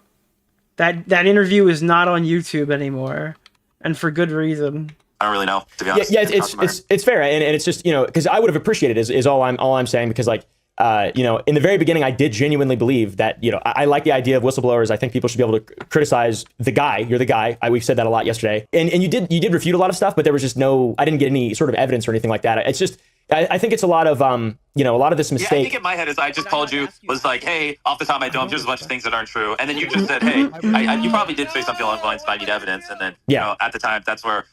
That interview is not on YouTube anymore. And for good reason. I don't really know, to be honest. Yeah, it's fair, and it's just because I would have appreciated it is all I'm saying because like in the very beginning I did genuinely believe that I like the idea of whistleblowers. I think people should be able to criticize the guy. You're the guy. We've said that a lot yesterday, and you did refute a lot of stuff, but there was just I didn't get any sort of evidence or anything like that. It's just I think it's a lot of a lot of this mistake. Yeah, I think in my head is I just called you was like, hey, off the top of my dome, here's a bunch of things that aren't true, and then you just said, hey, you probably did say something along the lines of I need evidence, and then at the time that's where.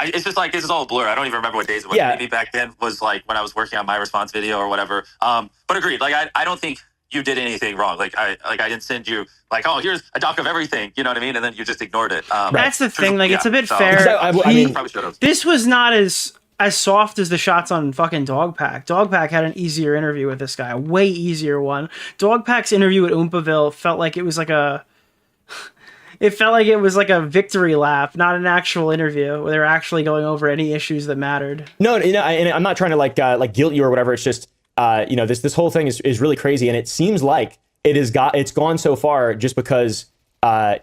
It's just like this is all a blur. I don't even remember what days it was. Maybe back then was like when I was working on my response video or whatever. But agreed. Like I don't think you did anything wrong. Like I didn't send you like, oh, here's a doc of everything. You know what I mean? And then you just ignored it. That's the thing. Like it's a bit fair. This was not as soft as the shots on fucking Dogpack. Dogpack had an easier interview with this guy, a way easier one. Dogpack's interview at Oompaville felt like it was like a. It felt like it was like a victory lap, not an actual interview where they were actually going over any issues that mattered. No, and I'm not trying to like guilt you or whatever. It's just this whole thing is really crazy, and it seems like it's gone so far just because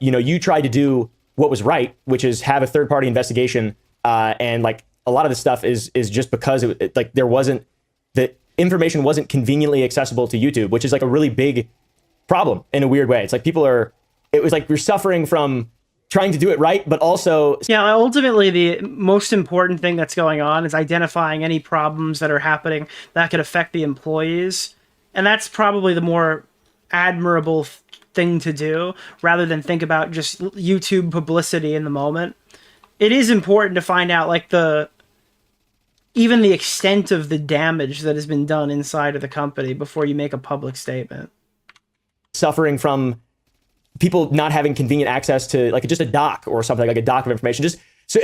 you tried to do what was right, which is have a third party investigation, and like a lot of this stuff is just because the information wasn't conveniently accessible to YouTube, which is like a really big problem in a weird way. It's like it was like we're suffering from trying to do it right, but also... Yeah, ultimately, the most important thing that's going on is identifying any problems that are happening that could affect the employees. And that's probably the more admirable thing to do, rather than think about just YouTube publicity in the moment. It is important to find out, like, even the extent of the damage that has been done inside of the company before you make a public statement. Suffering from people not having convenient access to like just a doc or something, like a doc of information.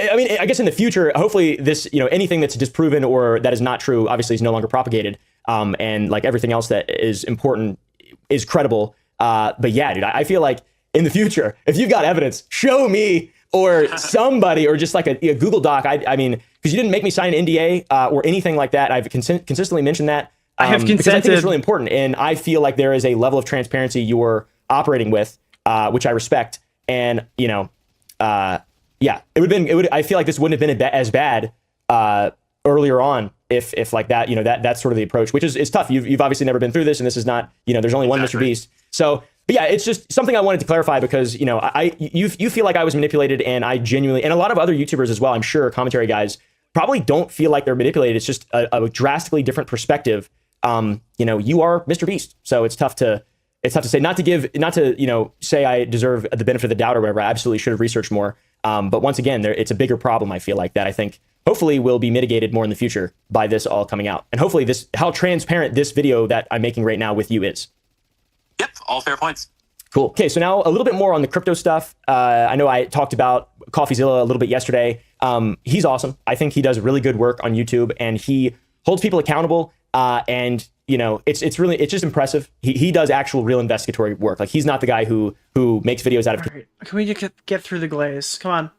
I mean, I guess in the future, hopefully this, anything that's disproven or that is not true, obviously is no longer propagated. And like everything else that is important is credible. But yeah, dude, I feel like in the future, if you've got evidence, show me or somebody, or just like a Google Doc. I mean, because you didn't make me sign an NDA or anything like that. I've consistently mentioned that. I have consented. Because I think it's really important, and I feel like there is a level of transparency you're operating with, which I respect. And yeah, it would have been. I feel like this wouldn't have been as bad earlier on if like that. That's sort of the approach, which is tough. You've obviously never been through this, and this is not. There's only one MrBeast. So, but yeah, it's just something I wanted to clarify because you feel like I was manipulated, and I genuinely, and a lot of other YouTubers as well, I'm sure, commentary guys probably don't feel like they're manipulated. It's just a drastically different perspective. You are MrBeast, so it's tough to say, not to say I deserve the benefit of the doubt or whatever. I absolutely should have researched more. But once again, it's a bigger problem. I feel like that I think hopefully will be mitigated more in the future by this all coming out, and hopefully how transparent this video that I'm making right now with you is. Yep, all fair points. Cool. Okay, so now a little bit more on the crypto stuff. I know I talked about CoffeeZilla a little bit yesterday. He's awesome. I think he does really good work on YouTube, and he holds people accountable. And it's just impressive. He does actual real investigatory work. Like, he's not the guy who makes videos out of. All right. Can we just get through the glaze? Come on.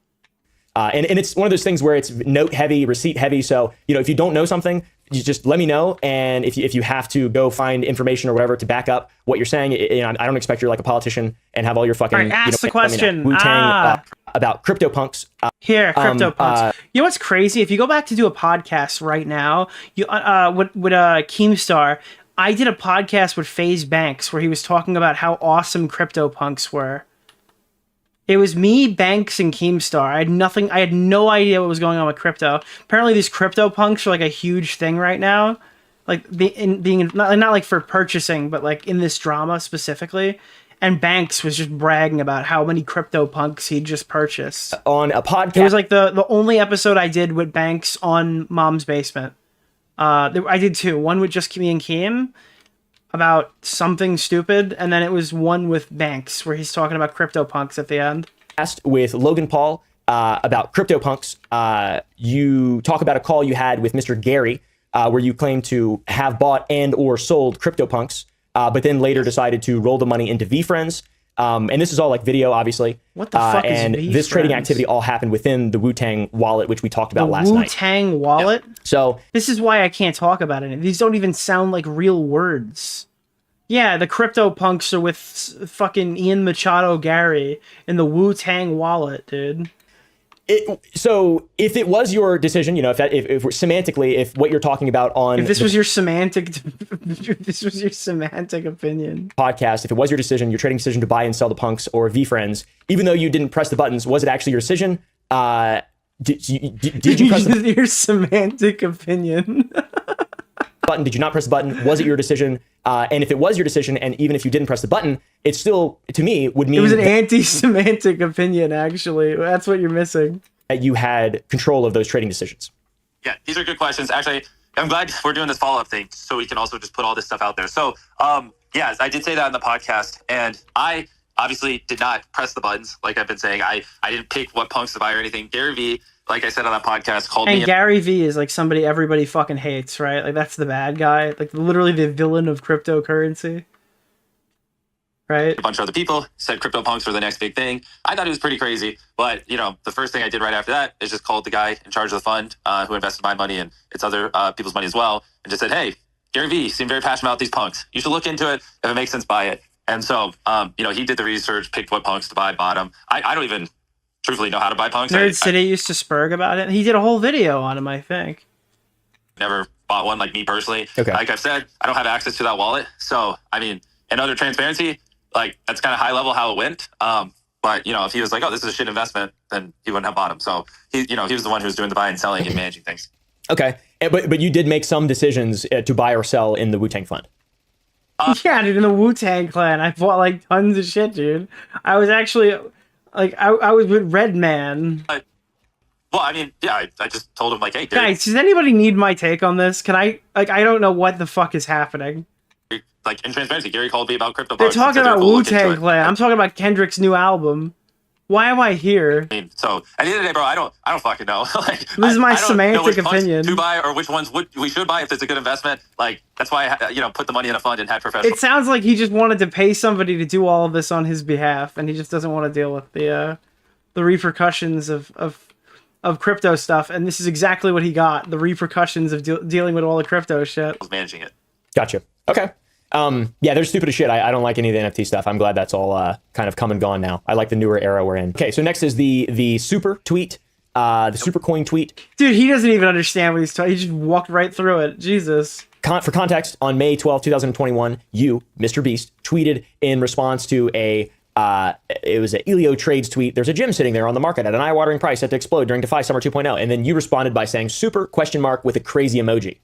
And it's one of those things where it's note heavy, receipt heavy. So, if you don't know something, you just let me know. And if you have to go find information or whatever to back up what you're saying, I don't expect you're like a politician and have all your fucking. All right, ask the question. Wu-Tang about CryptoPunks. Here, CryptoPunks. You know what's crazy? If you go back to do a podcast right now, with Keemstar, I did a podcast with FaZe Banks where he was talking about how awesome CryptoPunks were. It was me, Banks, and Keemstar. I had no idea what was going on with crypto. Apparently, these CryptoPunks are like a huge thing right now, like being not like for purchasing, but like in this drama specifically. And Banks was just bragging about how many CryptoPunks he'd just purchased on a podcast. It was like the only episode I did with Banks on Mom's Basement. I did two. One with just me and Keem about something stupid, and then it was one with Banks where he's talking about CryptoPunks at the end. With Logan Paul about CryptoPunks, you talk about a call you had with Mr. Gary, where you claim to have bought and or sold CryptoPunks, but then later decided to roll the money into VFriends. And this is all like video, obviously. What the fuck is and VFriends? This trading activity all happened within the Wu-Tang wallet, which we talked about last night. Wu-Tang wallet? Yeah. So this is why I can't talk about it. These don't even sound like real words. Yeah, the CryptoPunks are with fucking Ian Machado Gary in the Wu-Tang wallet, dude. So if it was your decision, if semantically, if what you're talking about on if this was your semantic opinion podcast, if it was your decision, your trading decision to buy and sell the punks or VFriends, even though you didn't press the buttons, was it actually your decision? Did you press your semantic opinion? button? Did you not press the button? Was it your decision? And if it was your decision, and even if you didn't press the button, it still, to me, would mean it was an anti-semantic opinion. Actually, that's what you're missing. That you had control of those trading decisions. Yeah, these are good questions. Actually, I'm glad we're doing this follow-up thing so we can also just put all this stuff out there. So, yes, I did say that in the podcast, and I obviously did not press the buttons. Like I've been saying, I didn't pick what punks to buy or anything. Gary V, like I said on that podcast, called me. And Gary V is like somebody everybody fucking hates, right? Like that's the bad guy, like literally the villain of cryptocurrency, right? A bunch of other people said CryptoPunks were the next big thing. I thought it was pretty crazy, but the first thing I did right after that is just called the guy in charge of the fund who invested my money and it's other people's money as well, and just said, "Hey, Gary V, you seem very passionate about these punks. You should look into it. If it makes sense, buy it." And so, he did the research, picked what punks to buy, bought them. I don't even truthfully know how to buy punks. Nerd City used to spurg about it. He did a whole video on him, I think. Never bought one, like me personally. Okay. Like I've said, I don't have access to that wallet. So, and other transparency, like that's kind of high level how it went. But, if he was like, "Oh, this is a shit investment," then he wouldn't have bought them. So, he was the one who was doing the buying and selling and managing things. Okay. But you did make some decisions to buy or sell in the Wu-Tang fund. Yeah, dude, in the Wu-Tang clan, I bought like tons of shit, dude. I was actually like, I was with Redman. I just told him like, "Hey, guys, does anybody need my take on this? Can I don't know what the fuck is happening." Like in transparency, Gary called me about CryptoPunks. They're talking about Wu-Tang clan. I'm talking about Kendrick's new album. Why am I here? So at the end of the day, bro, I don't fucking know. This is my semantic opinion. To buy or which ones we should buy if it's a good investment. Like that's why I put the money in a fund and had professional. It sounds like he just wanted to pay somebody to do all of this on his behalf, and he just doesn't want to deal with the the repercussions of crypto stuff, and this is exactly what he got: the repercussions of dealing with all the crypto shit. Managing it. Gotcha. Okay. Yeah, they're stupid as shit. I don't like any of the NFT stuff. I'm glad that's all kind of come and gone now. I like the newer era we're in. Okay, so next is the super tweet, the super coin tweet. Dude, he doesn't even understand what he's talking. He just walked right through it. Jesus. For context, on May 12, 2021, you, MrBeast, tweeted in response to it was an Elio Trades tweet. There's a gym sitting there on the market at an eye-watering price set to explode during DeFi Summer 2.0. And then you responded by saying super ? With a crazy emoji.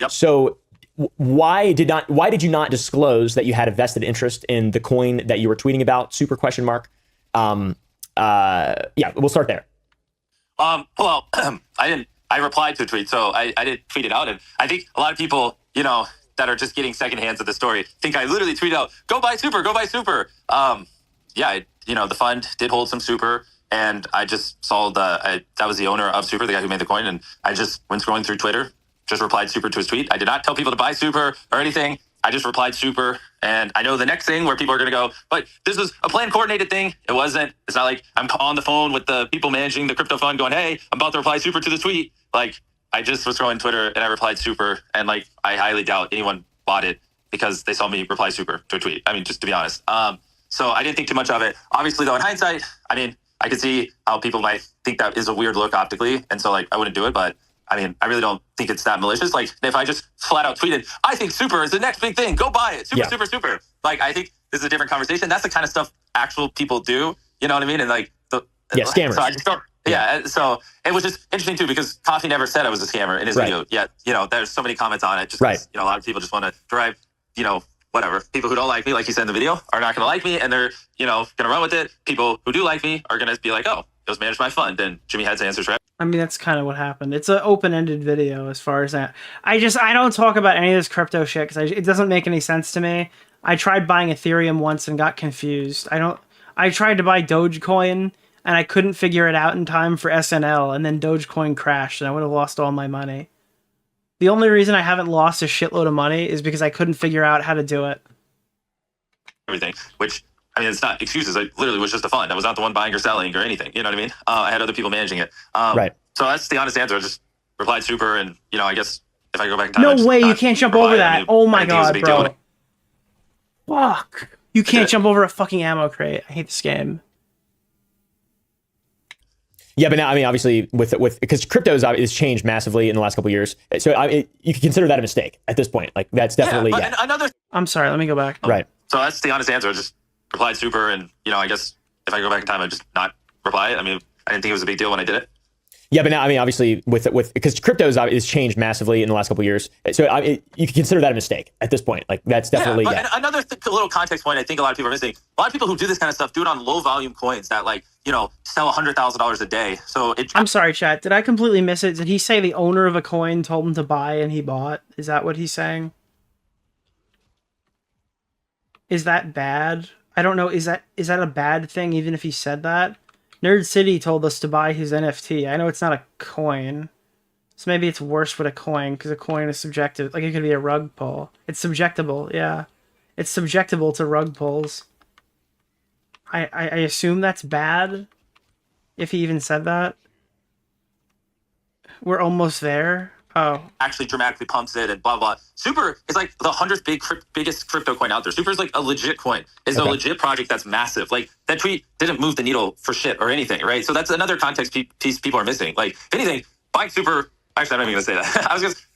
So why did you not disclose that you had a vested interest in the coin that you were tweeting about? Super ? Yeah, we'll start there. Well, I replied to a tweet, so I didn't tweet it out. And I think a lot of people, that are just getting second hands of the story think I literally tweeted out, go buy super, go buy super. Yeah, the fund did hold some super, and I just saw that was the owner of super, the guy who made the coin, and I just went scrolling through Twitter, just replied super to his tweet. I did not tell people to buy super or anything. I just replied super, and I know the next thing where people are going to go, but this was a planned coordinated thing. It wasn't. It's not like I'm on the phone with the people managing the crypto fund going, hey, I'm about to reply super to the tweet. Like, I just was scrolling Twitter and I replied super, and I highly doubt anyone bought it because they saw me reply super to a tweet. I mean, just to be honest. So I didn't think too much of it. Obviously, though, in hindsight, I could see how people might think that is a weird look optically, and so I wouldn't do it. But I really don't think it's that malicious. Like, if I just flat out tweeted, I think super is the next big thing. Go buy it. Super, super. Like, I think this is a different conversation. That's the kind of stuff actual people do. You know what I mean? And scammers. So I just don't. Yeah, so it was just interesting too because Coffee never said I was a scammer in his video. Yet, there's so many comments on it. Just a lot of people just want to drive, whatever. People who don't like me, like you said in the video, are not going to like me, and they're, going to run with it. People who do like me are going to be like, oh, it was managed by fund, and Jimmy had to answer for. That's kind of what happened. It's an open-ended video as far as that. I don't talk about any of this crypto shit because it doesn't make any sense to me. I tried buying Ethereum once and got confused. I tried to buy Dogecoin and I couldn't figure it out in time for SNL, and then Dogecoin crashed and I would have lost all my money. The only reason I haven't lost a shitload of money is because I couldn't figure out how to do it. Everything, which, it's not excuses. I literally was just a fund. I was not the one buying or selling or anything. You know what I mean? I had other people managing it. So that's the honest answer. I just replied super, and, I guess if I go back in time... No way, you can't jump over that. Oh my god, bro. Fuck. You can't jump over a fucking ammo crate. I hate this game. Yeah, but now, obviously, because crypto is changed massively in the last couple of years, so you can consider that a mistake at this point. Like, that's definitely I'm sorry, let me go back. Right. So that's the honest answer. I just replied super, and I guess if I go back in time, I'd just not reply. I didn't think it was a big deal when I did it. Yeah, but now, obviously, because crypto is changed massively in the last couple of years, so you can consider that a mistake at this point. Like, that's definitely And another little context point I think a lot of people are missing. A lot of people who do this kind of stuff do it on low volume coins that sell $100,000 a day. So I'm sorry, chat. Did I completely miss it? Did he say the owner of a coin told him to buy and he bought? Is that what he's saying? Is that bad? I don't know. Is that a bad thing even if he said that? Nerd City told us to buy his NFT. I know it's not a coin, so maybe it's worse with a coin because a coin is subjective. Like, it could be a rug pull. It's subjectable, yeah. It's subjectable to rug pulls. I assume that's bad, if he even said that. We're almost there. Oh. Actually dramatically pumps it and blah, blah. Super is like the 100th biggest crypto coin out there. Super is like a legit coin. It's a legit project that's massive. Like, that tweet didn't move the needle for shit or anything, right? So that's another context piece people are missing. Like, if anything, buying super... Actually, I'm not even going to say that. I was just...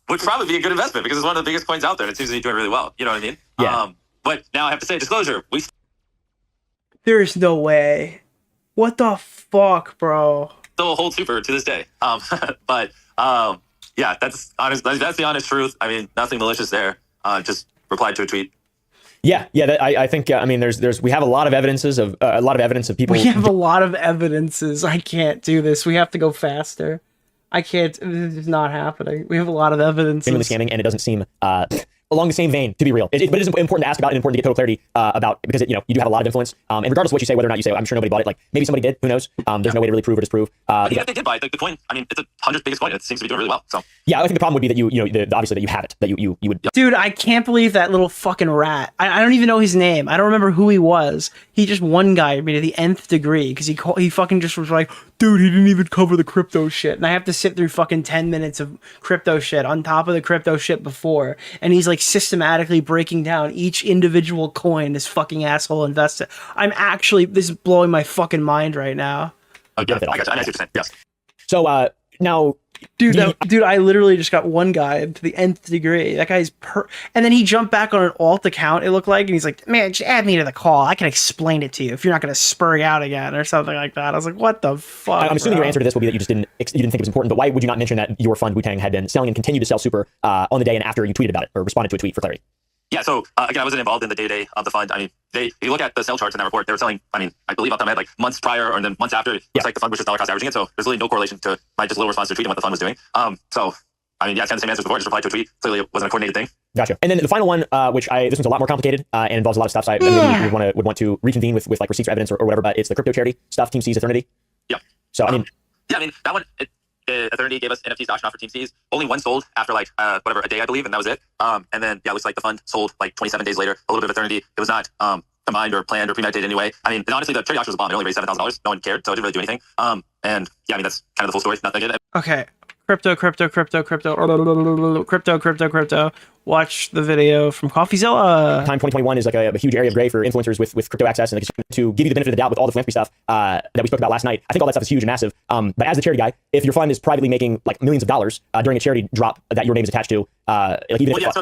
would probably be a good investment because it's one of the biggest coins out there and it seems to be doing really well. You know what I mean? Yeah. But now I have to say, disclosure, there is no way. What the fuck, bro? Still hold super to this day. Yeah, that's honest. That's the honest truth. Nothing malicious there. Just replied to a tweet. Yeah. I think. We have a lot of evidence of people. We have a lot of evidences. I can't do this. We have to go faster. I can't. This is not happening. We have a lot of evidence. Scamming, and it doesn't seem along the same vein, to be real, but it is important to ask about and important to get total clarity about, because you do have a lot of influence. And regardless of what you say, whether or not you say, I'm sure nobody bought it. Like maybe somebody did. Who knows? There's no way to really prove or disprove. Even if they did buy it, the coin, I mean, it's the 100th biggest coin. It seems to be doing really well. So yeah, I think the problem would be that obviously that you have it, that you would. Dude, I can't believe that little fucking rat. I don't even know his name. I don't remember who he was. He just one guy me to the nth degree because he fucking just was like, dude, he didn't even cover the crypto shit, and I have to sit through fucking 10 minutes of crypto shit on top of the crypto shit before, and he's like systematically breaking down each individual coin this fucking asshole invested. This is blowing my fucking mind right now. I got you. I see what you're saying. Yes. So now, dude, I literally just got one guy to the nth degree. That guy's and then he jumped back on an alt account, it looked like, and he's like, man, just add me to the call. I can explain it to you if you're not going to spur out again or something like that. I was like, what the fuck? I'm assuming your answer to this will be that you didn't think it was important, but why would you not mention that your fund, Wu-Tang, had been selling and continued to sell super on the day and after you tweeted about it or responded to a tweet for clarity? Yeah, so again, I wasn't involved in the day-to-day of the fund. I mean, if you look at the sell charts in that report, they were selling, I mean, I believe off the top of my head, like months prior or then months after, it's like the fund was just dollar cost averaging it. So there's really no correlation to my just little response to a tweet and what the fund was doing. So, I mean, yeah, it's kind of the same answer as before. I just replied to a tweet. Clearly, it wasn't a coordinated thing. Gotcha. And then the final one, this one's a lot more complicated and involves a lot of stuff. So I maybe would want to reconvene with like receipts or evidence or whatever, but it's the crypto charity stuff, Team C's Eternity. Yeah. So, I mean... yeah, I mean, that one... Eternity gave us NFTs to auction off for Team C's. Only one sold after like a day, I believe, and that was it. And then it looks like the fund sold like 27 days later. A little bit of Eternity. It was not combined or planned or premeditated anyway. I mean, and honestly, the charity auction was a bomb. It only raised $7,000. No one cared, so it didn't really do anything. And yeah, I mean, that's kind of the full story. Nothing did. Okay. Crypto. Watch the video from CoffeeZilla. Time 2021 is like a huge area of gray for influencers with crypto access, and to give you the benefit of the doubt with all the philanthropy stuff that we spoke about last night. I think all that stuff is huge and massive. But as the charity guy, if your fund is privately making like millions of dollars during a charity drop that your name is attached to, so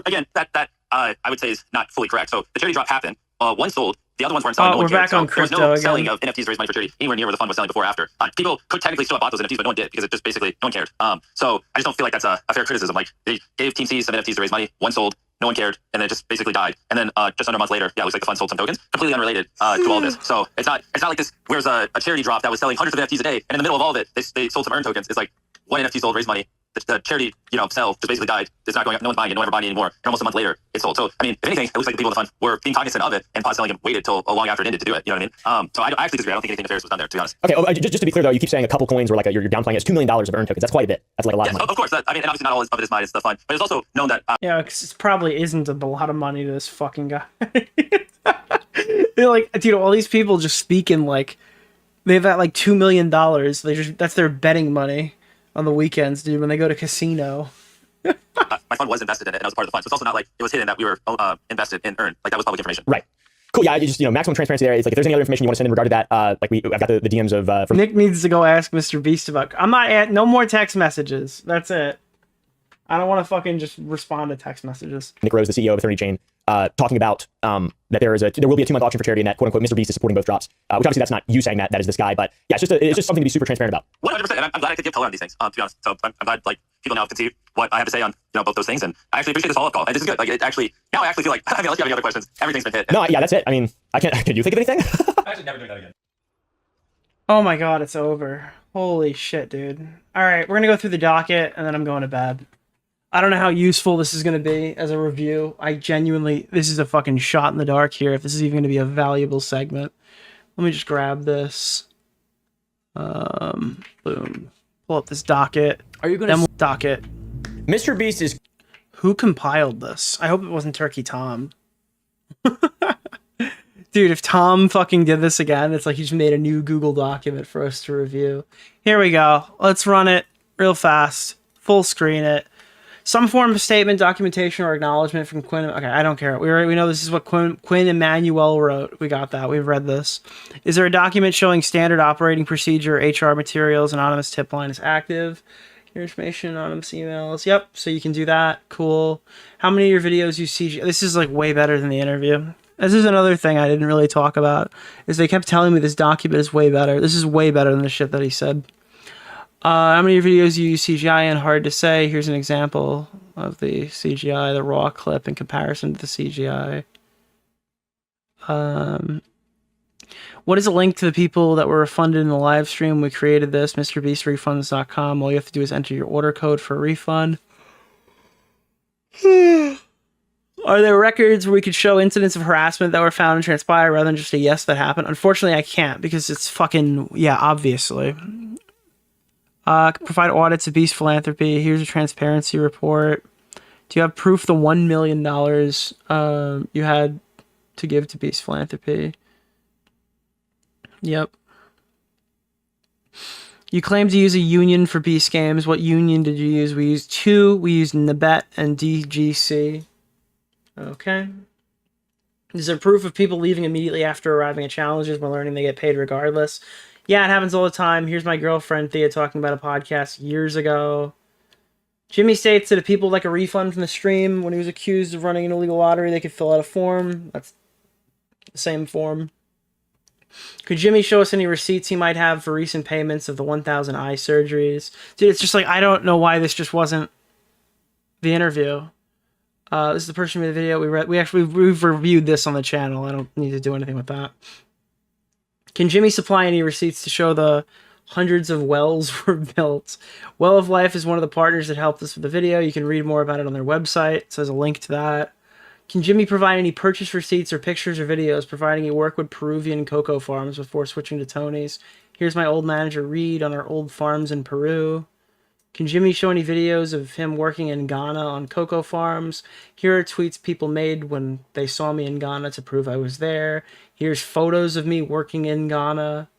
again, that I would say is not fully correct. So the charity drop happened. One sold. The other ones weren't selling. No one cared. Back on crypto. There was no selling of NFTs to raise money for charity anywhere near where the fund was selling before or after. People could technically still have bought those NFTs, but no one did because it just basically no one cared. So I just don't feel like that's a fair criticism. Like they gave Team C some NFTs to raise money. One sold. No one cared, and then it just basically died. And then just under a month later, it looks like the fund sold some tokens, completely unrelated to all this. So it's not like this. Where's a charity drop that was selling hundreds of NFTs a day, and in the middle of all of it, they sold some earned tokens. It's like one NFT sold, raised money. The charity, sell just basically died. It's not going up. No one's buying it. No one ever buying it anymore. And almost a month later, it sold. So I mean, if anything, it looks like the people in the fund were being cognizant of it and paused selling and waited till long after it ended to do it. You know what I mean? So I actually disagree. I don't think anything nefarious was done there, to be honest. Okay, just to be clear though, you keep saying a couple coins were like you're downplaying. It's $2 million of earned tokens. That's quite a bit. That's like a lot of money. Of course. And obviously not all of it is mine. It's the fund, but it's also known that. Yeah, because it probably isn't a lot of money to this fucking guy. They're like, dude, all these people just speaking like they've got like $2 million. That's their betting money on the weekends, dude, when they go to casino. My fund was invested in it, and I was part of the fund. So it's also not like it was hidden that we were invested in earned. Like that was public information. Right. Cool. Yeah, just maximum transparency there. It's like if there's any other information you want to send in regard to that, I've got the DMs of from Nick needs to go ask MrBeast about. I'm not no more text messages. That's it. I don't want to fucking just respond to text messages. Nick Rose, the CEO of Eternity Chain, talking about that there will be a 2-month auction for charity, and that quote unquote MrBeast is supporting both drops. Which obviously that's not you saying that is this guy, but yeah, it's just something to be super transparent about. 100%. And I'm glad I could give color on these things. To be honest, so I'm glad like people now can see what I have to say on both those things, and I actually appreciate this follow-up call. And this is good. Like I actually feel like unless you have any other questions, everything's been hit. No, yeah, that's it. I mean, can you think of anything? I'm actually never doing that again. Oh my god, it's over. Holy shit, dude. All right, we're gonna go through the docket, and then I'm going to bed. I don't know how useful this is going to be as a review. This is a fucking shot in the dark here, if this is even going to be a valuable segment. Let me just grab this. Boom. Pull up this docket. Are you going to... Docket. MrBeast is... Who compiled this? I hope it wasn't Turkey Tom. Dude, if Tom fucking did this again, it's like he just made a new Google document for us to review. Here we go. Let's run it real fast. Full screen it. Some form of statement, documentation, or acknowledgement from Quinn. Okay, I don't care. We know this is what Quinn Emanuel wrote. We got that. We've read this. Is there a document showing standard operating procedure, HR materials, anonymous tip line is active? Your information, anonymous emails. Yep, so you can do that. Cool. How many of your videos use CG? This is like way better than the interview. This is another thing I didn't really talk about, is they kept telling me this document is way better. This is way better than the shit that he said. How many of your videos you use CGI in? Hard to say. Here's an example of the CGI, the raw clip in comparison to the CGI. What is a link to the people that were refunded in the live stream? We created this, MrBeastRefunds.com. All you have to do is enter your order code for a refund. Are there records where we could show incidents of harassment that were found and transpired rather than just a yes that happened? Unfortunately, I can't because it's fucking, yeah, obviously. Provide audits of Beast Philanthropy. Here's a transparency report. Do you have proof the $1 million you had to give to Beast Philanthropy? Yep. You claim to use a union for Beast Games. What union did you use? We used two. We used Nabet and DGC. Okay. Is there proof of people leaving immediately after arriving at challenges when learning they get paid regardless? Yeah, it happens all the time. Here's my girlfriend, Thea, talking about a podcast years ago. Jimmy states that if people would like a refund from the stream when he was accused of running an illegal lottery, they could fill out a form. That's the same form. Could Jimmy show us any receipts he might have for recent payments of the 1,000 eye surgeries? Dude, it's just like, I don't know why this just wasn't the interview. This is the person who made the video. We've reviewed this on the channel. I don't need to do anything with that. Can Jimmy supply any receipts to show the hundreds of wells were built? Well of Life is one of the partners that helped us with the video. You can read more about it on their website. So there's a link to that. Can Jimmy provide any purchase receipts or pictures or videos providing he worked with Peruvian cocoa farms before switching to Tony's? Here's my old manager Reed on our old farms in Peru. Can Jimmy show any videos of him working in Ghana on cocoa farms? Here are tweets people made when they saw me in Ghana to prove I was there. Here's photos of me working in Ghana.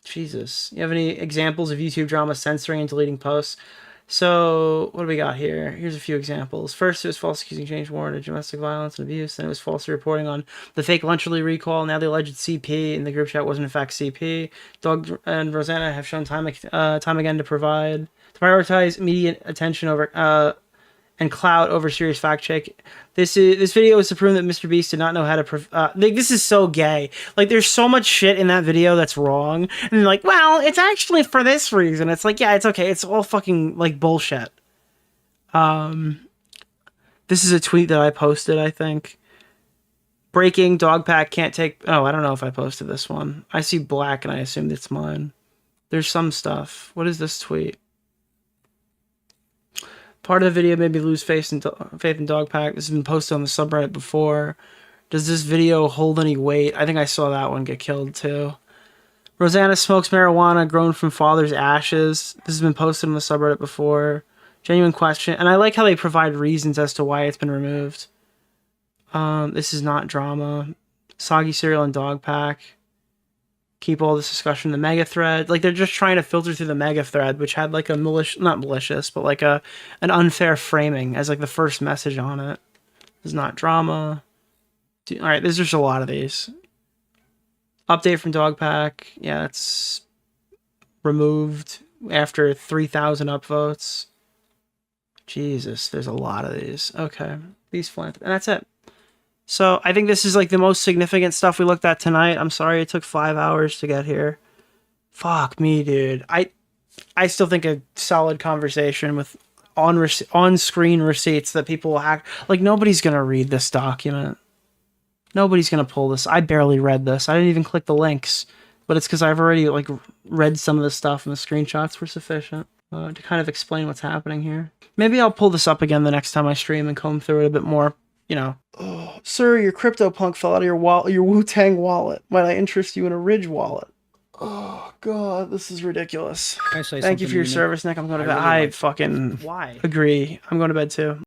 Jesus. You have any examples of YouTube drama censoring and deleting posts? So, what do we got here? Here's a few examples. First, it was false accusing James Warren of domestic violence and abuse. Then it was falsely reporting on the fake Lunchly recall. Now the alleged CP in the group chat wasn't in fact CP. Doug and Rosanna have shown time again to prioritize immediate attention over and clout over serious fact check. This video is to prove that MrBeast did not know how to this is so gay. Like, there's so much shit in that video that's wrong, and they're like, well, it's actually for this reason. It's like, yeah, it's okay. It's all fucking like bullshit. This is a tweet that I posted, I think. Breaking Dogpack can't take. Oh, I don't know if I posted this one. I see black and I assumed it's mine. There's some stuff. What is this tweet? Part of the video made me lose faith in Dogpack. This has been posted on the subreddit before. Does this video hold any weight? I think I saw that one get killed too. Rosanna smokes marijuana grown from father's ashes. This has been posted on the subreddit before. Genuine question. And I like how they provide reasons as to why it's been removed. This is not drama. Soggy cereal and Dogpack. Keep all this discussion in the mega thread. Like, they're just trying to filter through the mega thread, which had like a not malicious, but like an unfair framing as like the first message on it. It's not drama. All right, there's just a lot of these. Update from Dogpack. Yeah, it's removed after 3,000 upvotes. Jesus, there's a lot of these. Okay, these philanthropy, and that's it. So I think this is like the most significant stuff we looked at tonight. I'm sorry it took 5 hours to get here. Fuck me, dude. I still think a solid conversation with on-screen receipts that people will hack. Like, nobody's gonna read this document. Nobody's gonna pull this. I barely read this. I didn't even click the links, but it's because I've already like read some of the stuff and the screenshots were sufficient to kind of explain what's happening here. Maybe I'll pull this up again the next time I stream and comb through it a bit more. You know, oh, sir, your CryptoPunk fell out of your wallet, your Wu-Tang wallet. Might I interest you in a Ridge wallet? Oh God, this is ridiculous. Thank you for your service, Nick. I'm going to bed. I fucking agree. I'm going to bed too.